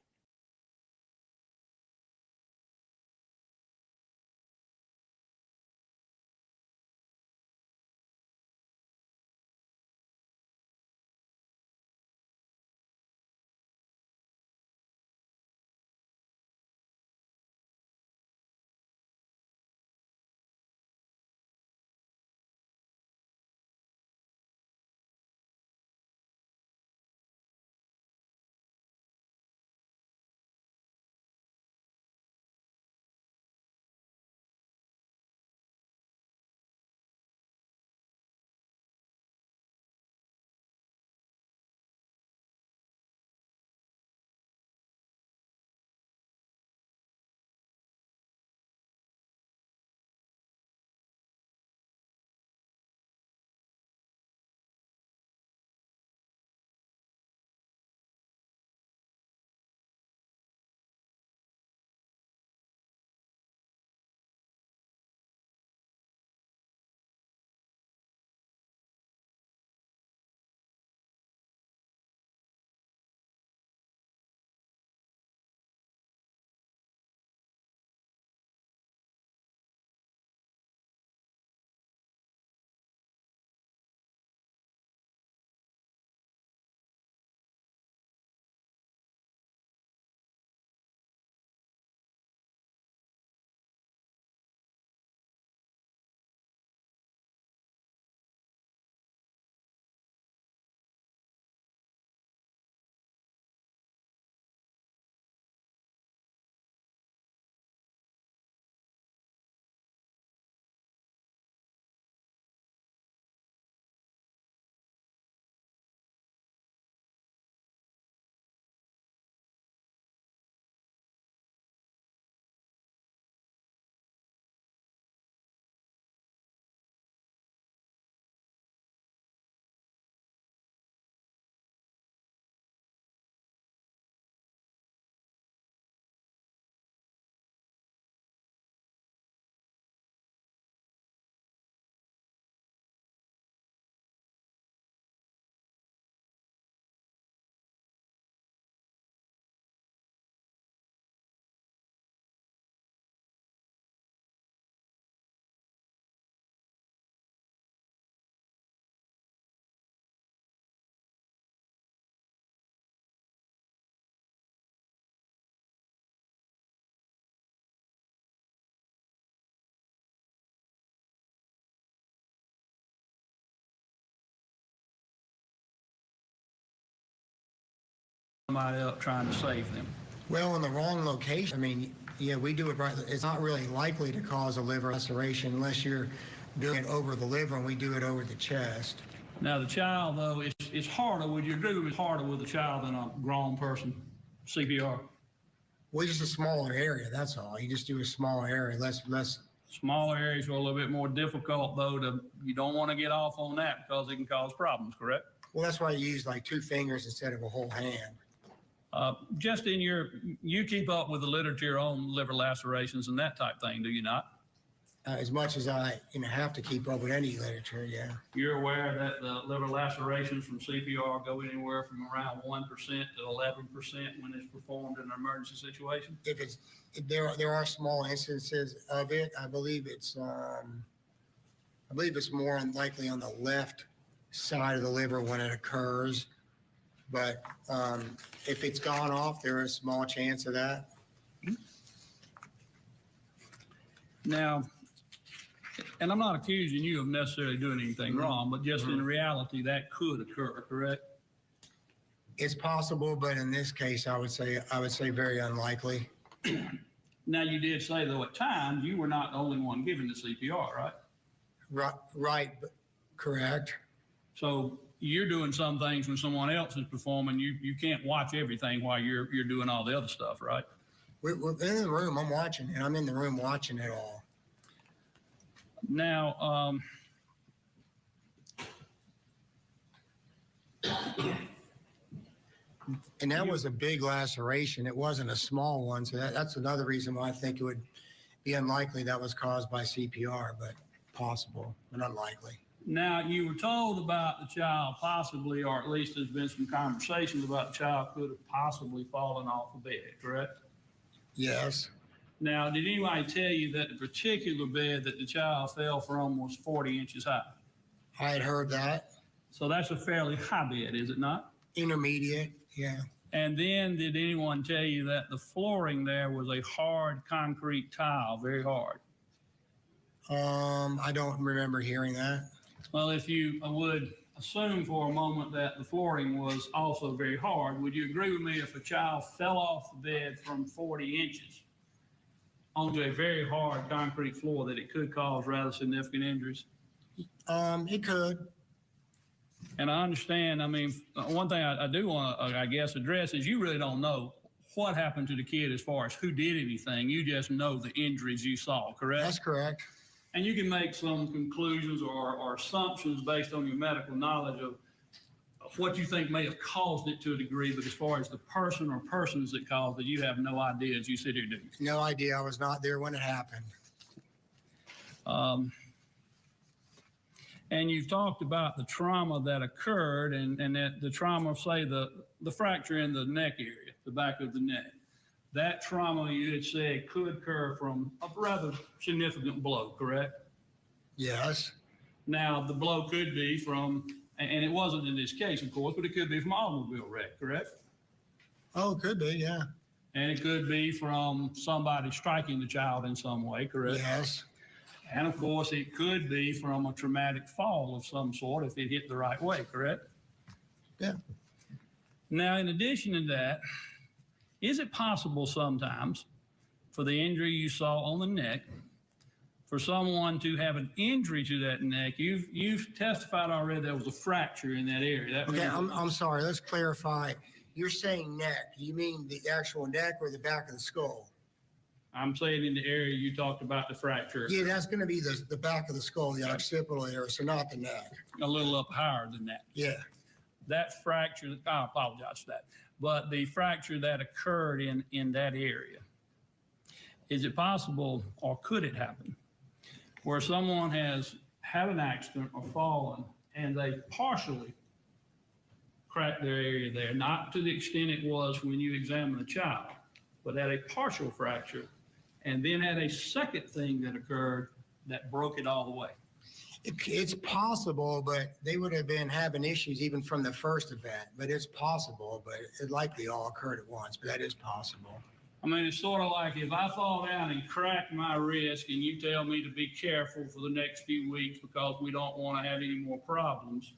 somebody up trying to save them. Well, in the wrong location, I mean, yeah, we do it right. It's not really likely to cause a liver laceration unless you're doing it over the liver, and we do it over the chest. Now, the child, though, it's harder. Would you agree it's harder with a child than a grown person, CPR? Well, just a smaller area, that's all. You just do a small area, less. Smaller areas are a little bit more difficult, though. You don't want to get off on that because it can cause problems, correct? Well, that's why you use like 2 fingers instead of a whole hand. Just in you keep up with the literature on liver lacerations and that type thing, do you not? As much as I have to keep up with any literature, yeah. You're aware that the liver lacerations from CPR go anywhere from around 1% to 11% when it's performed in an emergency situation? There are small instances of it. I believe it's more likely on the left side of the liver when it occurs. But if it's gone off, there is a small chance of that. Now, and I'm not accusing you of necessarily doing anything wrong, but just in reality, that could occur, correct? It's possible, but in this case, I would say very unlikely. Now, you did say, though, at times, you were not the only one giving the CPR, right? Right, correct. So you're doing some things when someone else is performing. You can't watch everything while you're doing all the other stuff, right? We're in the room. I'm watching it. I'm in the room watching it all. Now, and that was a big laceration. It wasn't a small one. So that's another reason why I think it would be unlikely that was caused by CPR, but possible, but unlikely. Now, you were told about the child possibly, or at least there's been some conversations about the child could have possibly fallen off the bed, correct? Yes. Now, did anybody tell you that the particular bed that the child fell from was 40 inches high? I had heard that. So that's a fairly high bed, is it not? Intermediate, yeah. And then did anyone tell you that the flooring there was a hard concrete tile, very hard? I don't remember hearing that. Well, if you would assume for a moment that the flooring was also very hard, would you agree with me if a child fell off the bed from 40 inches onto a very hard concrete floor that it could cause rather significant injuries? It could. And I understand, I mean, one thing I do want to, I guess, address is you really don't know what happened to the kid as far as who did anything. You just know the injuries you saw, correct? That's correct. And you can make some conclusions or assumptions based on your medical knowledge of what you think may have caused it to a degree, but as far as the person or persons that caused it, you have no idea as you sit here, do you? No idea. I was not there when it happened. And you've talked about the trauma that occurred and that the trauma, say the fracture in the neck area, the back of the neck. That trauma, you had said, could occur from a rather significant blow, correct? Yes. Now, the blow could be from, and it wasn't in this case, of course, but it could be from an automobile wreck, correct? Oh, it could be, yeah. And it could be from somebody striking the child in some way, correct? Yes. And of course, it could be from a traumatic fall of some sort if it hit the right way, correct? Yeah. Now, in addition to that, is it possible sometimes for the injury you saw on the neck, for someone to have an injury to that neck? You've testified already there was a fracture in that area. Okay, I'm sorry. Let's clarify. You're saying neck. Do you mean the actual neck or the back of the skull? I'm saying in the area you talked about the fracture. Yeah, that's going to be the back of the skull, the occipital area, so not the neck. A little up higher than that. Yeah. That fracture, I apologize for that, but the fracture that occurred in that area, is it possible or could it happen where someone has had an accident or fallen and they partially cracked their area there, not to the extent it was when you examined the child, but had a partial fracture and then had a second thing that occurred that broke it all the way? It's possible, but they would have been having issues even from the first event. But it's possible, but it likely all occurred at once. But that is possible. I mean, it's sort of like if I fall down and crack my wrist and you tell me to be careful for the next few weeks because we don't want to have any more problems,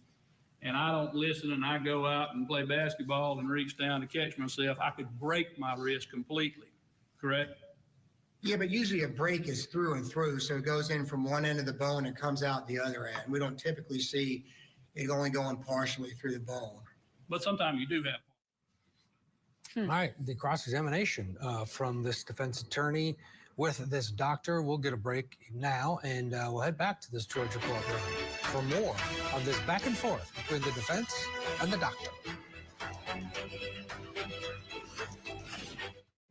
and I don't listen and I go out and play basketball and reach down to catch myself, I could break my wrist completely, correct? Yeah, but usually a break is through and through, so it goes in from one end of the bone and comes out the other end. We don't typically see it only going partially through the bone. But sometimes you do have. All right, the cross-examination from this defense attorney with this doctor. We'll get a break now, and we'll head back to this Georgia courtroom for more of this back and forth between the defense and the doctor.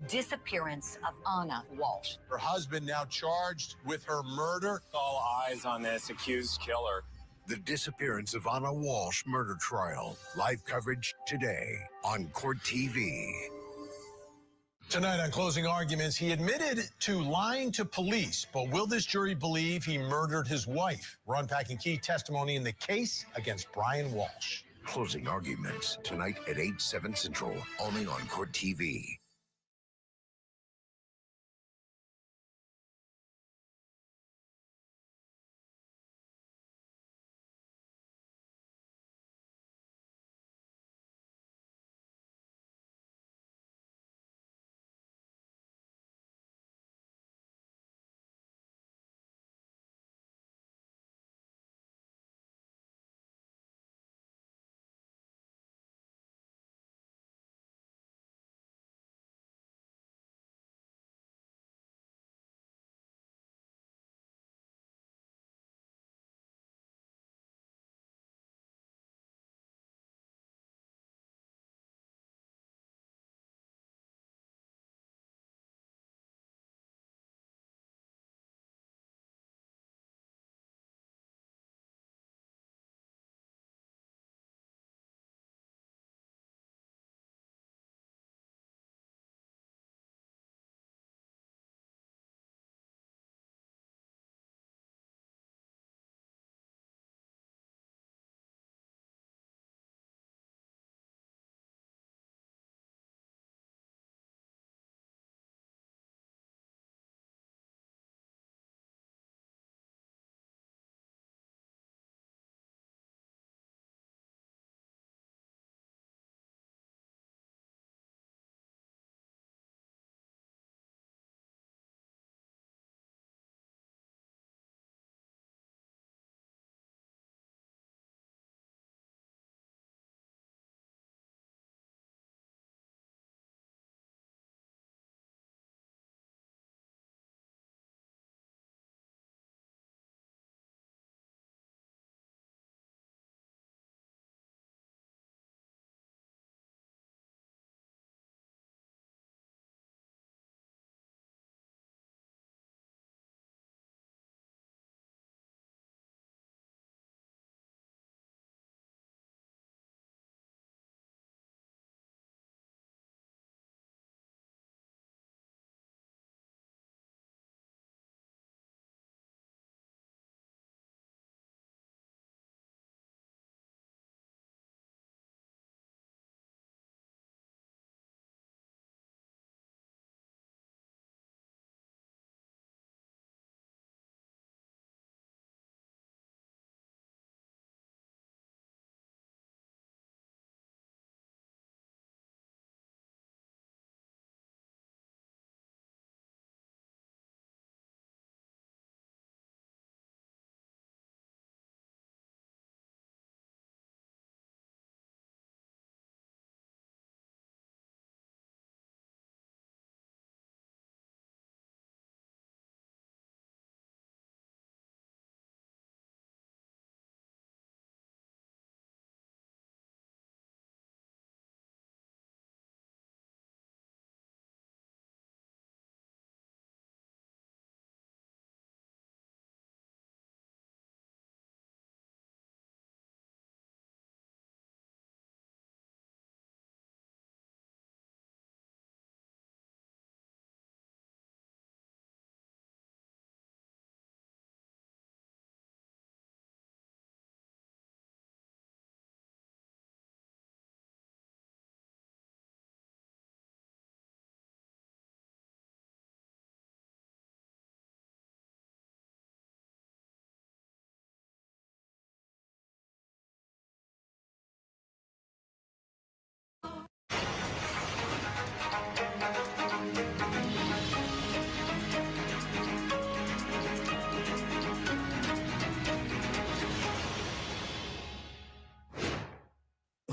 Disappearance of Anna Walshe. Her husband now charged with her murder. All eyes on this accused killer. The disappearance of Anna Walshe murder trial. Live coverage today on Court TV. Tonight on closing arguments, he admitted to lying to police, but will this jury believe he murdered his wife? We're unpacking key testimony in the case against Brian Walshe. Closing arguments tonight at 8/7 Central, only on Court TV.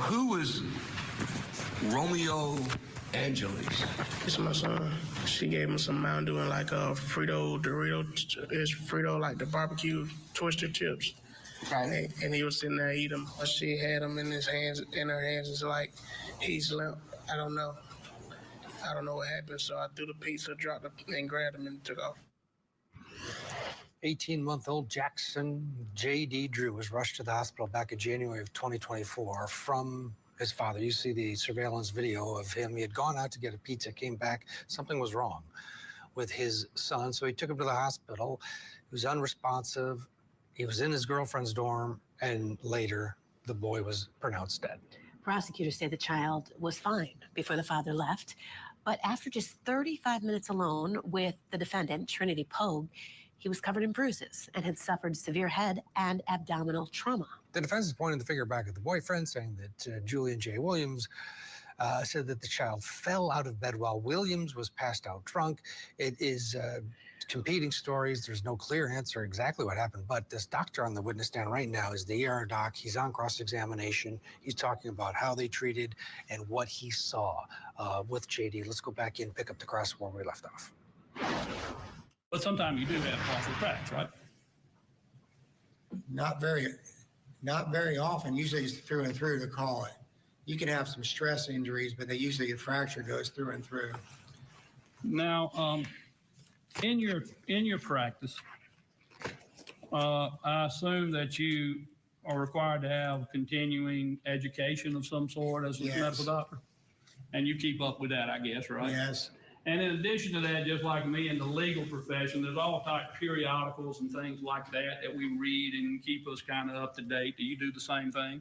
Who is Romeo Angeles? It's my son. She gave him some Mountain Dew and like a Frito Dorito. It's Frito like the barbecue twisted chips. Right. And he was sitting there eating them. But she had them in her hands. It's like he's limp. I don't know what happened. So I threw the pizza, dropped it, and grabbed him and took off. 18-month-old Jackson J.D. Drew was rushed to the hospital back in January of 2024 from his father. You see the surveillance video of him. He had gone out to get a pizza, came back. Something was wrong with his son, so he took him to the hospital. He was unresponsive. He was in his girlfriend's dorm, and later the boy was pronounced dead. Prosecutors say the child was fine before the father left, but after just 35 minutes alone with the defendant, Trinity Pogue, he was covered in bruises and had suffered severe head and abdominal trauma. The defense is pointing the finger back at the boyfriend, saying that Julian J. Williams said that the child fell out of bed while Williams was passed out drunk. It is competing stories. There's no clear answer exactly what happened, but this doctor on the witness stand right now is the ER doc. He's on cross-examination. He's talking about how they treated and what he saw with JD. Let's go back in, pick up the cross where we left off. But sometimes you do have partial cracks, right? Not very often. Usually it's through and through to call it. You can have some stress injuries, but usually a fracture goes through and through. Now, in your practice, I assume that you are required to have continuing education of some sort as a medical doctor, and you keep up with that, I guess, right? Yes. And in addition to that, just like me in the legal profession, there's all type of periodicals and things like that we read and keep us kind of up to date. Do you do the same thing?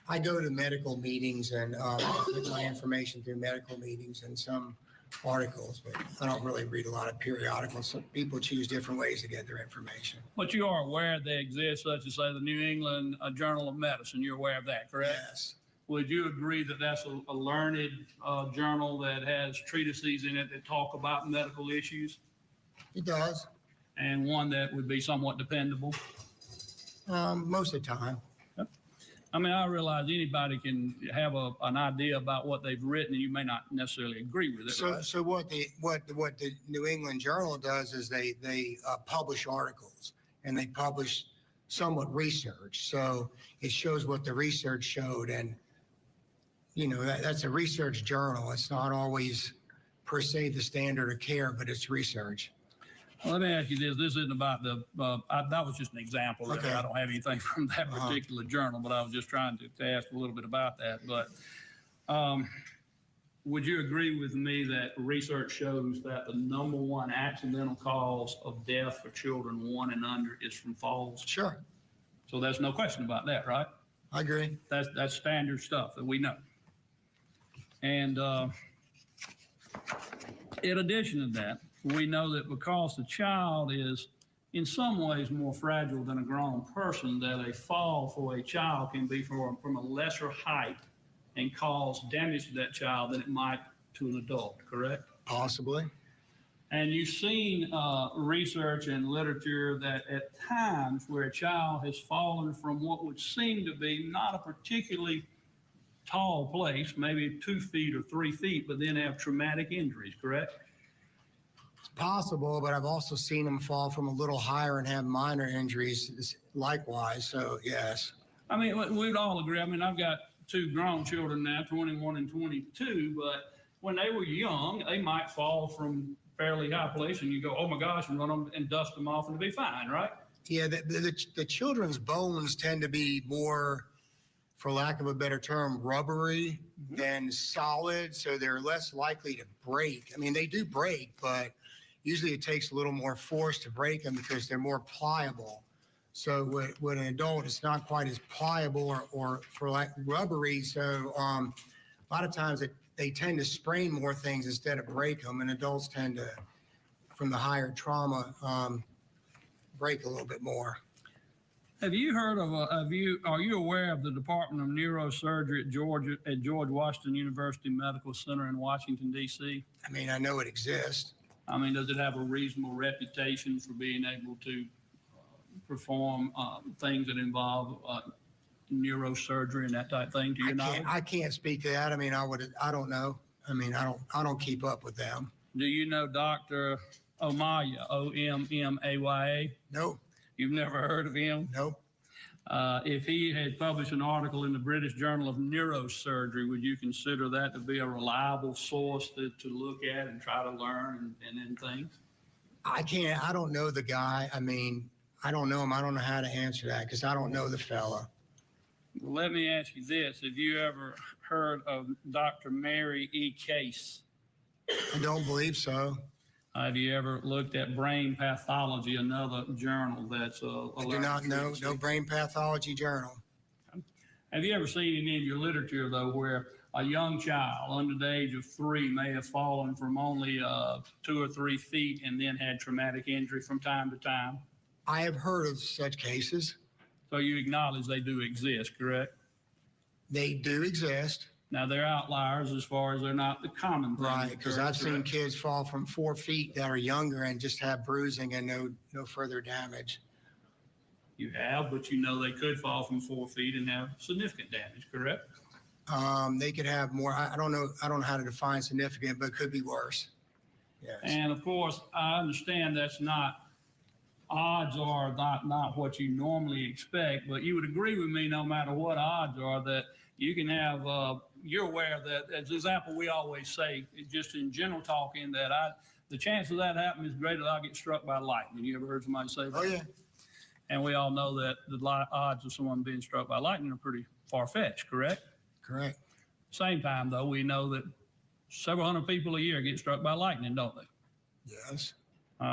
I go to medical meetings and get my information through medical meetings and some articles, but I don't really read a lot of periodicals. So people choose different ways to get their information. But you are aware they exist, such as, say, the New England Journal of Medicine. You're aware of that, correct? Yes. Would you agree that that's a learned journal that has treatises in it that talk about medical issues? It does. And one that would be somewhat dependable? Most of the time. I mean, I realize anybody can have an idea about what they've written, and you may not necessarily agree with it. So, right? so what the New England Journal does is they publish articles and they publish somewhat research. So it shows what the research showed, and that's a research journal. It's not always per se the standard of care, but it's research. Well, let me ask you this. This isn't about that was just an example. Okay. I don't have anything from that particular journal, but I was just trying to ask a little bit about that. But would you agree with me that research shows that the number one accidental cause of death for children 1 and under is from falls? Sure. So there's no question about that, right? I agree. That's standard stuff that we know. And in addition to that, we know that because the child is in some ways more fragile than a grown person, that a fall for a child can be from a lesser height and cause damage to that child than it might to an adult, correct? Possibly. And you've seen research and literature that at times where a child has fallen from what would seem to be not a particularly tall place, maybe 2 feet or 3 feet, but then have traumatic injuries, correct? It's possible, but I've also seen them fall from a little higher and have minor injuries likewise. So, yes. I mean, we'd all agree. I mean, I've got 2 grown children now, 21 and 22, but when they were young, they might fall from fairly high place and you go, oh my gosh, and run them and dust them off and it'll be fine, right? Yeah, the children's bones tend to be more, for lack of a better term, rubbery than solid, so they're less likely to break. I mean, they do break, but usually it takes a little more force to break them because they're more pliable. So with an adult, it's not quite as pliable or for like rubbery. So a lot of times they tend to sprain more things instead of break them, and adults tend to, from the higher trauma, break a little bit more. Have you heard of, are you aware of the Department of Neurosurgery at George Washington University Medical Center in Washington, D.C.? I mean, I know it exists. I mean, does it have a reasonable reputation for being able to perform things that involve neurosurgery and that type thing, to your knowledge? I can't speak to that. I mean, I don't know. I mean, I don't keep up with them. Do you know Dr. Omaya, Ommaya? Nope. You've never heard of him? Nope. If he had published an article in the British Journal of Neurosurgery, would you consider that to be a reliable source to look at and try to learn and things? I don't know the guy. I mean, I don't know him. I don't know how to answer that because I don't know the fella. Let me ask you this. Have you ever heard of Dr. Mary E. Case? I don't believe so. Have you ever looked at Brain Pathology, another journal that's I do not know. No Brain Pathology journal. Have you ever seen any in your literature, though, where a young child under the age of 3 may have fallen from only 2 or 3 feet and then had traumatic injury from time to time? I have heard of such cases. So you acknowledge they do exist, correct? They do exist. Now, they're outliers as far as they're not the common thing. Right, because I've seen kids fall from 4 feet that are younger and just have bruising and no further damage. You have, but you know they could fall from 4 feet and have significant damage, correct? They could have more. I don't know how to define significant, but it could be worse. Yes. And of course, I understand that's not, odds are not what you normally expect, but you would agree with me, no matter what odds are, that you can have, you're aware that, as an example, we always say, just in general talking, that the chance of that happening is greater that I get struck by lightning. You ever heard somebody say that? Oh, yeah. And we all know that the odds of someone being struck by lightning are pretty far-fetched, correct? Correct. Same time, though, we know that several hundred people a year get struck by lightning, don't they? Yes.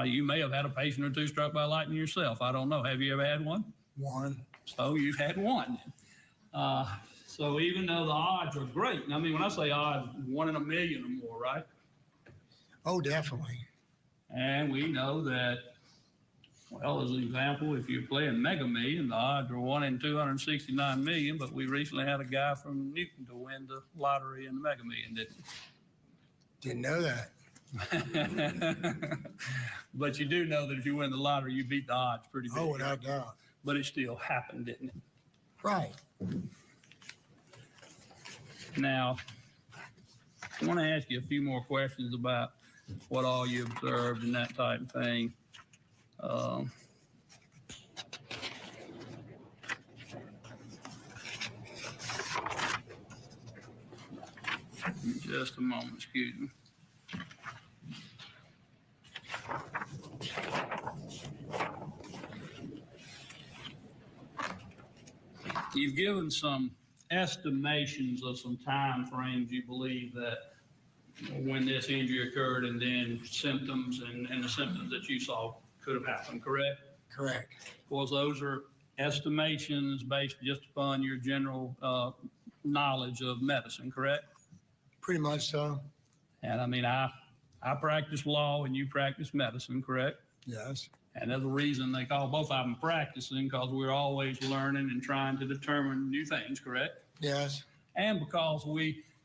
You may have had a patient or two struck by lightning yourself. I don't know. Have you ever had one? One. So you've had one. So even though the odds are great, and I mean, when I say odds, 1 in a million or more, right? Oh, definitely. And we know that, well, as an example, if you're playing Mega Million, the odds are 1 in 269 million, but we recently had a guy from Newton to win the lottery in the Mega Million, didn't we? Didn't know that. But you do know that if you win the lottery, you beat the odds pretty big. Oh, without doubt. But it still happened, didn't it? Right. Now, I want to ask you a few more questions about what all you observed and that type of thing. Just a moment, excuse me. You've given some estimations of some time frames you believe that when this injury occurred and then symptoms and the symptoms that you saw could have happened, correct? Correct. Of course, those are estimations based just upon your general knowledge of medicine, correct? Pretty much so. And I mean, I practice law and you practice medicine, correct? Yes. And there's a reason they call both of them practicing, because we're always learning and trying to determine new things, correct? Yes. And because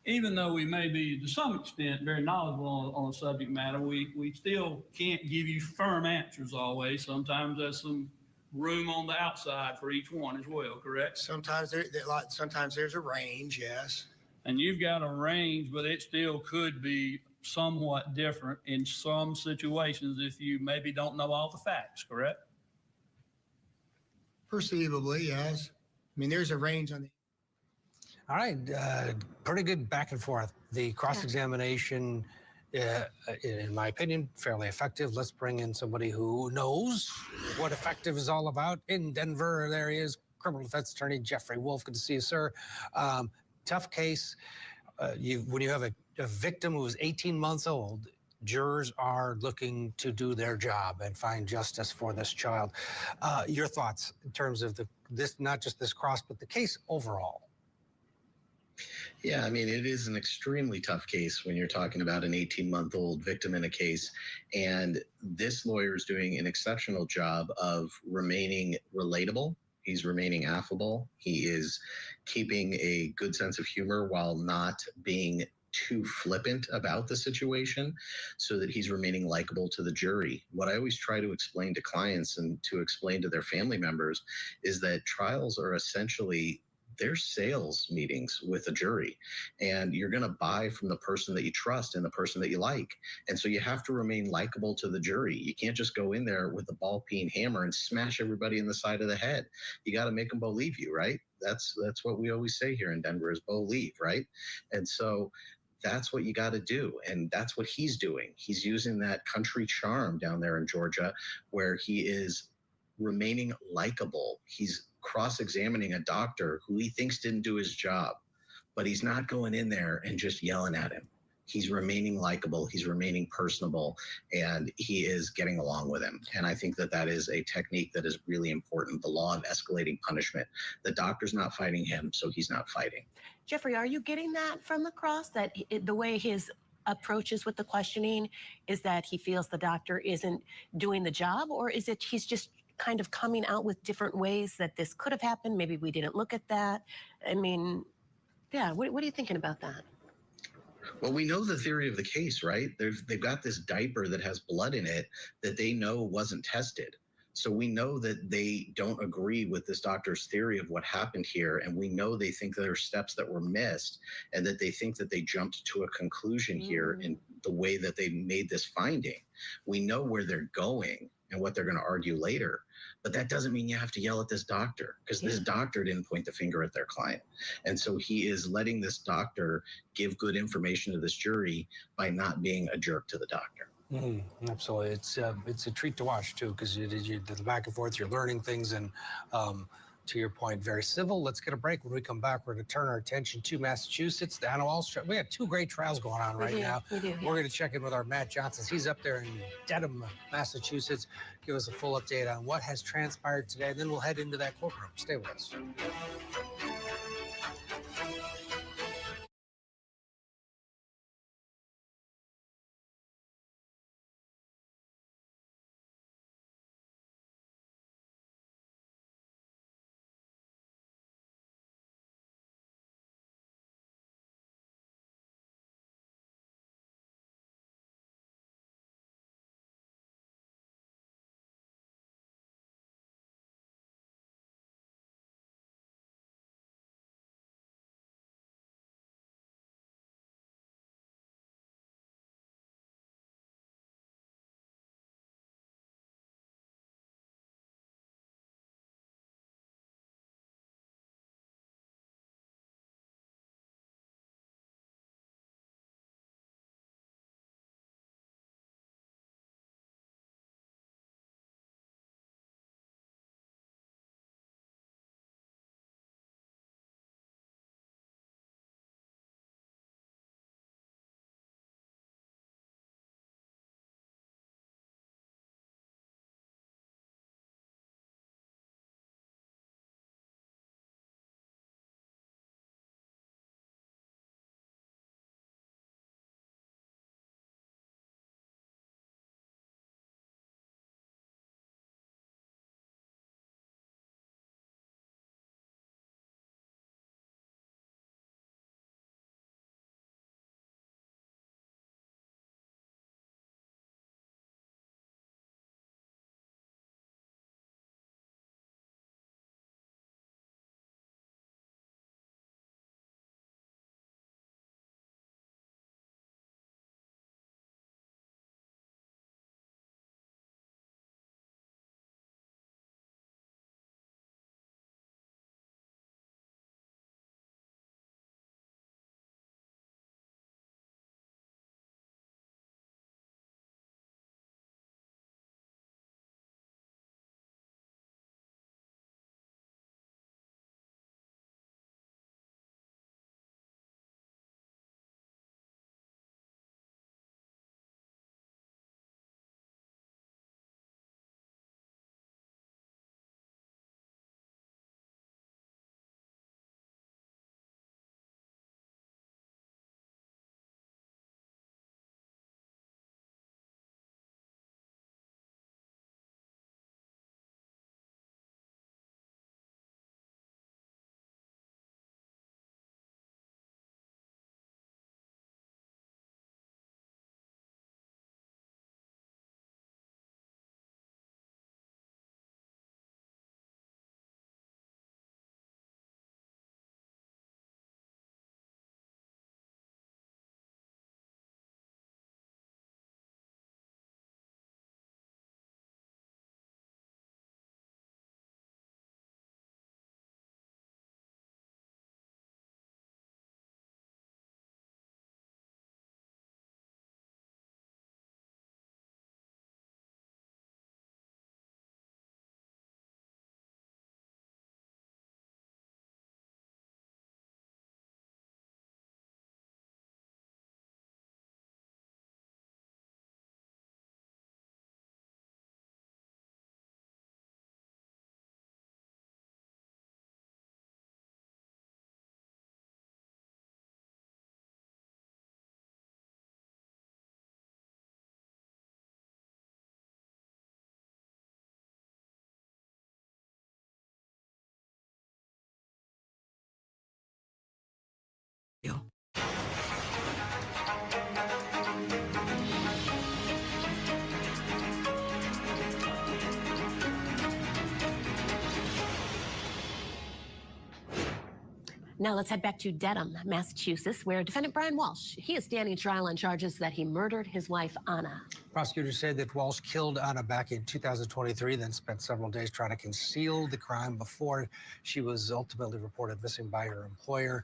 even though we may be to some extent very knowledgeable on a subject matter, we still can't give you firm answers always. Sometimes there's some room on the outside for each one as well, correct? Sometimes there's a range, yes. And you've got a range, but it still could be somewhat different in some situations if you maybe don't know all the facts, correct? Perceivably, yes. I mean, there's a range on the. All right, pretty good back and forth. The cross-examination, in my opinion, fairly effective. Let's bring in somebody who knows what effective is all about. In Denver, there he is, criminal defense attorney Jeffrey Wolf. Good to see you, sir. Tough case. When you have a victim who is 18 months old, jurors are looking to do their job and find justice for this child. Your thoughts in terms of this, not just this cross, but the case overall? Yeah, I mean, it is an extremely tough case when you're talking about an 18-month-old victim in a case. And this lawyer is doing an exceptional job of remaining relatable. He's remaining affable. He is keeping a good sense of humor while not being too flippant about the situation, so that he's remaining likable to the jury. What I always try to explain to clients and to explain to their family members is that trials are essentially they're sales meetings with a jury, and you're going to buy from the person that you trust and the person that you like. And so you have to remain likable to the jury. You can't just go in there with a ball peen hammer and smash everybody in the side of the head. You got to make them believe you, right? That's what we always say here in Denver is believe, right? And so that's what you got to do. And that's what he's doing. He's using that country charm down there in Georgia where he is remaining likable. He's cross-examining a doctor who he thinks didn't do his job, but he's not going in there and just yelling at him. He's remaining likable, he's remaining personable, and he is getting along with him. And I think that that is a technique that is really important, the law of escalating punishment. The doctor's not fighting him, so he's not fighting. Jeffrey, are you getting that from the cross, that the way his approaches with the questioning is that he feels the doctor isn't doing the job, or is it he's just kind of coming out with different ways that this could have happened? Maybe we didn't look at that. I mean, yeah, what are you thinking about that? Well, we know the theory of the case, right? They've got this diaper that has blood in it that they know wasn't tested. So we know that they don't agree with this doctor's theory of what happened here. And we know they think there are steps that were missed and that they think that they jumped to a conclusion here in the way that they made this finding. We know where they're going and what they're going to argue later. But that doesn't mean you have to yell at this doctor, because this doctor didn't point the finger at their client. And so he is letting this doctor give good information to this jury by not being a jerk to the doctor. Absolutely. It's a treat to watch, too, because you the back and forth, you're learning things, and to your point, very civil. Let's get a break. When we come back, we're going to turn our attention to Massachusetts, the Anna Walshe trial. We have two great trials going on right now. We do. We're going to check in with our Matt Johnson. He's up there in Dedham, Massachusetts. Give us a full update on what has transpired today, and then we'll head into that courtroom. Stay with us. Now let's head back to Dedham, Massachusetts, where defendant Brian Walshe, he is standing trial on charges that he murdered his wife, Anna. Prosecutors said that Walshe killed Anna back in 2023, then spent several days trying to conceal the crime before she was ultimately reported missing by her employer.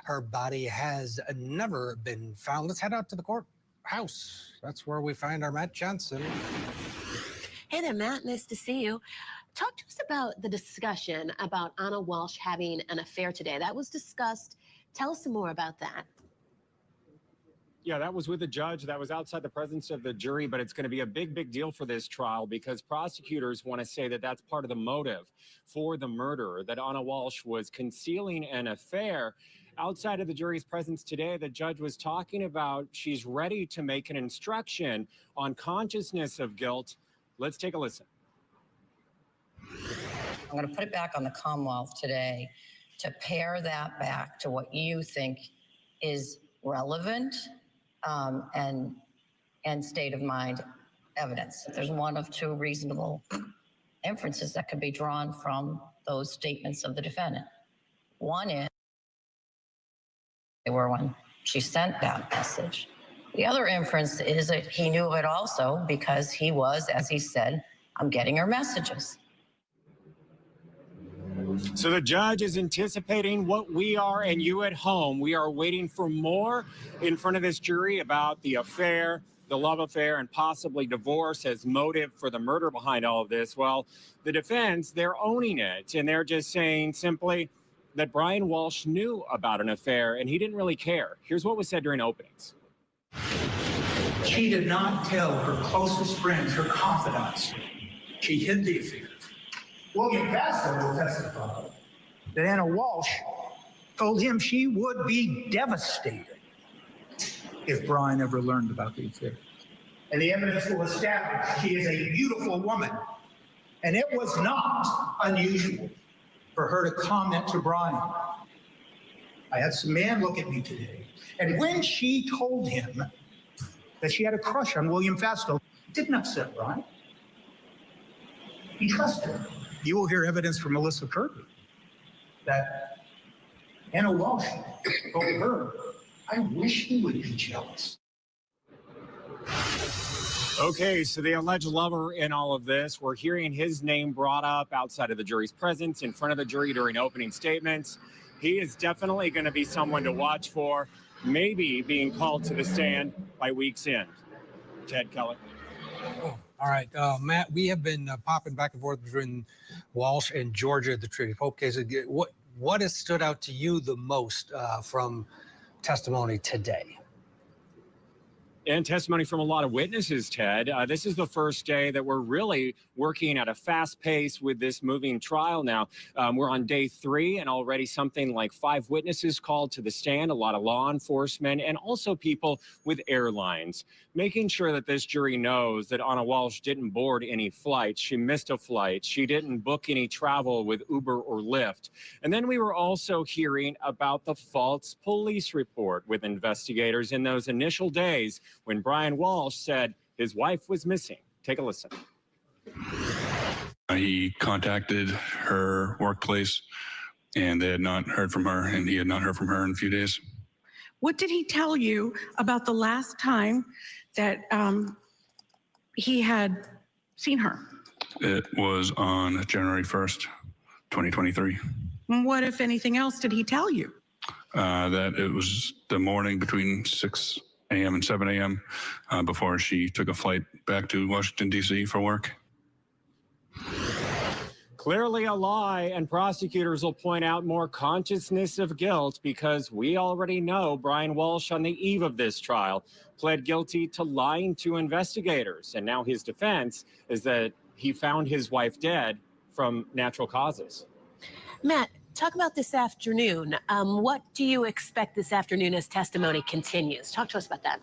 Her body has never been found. Let's head out to the courthouse. That's where we find our Matt Johnson. Hey there, Matt. Nice to see you. Talk to us about the discussion about Anna Walshe having an affair today. That was discussed. Tell us some more about that. Yeah, that was with the judge. That was outside the presence of the jury, but it's going to be a big deal for this trial because prosecutors want to say that that's part of the motive for the murder, that Anna Walshe was concealing an affair. Outside of the jury's presence today, the judge was talking about she's ready to make an instruction on consciousness of guilt. Let's take a listen. I'm going to put it back on the Commonwealth today to pair that back to what you think is relevant and state of mind evidence. There's one of two reasonable inferences that could be drawn from those statements of the defendant. One is they were when she sent that message. The other inference is that he knew of it also because he was, as he said, I'm getting her messages. So the judge is anticipating what we are and you at home. We are waiting for more in front of this jury about the affair, the love affair, and possibly divorce as motive for the murder behind all of this. Well, the defense, they're owning it, and they're just saying simply that Brian Walshe knew about an affair and he didn't really care. Here's what was said during openings. She did not tell her closest friends, her confidants. She hid the affair. William Pastor will testify that Anna Walshe told him she would be devastated if Brian ever learned about the affair. And the evidence will establish she is a beautiful woman. And it was not unusual for her to comment to Brian. I had some man look at me today. And when she told him that she had a crush on William Fasto, it didn't upset Brian. He trusted her. You will hear evidence from Melissa Kirby that Anna Walshe told her, I wish he would be jealous. Okay, so the alleged lover in all of this, we're hearing his name brought up outside of the jury's presence, in front of the jury during opening statements. He is definitely going to be someone to watch for, maybe being called to the stand by week's end. Ted Keller. Oh, all right, Matt, we have been popping back and forth between Walshe and Georgia, the Trinity Pope case. What has stood out to you the most from testimony today? And testimony from a lot of witnesses, Ted. This is the first day that we're really working at a fast pace with this moving trial now. We're on day 3 and already something like 5 witnesses called to the stand, a lot of law enforcement and also people with airlines, making sure that this jury knows that Anna Walshe didn't board any flights. She missed a flight. She didn't book any travel with Uber or Lyft. And then we were also hearing about the false police report with investigators in those initial days when Brian Walshe said his wife was missing. Take a listen. He contacted her workplace and they had not heard from her, and he had not heard from her in a few days. What did he tell you about the last time that he had seen her? It was on January 1st, 2023. What, if anything else, did he tell you? That it was the morning between 6 a.m. and 7 a.m. Before she took a flight back to Washington, D.C. for work. Clearly a lie, and prosecutors will point out more consciousness of guilt because we already know Brian Walshe on the eve of this trial pled guilty to lying to investigators. And now his defense is that he found his wife dead from natural causes. Matt, talk about this afternoon. What do you expect this afternoon as testimony continues? Talk to us about that.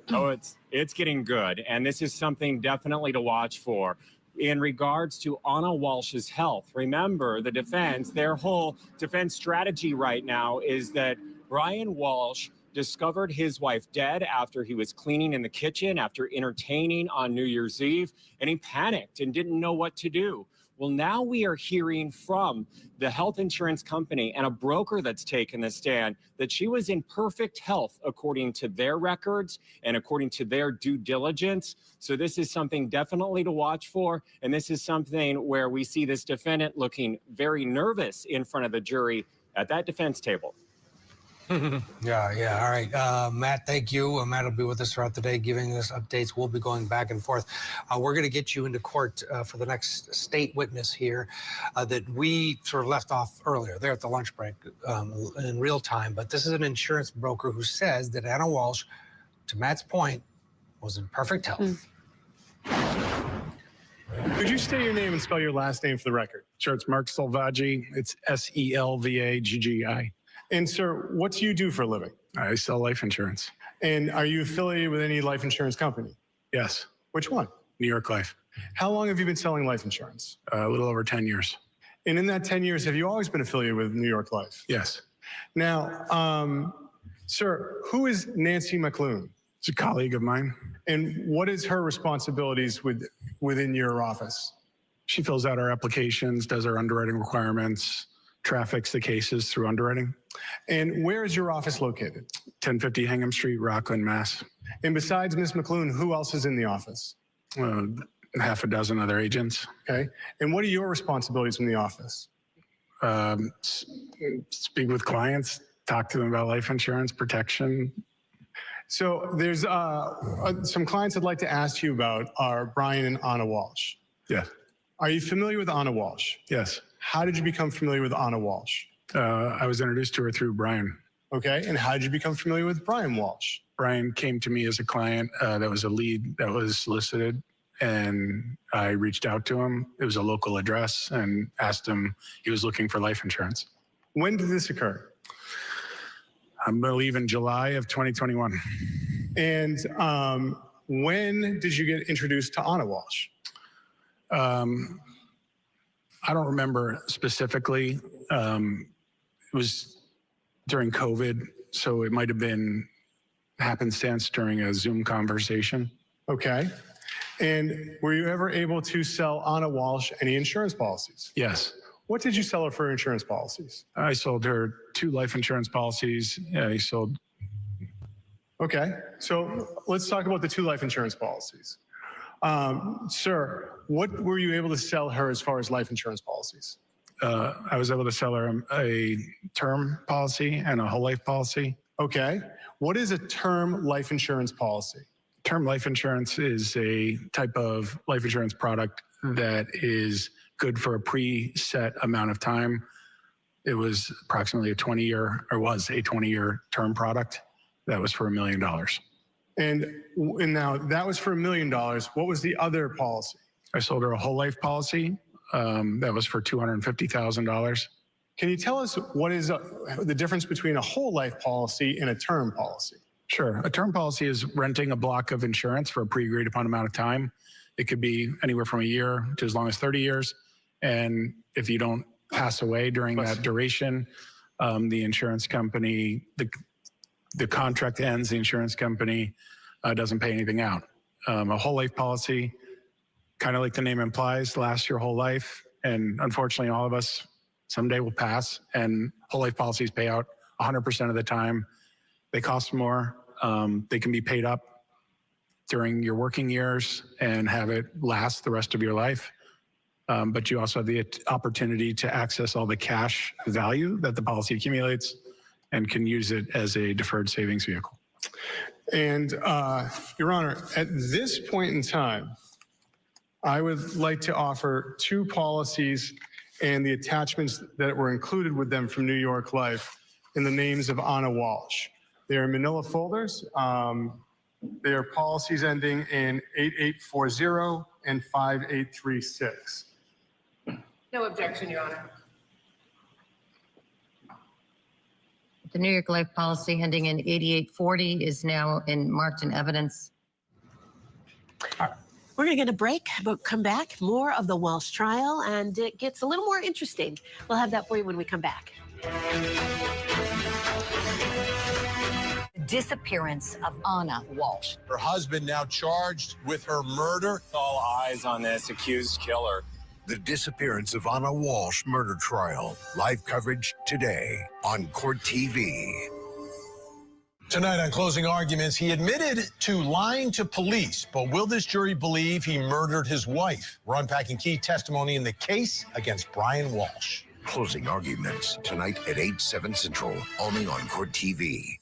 Oh, it's getting good, and this is something definitely to watch for. In regards to Anna Walshe's health, remember the defense, their whole defense strategy right now is that Brian Walshe discovered his wife dead after he was cleaning in the kitchen after entertaining on New Year's Eve, and he panicked and didn't know what to do. Well, now we are hearing from the health insurance company and a broker that's taken the stand that she was in perfect health according to their records and according to their due diligence. So this is something definitely to watch for. And this is something where we see this defendant looking very nervous in front of the jury at that defense table. Yeah. All right. Matt, thank you. Matt will be with us throughout the day giving us updates. We'll be going back and forth. We're going to get you into court for the next state witness here that we sort of left off earlier there at the lunch break in real time. But this is an insurance broker who says that Anna Walshe, to Matt's point, was in perfect health. Could you state your name and spell your last name for the record? Sure, it's Mark Selvaggi. It's Selvaggi. And sir, what do you do for a living? I sell life insurance. And are you affiliated with any life insurance company? Yes. Which one? New York Life. How long have you been selling life insurance? A little over 10 years. And in that 10 years, have you always been affiliated with New York Life? Yes. Now, sir, who is Nancy McLean? It's a colleague of mine. And what is her responsibilities within your office? She fills out our applications, does our underwriting requirements, traffics the cases through underwriting. And where is your office located? 1050 Hingham Street, Rockland, Mass. And besides Ms. McLean, who else is in the office? Half a dozen other agents. Okay. And what are your responsibilities in the office? Speak with clients, talk to them about life insurance, protection. So there's some clients I'd like to ask you about are Brian and Anna Walshe. Yes. Are you familiar with Anna Walshe? Yes. How did you become familiar with Anna Walshe? I was introduced to her through Brian. Okay. And how did you become familiar with Brian Walshe? Brian came to me as a client that was a lead that was solicited, and I reached out to him. It was a local address and asked him, he was looking for life insurance. When did this occur? I believe in July of 2021. And when did you get introduced to Anna Walshe? I don't remember specifically. It was during COVID, so it might have been happenstance during a Zoom conversation. Okay. And were you ever able to sell Anna Walshe any insurance policies? Yes. What did you sell her for insurance policies? I sold her 2 life insurance policies. I sold. Okay. So let's talk about the 2 life insurance policies. Sir, what were you able to sell her as far as life insurance policies? I was able to sell her a term policy and a whole life policy. Okay. What is a term life insurance policy? Term life insurance is a type of life insurance product that is good for a preset amount of time. It was approximately a 20-year term product that was for $1 million. And now that was for $1 million. What was the other policy? I sold her a whole life policy that was for $250,000. Can you tell us what is the difference between a whole life policy and a term policy? Sure. A term policy is renting a block of insurance for a pre-agreed upon amount of time. It could be anywhere from a year to as long as 30 years. And if you don't pass away during that duration, the insurance company, the contract ends, the insurance company doesn't pay anything out. A whole life policy, kind of like the name implies, lasts your whole life. And unfortunately, all of us someday will pass, and whole life policies pay out 100% of the time. They cost more. They can be paid up during your working years and have it last the rest of your life. But you also have the opportunity to access all the cash value that the policy accumulates and can use it as a deferred savings vehicle. And Your Honor, at this point in time, I would like to offer 2 policies and the attachments that were included with them from New York Life in the names of Anna Walshe. They are manila folders. They are policies ending in 8840 and 5836. No objection, Your Honor. The New York Life policy ending in 8840 is now marked in evidence. We're going to get a break, but come back. More of the Walshe trial, and it gets a little more interesting. We'll have that for you when we come back. Disappearance of Anna Walshe. Her husband now charged with her murder. All eyes on this accused killer. The disappearance of Anna Walshe murder trial. Live coverage today on Court TV. Tonight on closing arguments, he admitted to lying to police, but will this jury believe he murdered his wife? We're unpacking key testimony in the case against Brian Walshe. Closing arguments tonight at 8, 7 Central, only on Court TV.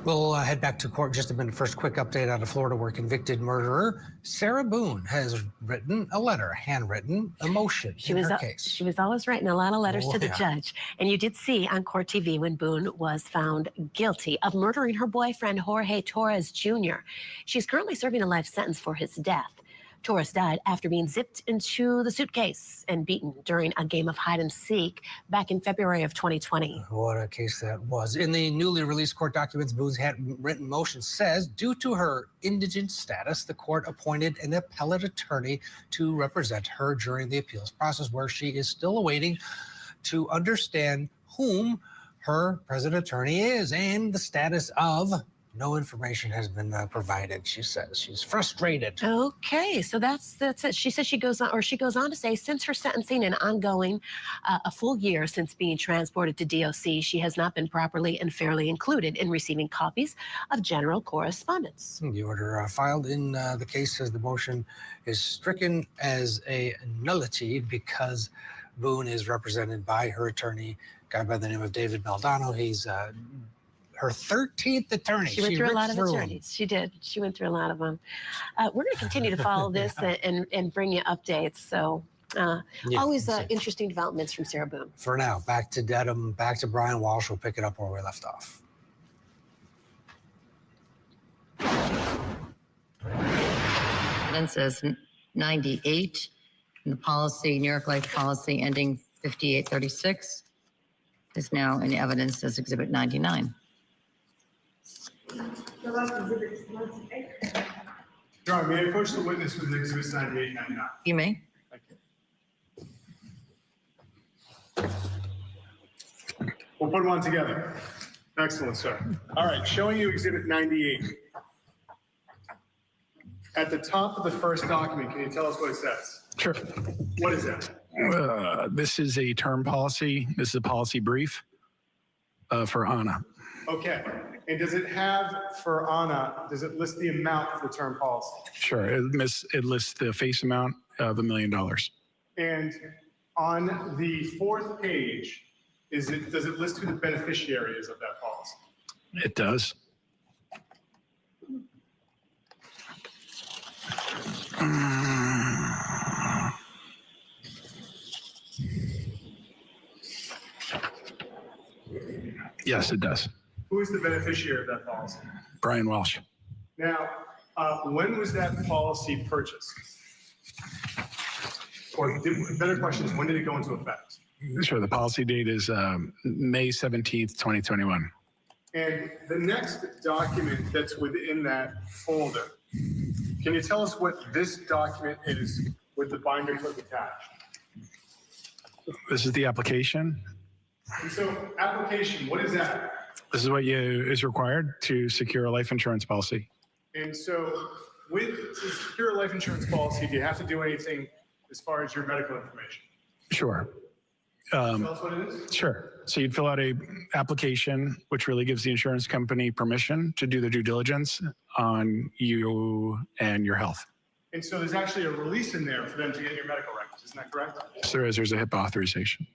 We'll head back to court just a minute. First, quick update out of Florida, where convicted murderer Sarah Boone has written a letter, handwritten, emotion in her case. She was always writing a lot of letters to the judge. And you did see on Court TV when Boone was found guilty of murdering her boyfriend, Jorge Torres Jr. She's currently serving a life sentence for his death. Torres died after being zipped into the suitcase and beaten during a game of hide and seek back in February of 2020. What a case that was. In the newly released court documents, Boone's handwritten motion says, due to her indigent status, the court appointed an appellate attorney to represent her during the appeals process, where she is still awaiting to understand whom her present attorney is and the status of No information has been provided, she says. She's frustrated. Okay, so that's it. She says she goes on to say, since her sentencing and ongoing a full year since being transported to DOC, she has not been properly and fairly included in receiving copies of general correspondence. The order filed in the case says the motion is stricken as a nullity because Boone is represented by her attorney, a guy by the name of David Maldonado. He's her 13th attorney. She went through a lot of them. attorneys. She did. She went through a lot of them. We're going to continue to follow this and bring you updates. So always interesting developments from Sarah Boone. For now, back to Dedham, back to Brian Walsh. We'll pick it up where we left off. Evidence says 98 in the policy, New York Life policy ending 5836 is now in evidence as Exhibit 99. Your Honor, may I approach the witness with Exhibits 98 and 99? You may. Thank you. We'll put them on together. Excellent, sir. All right, showing you Exhibit 98. At the top of the first document, can you tell us what it says? Sure. What is that? This is a term policy. This is a policy brief for Anna. Okay. And does it have, for Anna, does it list the amount for the term policy? Sure. It lists the face amount of $1 million. And on the fourth page, does it list who the beneficiary is of that policy? It does. Yes, it does. Who is the beneficiary of that policy? Brian Walsh. Now, when was that policy purchased? Or better question is, when did it go into effect? Sure. The policy date is May 17th, 2021. And the next document that's within that folder, can you tell us what this document is with the binder clip attached? This is the application. And so, application, what is that? This is what is required to secure a life insurance policy. And so, to secure a life insurance policy, do you have to do anything as far as your medical information? Sure. Tell us what it is. Sure. So you'd fill out a application, which really gives the insurance company permission to do the due diligence on you and your health. And so there's actually a release in there for them to get your medical records. Isn't that correct? So there's a HIPAA authorization.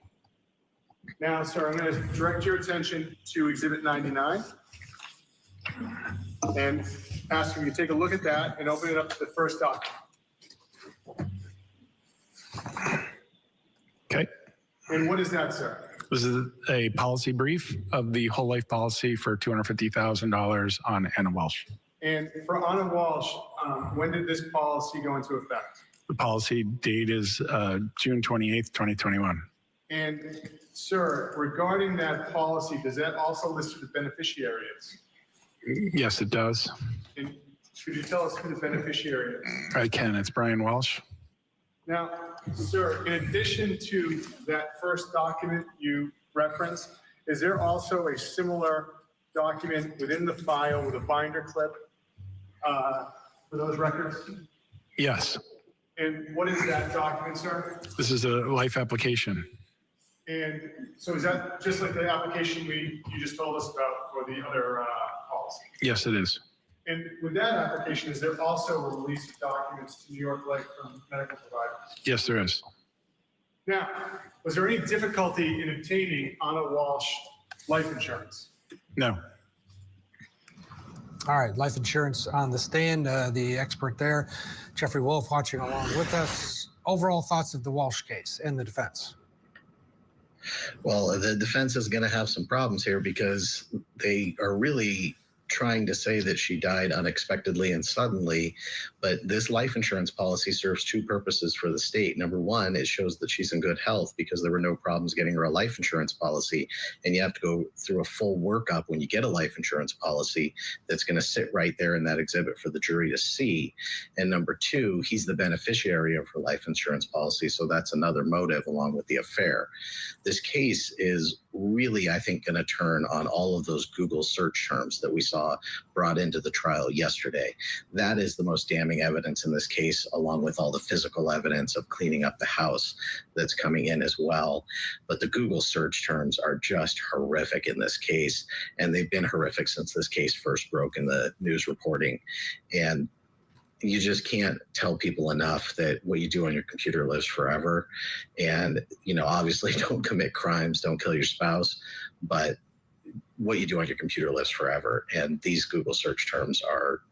Now, sir, I'm going to direct your attention to Exhibit 99 and ask you to take a look at that and open it up to the first document. Okay. And what is that, sir? This is a policy brief of the whole life policy for $250,000 on Anna Walsh. And for Anna Walsh, when did this policy go into effect? The policy date is June 28th, 2021. And sir, regarding that policy, does that also list who the beneficiary is? Yes, it does. And could you tell us who the beneficiary is? I can. It's Brian Walsh. Now, sir, in addition to that first document you referenced, is there also a similar document within the file with a binder clip for those records? Yes. And what is that document, sir? This is a life application. And so is that just like the application you just told us about for the other policy? Yes, it is. And with that application, is there also a release of documents to New York Life from medical providers? Yes, there is. Now, was there any difficulty in obtaining Anna Walsh life insurance? No. All right, life insurance on the stand. The expert there, Jeffrey Wolf, watching along with us. Overall thoughts of the Walsh case and the defense? Well, the defense is going to have some problems here because they are really trying to say that she died unexpectedly and suddenly, but this life insurance policy serves two purposes for the state. Number one, it shows that she's in good health because there were no problems getting her a life insurance policy, and you have to go through a full workup when you get a life insurance policy that's going to sit right there in that exhibit for the jury to see. And number two, he's the beneficiary of her life insurance policy, so that's another motive along with the affair. This case is really, I think, going to turn on all of those Google search terms that we saw brought into the trial yesterday. That is the most damning evidence in this case, along with all the physical evidence of cleaning up the house that's coming in as well. But the Google search terms are just horrific in this case, and they've been horrific since this case first broke in the news reporting. And you just can't tell people enough that what you do on your computer lives forever. And, obviously don't commit crimes, don't kill your spouse, but what you do on your computer lives forever. And these Google search terms are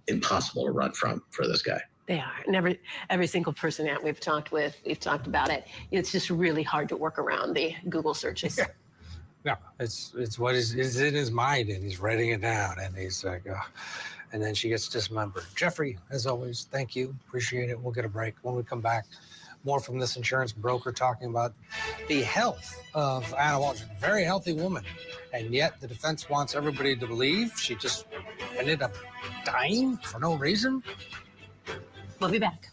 impossible to run from for this guy. They are. And every single person that we've talked about it. It's just really hard to work around the Google searches. Yeah. No, it's what is in his mind, and he's writing it down, and he's like, and then she gets dismembered. Jeffrey, as always, thank you. Appreciate it. We'll get a break. When we come back, more from this insurance broker talking about the health of Anna Walshe. A very healthy woman, and yet the defense wants everybody to believe she just ended up dying for no reason. We'll be back.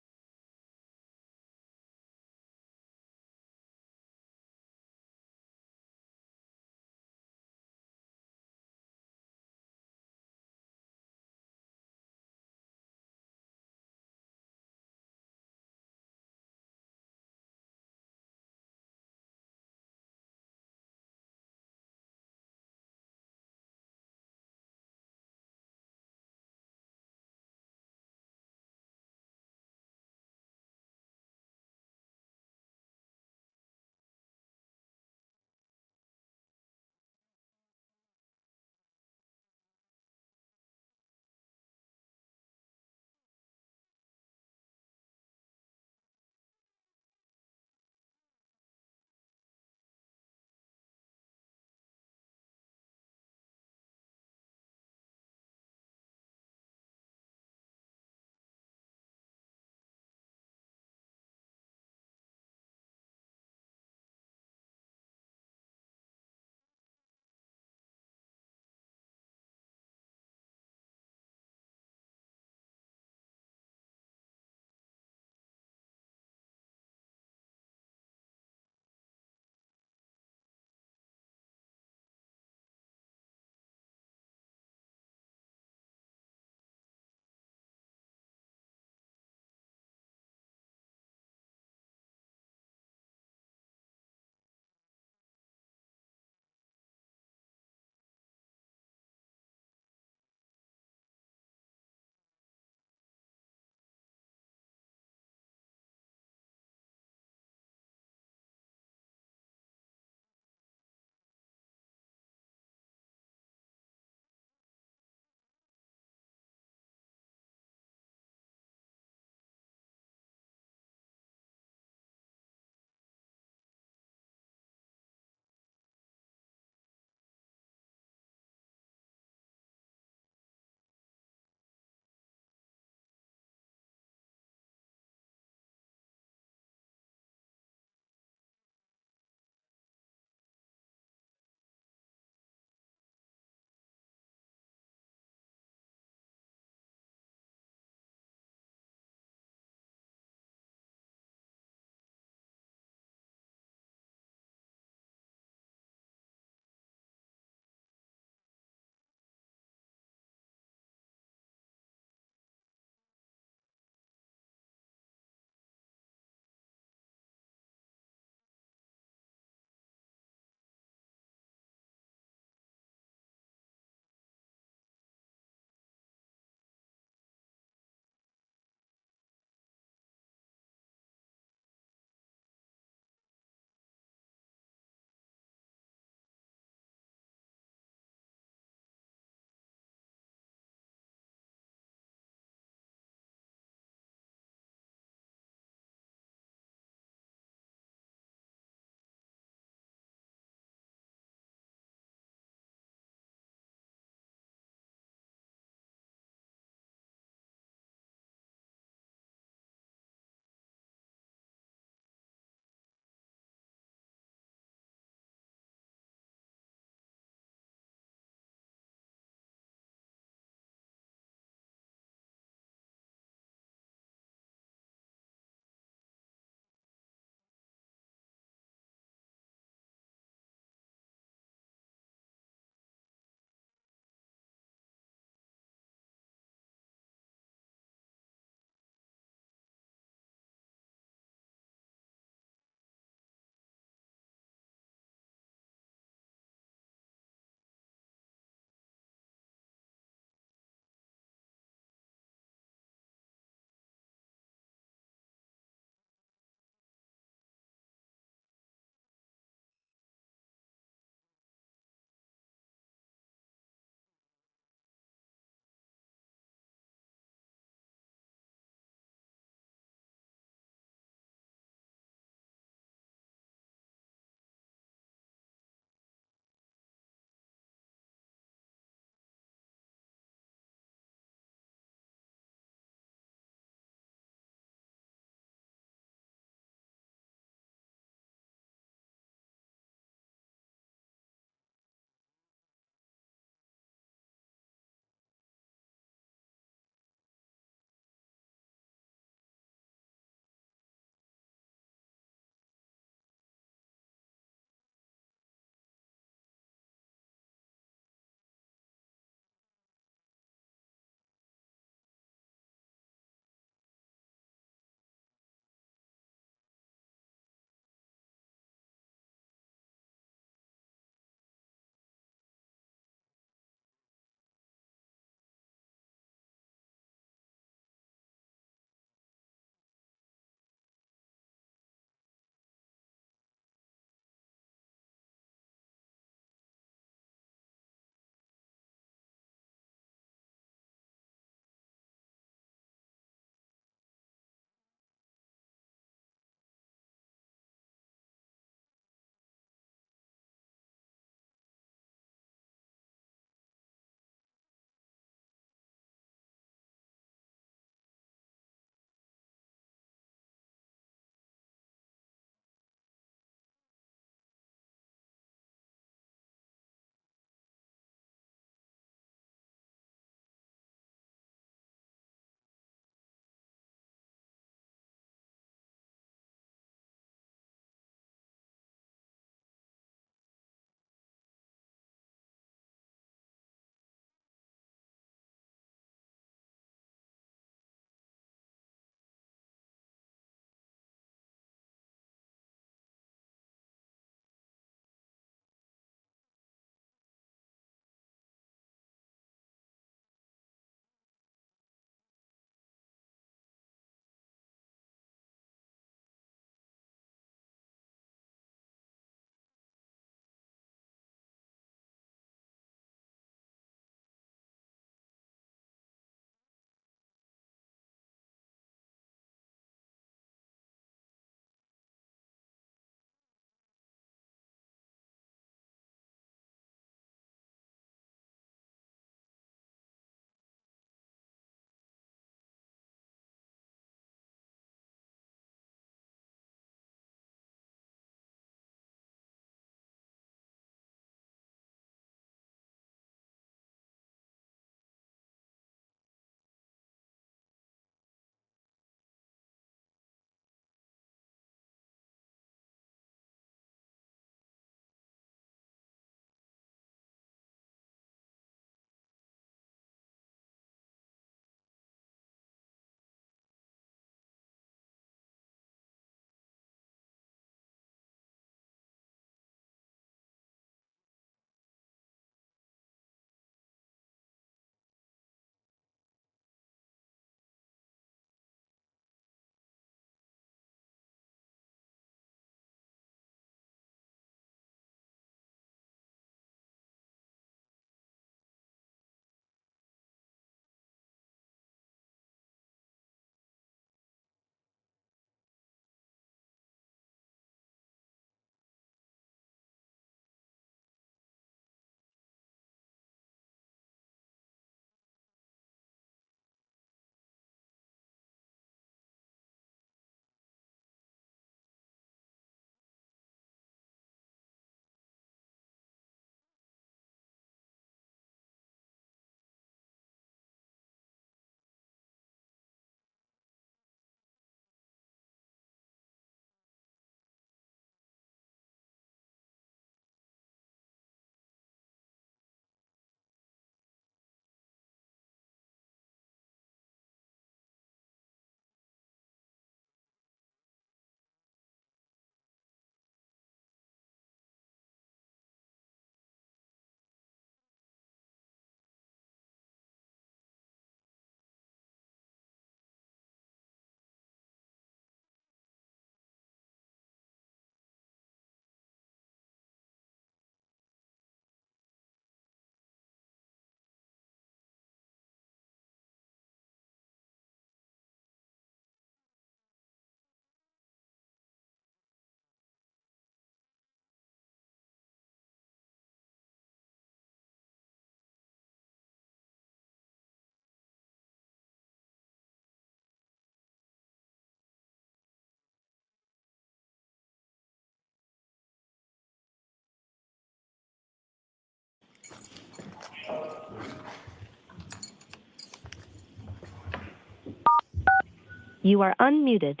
You are unmuted.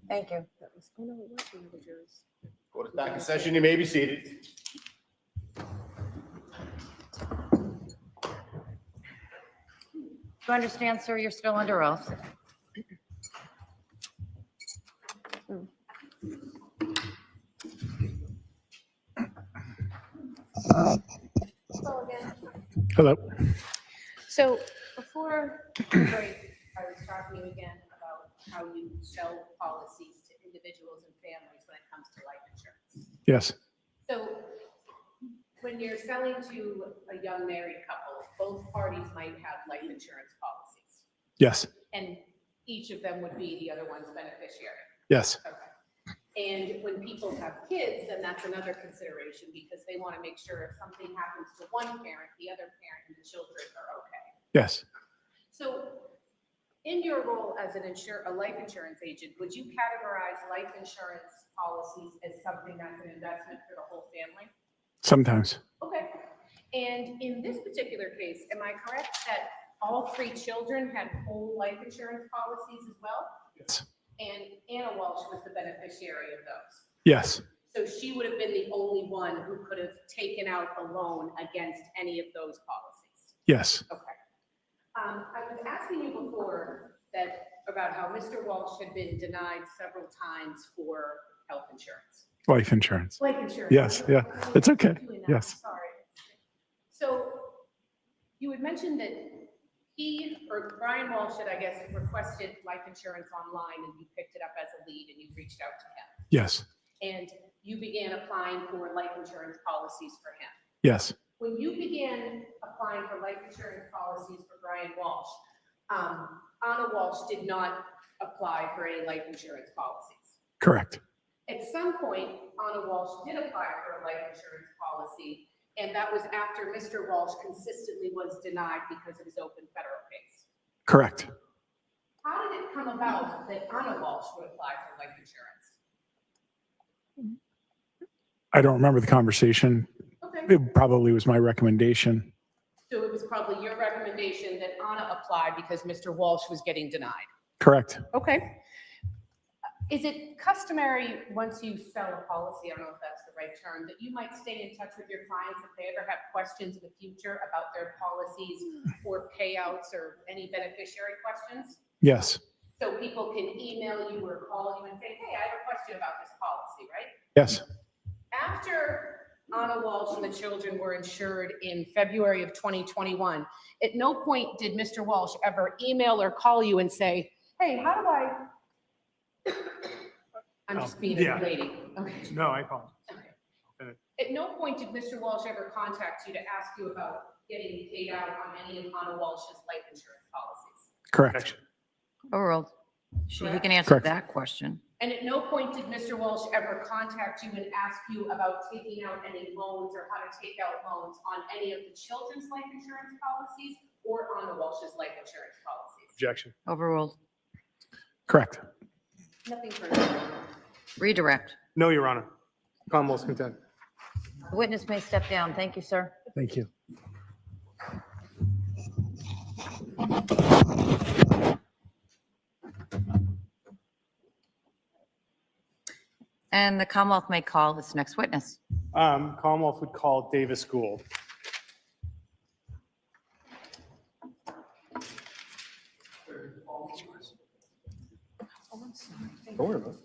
Thank you. Back in session, you may be seated. Do you understand, sir, you're still under oath? Hello. So before the break, I was talking to you again about how you sell policies to individuals and families when it comes to life insurance. Yes. So when you're selling to a young married couple, both parties might have life insurance policies, Yes. and each of them would be the other one's beneficiary. Yes. Okay. And when people have kids, then that's another consideration because they want to make sure if something happens to one parent, the other parent and the children are okay. Yes. So in your role as a life insurance agent, would you categorize life insurance policies as something that's an investment for the whole family? Sometimes. Okay. And in this particular case, am I correct that all 3 children had whole life insurance policies as well? Yes. And Anna Walshe was the beneficiary of those. Yes. So she would have been the only one who could have taken out a loan against any of those policies. Yes. Okay. I was asking you before about how Mr. Walshe had been denied several times for health insurance. Life insurance. Life insurance. Yes. Yeah. It's okay. Yes. Sorry. So you had mentioned that Brian Walshe had, I guess, requested life insurance online and you picked it up as a lead and you reached out to him. Yes. And you began applying for life insurance policies for him. Yes. When you began applying for life insurance policies for Brian Walshe, Anna Walshe did not apply for any life insurance policies. Correct. At some point, Anna Walshe did apply for a life insurance policy, and that was after Mr. Walshe consistently was denied because of his open federal case. Correct. How did it come about that Anna Walshe would apply for life insurance? I don't remember the conversation. Okay. It probably was my recommendation. So it was probably your recommendation that Anna applied because Mr. Walshe was getting denied. Correct. Okay. Is it customary, once you sell a policy, I don't know if that's the right term, that you might stay in touch with your clients if they ever have questions in the future about their policies or payouts or any beneficiary questions? Yes. So people can email you or call you and say, hey, I have a question about this policy, right? Yes. After Anna Walshe and the children were insured in February of 2021, at no point did Mr. Walshe ever email or call you and say, hey, how do I... I'm just being a lady. Okay. No, I apologize. Okay. At no point did Mr. Walshe ever contact you to ask you about getting paid out on any of Anna Walsh's life insurance policies. Correct. Overruled. He can answer Correct. that question. And at no point did Mr. Walshe ever contact you and ask you about taking out any loans or how to take out loans on any of the children's life insurance policies or Anna Walsh's life insurance policies. Objection. Overruled. Correct. Nothing further. Redirect. No, Your Honor. Commonwealth's content. The witness may step down. Thank you, sir. Thank you. And the Commonwealth may call its next witness. Commonwealth would call Davis Gould. Don't worry about it.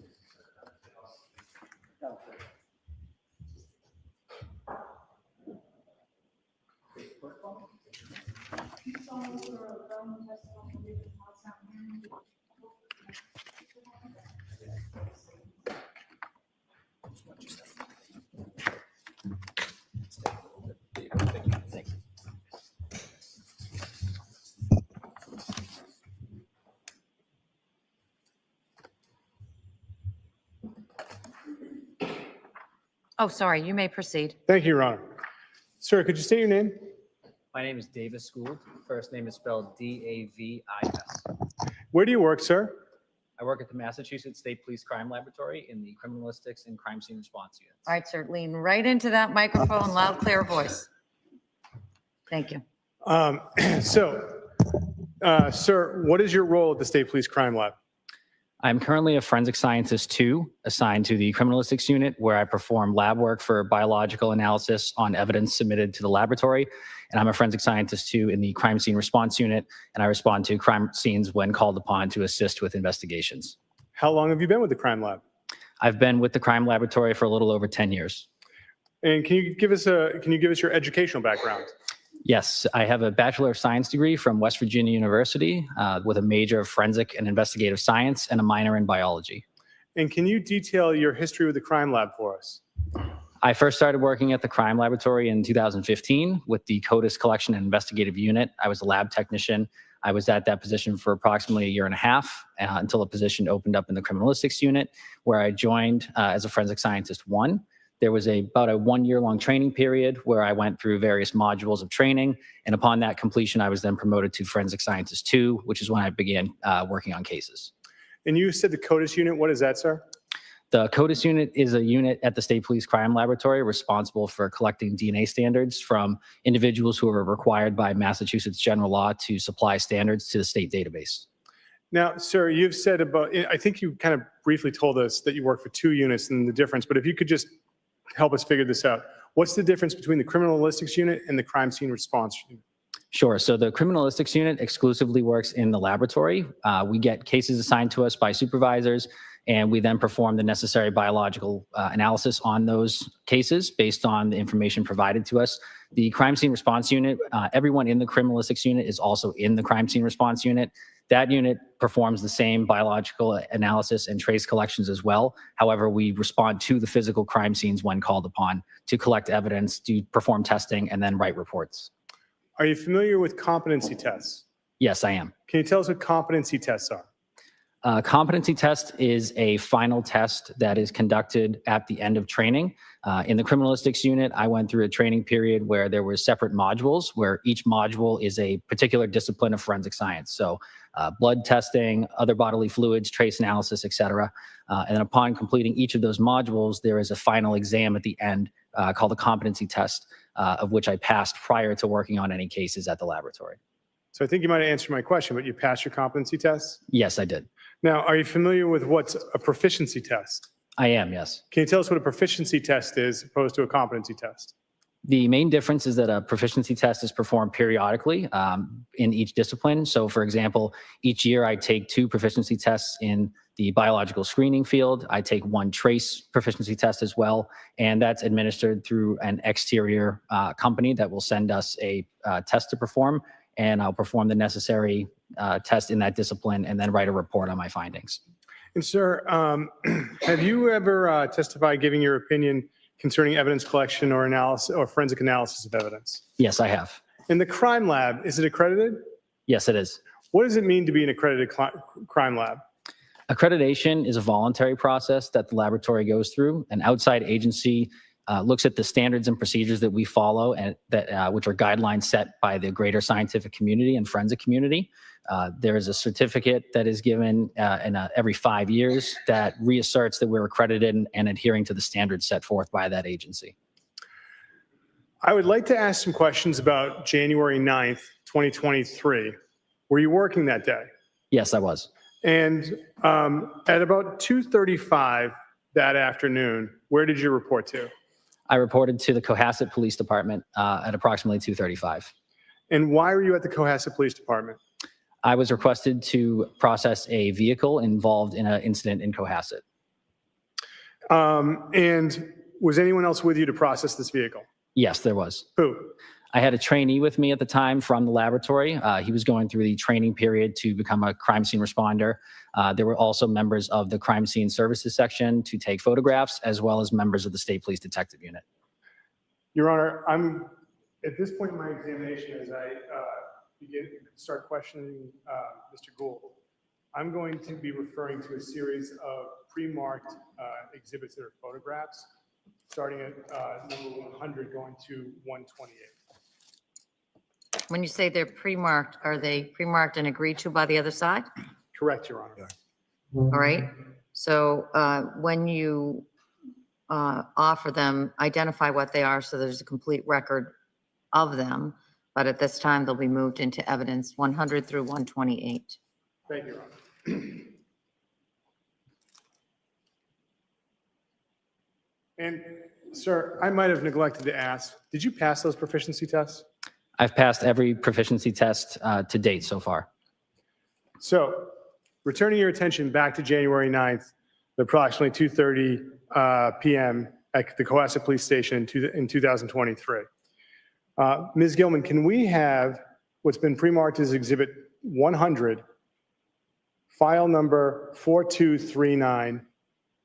Oh, sorry, you may proceed. Thank you, Your Honor. Sir, could you state your name? My name is Davis Gould. First name is spelled D-A-V-I-S. Where do you work, sir? I work at the Massachusetts State Police Crime Laboratory in the Criminalistics and Crime Scene Response Units. All right, sir, lean right into that microphone, loud, clear voice. Thank you. Sir, what is your role at the State Police Crime Lab? I'm currently a forensic scientist 2 assigned to the Criminalistics Unit, where I perform lab work for biological analysis on evidence submitted to the laboratory. And I'm a forensic scientist 2 in the Crime Scene Response Unit, and I respond to crime scenes when called upon to assist with investigations. How long have you been with the Crime Lab? I've been with the Crime Laboratory for a little over 10 years. And can you give us your educational background? Yes, I have a Bachelor of Science degree from West Virginia University with a major of forensic and investigative science and a minor in biology. And can you detail your history with the Crime Lab for us? I first started working at the Crime Laboratory in 2015 with the CODIS Collection and Investigative Unit. I was a lab technician. I was at that position for approximately a year and a half until a position opened up in the Criminalistics Unit, where I joined as a Forensic Scientist 1. There was about a 1-year-long training period where I went through various modules of training. And upon that completion, I was then promoted to Forensic Scientist 2, which is when I began working on cases. And you said the CODIS unit. What is that, sir? The CODIS unit is a unit at the State Police Crime Laboratory responsible for collecting DNA standards from individuals who are required by Massachusetts general law to supply standards to the state database. Now, sir, you've said I think you kind of briefly told us that you work for 2 units and the difference, but if you could just help us figure this out. What's the difference between the Criminalistics Unit and the Crime Scene Response Unit? Sure. So the Criminalistics Unit exclusively works in the laboratory. We get cases assigned to us by supervisors, and we then perform the necessary biological analysis on those cases based on the information provided to us. The Crime Scene Response Unit, everyone in the Criminalistics Unit is also in the Crime Scene Response Unit. That unit performs the same biological analysis and trace collections as well. However, we respond to the physical crime scenes when called upon to collect evidence, to perform testing, and then write reports. Are you familiar with competency tests? Yes, I am. Can you tell us what competency tests are? Competency test is a final test that is conducted at the end of training. In the Criminalistics Unit, I went through a training period where there were separate modules, where each module is a particular discipline of forensic science. So blood testing, other bodily fluids, trace analysis, etc. And then upon completing each of those modules, there is a final exam at the end called a competency test, of which I passed prior to working on any cases at the laboratory. So I think you might have answered my question, but you passed your competency tests? Yes, I did. Now, are you familiar with what's a proficiency test? I am, yes. Can you tell us what a proficiency test is opposed to a competency test? The main difference is that a proficiency test is performed periodically in each discipline. So, for example, each year I take 2 proficiency tests in the biological screening field. I take 1 trace proficiency test as well, and that's administered through an exterior company that will send us a test to perform, and I'll perform the necessary test in that discipline and then write a report on my findings. And sir, have you ever testified giving your opinion concerning evidence collection or analysis or forensic analysis of evidence? Yes, I have. In the crime lab, is it accredited? Yes, it is. What does it mean to be an accredited crime lab? Accreditation is a voluntary process that the laboratory goes through. An outside agency looks at the standards and procedures that we follow, and that which are guidelines set by the greater scientific community and forensic community. There is a certificate that is given every 5 years that reasserts that we're accredited and adhering to the standards set forth by that agency. I would like to ask some questions about January 9th, 2023. Were you working that day? Yes, I was. And at about 2:35 that afternoon, where did you report to? I reported to the Cohasset Police Department at approximately 2:35. And why were you at the Cohasset Police Department? I was requested to process a vehicle involved in an incident in Cohasset. And was anyone else with you to process this vehicle? Yes, there was. Who? I had a trainee with me at the time from the laboratory. He was going through the training period to become a crime scene responder. There were also members of the crime scene services section to take photographs, as well as members of the State Police Detective Unit. Your Honor, I'm at this point in my examination, as I start questioning Mr. Gould, I'm going to be referring to a series of pre-marked exhibits that are photographs, starting at number 100 going to 128. When you say they're pre-marked, are they pre-marked and agreed to by the other side? Correct, Your Honor. All right. So when you offer them, identify what they are so there's a complete record of them. But at this time, they'll be moved into evidence 100 through 128. Thank you, Your Honor. And, sir, I might have neglected to ask, did you pass those proficiency tests? I've passed every proficiency test to date so far. So, returning your attention back to January 9th, at approximately 2:30 p.m. at the Cohasset Police Station in 2023. Ms. Gilman, can we have what's been pre-marked as Exhibit 100, file number 4239,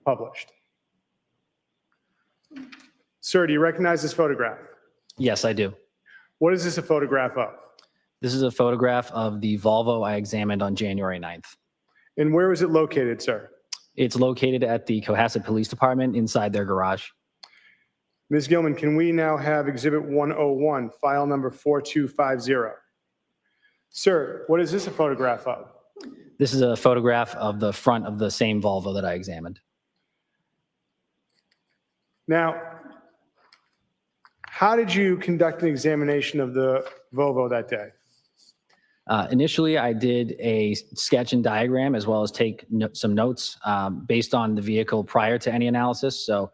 published? Sir, do you recognize this photograph? Yes, I do. What is this a photograph of? This is a photograph of the Volvo I examined on January 9th. And where is it located, sir? It's located at the Cohasset Police Department inside their garage. Ms. Gilman, can we now have Exhibit 101, file number 4250? Sir, what is this a photograph of? This is a photograph of the front of the same Volvo that I examined. Now, how did you conduct an examination of the Volvo that day? Initially, I did a sketch and diagram as well as take some notes based on the vehicle prior to any analysis. So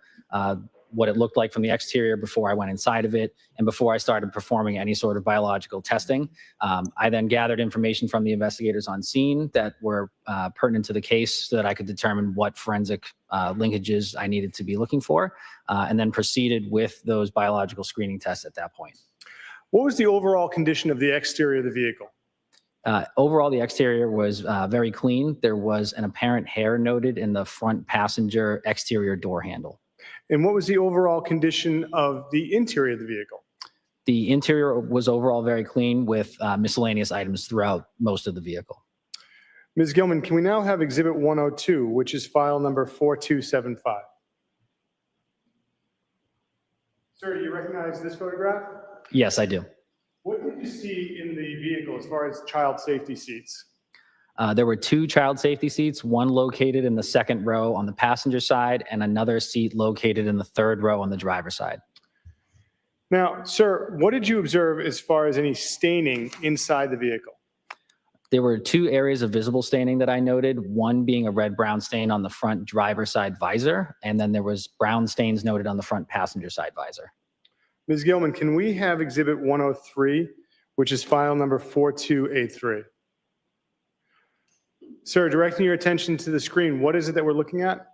what it looked like from the exterior before I went inside of it and before I started performing any sort of biological testing. I then gathered information from the investigators on scene that were pertinent to the case so that I could determine what forensic linkages I needed to be looking for, and then proceeded with those biological screening tests at that point. What was the overall condition of the exterior of the vehicle? Overall, the exterior was very clean. There was an apparent hair noted in the front passenger exterior door handle. And what was the overall condition of the interior of the vehicle? The interior was overall very clean with miscellaneous items throughout most of the vehicle. Ms. Gilman, can we now have Exhibit 102, which is file number 4275? Sir, do you recognize this photograph? Yes, I do. What did you see in the vehicle as far as child safety seats? There were two child safety seats, one located in the second row on the passenger side and another seat located in the third row on the driver's side. Now, sir, what did you observe as far as any staining inside the vehicle? There were two areas of visible staining that I noted, one being a red-brown stain on the front driver's side visor, and then there was brown stains noted on the front passenger side visor. Ms. Gilman, can we have Exhibit 103, which is file number 4283? Sir, directing your attention to the screen, what is it that we're looking at?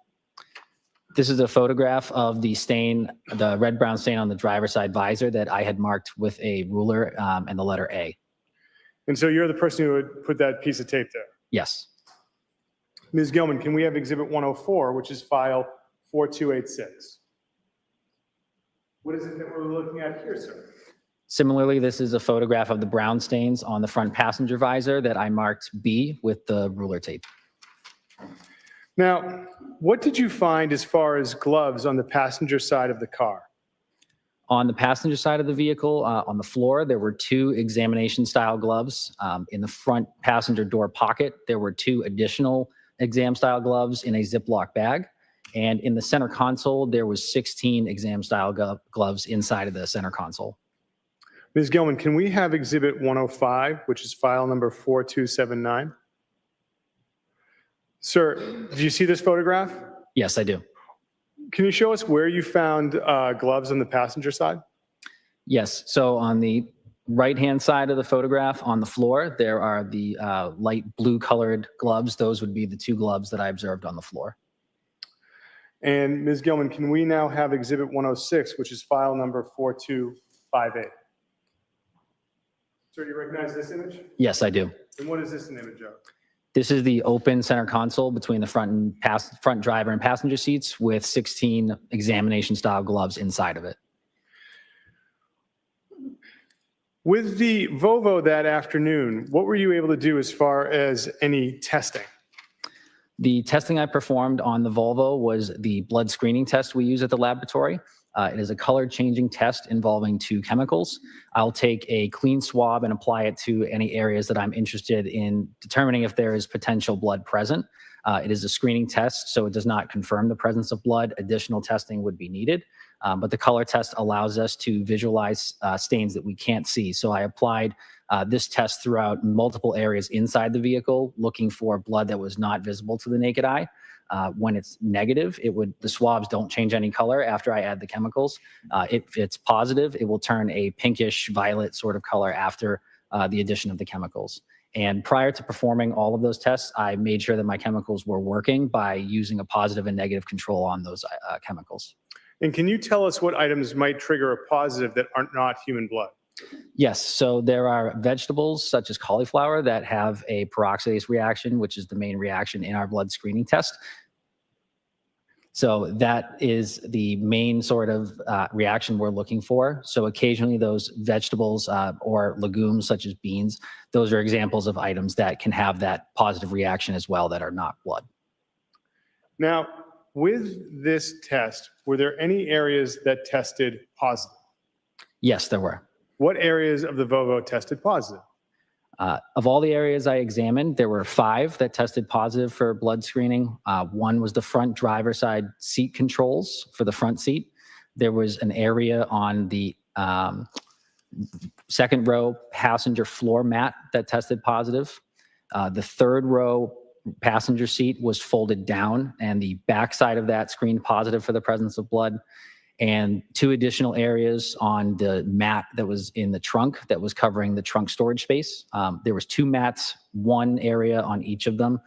This is a photograph of the stain, the red-brown stain on the driver's side visor that I had marked with a ruler and the letter A. And so you're the person who would put that piece of tape there? Yes. Ms. Gilman, can we have Exhibit 104, which is file 4286? What is it that we're looking at here, sir? Similarly, this is a photograph of the brown stains on the front passenger visor that I marked B with the ruler tape. Now, what did you find as far as gloves on the passenger side of the car? On the passenger side of the vehicle, on the floor, there were two examination-style gloves. In the front passenger door pocket, there were two additional exam-style gloves in a Ziploc bag. And in the center console, there was 16 exam-style gloves inside of the center console. Ms. Gilman, can we have Exhibit 105, which is file number 4279? Sir, do you see this photograph? Yes, I do. Can you show us where you found gloves on the passenger side? Yes. So on the right-hand side of the photograph on the floor, there are the light blue-colored gloves. Those would be the two gloves that I observed on the floor. And Ms. Gilman, can we now have Exhibit 106, which is file number 4258? Sir, do you recognize this image? Yes, I do. And what is this an image of? This is the open center console between the front driver and passenger seats with 16 examination-style gloves inside of it. With the Volvo that afternoon, what were you able to do as far as any testing? The testing I performed on the Volvo was the blood screening test we use at the laboratory. It is a color changing test involving 2 chemicals. I'll take a clean swab and apply it to any areas that I'm interested in determining if there is potential blood present. It is a screening test, so it does not confirm the presence of blood. Additional testing would be needed, but the color test allows us to visualize stains that we can't see. So I applied this test throughout multiple areas inside the vehicle, looking for blood that was not visible to the naked eye. When it's negative, the swabs don't change any color after I add the chemicals. If it's positive, it will turn a pinkish violet sort of color after the addition of the chemicals. And prior to performing all of those tests, I made sure that my chemicals were working by using a positive and negative control on those chemicals. And can you tell us what items might trigger a positive that aren't not human blood? Yes, so there are vegetables such as cauliflower that have a peroxidase reaction, which is the main reaction in our blood screening test. So that is the main sort of reaction we're looking for. So occasionally those vegetables or legumes such as beans, those are examples of items that can have that positive reaction as well that are not blood. Now, with this test, were there any areas that tested positive? Yes, there were. What areas of the Volvo tested positive? Of all the areas I examined, there were 5 that tested positive for blood screening. One was the front driver side seat controls for the front seat. There was an area on the second row passenger floor mat that tested positive. The third row passenger seat was folded down, and the back side of that screened positive for the presence of blood. And 2 additional areas on the mat that was in the trunk that was covering the trunk storage space. There was 2 mats, 1 area on each of them,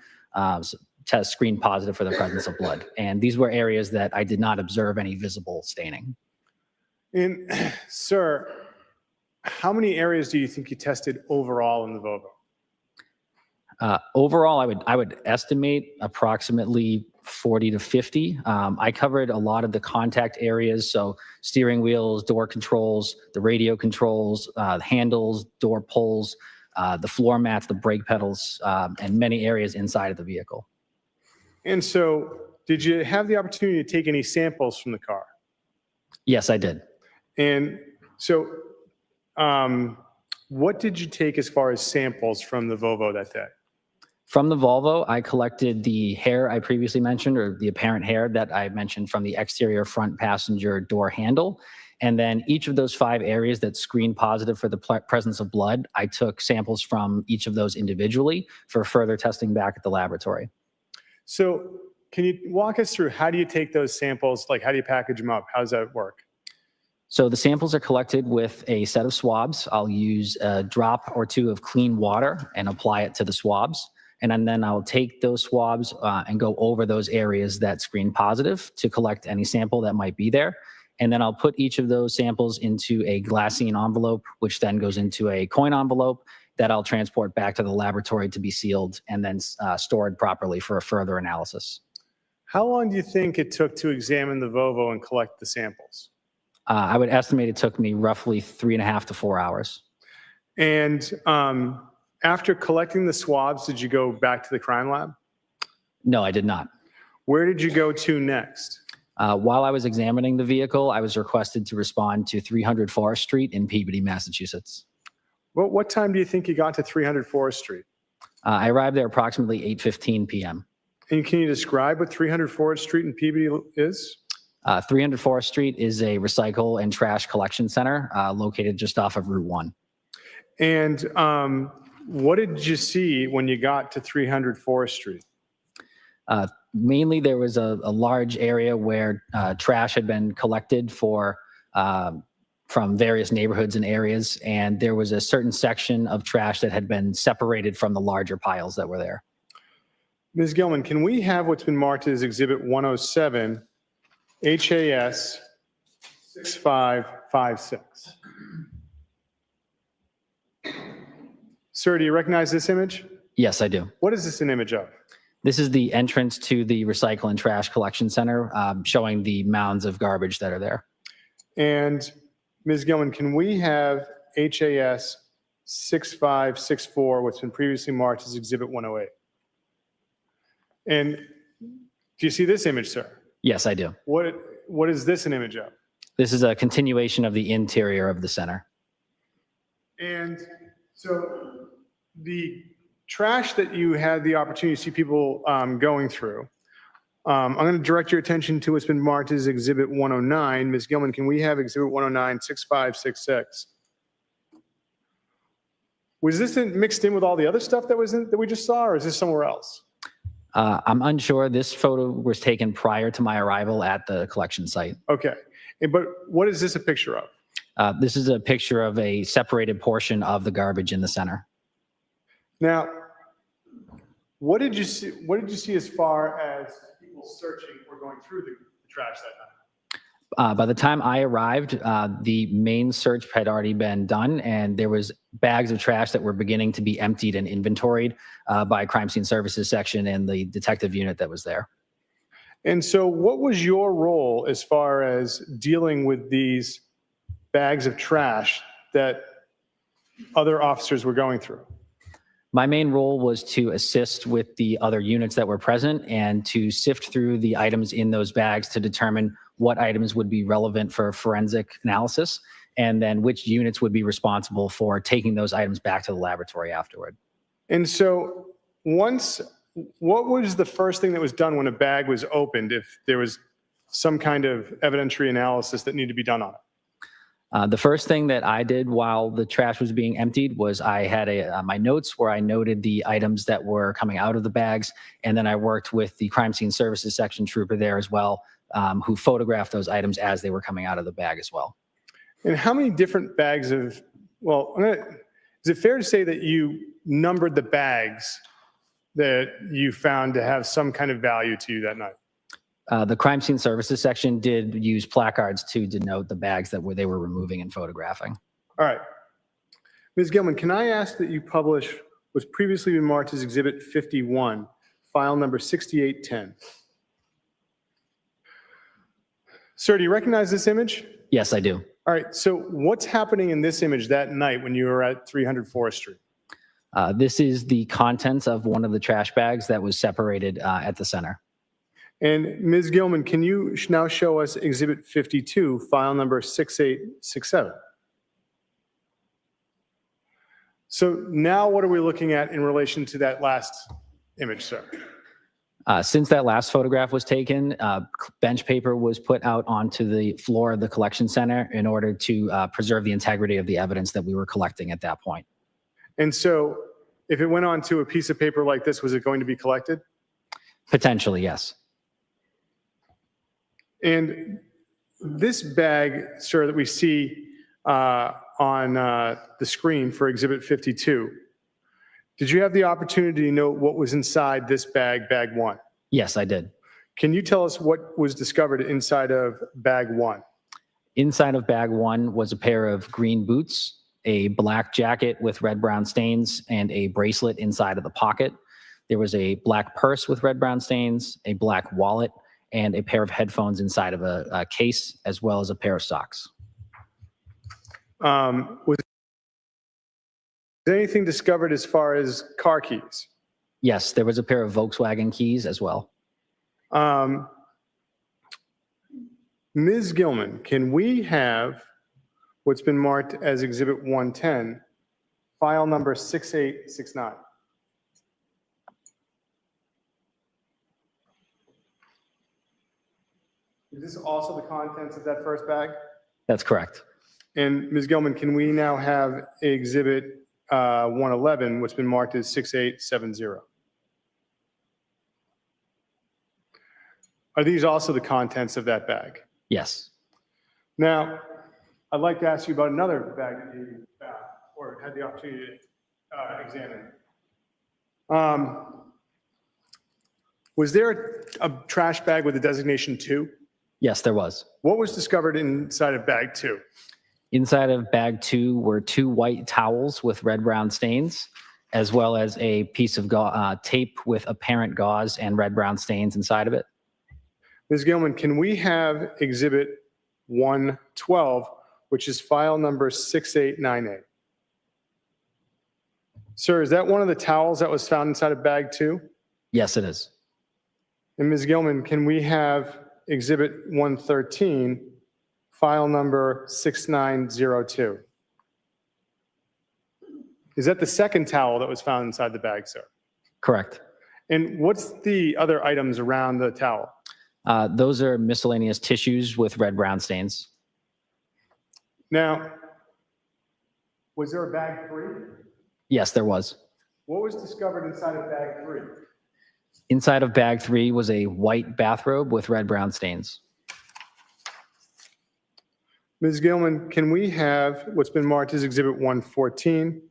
test screened positive for the presence of blood. And these were areas that I did not observe any visible staining. And sir, how many areas do you think you tested overall in the Volvo? Overall, I would estimate approximately 40 to 50. I covered a lot of the contact areas, so steering wheels, door controls, the radio controls, handles, door pulls, the floor mats, the brake pedals, and many areas inside of the vehicle. And so, did you have the opportunity to take any samples from the car? Yes, I did. And so, what did you take as far as samples from the Volvo that day? From the Volvo, I collected the hair I previously mentioned, or the apparent hair that I mentioned from the exterior front passenger door handle. And then each of those 5 areas that screened positive for the presence of blood, I took samples from each of those individually for further testing back at the laboratory. So can you walk us through, how do you take those samples? Like, how do you package them up? How does that work? So the samples are collected with a set of swabs. I'll use a drop or 2 of clean water and apply it to the swabs. And then I'll take those swabs and go over those areas that screen positive to collect any sample that might be there. And then I'll put each of those samples into a glassine envelope, which then goes into a coin envelope that I'll transport back to the laboratory to be sealed and then stored properly for a further analysis. How long do you think it took to examine the Volvo and collect the samples? I would estimate it took me roughly 3.5 to 4 hours. And after collecting the swabs, did you go back to the crime lab? No, I did not. Where did you go to next? While I was examining the vehicle, I was requested to respond to 300 Forest Street in Peabody, Massachusetts. What time do you think you got to 300 Forest Street? I arrived there approximately 8:15 p.m. And can you describe what 300 Forest Street in Peabody is? 300 Forest Street is a recycle and trash collection center located just off of Route 1. And what did you see when you got to 300 Forest Street? Mainly, there was a large area where trash had been collected from various neighborhoods and areas, and there was a certain section of trash that had been separated from the larger piles that were there. Ms. Gilman, can we have what's been marked as Exhibit 107, HAS 6556? Sir, do you recognize this image? Yes, I do. What is this an image of? This is the entrance to the recycle and trash collection center, showing the mounds of garbage that are there. And Ms. Gilman, can we have HAS 6564, what's been previously marked as Exhibit 108? And do you see this image, sir? Yes, I do. What is this an image of? This is a continuation of the interior of the center. And so the trash that you had the opportunity to see people going through, I'm going to direct your attention to what's been marked as Exhibit 109. Ms. Gilman, can we have Exhibit 109, 6566? Was this mixed in with all the other stuff that we just saw, or is this somewhere else? I'm unsure. This photo was taken prior to my arrival at the collection site. Okay. But what is this a picture of? This is a picture of a separated portion of the garbage in the center. Now, what did you see? What did you see as far as people searching or going through the trash that night? By the time I arrived, the main search had already been done, and there was bags of trash that were beginning to be emptied and inventoried by crime scene services section and the detective unit that was there. And so what was your role as far as dealing with these bags of trash that other officers were going through? My main role was to assist with the other units that were present and to sift through the items in those bags to determine what items would be relevant for forensic analysis, and then which units would be responsible for taking those items back to the laboratory afterward. And so what was the first thing that was done when a bag was opened, if there was some kind of evidentiary analysis that needed to be done on it? The first thing that I did while the trash was being emptied was I had my notes where I noted the items that were coming out of the bags, and then I worked with the crime scene services section trooper there as well, who photographed those items as they were coming out of the bag as well. And how many different bags is it fair to say that you numbered the bags that you found to have some kind of value to you that night? The crime scene services section did use placards to denote the bags that they were removing and photographing. All right. Ms. Gilman, can I ask that you publish what's previously been marked as Exhibit 51, file number 6810? Sir, do you recognize this image? Yes, I do. All right. So what's happening in this image that night when you were at 300 Forest Street? This is the contents of one of the trash bags that was separated at the center. And Ms. Gilman, can you now show us Exhibit 52, file number 6867? So now what are we looking at in relation to that last image, sir? Since that last photograph was taken, bench paper was put out onto the floor of the collection center in order to preserve the integrity of the evidence that we were collecting at that point. And so if it went onto a piece of paper like this, was it going to be collected? Potentially, yes. And this bag, sir, that we see on the screen for Exhibit 52, did you have the opportunity to know what was inside this bag, bag 1? Yes, I did. Can you tell us what was discovered inside of bag 1? Inside of bag 1 was a pair of green boots, a black jacket with red-brown stains, and a bracelet inside of the pocket. There was a black purse with red-brown stains, a black wallet, and a pair of headphones inside of a case, as well as a pair of socks. Was anything discovered as far as car keys? Yes, there was a pair of Volkswagen keys as well. Ms. Gilman, can we have what's been marked as Exhibit 110, file number 6869? Is this also the contents of that first bag? That's correct. And Ms. Gilman, can we now have Exhibit 111, what's been marked as 6870? Are these also the contents of that bag? Yes. Now, I'd like to ask you about another bag that you found or had the opportunity to examine. Was there a trash bag with a designation 2? Yes, there was. What was discovered inside of bag 2? Inside of bag 2 were 2 white towels with red-brown stains, as well as a piece of tape with apparent gauze and red-brown stains inside of it. Ms. Gilman, can we have Exhibit 112, which is file number 6898? Sir, is that one of the towels that was found inside of bag 2? Yes, it is. And Ms. Gilman, can we have Exhibit 113, file number 6902. Is that the second towel that was found inside the bag, sir? Correct. And what's the other items around the towel? Those are miscellaneous tissues with red-brown stains. Now, was there a bag 3? Yes, there was. What was discovered inside of bag 3? Inside of bag 3 was a white bathrobe with red-brown stains. Ms. Gilman, can we have what's been marked as Exhibit 114,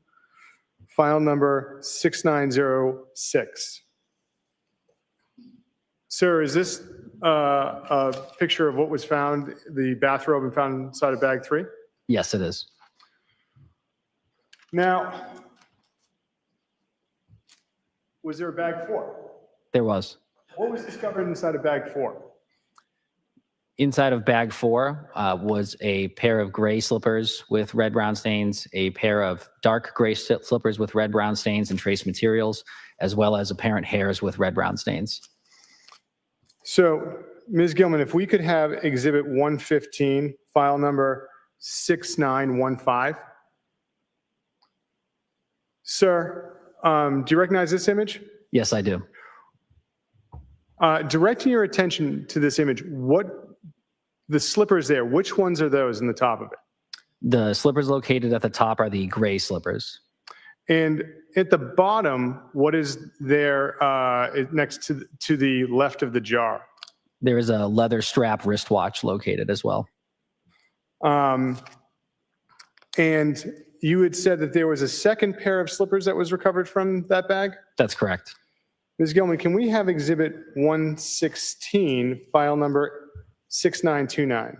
file number 6906? Sir, is this a picture of what was found, the bathrobe and found inside of bag 3? Yes, it is. Now, was there a bag 4? There was. What was discovered inside of bag 4? Inside of bag 4 was a pair of gray slippers with red-brown stains, a pair of dark gray slippers with red-brown stains and trace materials, as well as apparent hairs with red-brown stains. So, Ms. Gilman, if we could have Exhibit 115, file number 6915. Sir, do you recognize this image? Yes, I do. Directing your attention to this image, the slippers there, which ones are those in the top of it? The slippers located at the top are the gray slippers. And at the bottom, what is there next to the left of the jar? There is a leather strap wristwatch located as well. And you had said that there was a second pair of slippers that was recovered from that bag? That's correct. Ms. Gilman, can we have Exhibit 116, file number 6929?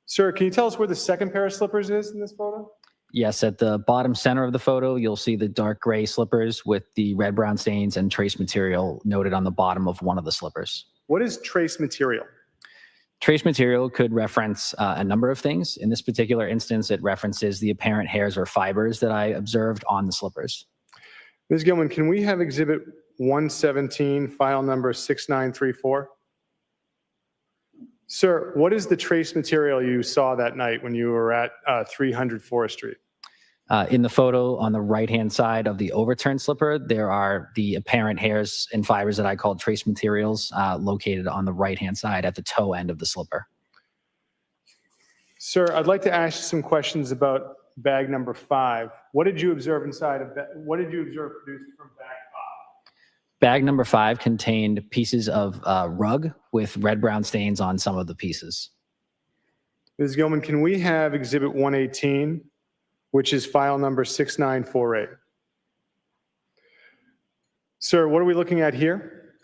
Sir, can you tell us where the second pair of slippers is in this photo? Yes, at the bottom center of the photo, you'll see the dark gray slippers with the red-brown stains and trace material noted on the bottom of one of the slippers. What is trace material? Trace material could reference a number of things. In this particular instance, it references the apparent hairs or fibers that I observed on the slippers. Ms. Gilman, can we have Exhibit 117, file number 6934? Sir, what is the trace material you saw that night when you were at 300 Forest Street? In the photo on the right-hand side of the overturned slipper, there are the apparent hairs and fibers that I called trace materials located on the right-hand side at the toe end of the slipper. Sir, I'd like to ask you some questions about bag number 5. What did you observe inside of that? What did you observe produced from bag 5? Bag number 5 contained pieces of rug with red-brown stains on some of the pieces. Ms. Gilman, can we have Exhibit 118, which is file number 6948? Sir, what are we looking at here?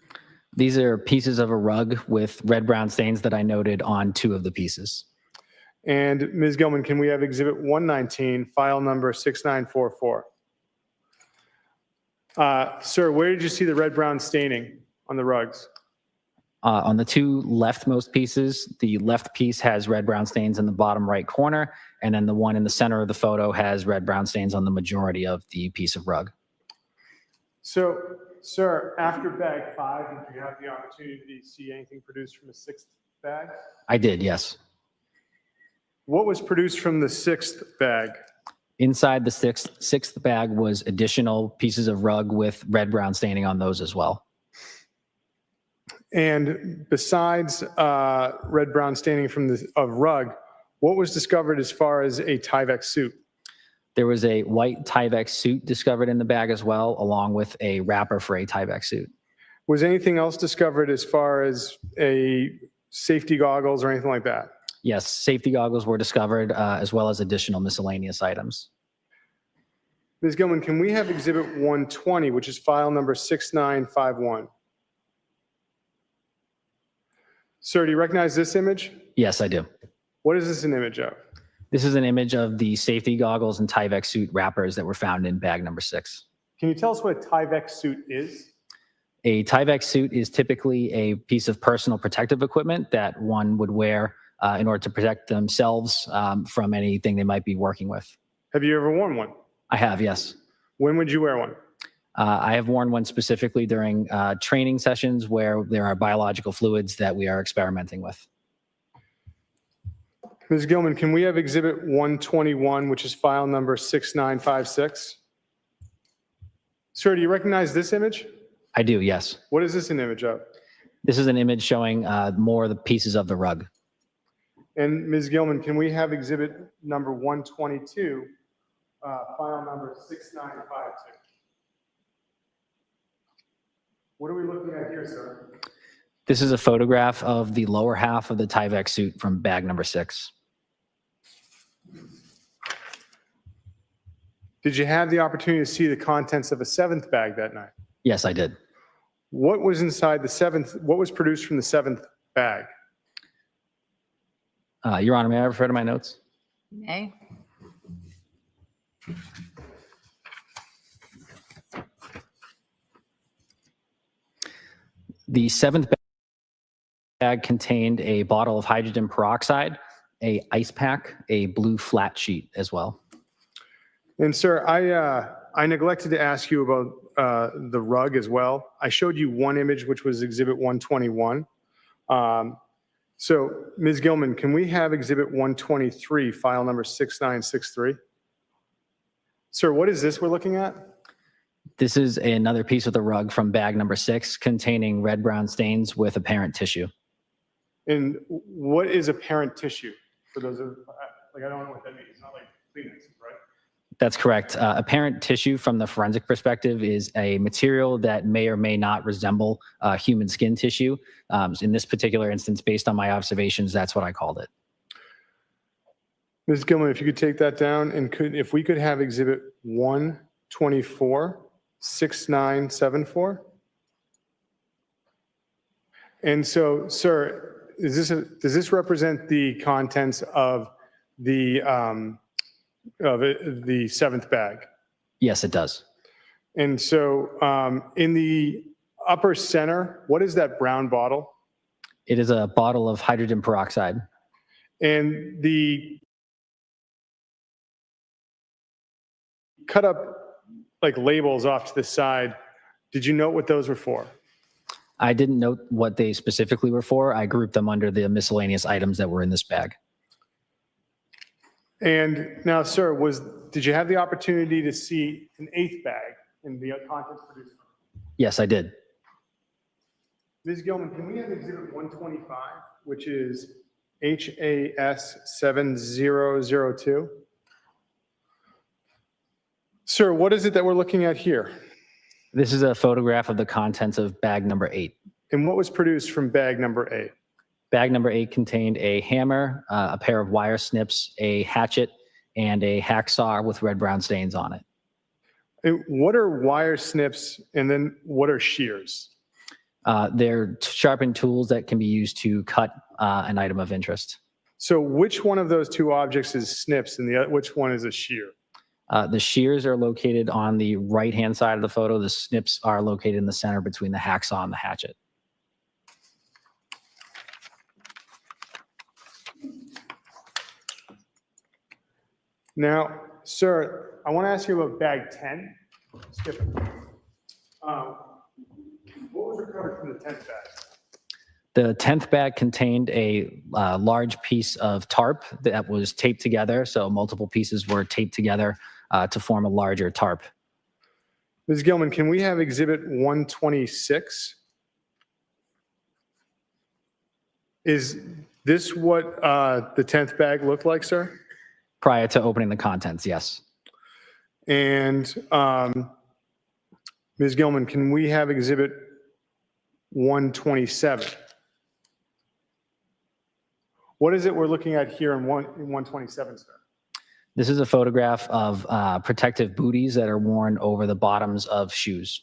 These are pieces of a rug with red-brown stains that I noted on 2 of the pieces. And Ms. Gilman, can we have Exhibit 119, file number 6944? Sir, where did you see the red-brown staining on the rugs? On the 2 leftmost pieces, the left piece has red-brown stains in the bottom right corner, and then the one in the center of the photo has red-brown stains on the majority of the piece of rug. So, sir, after bag 5, did you have the opportunity to see anything produced from the 6th bag? I did, yes. What was produced from the 6th bag? Inside the sixth bag was additional pieces of rug with red-brown staining on those as well. And besides red-brown staining from of rug, what was discovered as far as a Tyvek suit? There was a white Tyvek suit discovered in the bag as well, along with a wrapper for a Tyvek suit. Was anything else discovered as far as a safety goggles or anything like that? Yes, safety goggles were discovered, as well as additional miscellaneous items. Ms. Gilman, can we have Exhibit 120, which is file number 6951? Sir, do you recognize this image? Yes, I do. What is this an image of? This is an image of the safety goggles and Tyvek suit wrappers that were found in bag number 6. Can you tell us what a Tyvek suit is? A Tyvek suit is typically a piece of personal protective equipment that one would wear in order to protect themselves from anything they might be working with. Have you ever worn one? I have, yes. When would you wear one? I have worn one specifically during training sessions where there are biological fluids that we are experimenting with. Ms. Gilman, can we have Exhibit 121, which is file number 6956? Sir, do you recognize this image? I do, yes. What is this an image of? This is an image showing more of the pieces of the rug. And Ms. Gilman, can we have Exhibit number 122, file number 6952? What are we looking at here, sir? This is a photograph of the lower half of the Tyvek suit from bag number 6. Did you have the opportunity to see the contents of a 7th bag that night? Yes, I did. What was inside the 7th? What was produced from the 7th bag? Your Honor, may I refer to my notes? May? The 7th bag contained a bottle of hydrogen peroxide, a ice pack, a blue flat sheet as well. And sir, I neglected to ask you about the rug as well. I showed you one image, which was Exhibit 121. So Ms. Gilman, can we have Exhibit 123, file number 6963? Sir, what is this we're looking at? This is another piece of the rug from bag number 6 containing red-brown stains with apparent tissue. And what is apparent tissue? For those of, like, I don't know what that means. It's not like Kleenex, right? That's correct. Apparent tissue from the forensic perspective is a material that may or may not resemble human skin tissue. In this particular instance, based on my observations, that's what I called it. Ms. Gilman, if you could take that down, and if we could have Exhibit 124, 6974. And so, sir, does this represent the contents of the 7th bag? Yes, it does. And so in the upper center, what is that brown bottle? It is a bottle of hydrogen peroxide. And the cut up like labels off to the side, did you note what those were for? I didn't note what they specifically were for. I grouped them under the miscellaneous items that were in this bag. And now, sir, did you have the opportunity to see an 8th bag in the contents produced? Yes, I did. Ms. Gilman, can we have Exhibit 125, which is HAS 7002? Sir, what is it that we're looking at here? This is a photograph of the contents of bag number 8. And what was produced from bag number 8? Bag number 8 contained a hammer, a pair of wire snips, a hatchet, and a hacksaw with red-brown stains on it. And what are wire snips, and then what are shears? They're sharpened tools that can be used to cut an item of interest. So which one of those two objects is snips and which one is a shear? The shears are located on the right-hand side of the photo. The snips are located in the center between the hacksaw and the hatchet. Now, sir, I want to ask you about bag 10. Skip it. What was recovered from the 10th bag? The 10th bag contained a large piece of tarp that was taped together. So multiple pieces were taped together to form a larger tarp. Ms. Gilman, can we have Exhibit 126? Is this what the 10th bag looked like, sir? Prior to opening the contents, yes. And Ms. Gilman, can we have Exhibit 127? What is it we're looking at here in 127, sir? This is a photograph of protective booties that are worn over the bottoms of shoes.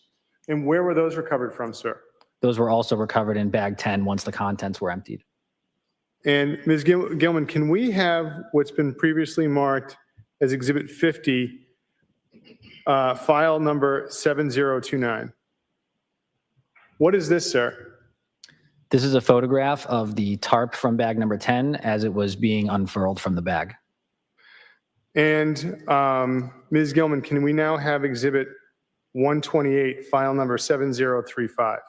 And where were those recovered from, sir? Those were also recovered in bag 10 once the contents were emptied. And Ms. Gilman, can we have what's been previously marked as Exhibit 50, file number 7029? What is this, sir? This is a photograph of the tarp from bag number 10 as it was being unfurled from the bag. And Ms. Gilman, can we now have Exhibit 128, file number 7035?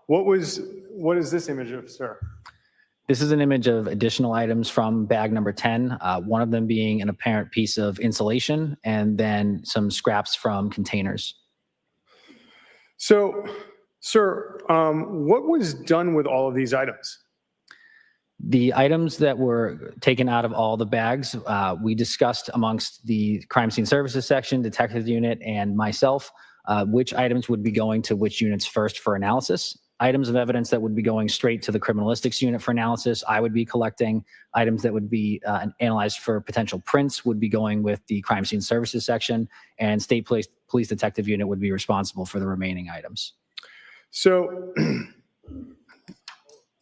What is this image of, sir? This is an image of additional items from bag number 10, one of them being an apparent piece of insulation and then some scraps from containers. So, sir, what was done with all of these items? The items that were taken out of all the bags, we discussed amongst the crime scene services section, detective unit, and myself, which items would be going to which units first for analysis. Items of evidence that would be going straight to the criminalistics unit for analysis, I would be collecting. Items that would be analyzed for potential prints would be going with the crime scene services section, and state police detective unit would be responsible for the remaining items. So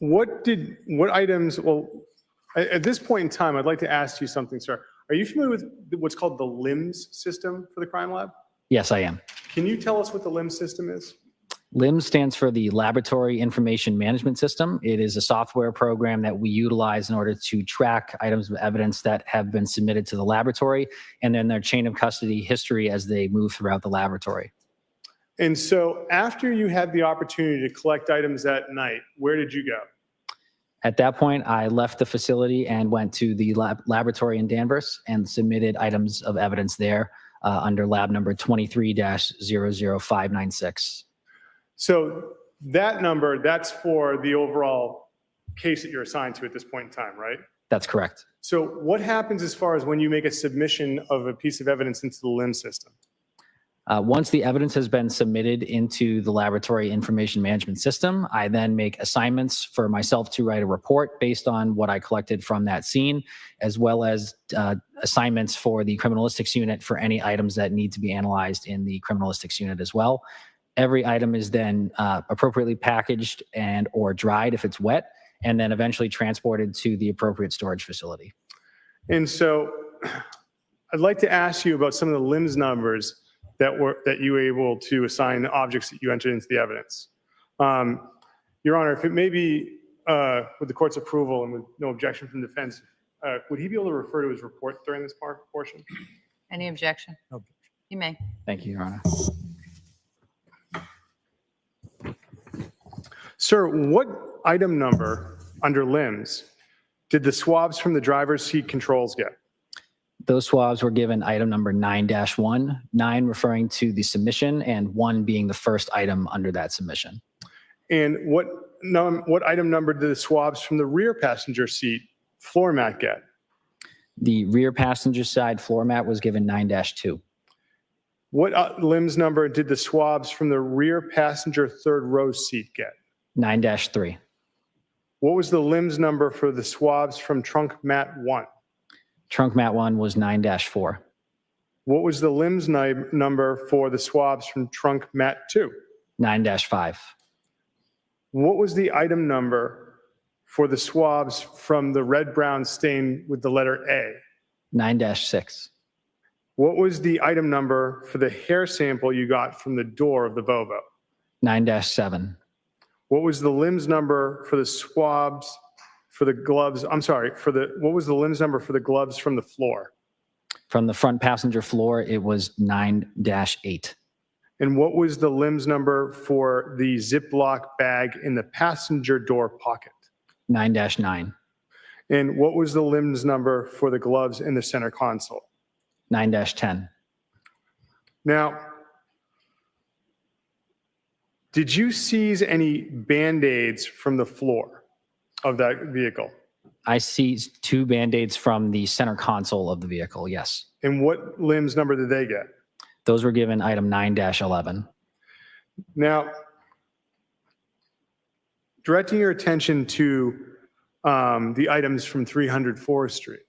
what items, well, at this point in time, I'd like to ask you something, sir. Are you familiar with what's called the LIMS system for the crime lab? Yes, I am. Can you tell us what the LIMS system is? LIMS stands for the Laboratory Information Management System. It is a software program that we utilize in order to track items of evidence that have been submitted to the laboratory and then their chain of custody history as they move throughout the laboratory. And so after you had the opportunity to collect items that night, where did you go? At that point, I left the facility and went to the laboratory in Danvers and submitted items of evidence there under lab number 23-00596. So that number, that's for the overall case that you're assigned to at this point in time, right? That's correct. So what happens as far as when you make a submission of a piece of evidence into the LIMS system? Once the evidence has been submitted into the laboratory information management system, I then make assignments for myself to write a report based on what I collected from that scene, as well as assignments for the criminalistics unit for any items that need to be analyzed in the criminalistics unit as well. Every item is then appropriately packaged and or dried if it's wet, and then eventually transported to the appropriate storage facility. And so I'd like to ask you about some of the LIMS numbers that you were able to assign objects that you entered into the evidence. Your Honor, if it may be with the court's approval and with no objection from defense, would he be able to refer to his report during this portion? Any objection? No. You may. Thank you, Your Honor. Sir, what item number under LIMS did the swabs from the driver's seat controls get? Those swabs were given item number 9-1, 9 referring to the submission and 1 being the first item under that submission. And what item number did the swabs from the rear passenger seat floor mat get? The rear passenger side floor mat was given 9-2. What LIMS number did the swabs from the rear passenger third row seat get? 9-3. What was the LIMS number for the swabs from trunk mat 1? Trunk mat 1 was 9-4. What was the LIMS number for the swabs from trunk mat 2? 9-5. What was the item number for the swabs from the red-brown stain with the letter A? 9-6. What was the item number for the hair sample you got from the door of the Volvo? 9-7. What was the LIMS number for the swabs for the gloves? I'm sorry, what was the LIMS number for the gloves from the floor? From the front passenger floor, it was 9-8. And what was the LIMS number for the Ziploc bag in the passenger door pocket? 9-9. And what was the LIMS number for the gloves in the center console? 9-10. Now, did you seize any Band-Aids from the floor of that vehicle? I seized 2 Band-Aids from the center console of the vehicle, yes. And what LIMS number did they get? Those were given item 9-11. Now, directing your attention to the items from 300 Forest Street,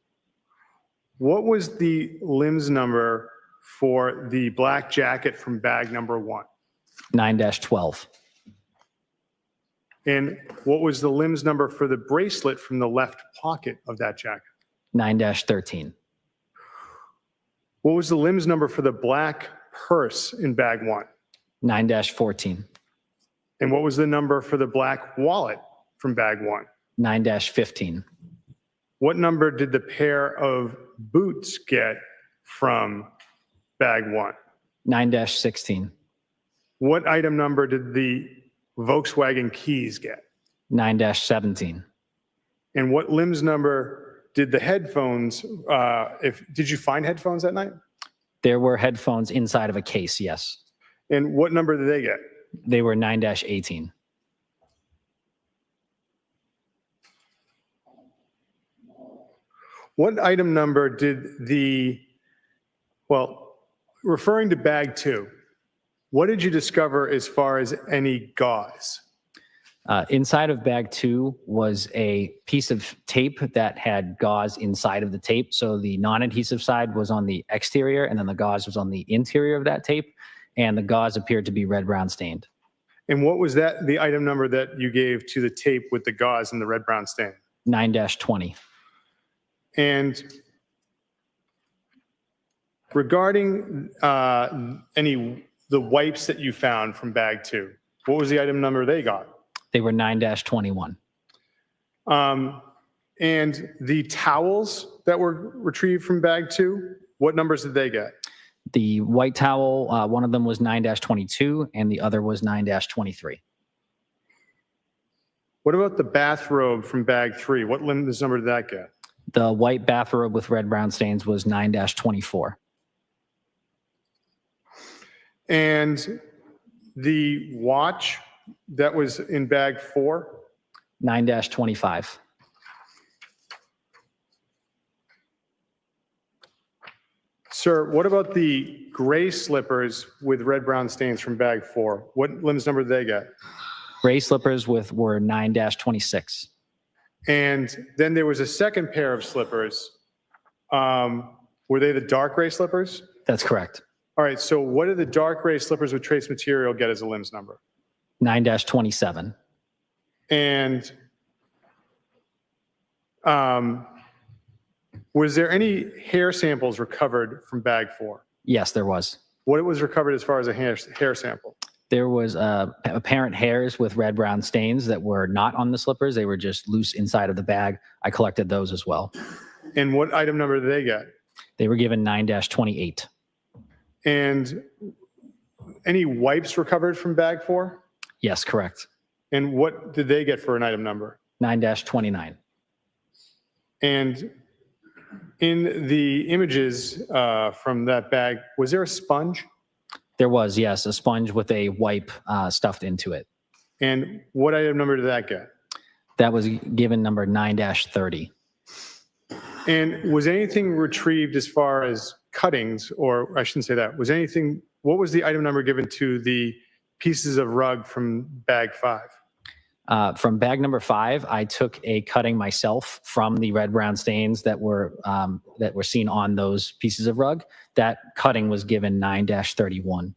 what was the LIMS number for the black jacket from bag number 1? 9-12. And what was the LIMS number for the bracelet from the left pocket of that jacket? 9-13. What was the LIMS number for the black purse in bag 1? 9-14. And what was the number for the black wallet from bag 1? 9-15. What number did the pair of boots get from bag 1? 9-16. What item number did the Volkswagen keys get? 9-17. And what limbs number did the headphones, did you find headphones that night? There were headphones inside of a case, yes. And what number did they get? They were 9-18. What item number did referring to bag 2, what did you discover as far as any gauze? Inside of bag 2 was a piece of tape that had gauze inside of the tape. So the non-adhesive side was on the exterior, and then the gauze was on the interior of that tape. And the gauze appeared to be red-brown stained. And what was the item number that you gave to the tape with the gauze and the red-brown stain? 9-20. And regarding the wipes that you found from bag 2, what was the item number they got? They were 9-21. And the towels that were retrieved from bag 2, what numbers did they get? The white towel, one of them was 9-22 and the other was 9-23. What about the bathrobe from bag 3? What limbs number did that get? The white bathrobe with red-brown stains was 9-24. And the watch that was in bag 4? 9-25. Sir, what about the gray slippers with red-brown stains from bag 4? What limbs number did they get? Gray slippers were 9-26. And then there was a second pair of slippers. Were they the dark gray slippers? That's correct. All right, so what did the dark gray slippers with trace material get as a limbs number? 9-27. And was there any hair samples recovered from bag 4? Yes, there was. What was recovered as far as a hair sample? There was apparent hairs with red-brown stains that were not on the slippers. They were just loose inside of the bag. I collected those as well. And what item number did they get? They were given 9-28. And any wipes recovered from bag 4? Yes, correct. And what did they get for an item number? 9-29. And in the images from that bag, was there a sponge? There was, yes, a sponge with a wipe stuffed into it. And what item number did that get? That was given number 9-30. And was anything retrieved as far as cuttings, or I shouldn't say that, what was the item number given to the pieces of rug from bag 5? From bag number 5, I took a cutting myself from the red-brown stains that were seen on those pieces of rug. That cutting was given 9-31.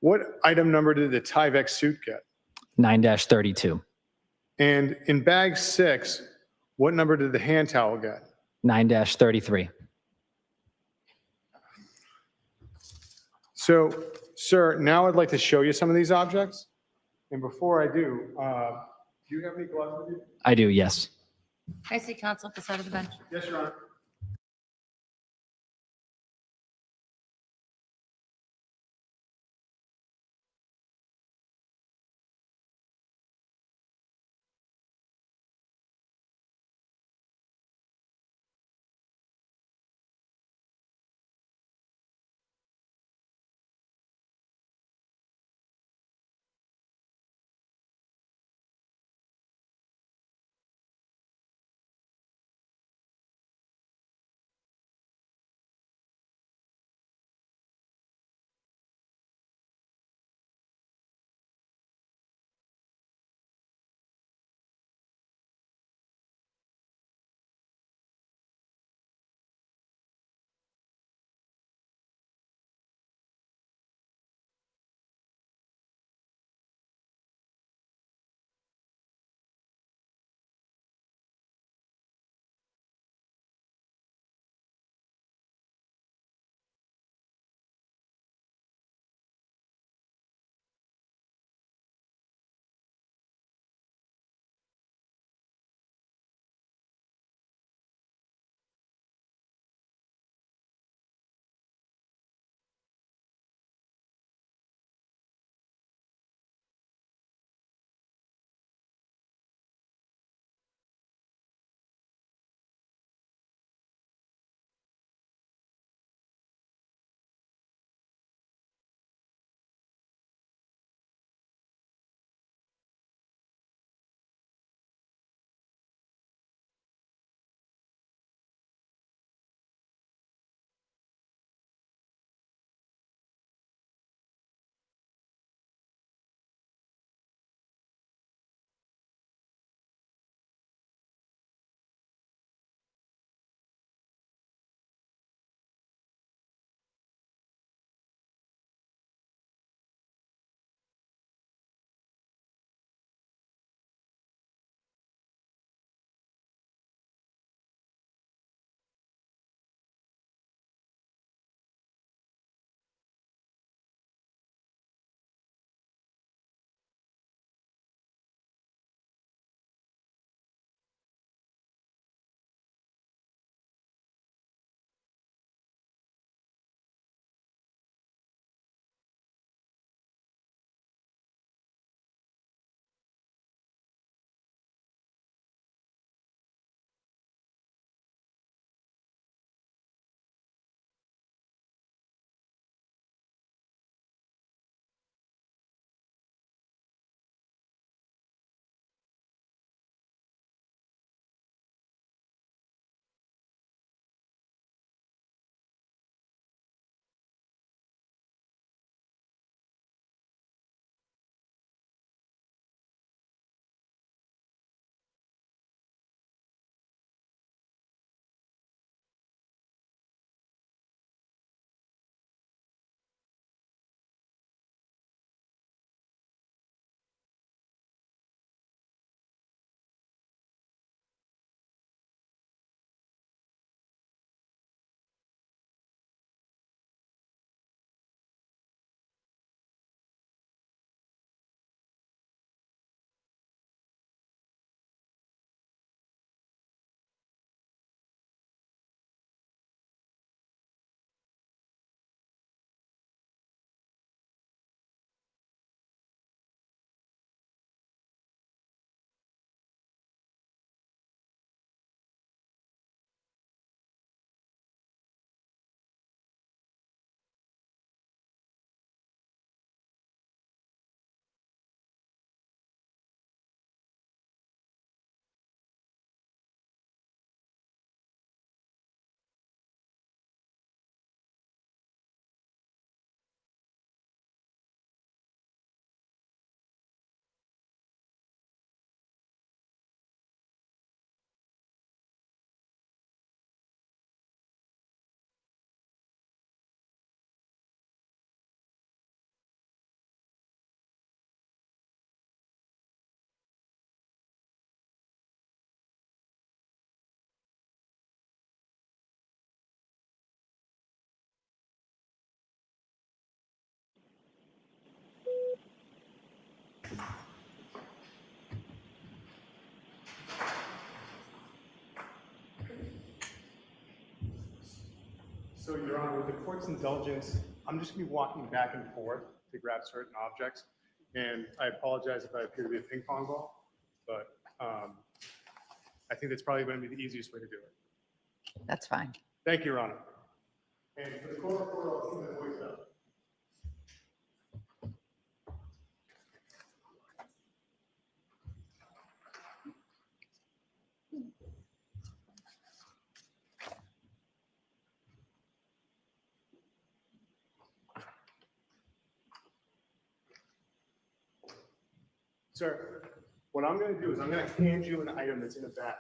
What item number did the Tyvek suit get? 9-32. And in bag 6, what number did the hand towel get? 9-33. So, sir, now I'd like to show you some of these objects. And before I do you have any gloves with you? I do, yes. I see counsel at the side of the bench. Yes, Your Honor. So, Your Honor, with the court's indulgence, I'm just going to be walking back and forth to grab certain objects. And I apologize if I appear to be a ping pong ball, but I think that's probably going to be the easiest way to do it. That's fine. Thank you, Your Honor. And for the court reporter, I'll see my voice up. Sir, what I'm going to do is I'm going to hand you an item that's in a bag.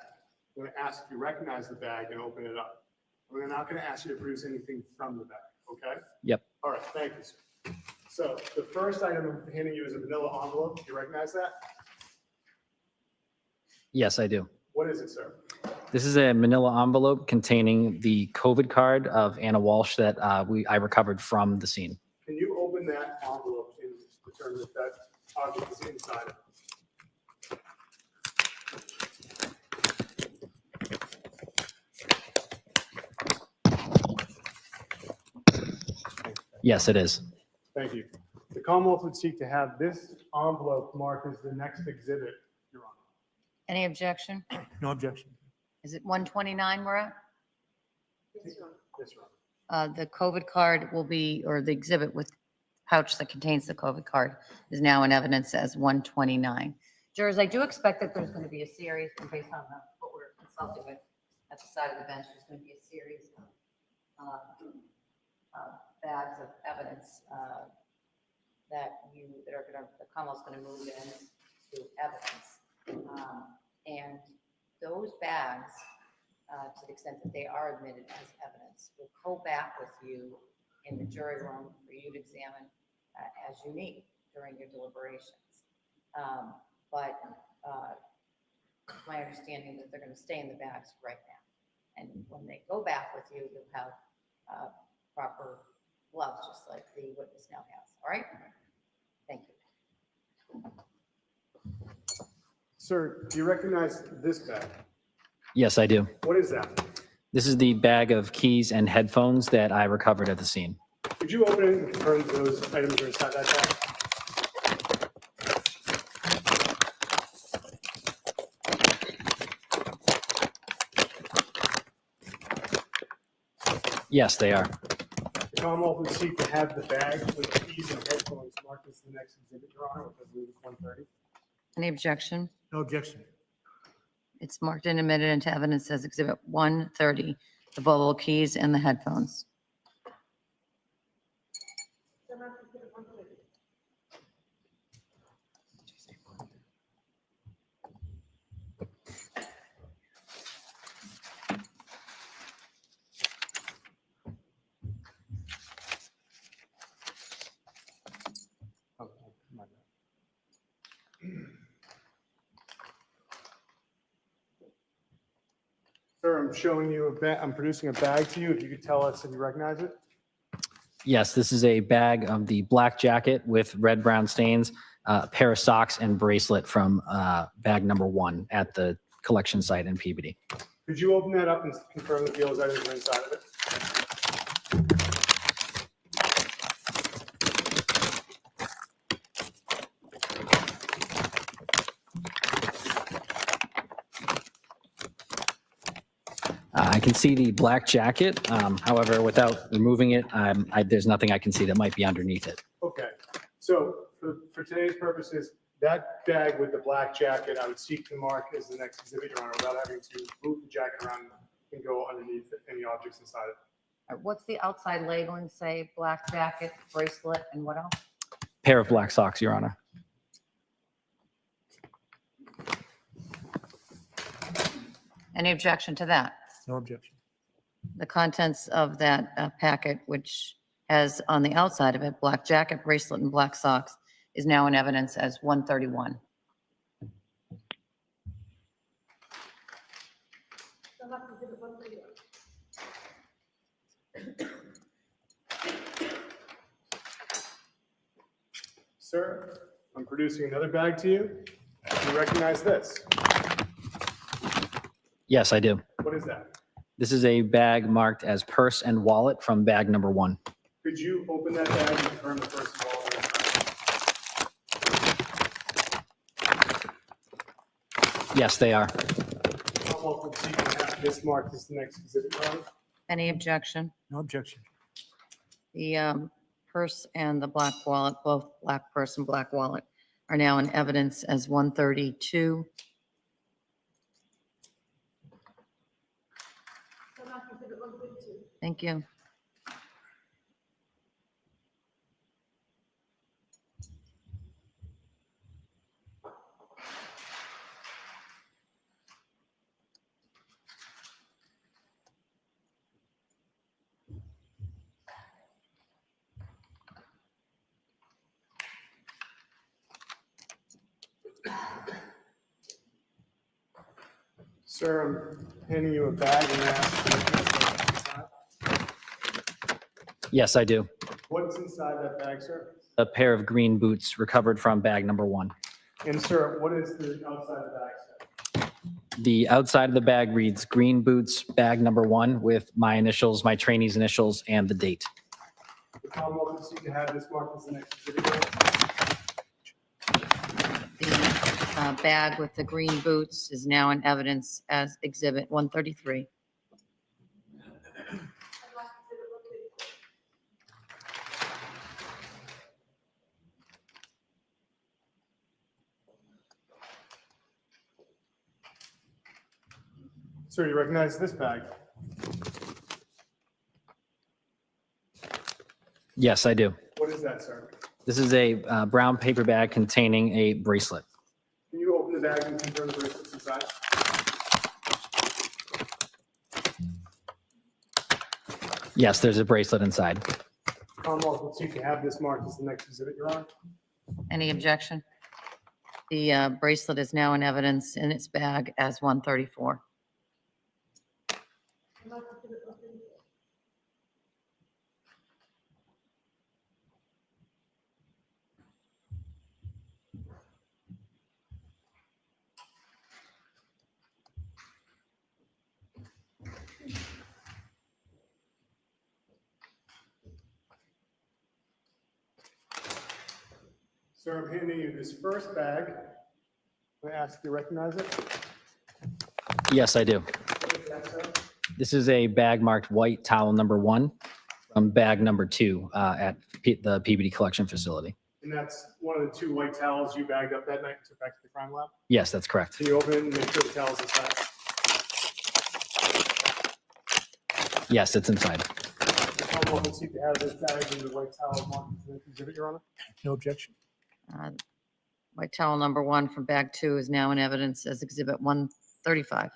I'm going to ask if you recognize the bag and open it up. I'm not going to ask you to produce anything from the bag, okay? Yep. All right, thank you, sir. So the first item I'm handing you is a manila envelope. Do you recognize that? Yes, I do. What is it, sir? This is a manila envelope containing the COVID card of Anna Walsh that I recovered from the scene. Can you open that envelope and determine if that object is inside it? Yes, it is. Thank you. The Commonwealth would seek to have this envelope marked as the next exhibit, Your Honor. Any objection? No objection. Is it 129 we're at? Yes, Your Honor. The COVID card will be, or the exhibit with pouch that contains the COVID card is now in evidence as 129. Jurors, I do expect that there's going to be a series, and based on what we're consulting with at the side of the bench, there's going to be a series of bags of evidence that the Commonwealth's going to move into evidence. And those bags, to the extent that they are admitted as evidence, will go back with you in the jury room for you to examine as you need during your deliberations. But it's my understanding that they're going to stay in the bags right now. And when they go back with you, you'll have proper gloves, just like the witness now has. All right? Thank you. Sir, do you recognize this bag? Yes, I do. What is that? This is the bag of keys and headphones that I recovered at the scene. Could you open it and confirm those items are inside that bag? Yes, they are. The Commonwealth would seek to have the bag with the keys and headphones marked as the next exhibit, Your Honor, which I believe is 130. Any objection? No objection. It's marked and admitted into evidence as Exhibit 130, the Volvo keys and the headphones. Sir, I'm showing you a bag. I'm producing a bag to you. If you could tell us if you recognize it. Yes, this is a bag of the black jacket with red-brown stains, a pair of socks and bracelet from bag number 1 at the collection site in Peabody. Could you open that up and confirm that those items are inside of it? I can see the black jacket. However, without removing it, there's nothing I can see that might be underneath it. Okay. So for today's purposes, that bag with the black jacket, I would seek to mark as the next exhibit, Your Honor, without having to move the jacket around and go underneath any objects inside it. What's the outside labeling say? Black jacket, bracelet, and what else? Pair of black socks, Your Honor. Any objection to that? No objection. The contents of that packet, which has on the outside of it black jacket, bracelet, and black socks, is now in evidence as 131. Sir, I'm producing another bag to you. Do you recognize this? Yes, I do. What is that? This is a bag marked as purse and wallet from bag number 1. Could you open that bag and confirm the first of all? Yes, they are. This marked as the next exhibit, Your Honor. Any objection? No objection. The purse and the black wallet, both black purse and black wallet, are now in evidence as 132. Thank you. Sir, I'm handing you a bag and asking Yes, I do. what's inside that bag, sir? A pair of green boots recovered from bag number 1. And sir, what is the outside of the bag, sir? The outside of the bag reads green boots, bag number 1, with my initials, my trainee's initials, and the date. The Commonwealth will seek to have this marked as the next exhibit. The bag with the green boots is now in evidence as Exhibit 133. Sir, you recognize this bag? Yes, I do. What is that, sir? This is a brown paper bag containing a bracelet. Can you open the bag and confirm the bracelets inside? Yes, there's a bracelet inside. Commonwealth will seek to have this marked as the next exhibit, Your Honor. Any objection? The bracelet is now in evidence in its bag as 134. Sir, I'm handing you this first bag. I ask if you recognize it. Yes, I do. What is that, sir? This is a bag marked white towel number 1 from bag number 2 at the PBD collection facility. And that's one of the 2 white towels you bagged up that night and took back to the crime lab? Yes, that's correct. Can you open it and make sure the towel's inside? Yes, it's inside. The Commonwealth will seek to have this bag and the white towel marked as the next exhibit, Your Honor. No objection. White towel number 1 from bag 2 is now in evidence as Exhibit 135.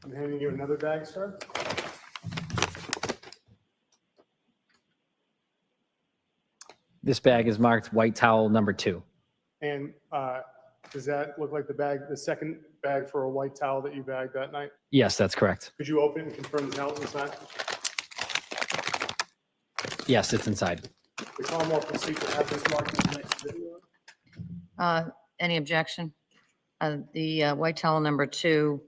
I'm handing you another bag, sir. This bag is marked white towel number 2. And does that look like the bag, the second bag for a white towel that you bagged that night? Yes, that's correct. Could you open and confirm the towel's inside? Yes, it's inside. The Commonwealth will seek to have this marked in the next video. Any objection? The white towel number 2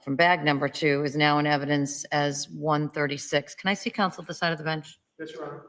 from bag number 2 is now in evidence as 136. Can I see counsel at the side of the bench? Yes, Your Honor.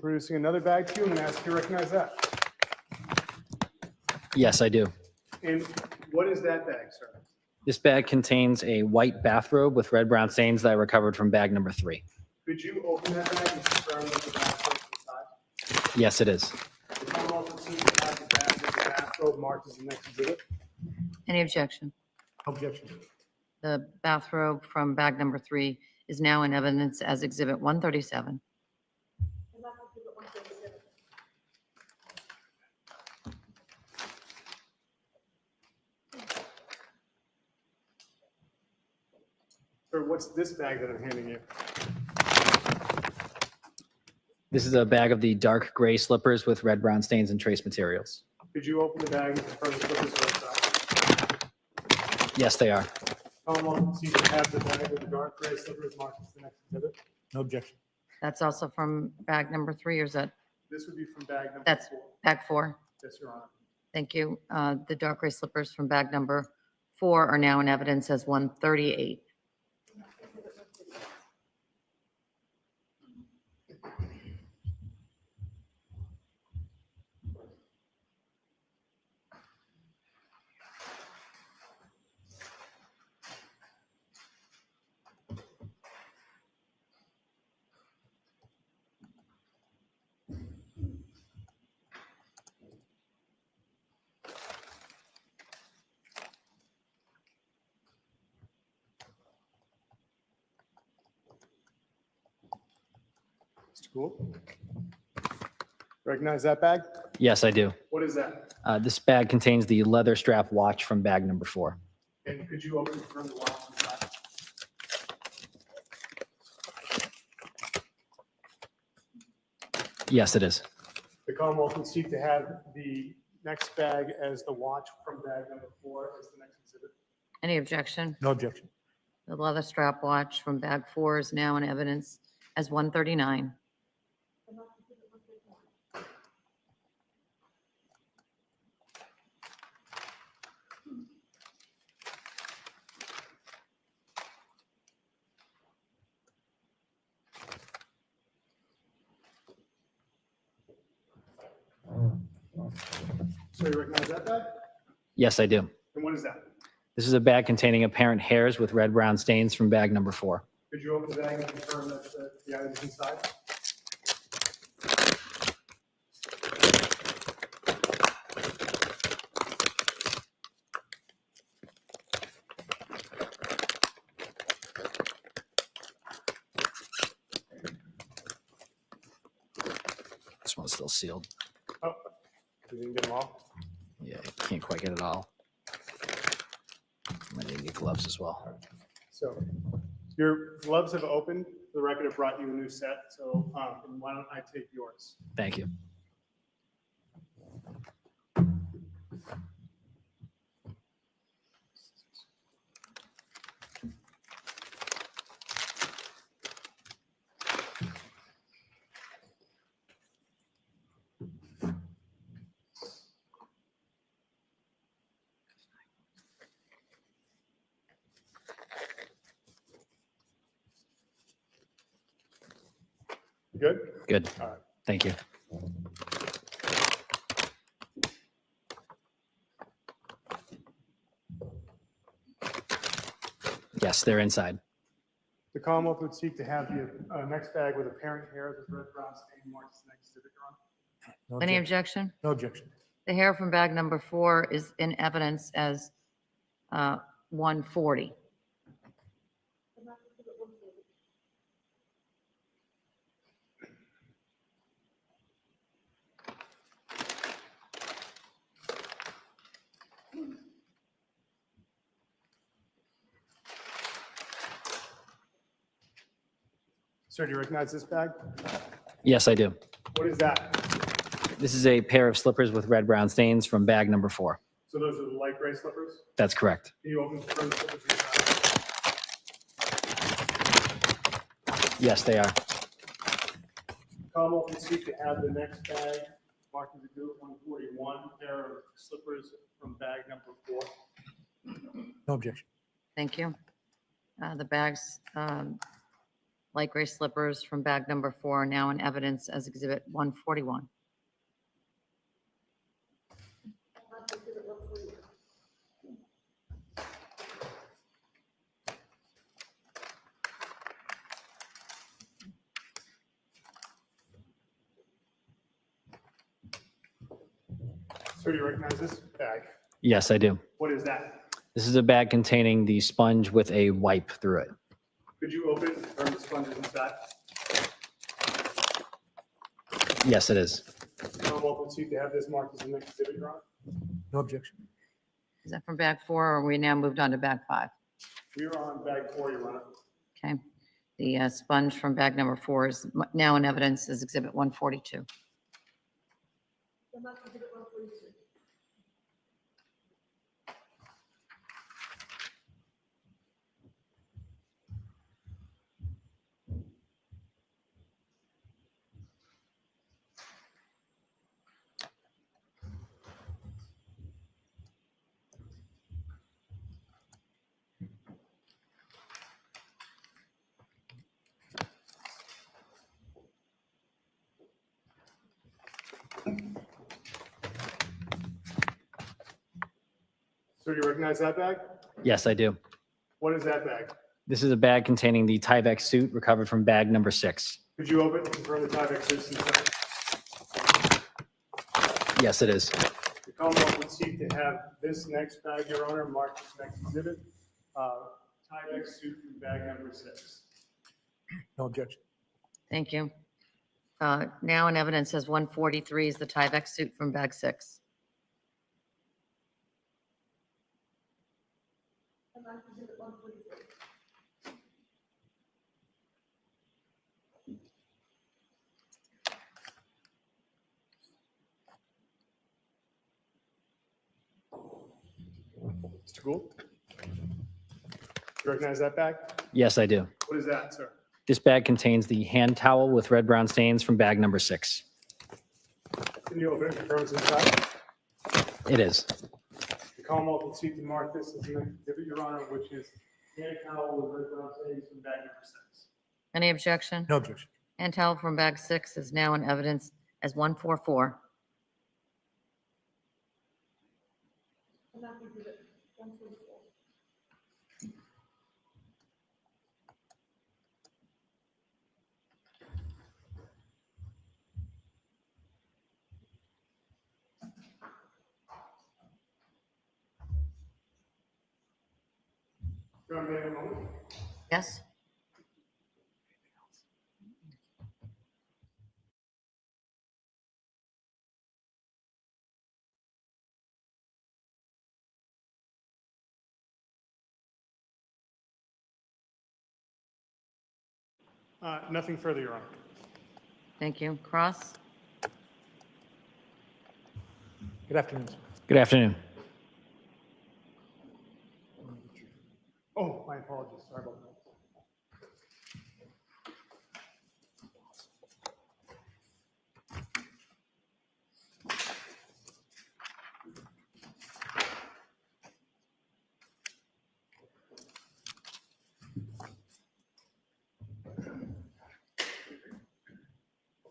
producing another bag to you. I'm going to ask you to recognize that. Yes, I do. And what is that bag, sir? This bag contains a white bathrobe with red brown stains that I recovered from bag number 3. Could you open that bag and confirm that the bathrobe is inside? Yes, it is. The Commonwealth will see to have the bag with the bathrobe marked as the next exhibit. Any objection? Objection. The bathrobe from bag number 3 is now in evidence as Exhibit 137. Sir, what's this bag that I'm handing you? This is a bag of the dark gray slippers with red brown stains and trace materials. Could you open the bag and confirm the slippers are inside? Yes, they are. Commonwealth will see to have the bag with the dark gray slippers marked as the next exhibit. No objection. That's also from bag number 3, or is that, This would be from bag number that's 4. bag 4? Yes, Your Honor. Thank you. The dark gray slippers from bag number 4 are now in evidence as 138. Mr. Gould? Recognize that bag? Yes, I do. What is that? This bag contains the leather strap watch from bag number 4. And could you open and confirm the watch inside? Yes, it is. The Commonwealth would seek to have the next bag as the watch from bag number 4 as the next exhibit. Any objection? No objection. The leather strap watch from bag 4 is now in evidence as 139. So you recognize that bag? Yes, I do. And what is that? This is a bag containing apparent hairs with red brown stains from bag number 4. Could you open the bag and confirm that the item is inside? This one's still sealed. Oh, you didn't get them all? Yeah, I can't quite get it all. I need to get gloves as well. So your gloves have opened. For the record, I brought you a new set. So why don't I take yours? Thank you. Good? Good. All right. Thank you. Yes, they're inside. The Commonwealth would seek to have the next bag with apparent hairs with red brown stain marks as the next exhibit, Your Honor. Any objection? No objection. The hair from bag number 4 is in evidence as 140. Sir, do you recognize this bag? Yes, I do. What is that? This is a pair of slippers with red brown stains from bag number 4. So those are the light gray slippers? That's correct. Can you open the front slippers inside? Yes, they are. Commonwealth would seek to have the next bag marked as exhibit 141, pair of slippers from bag number 4. No objection. Thank you. The bags light gray slippers from bag number 4 now in evidence as Exhibit 141. So do you recognize this bag? Yes, I do. What is that? This is a bag containing the sponge with a wipe through it. Could you open or the sponges inside? Yes, it is. Commonwealth would seek to have this marked as an exhibit, Your Honor. No objection. Is that from bag 4 or are we now moved on to bag 5? We are on bag 4, Your Honor. Okay. The sponge from bag number 4 is now in evidence as Exhibit 142. So do you recognize that bag? Yes, I do. What is that bag? This is a bag containing the Tyvek suit recovered from bag number 6. Could you open and confirm the Tyvek suits inside? Yes, it is. The Commonwealth would seek to have this next bag, Your Honor, marked as next exhibit. Tyvek suit from bag number 6. No objection. Thank you. Now in evidence as 143 is the Tyvek suit from bag 6. Mr. Gould? You recognize that bag? Yes, I do. What is that, sir? This bag contains the hand towel with red-brown stains from bag number 6. Can you open and confirm it's inside? It is. The Commonwealth would seek to mark this as an exhibit, Your Honor, which is hand towel with red brown stains from bag number 6. Any objection? No objection. And towel from bag 6 is now in evidence as 144. Your Honor, may I have a moment? Yes? Nothing further, Your Honor. Thank you. Cross? Good afternoon, sir. Good afternoon. Oh, my apologies. Sorry about that.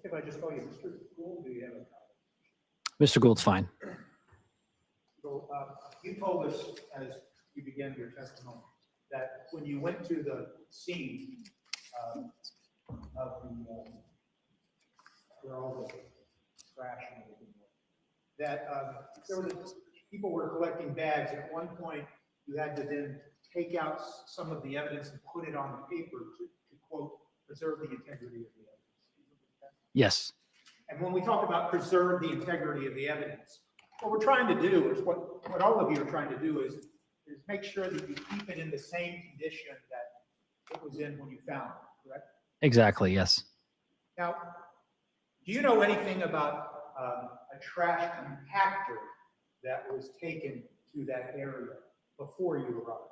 If I just call you Mr. Gould, do you have a comment? Mr. Gould's fine. So you told us as you began your testimony that when you went to the scene of the where all the trash and everything was, that there was people were collecting bags, and at one point you had to then take out some of the evidence and put it on paper to quote preserve the integrity of the evidence. Yes. And when we talk about preserve the integrity of the evidence, what we're trying to do is what all of you are trying to do is make sure that you keep it in the same condition that it was in when you found it, correct? Exactly, yes. Now, do you know anything about a trash compactor that was taken to that area before you arrived?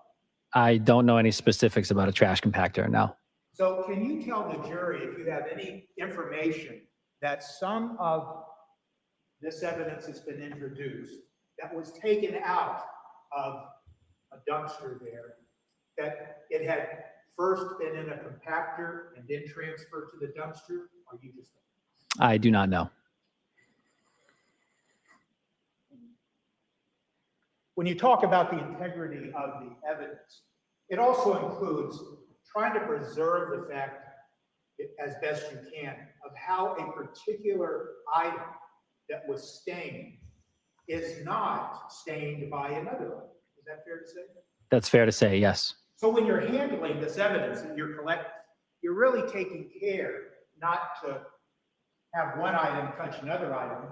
I don't know any specifics about a trash compactor, no. So can you tell the jury, if you have any information, that some of this evidence has been introduced that was taken out of a dumpster there, that it had first been in a compactor and then transferred to the dumpster? Or you just? I do not know. When you talk about the integrity of the evidence, it also includes trying to preserve the fact, as best you can, of how a particular item that was stained is not stained by another item. Is that fair to say? That's fair to say, yes. So when you're handling this evidence that you're collecting, you're really taking care not to have one item touch another item,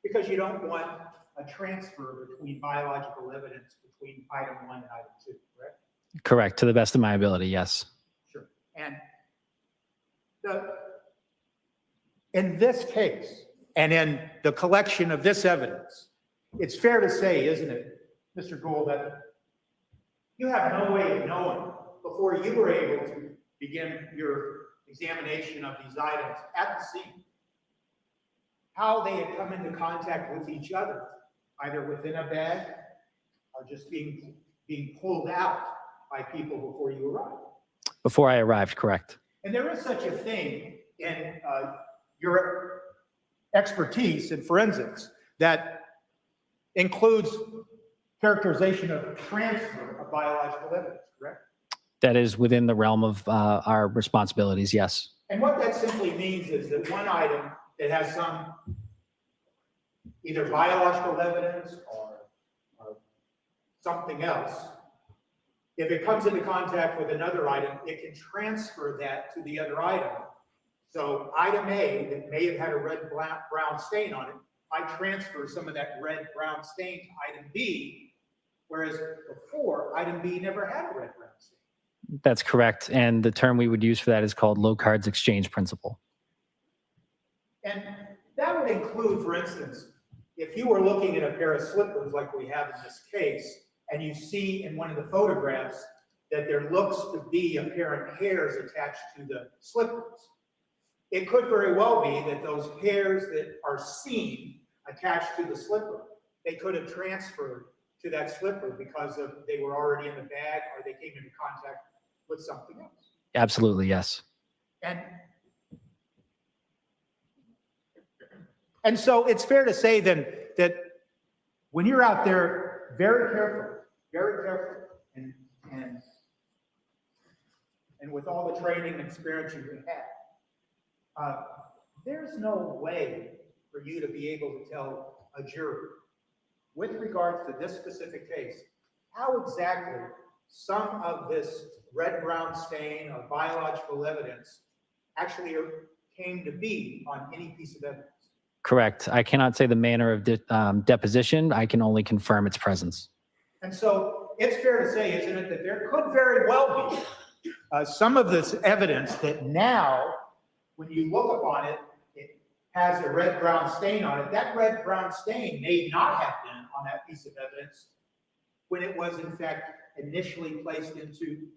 because you don't want a transfer between biological evidence between item 1 and item 2, correct? Correct. To the best of my ability, yes. Sure. And in this case, and in the collection of this evidence, it's fair to say, isn't it, Mr. Gould, that you have no way of knowing before you were able to begin your examination of these items at the scene, how they had come into contact with each other, either within a bag or just being pulled out by people before you arrived. Before I arrived, correct. And there is such a thing in your expertise in forensics that includes characterization of transfer of biological evidence, correct? That is within the realm of our responsibilities, yes. And what that simply means is that one item that has some either biological evidence or something else, if it comes into contact with another item, it can transfer that to the other item. So item A that may have had a red-brown stain on it might transfer some of that red-brown stain to item B, whereas before, item B never had a red-brown stain. That's correct. And the term we would use for that is called Locard's exchange principle. And that would include, for instance, if you were looking at a pair of slippers like we have in this case, and you see in one of the photographs that there looks to be apparent hairs attached to the slippers, it could very well be that those hairs that are seen attached to the slipper, they could have transferred to that slipper because they were already in the bag or they came into contact with something else. Absolutely, yes. And so it's fair to say then that when you're out there, very careful, and with all the training and experience you have, there's no way for you to be able to tell a jury, with regards to this specific case, how exactly some of this red-brown stain or biological evidence actually came to be on any piece of evidence. Correct. I cannot say the manner of deposition. I can only confirm its presence. And so it's fair to say, isn't it, that there could very well be some of this evidence that now, when you look upon it, it has a red-brown stain on it. That red-brown stain may not have been on that piece of evidence when it was, in fact, initially placed into,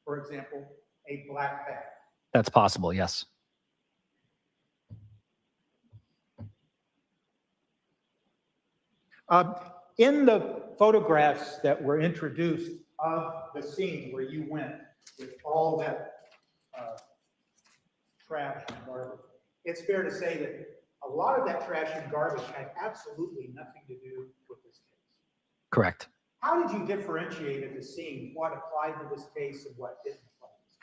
for example, a black bag. That's possible, yes. In the photographs that were introduced of the scene where you went with all that trash and garbage, it's fair to say that a lot of that trash and garbage had absolutely nothing to do with this case. Correct. How did you differentiate at the scene what applied to this case and what didn't apply to this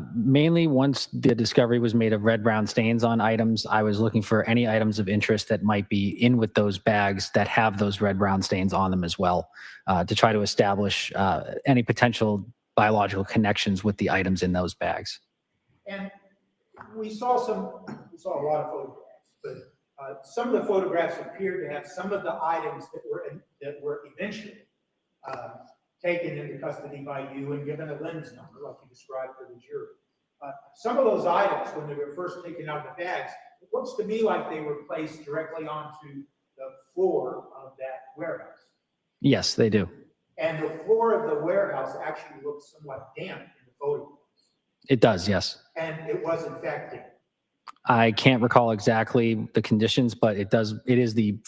case? Mainly once the discovery was made of red-brown stains on items, I was looking for any items of interest that might be in with those bags that have those red-brown stains on them as well, to try to establish any potential biological connections with the items in those bags. And we saw a lot of photographs, but some of the photographs appeared to have some of the items that were eventually taken into custody by you and given a lens number, like you described for the jury. Some of those items, when they were first taken out of the bags, it looks to me like they were placed directly onto the floor of that warehouse. Yes, they do. And the floor of the warehouse actually looks somewhat damp in the photographs. It does, yes. And it was in fact damp. I can't recall exactly the conditions, but it does. It is the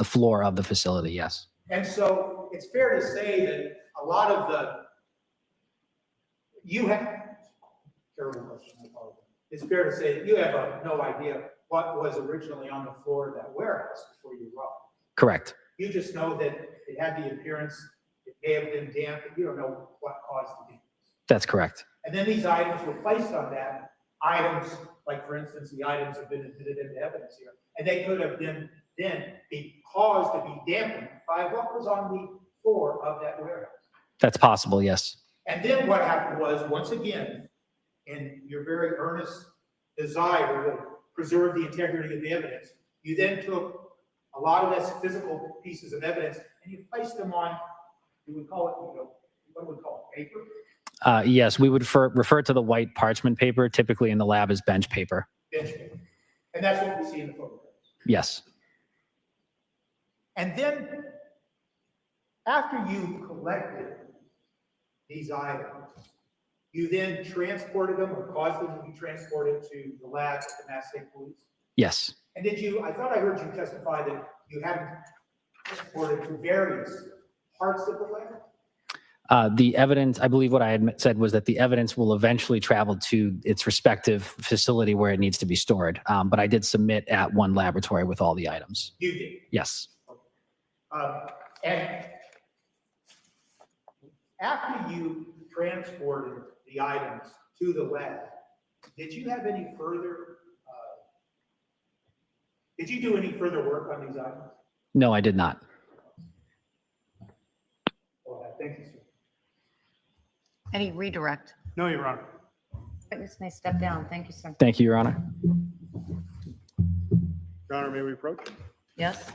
floor of the facility, yes. And so it's fair to say that a lot of You have, terrible question, I apologize. It's fair to say that you have no idea what was originally on the floor of that warehouse before you arrived. Correct. You just know that it had the appearance, it may have been damp, but you don't know what caused the damage. That's correct. And then these items were placed on that. Items, like for instance, the items have been admitted into evidence here, and they could have been then be caused to be dampened by what was on the floor of that warehouse. That's possible, yes. And then what happened was, once again, in your very earnest desire to preserve the integrity of the evidence, you then took a lot of those physical pieces of evidence and you placed them on, you would call it, what do we call it, paper? Yes, we would refer to the white parchment paper, typically in the lab as bench paper. Bench paper. And that's what we see in the photographs. Yes. And then, after you collected these items, you then transported them or caused them to be transported to the lab at the Mass State Police? Yes. And did you, I thought I heard you testify that you had them transported to various parts of the lab? The evidence, I believe what I had said was that the evidence will eventually travel to its respective facility where it needs to be stored. But I did submit at one laboratory with all the items. You did? Yes. And after you transported the items to the lab, did you have any further, did you do any further work on these items? No, I did not. Well, thank you, sir. Any redirect? No, Your Honor. Witness may step down. Thank you, sir. Thank you, Your Honor. Your Honor, may we approach? Yes?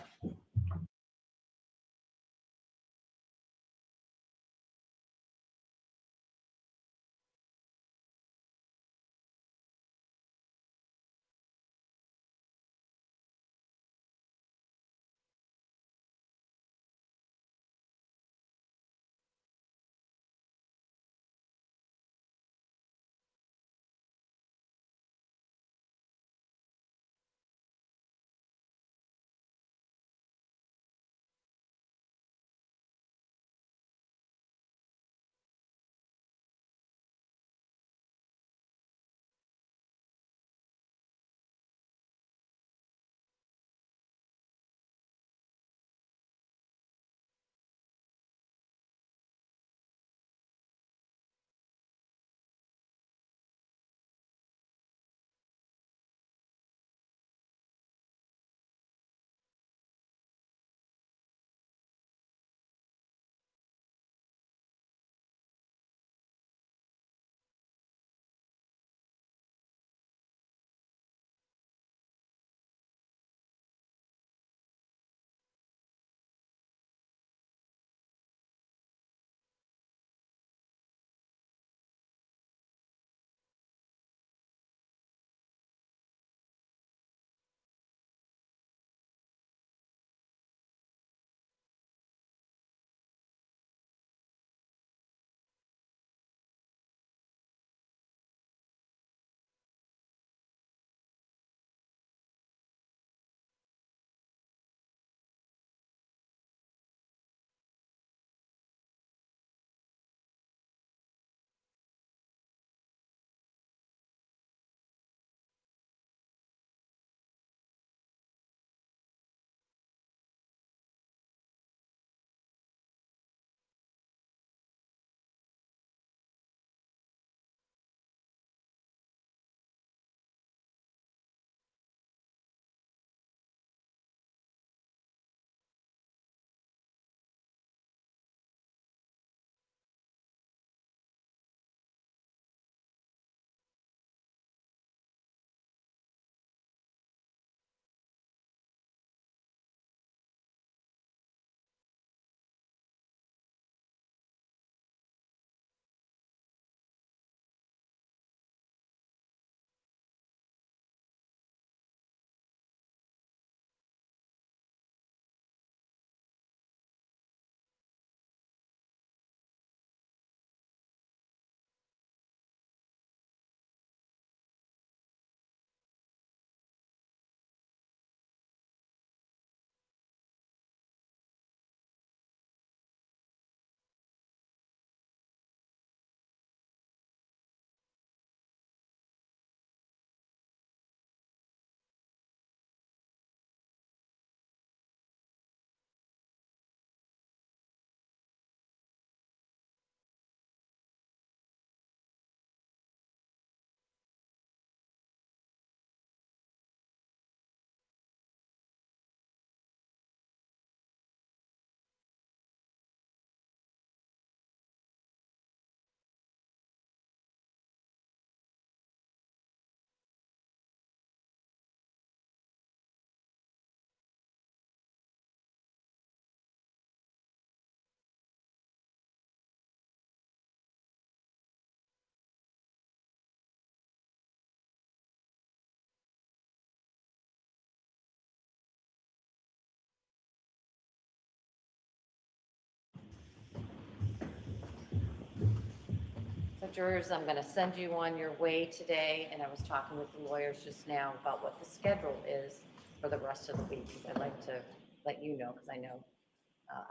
jurors, I'm going to send you on your way today, and I was talking with the lawyers just now about what the schedule is for the rest of the week. I'd like to let you know, because I know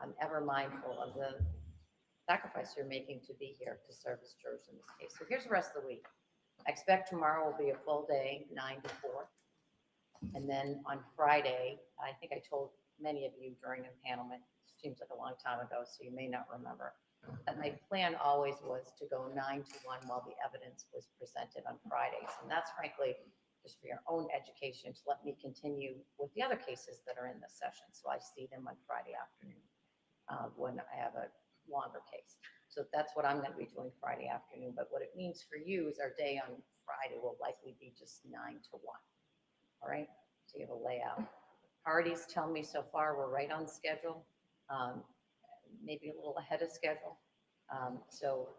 I'm ever mindful of the sacrifice you're making to be here to serve as jurors in this case. So here's the rest of the week. I expect tomorrow will be a full day, 9 to 4. And then on Friday, I think I told many of you during empanelment, seems like a long time ago, so you may not remember, that my plan always was to go 9 to 1 while the evidence was presented on Fridays. And that's frankly just for your own education, to let me continue with the other cases that are in this session. So I see them on Friday afternoon when I have a longer case. So that's what I'm going to be doing Friday afternoon. But what it means for you is our day on Friday will likely be just 9 to 1. All right, so you have a layout. Parties tell me so far we're right on schedule, maybe a little ahead of schedule. So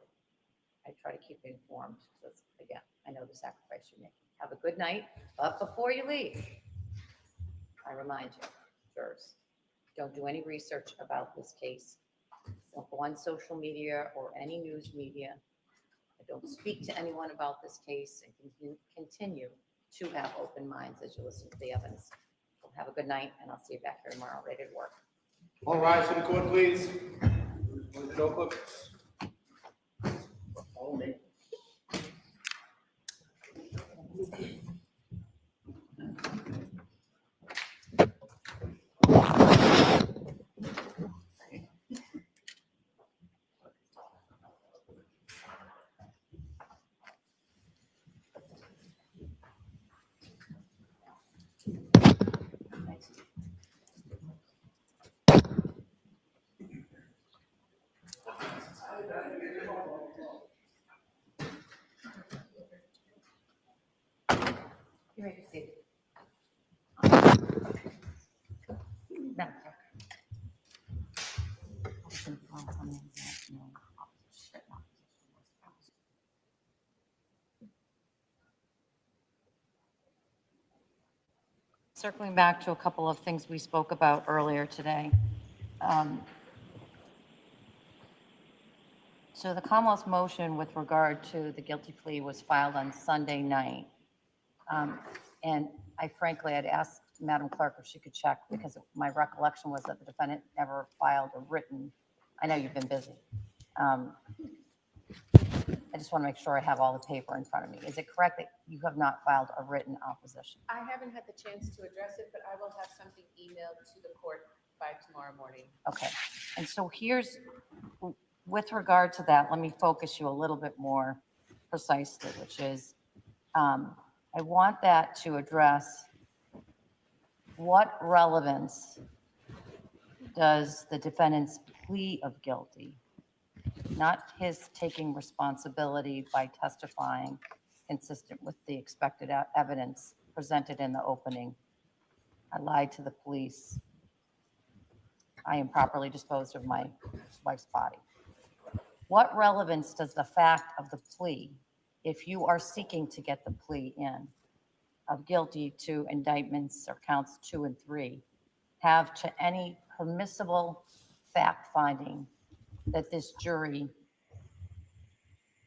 I try to keep you informed because, again, I know the sacrifice you're making. Have a good night. But before you leave, I remind you, jurors, don't do any research about this case. Don't go on social media or any news media. Don't speak to anyone about this case, and continue to have open minds as you listen to the evidence. So have a good night, and I'll see you back here tomorrow ready to work. All rise for the court, please. Notebooks. Follow me. You may be seated. No. Circling back to a couple of things we spoke about earlier today. So the Commonwealth's motion with regard to the guilty plea was filed on Sunday night. And I frankly had asked Madam Clerk if she could check, because my recollection was that the defendant never filed a written, I know you've been busy. I just want to make sure I have all the paper in front of me. Is it correct that you have not filed a written opposition? I haven't had the chance to address it, but I will have something emailed to the court by tomorrow morning. Okay. And so here's, with regard to that, let me focus you a little bit more precisely, which is, I want that to address what relevance does the defendant's plea of guilty, not his taking responsibility by testifying consistent with the expected evidence presented in the opening. I lied to the police. I improperly disposed of my wife's body. What relevance does the fact of the plea, if you are seeking to get the plea in, of guilty to indictments or counts 2 and 3, have to any permissible fact finding that this jury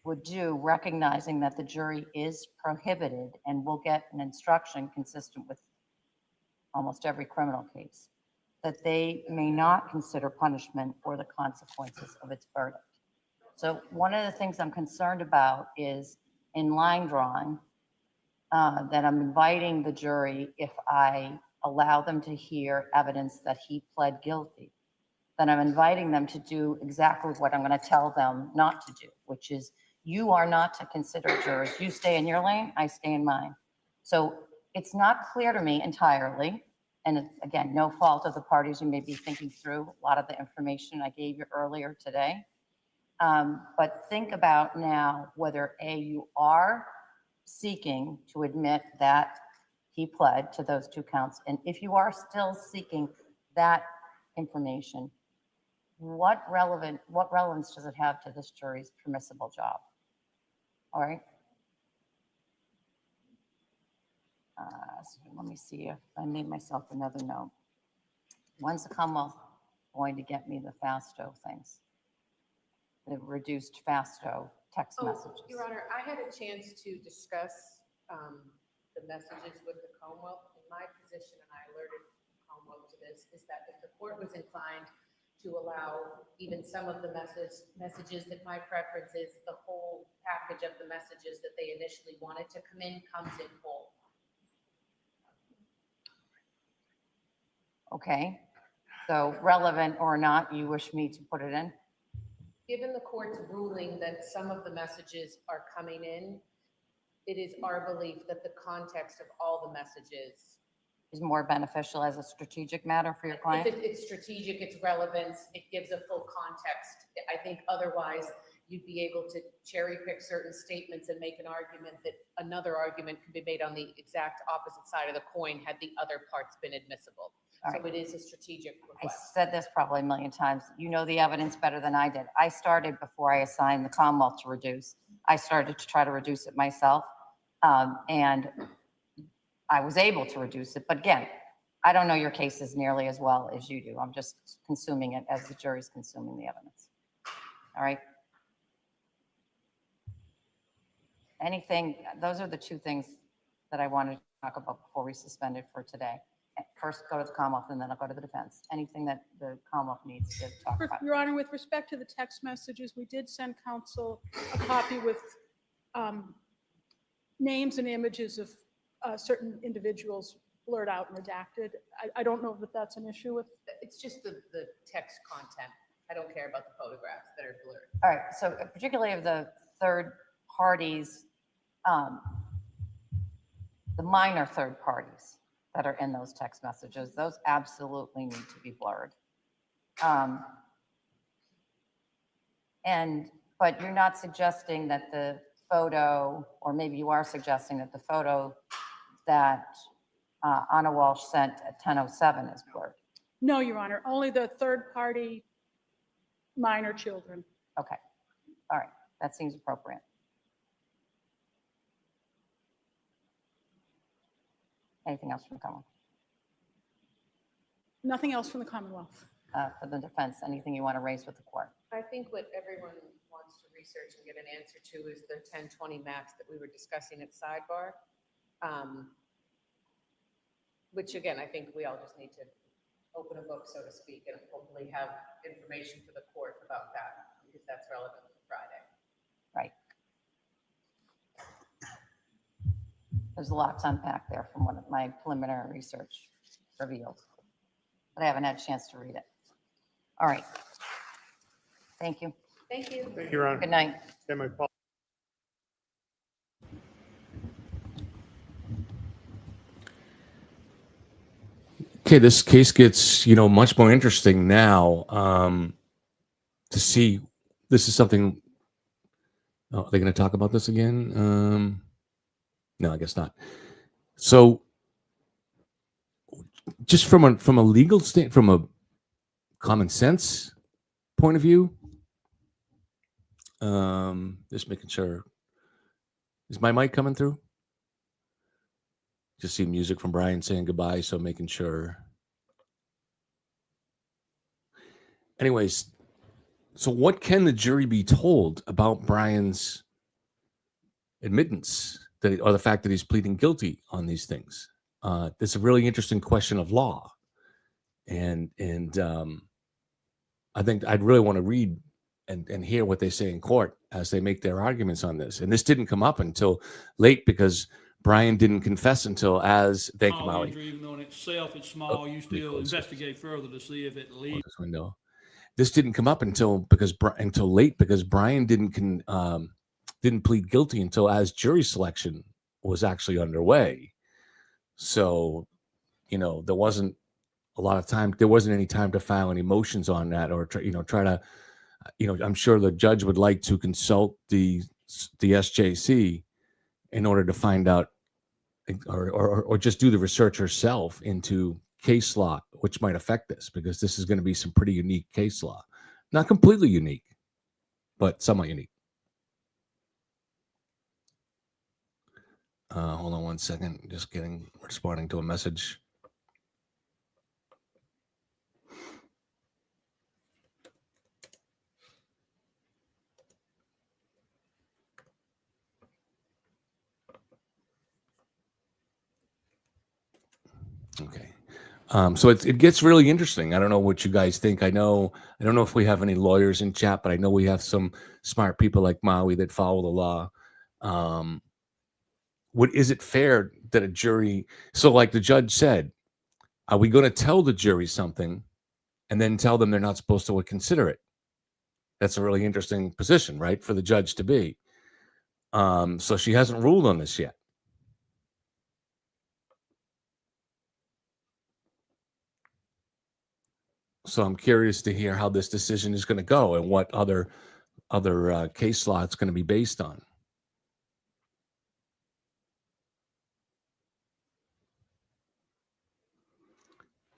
would do, recognizing that the jury is prohibited and will get an instruction consistent with almost every criminal case, that they may not consider punishment or the consequences of its verdict. So one of the things I'm concerned about is in line drawing, that I'm inviting the jury, if I allow them to hear evidence that he pled guilty, then I'm inviting them to do exactly what I'm going to tell them not to do, which is you are not to consider jurors. You stay in your lane, I stay in mine. So it's not clear to me entirely, and it's, again, no fault of the parties. You may be thinking through a lot of the information I gave you earlier today. But think about now whether A, you are seeking to admit that he pled to those 2 counts, and if you are still seeking that information, what relevance does it have to this jury's permissible job? All right. So let me see if I made myself another note. When's the Commonwealth going to get me the FASTO things? The reduced FASTO text messages. Your Honor, I had a chance to discuss the messages with the Commonwealth. In my position, and I alerted Commonwealth to this, is that if the court was inclined to allow even some of the messages, that my preference is the whole package of the messages that they initially wanted to come in comes in whole. Okay, so relevant or not, you wish me to put it in? Given the court's ruling that some of the messages are coming in, it is our belief that the context of all the messages, Is more beneficial as a strategic matter for your client? it's strategic, it's relevance, it gives a full context. I think otherwise you'd be able to cherry pick certain statements and make an argument that another argument could be made on the exact opposite side of the coin had the other parts been admissible. All So right. it is a strategic I request. said this probably a million times. You know the evidence better than I did. I started before I assigned the Commonwealth to reduce. I started to try to reduce it myself. And I was able to reduce it. But again, I don't know your cases nearly as well as you do. I'm just consuming it as the jury's consuming the evidence. All right. Anything, those are the two things that I wanted to talk about before we suspended for today. First, go to the Commonwealth, and then I'll go to the defense. Anything that the Commonwealth needs to talk about. Your Honor, with respect to the text messages, we did send counsel a copy with names and images of certain individuals blurred out and redacted. I don't know that that's an issue with. It's just the text content. I don't care about the photographs that are blurred. All right, so particularly of the third parties, the minor third parties that are in those text messages, those absolutely need to be blurred. But you're not suggesting that the photo, or maybe you are suggesting that the photo that Anna Walsh sent at 10:07 is blurred. No, Your Honor, only the third party minor children. Okay, all right, that seems appropriate. Anything else from the Commonwealth? Nothing else from the Commonwealth. For the defense, anything you want to raise with the court? I think what everyone wants to research and get an answer to is the 1020 max that we were discussing at sidebar. Which again, I think we all just need to open a book, so to speak, and hopefully have information for the court about that, because that's relevant for Friday. Right. There's a lot to unpack there from what my preliminary research revealed, but I haven't had a chance to read it. All right. Thank you. Thank you. Thank you, Your Honor. Good night. Yeah, my apologies. Okay, this case gets, much more interesting now to see. This is something. Oh, are they going to talk about this again? No, I guess not. So, just from a legal from a common sense point of view, just making sure. Is my mic coming through? Just see music from Brian saying goodbye, so making sure. Anyways, so what can the jury be told about Brian's admittance or the fact that he's pleading guilty on these things? It's a really interesting question of law, and I think I'd really want to read and hear what they say in court as they make their arguments on this. And this didn't come up until late because Brian didn't confess until as thank you, Molly. Even though in itself it's small, you still investigate further to see if it leads. This window. This didn't come up until late because Brian didn't plead guilty until as jury selection was actually underway. So, there wasn't a lot of time. There wasn't any time to file any motions on that or try to. I'm sure the judge would like to consult the SJC in order to find out or just do the research herself into case law, which might affect this, because this is going to be some pretty unique case law. Not completely unique, but somewhat unique. Hold on one second. Just responding to a message. Okay. So it gets really interesting. I don't know what you guys think. I don't know if we have any lawyers in chat, but I know we have some smart people like Maui that follow the law. Is it fair that a jury, so like the judge said, are we going to tell the jury something and then tell them they're not supposed to consider it? That's a really interesting position, right, for the judge to be. So she hasn't ruled on this yet. So I'm curious to hear how this decision is going to go and what other case law it's going to be based on.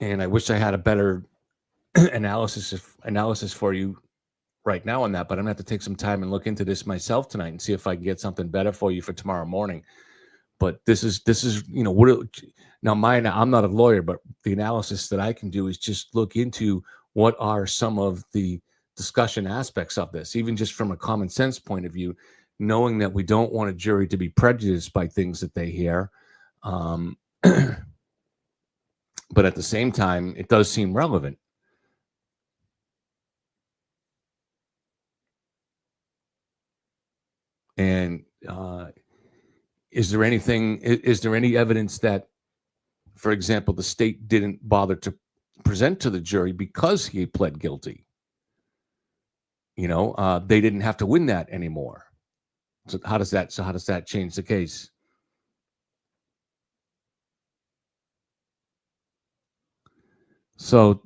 And I wish I had a better analysis for you right now on that, but I'm going to have to take some time and look into this myself tonight and see if I can get something better for you for tomorrow morning. But this is now I'm not a lawyer, but the analysis that I can do is just look into what are some of the discussion aspects of this, even just from a common sense point of view, knowing that we don't want a jury to be prejudiced by things that they hear. But at the same time, it does seem relevant. And is there any evidence that, for example, the state didn't bother to present to the jury because he pled guilty? They didn't have to win that anymore. So how does that change the case? So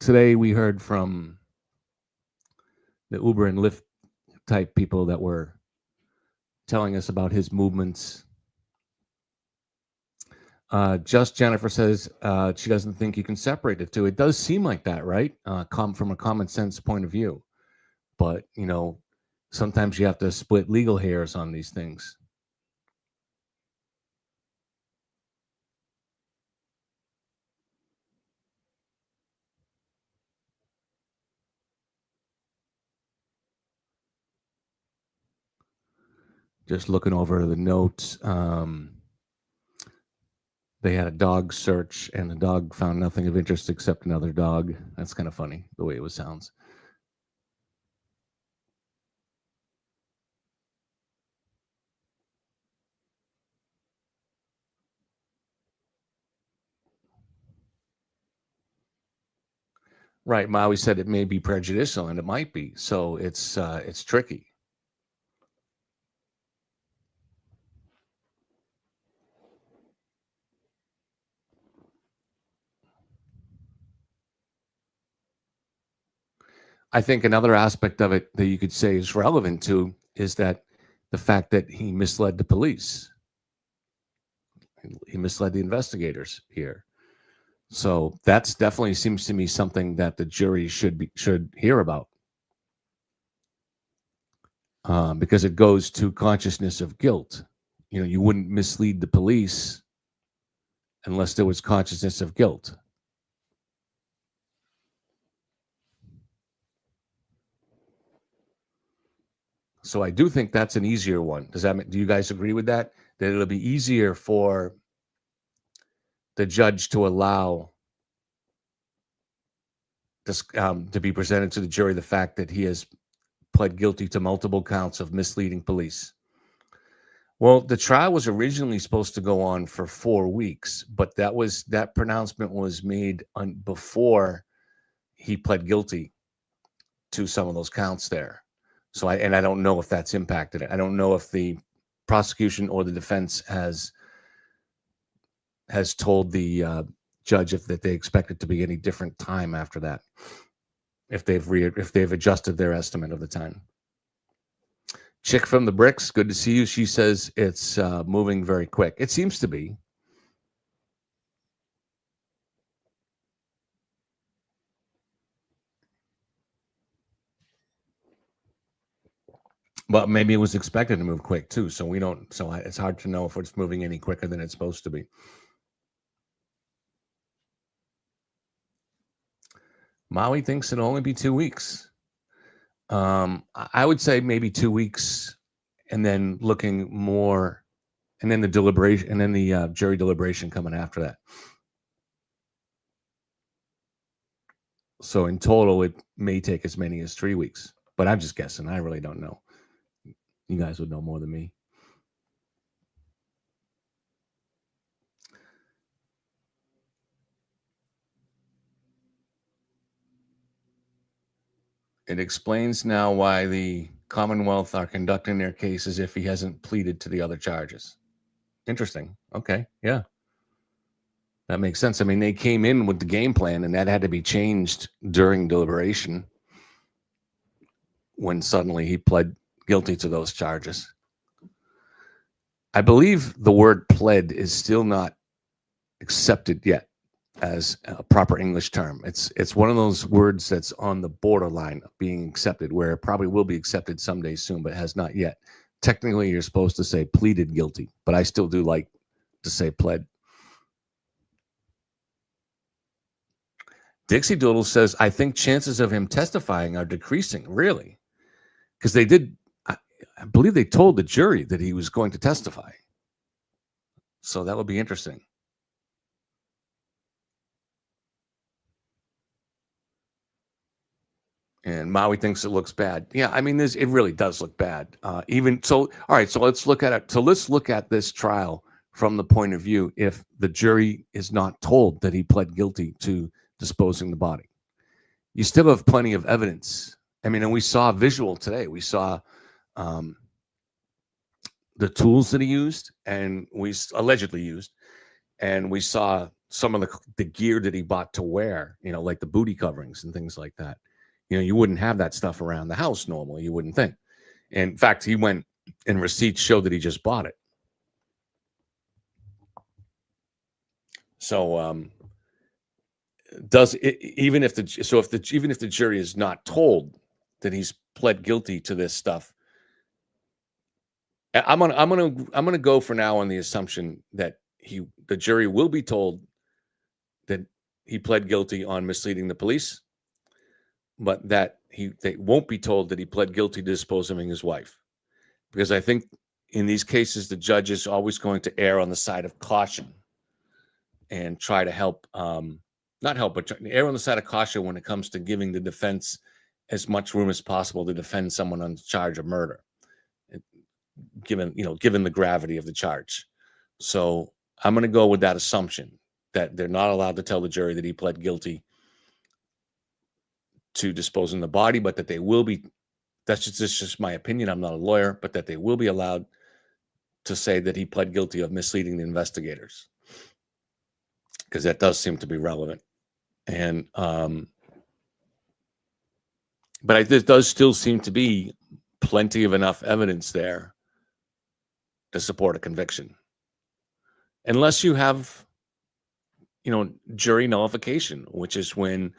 today we heard from the Uber and Lyft type people that were telling us about his movements. Just Jennifer says she doesn't think you can separate the two. It does seem like that, right? From a common sense point of view. But, sometimes you have to split legal hairs on these things. Just looking over the notes, they had a dog search, and the dog found nothing of interest except another dog. That's kind of funny, the way it sounds. Right, Maui said it may be prejudicial, and it might be. So it's tricky. I think another aspect of it that you could say is relevant to is that the fact that he misled the police. He misled the investigators here. So that's definitely seems to me something that the jury should hear about. Because it goes to consciousness of guilt. You wouldn't mislead the police unless there was consciousness of guilt. So I do think that's an easier one. Do you guys agree with that? That it'll be easier for the judge to allow this to be presented to the jury the fact that he has pled guilty to multiple counts of misleading police. Well, the trial was originally supposed to go on for 4 weeks, but that pronouncement was made before he pled guilty to some of those counts there. So I don't know if that's impacted it. I don't know if the prosecution or the defense has told the judge that they expect it to be any different time after that, if they've adjusted their estimate of the time. Chick from the Bricks, good to see you. She says it's moving very quick. It seems to be. But maybe it was expected to move quick too. So it's hard to know if it's moving any quicker than it's supposed to be. Maui thinks it'll only be 2 weeks. I would say maybe 2 weeks, and then looking more and then the deliberation, and then the jury deliberation coming after that. So in total, it may take as many as 3 weeks, but I'm just guessing. I really don't know. You guys would know more than me. It explains now why the Commonwealth are conducting their case as if he hasn't pleaded to the other charges. Interesting. Okay. Yeah. That makes sense. I mean, they came in with the game plan, and that had to be changed during deliberation when suddenly he pled guilty to those charges. I believe the word pled is still not accepted yet as a proper English term. It's one of those words that's on the borderline of being accepted, where it probably will be accepted someday soon, but has not yet. Technically, you're supposed to say pleaded guilty, but I still do like to say pled. Dixie Doodle says, I think chances of him testifying are decreasing. Really? Because they did, I believe they told the jury that he was going to testify. So that would be interesting. And Maui thinks it looks bad. Yeah, I mean, it really does look bad. Even so, all right, so let's look at it. So let's look at this trial from the point of view if the jury is not told that he pled guilty to disposing the body. You still have plenty of evidence. I mean, and we saw visual today. We saw the tools that he used, and we allegedly used, and we saw some of the gear that he bought to wear, like the booty coverings and things like that. You wouldn't have that stuff around the house normally, you wouldn't think. And in fact, he went and receipts showed that he just bought it. So even if the jury is not told that he's pled guilty to this stuff, I'm gonna go for now on the assumption that the jury will be told that he pled guilty on misleading the police, but that they won't be told that he pled guilty to disposing his wife. Because I think in these cases, the judge is always going to err on the side of caution and try to help, not help, but err on the side of caution when it comes to giving the defense as much room as possible to defend someone on the charge of murder, given the gravity of the charge. So I'm going to go with that assumption that they're not allowed to tell the jury that he pled guilty to disposing the body, but that they will be, that's just my opinion, I'm not a lawyer, but that they will be allowed to say that he pled guilty of misleading the investigators, because that does seem to be relevant. And but there does still seem to be plenty of enough evidence there to support a conviction, unless you have jury nullification, which is when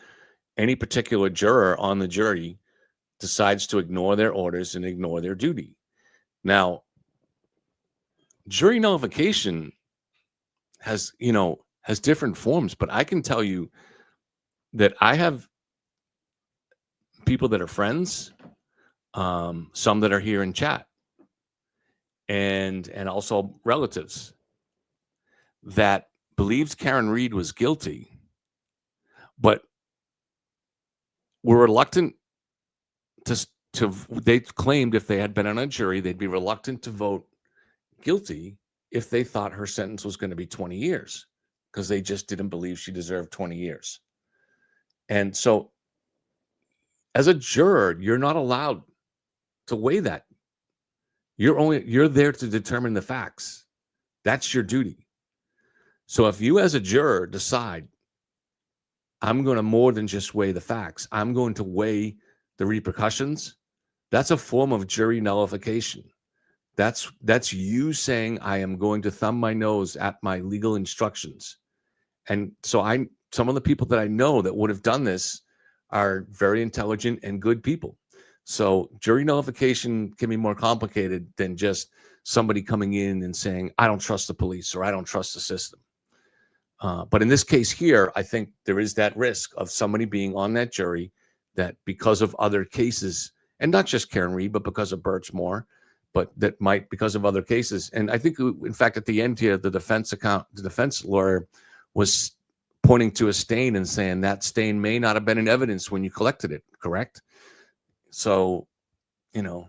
any particular juror on the jury decides to ignore their orders and ignore their duty. Now, jury nullification has different forms, but I can tell you that I have people that are friends, some that are here in chat, and also relatives that believed Karen Reed was guilty, but were reluctant to they claimed if they had been on a jury, they'd be reluctant to vote guilty if they thought her sentence was going to be 20 years, because they just didn't believe she deserved 20 years. And so as a juror, you're not allowed to weigh that. You're there to determine the facts. That's your duty. So if you as a juror decide, I'm going to more than just weigh the facts, I'm going to weigh the repercussions, that's a form of jury nullification. That's you saying, I am going to thumb my nose at my legal instructions. And so some of the people that I know that would have done this are very intelligent and good people. So jury nullification can be more complicated than just somebody coming in and saying, I don't trust the police or I don't trust the system. But in this case here, I think there is that risk of somebody being on that jury that because of other cases, and not just Karen Reed, but because of Birchmore, but that might because of other cases. And I think, in fact, at the end here, the defense lawyer was pointing to a stain and saying that stain may not have been in evidence when you collected it, correct? So, you know,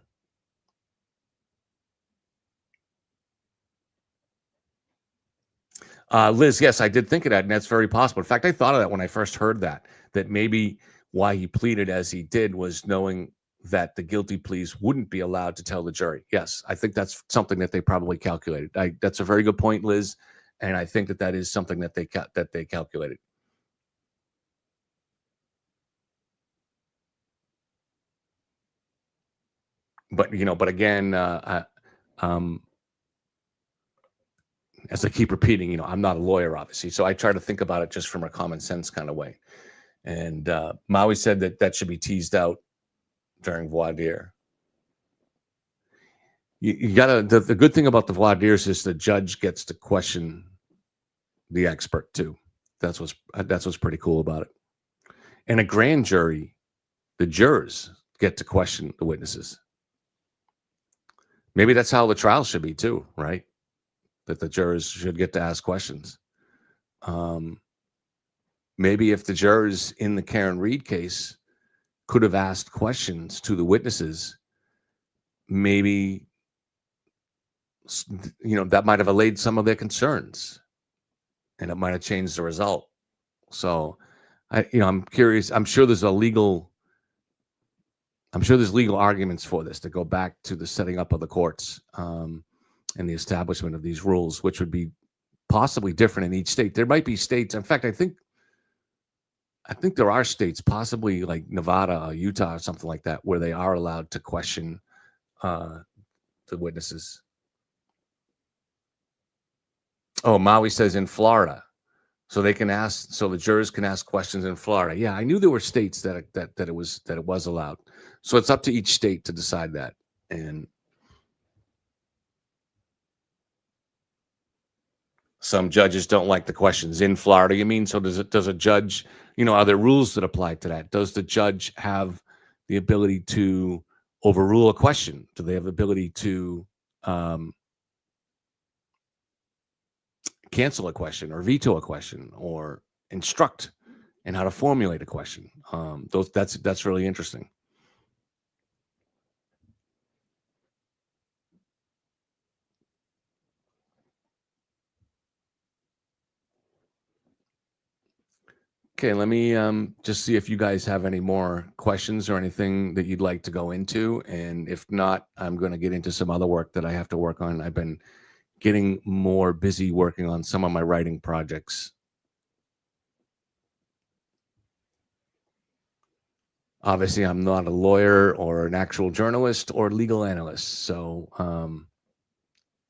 Liz, yes, I did think of that, and that's very possible. In fact, I thought of that when I first heard that maybe why he pleaded as he did was knowing that the guilty pleas wouldn't be allowed to tell the jury. Yes, I think that's something that they probably calculated. That's a very good point, Liz, and I think that is something that they calculated. But again, as I keep repeating, I'm not a lawyer, obviously, so I try to think about it just from a common sense kind of way. And Maui said that should be teased out during voir dire. You gotta. The good thing about the voir dires is the judge gets to question the expert too. That's what's pretty cool about it. And a grand jury, the jurors get to question the witnesses. Maybe that's how the trial should be too, right? That the jurors should get to ask questions. Maybe if the jurors in the Karen Reed case could have asked questions to the witnesses, maybe that might have allayed some of their concerns, and it might have changed the result. So, I'm curious. I'm sure there's legal arguments for this to go back to the setting up of the courts and the establishment of these rules, which would be possibly different in each state. There might be states. In fact, I think there are states, possibly like Nevada or Utah or something like that, where they are allowed to question the witnesses. Oh, Maui says in Florida, so they can ask, so the jurors can ask questions in Florida. Yeah, I knew there were states that it was allowed. So it's up to each state to decide that. And some judges don't like the questions in Florida. You mean, so does a judge, are there rules that apply to that? Does the judge have the ability to overrule a question? Do they have the ability to cancel a question or veto a question or instruct in how to formulate a question? That's really interesting. Okay, let me just see if you guys have any more questions or anything that you'd like to go into. And if not, I'm going to get into some other work that I have to work on. I've been getting more busy working on some of my writing projects. Obviously, I'm not a lawyer or an actual journalist or legal analyst. So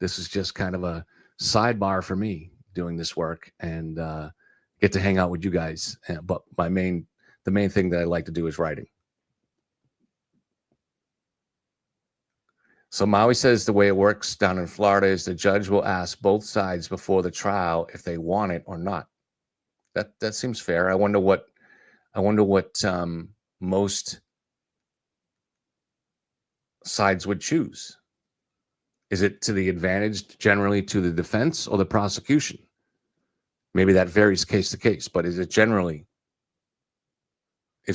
this is just kind of a sidebar for me doing this work and get to hang out with you guys. But the main thing that I like to do is writing. So Maui says the way it works down in Florida is the judge will ask both sides before the trial if they want it or not. That seems fair. I wonder what most sides would choose. Is it to the advantage generally to the defense or the prosecution? Maybe that varies case to case, but is it generally to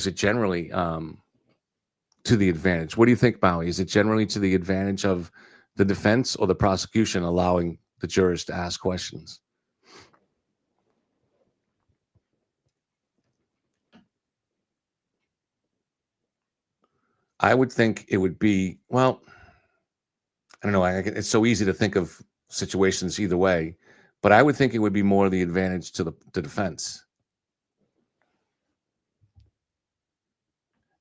the advantage? What do you think, Maui? Is it generally to the advantage of the defense or the prosecution allowing the jurors to ask questions? I would think it would be, well, I don't know. It's so easy to think of situations either way, but I would think it would be more the advantage to the defense.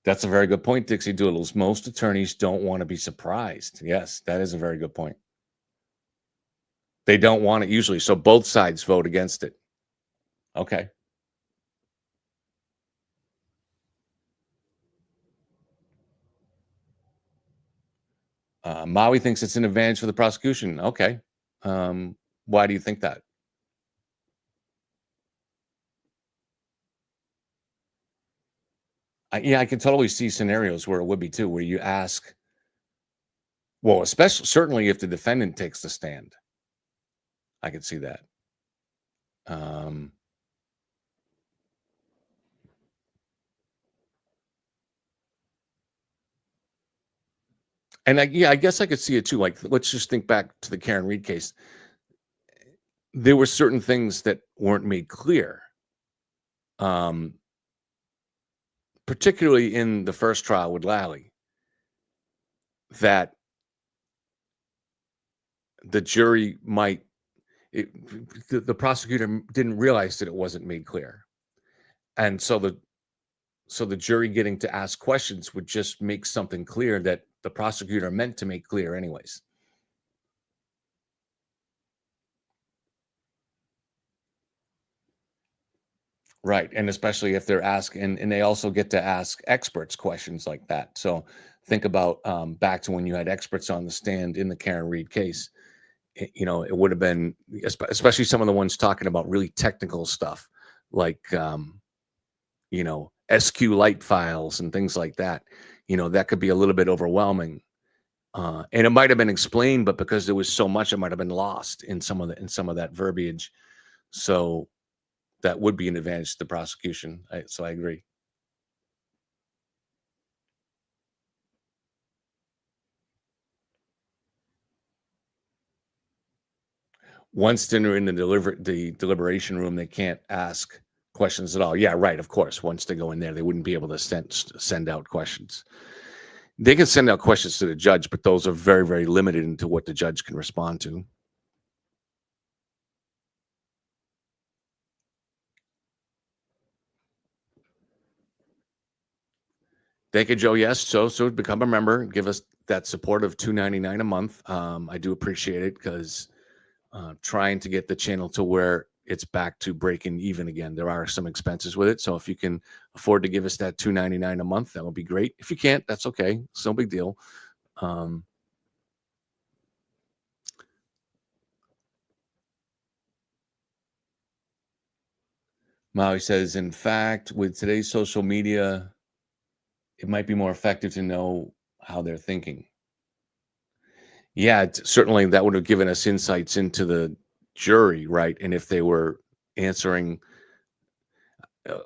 That's a very good point, Dixie Doodles. Most attorneys don't want to be surprised. Yes, that is a very good point. They don't want it usually, so both sides vote against it. Okay. Maui thinks it's an advantage for the prosecution. Okay. Why do you think that? I can totally see scenarios where it would be too, where you ask Well, especially certainly if the defendant takes the stand, I could see that. And I guess I could see it too. Like, let's just think back to the Karen Reed case. There were certain things that weren't made clear, particularly in the first trial with Lally, that the jury the prosecutor didn't realize that it wasn't made clear. And so the jury getting to ask questions would just make something clear that the prosecutor meant to make clear anyways. Right. And especially if they're asking, and they also get to ask experts questions like that. So think about back to when you had experts on the stand in the Karen Reed case. It would have been, especially some of the ones talking about really technical stuff like, SQLite files and things like that. That could be a little bit overwhelming. And it might have been explained, but because there was so much, it might have been lost in some of that verbiage. So that would be an advantage to the prosecution. So I agree. Once they're in the deliberation room, they can't ask questions at all. Yeah, right. Of course, once they go in there, they wouldn't be able to send out questions. They can send out questions to the judge, but those are very, very limited into what the judge can respond to. Thank you, Joe. Yes, so become a member. Give us that support of $2.99 a month. I do appreciate it because trying to get the channel to where it's back to breaking even again. There are some expenses with it. So if you can afford to give us that $2.99 a month, that would be great. If you can't, that's okay. It's no big deal. Maui says, in fact, with today's social media, it might be more effective to know how they're thinking. Yeah, certainly that would have given us insights into the jury, right? And if they were answering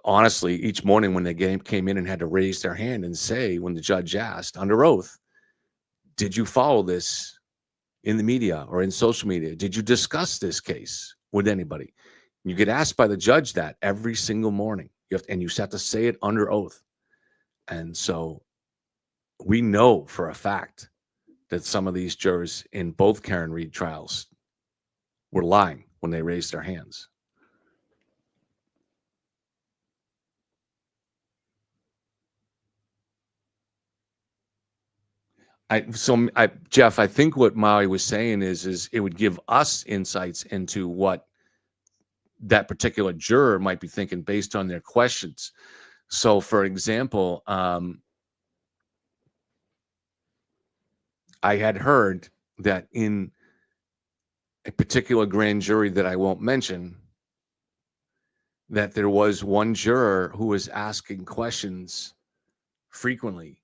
honestly each morning when they came in and had to raise their hand and say, when the judge asked under oath, did you follow this in the media or in social media? Did you discuss this case with anybody? You get asked by the judge that every single morning. And you just have to say it under oath. And so we know for a fact that some of these jurors in both Karen Reed trials were lying when they raised their hands. Jeff, I think what Maui was saying is it would give us insights into what that particular juror might be thinking based on their questions. So, for example, I had heard that in a particular grand jury that I won't mention, that there was one juror who was asking questions frequently.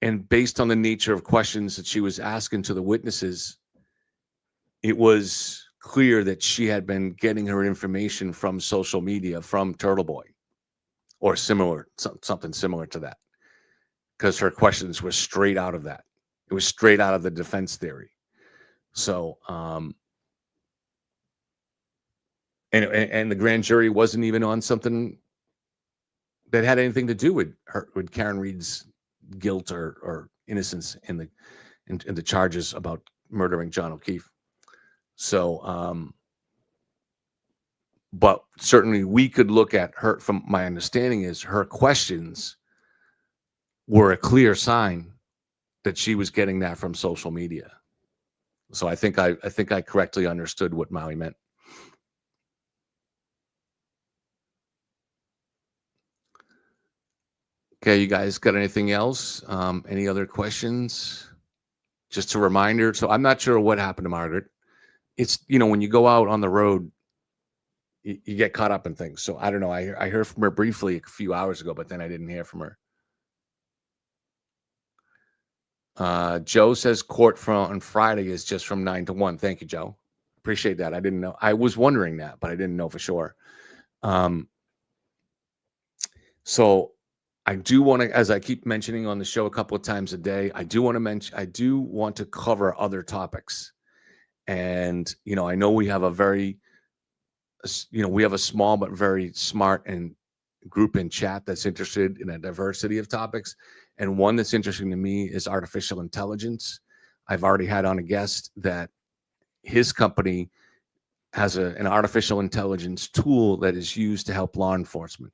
And based on the nature of questions that she was asking to the witnesses, it was clear that she had been getting her information from social media, from Turtle Boy, or something similar to that, because her questions were straight out of that. It was straight out of the defense theory. So, and the grand jury wasn't even on something that had anything to do with Karen Reed's guilt or innocence in the charges about murdering John O'Keefe. So, but certainly we could look at her, from my understanding is her questions were a clear sign that she was getting that from social media. So I think I correctly understood what Maui meant. Okay, you guys got anything else? Any other questions? Just a reminder. So I'm not sure what happened to Margaret. It's, when you go out on the road, you get caught up in things. So I don't know. I heard from her briefly a few hours ago, but then I didn't hear from her. Joe says court on Friday is just from 9 to 1. Thank you, Joe. Appreciate that. I didn't know. I was wondering that, but I didn't know for sure. So I do want to, as I keep mentioning on the show a couple of times a day, I do want to cover other topics. And, I know we have we have a small but very smart and group in chat that's interested in a diversity of topics. And one that's interesting to me is artificial intelligence. I've already had on a guest that his company has an artificial intelligence tool that is used to help law enforcement.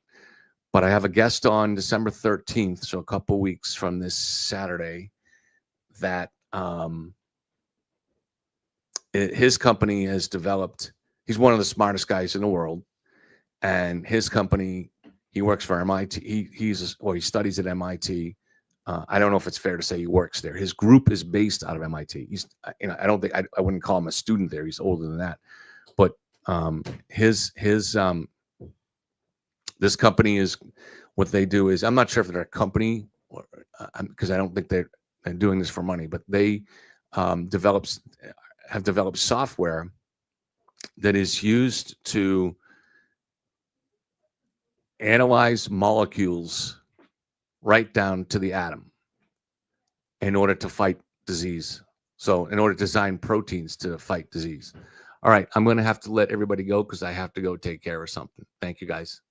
But I have a guest on December 13th, so a couple weeks from this Saturday, that his company has developed. He's one of the smartest guys in the world, and his company, he works for MIT. He studies at MIT. I don't know if it's fair to say he works there. His group is based out of MIT. He's, I don't think I wouldn't call him a student there. He's older than that. But this company is, what they do is, I'm not sure if they're a company, because I don't think they're doing this for money, but they have developed software that is used to analyze molecules right down to the atom in order to fight disease. So in order to design proteins to fight disease. All right, I'm going to have to let everybody go because I have to go take care of something. Thank you, guys.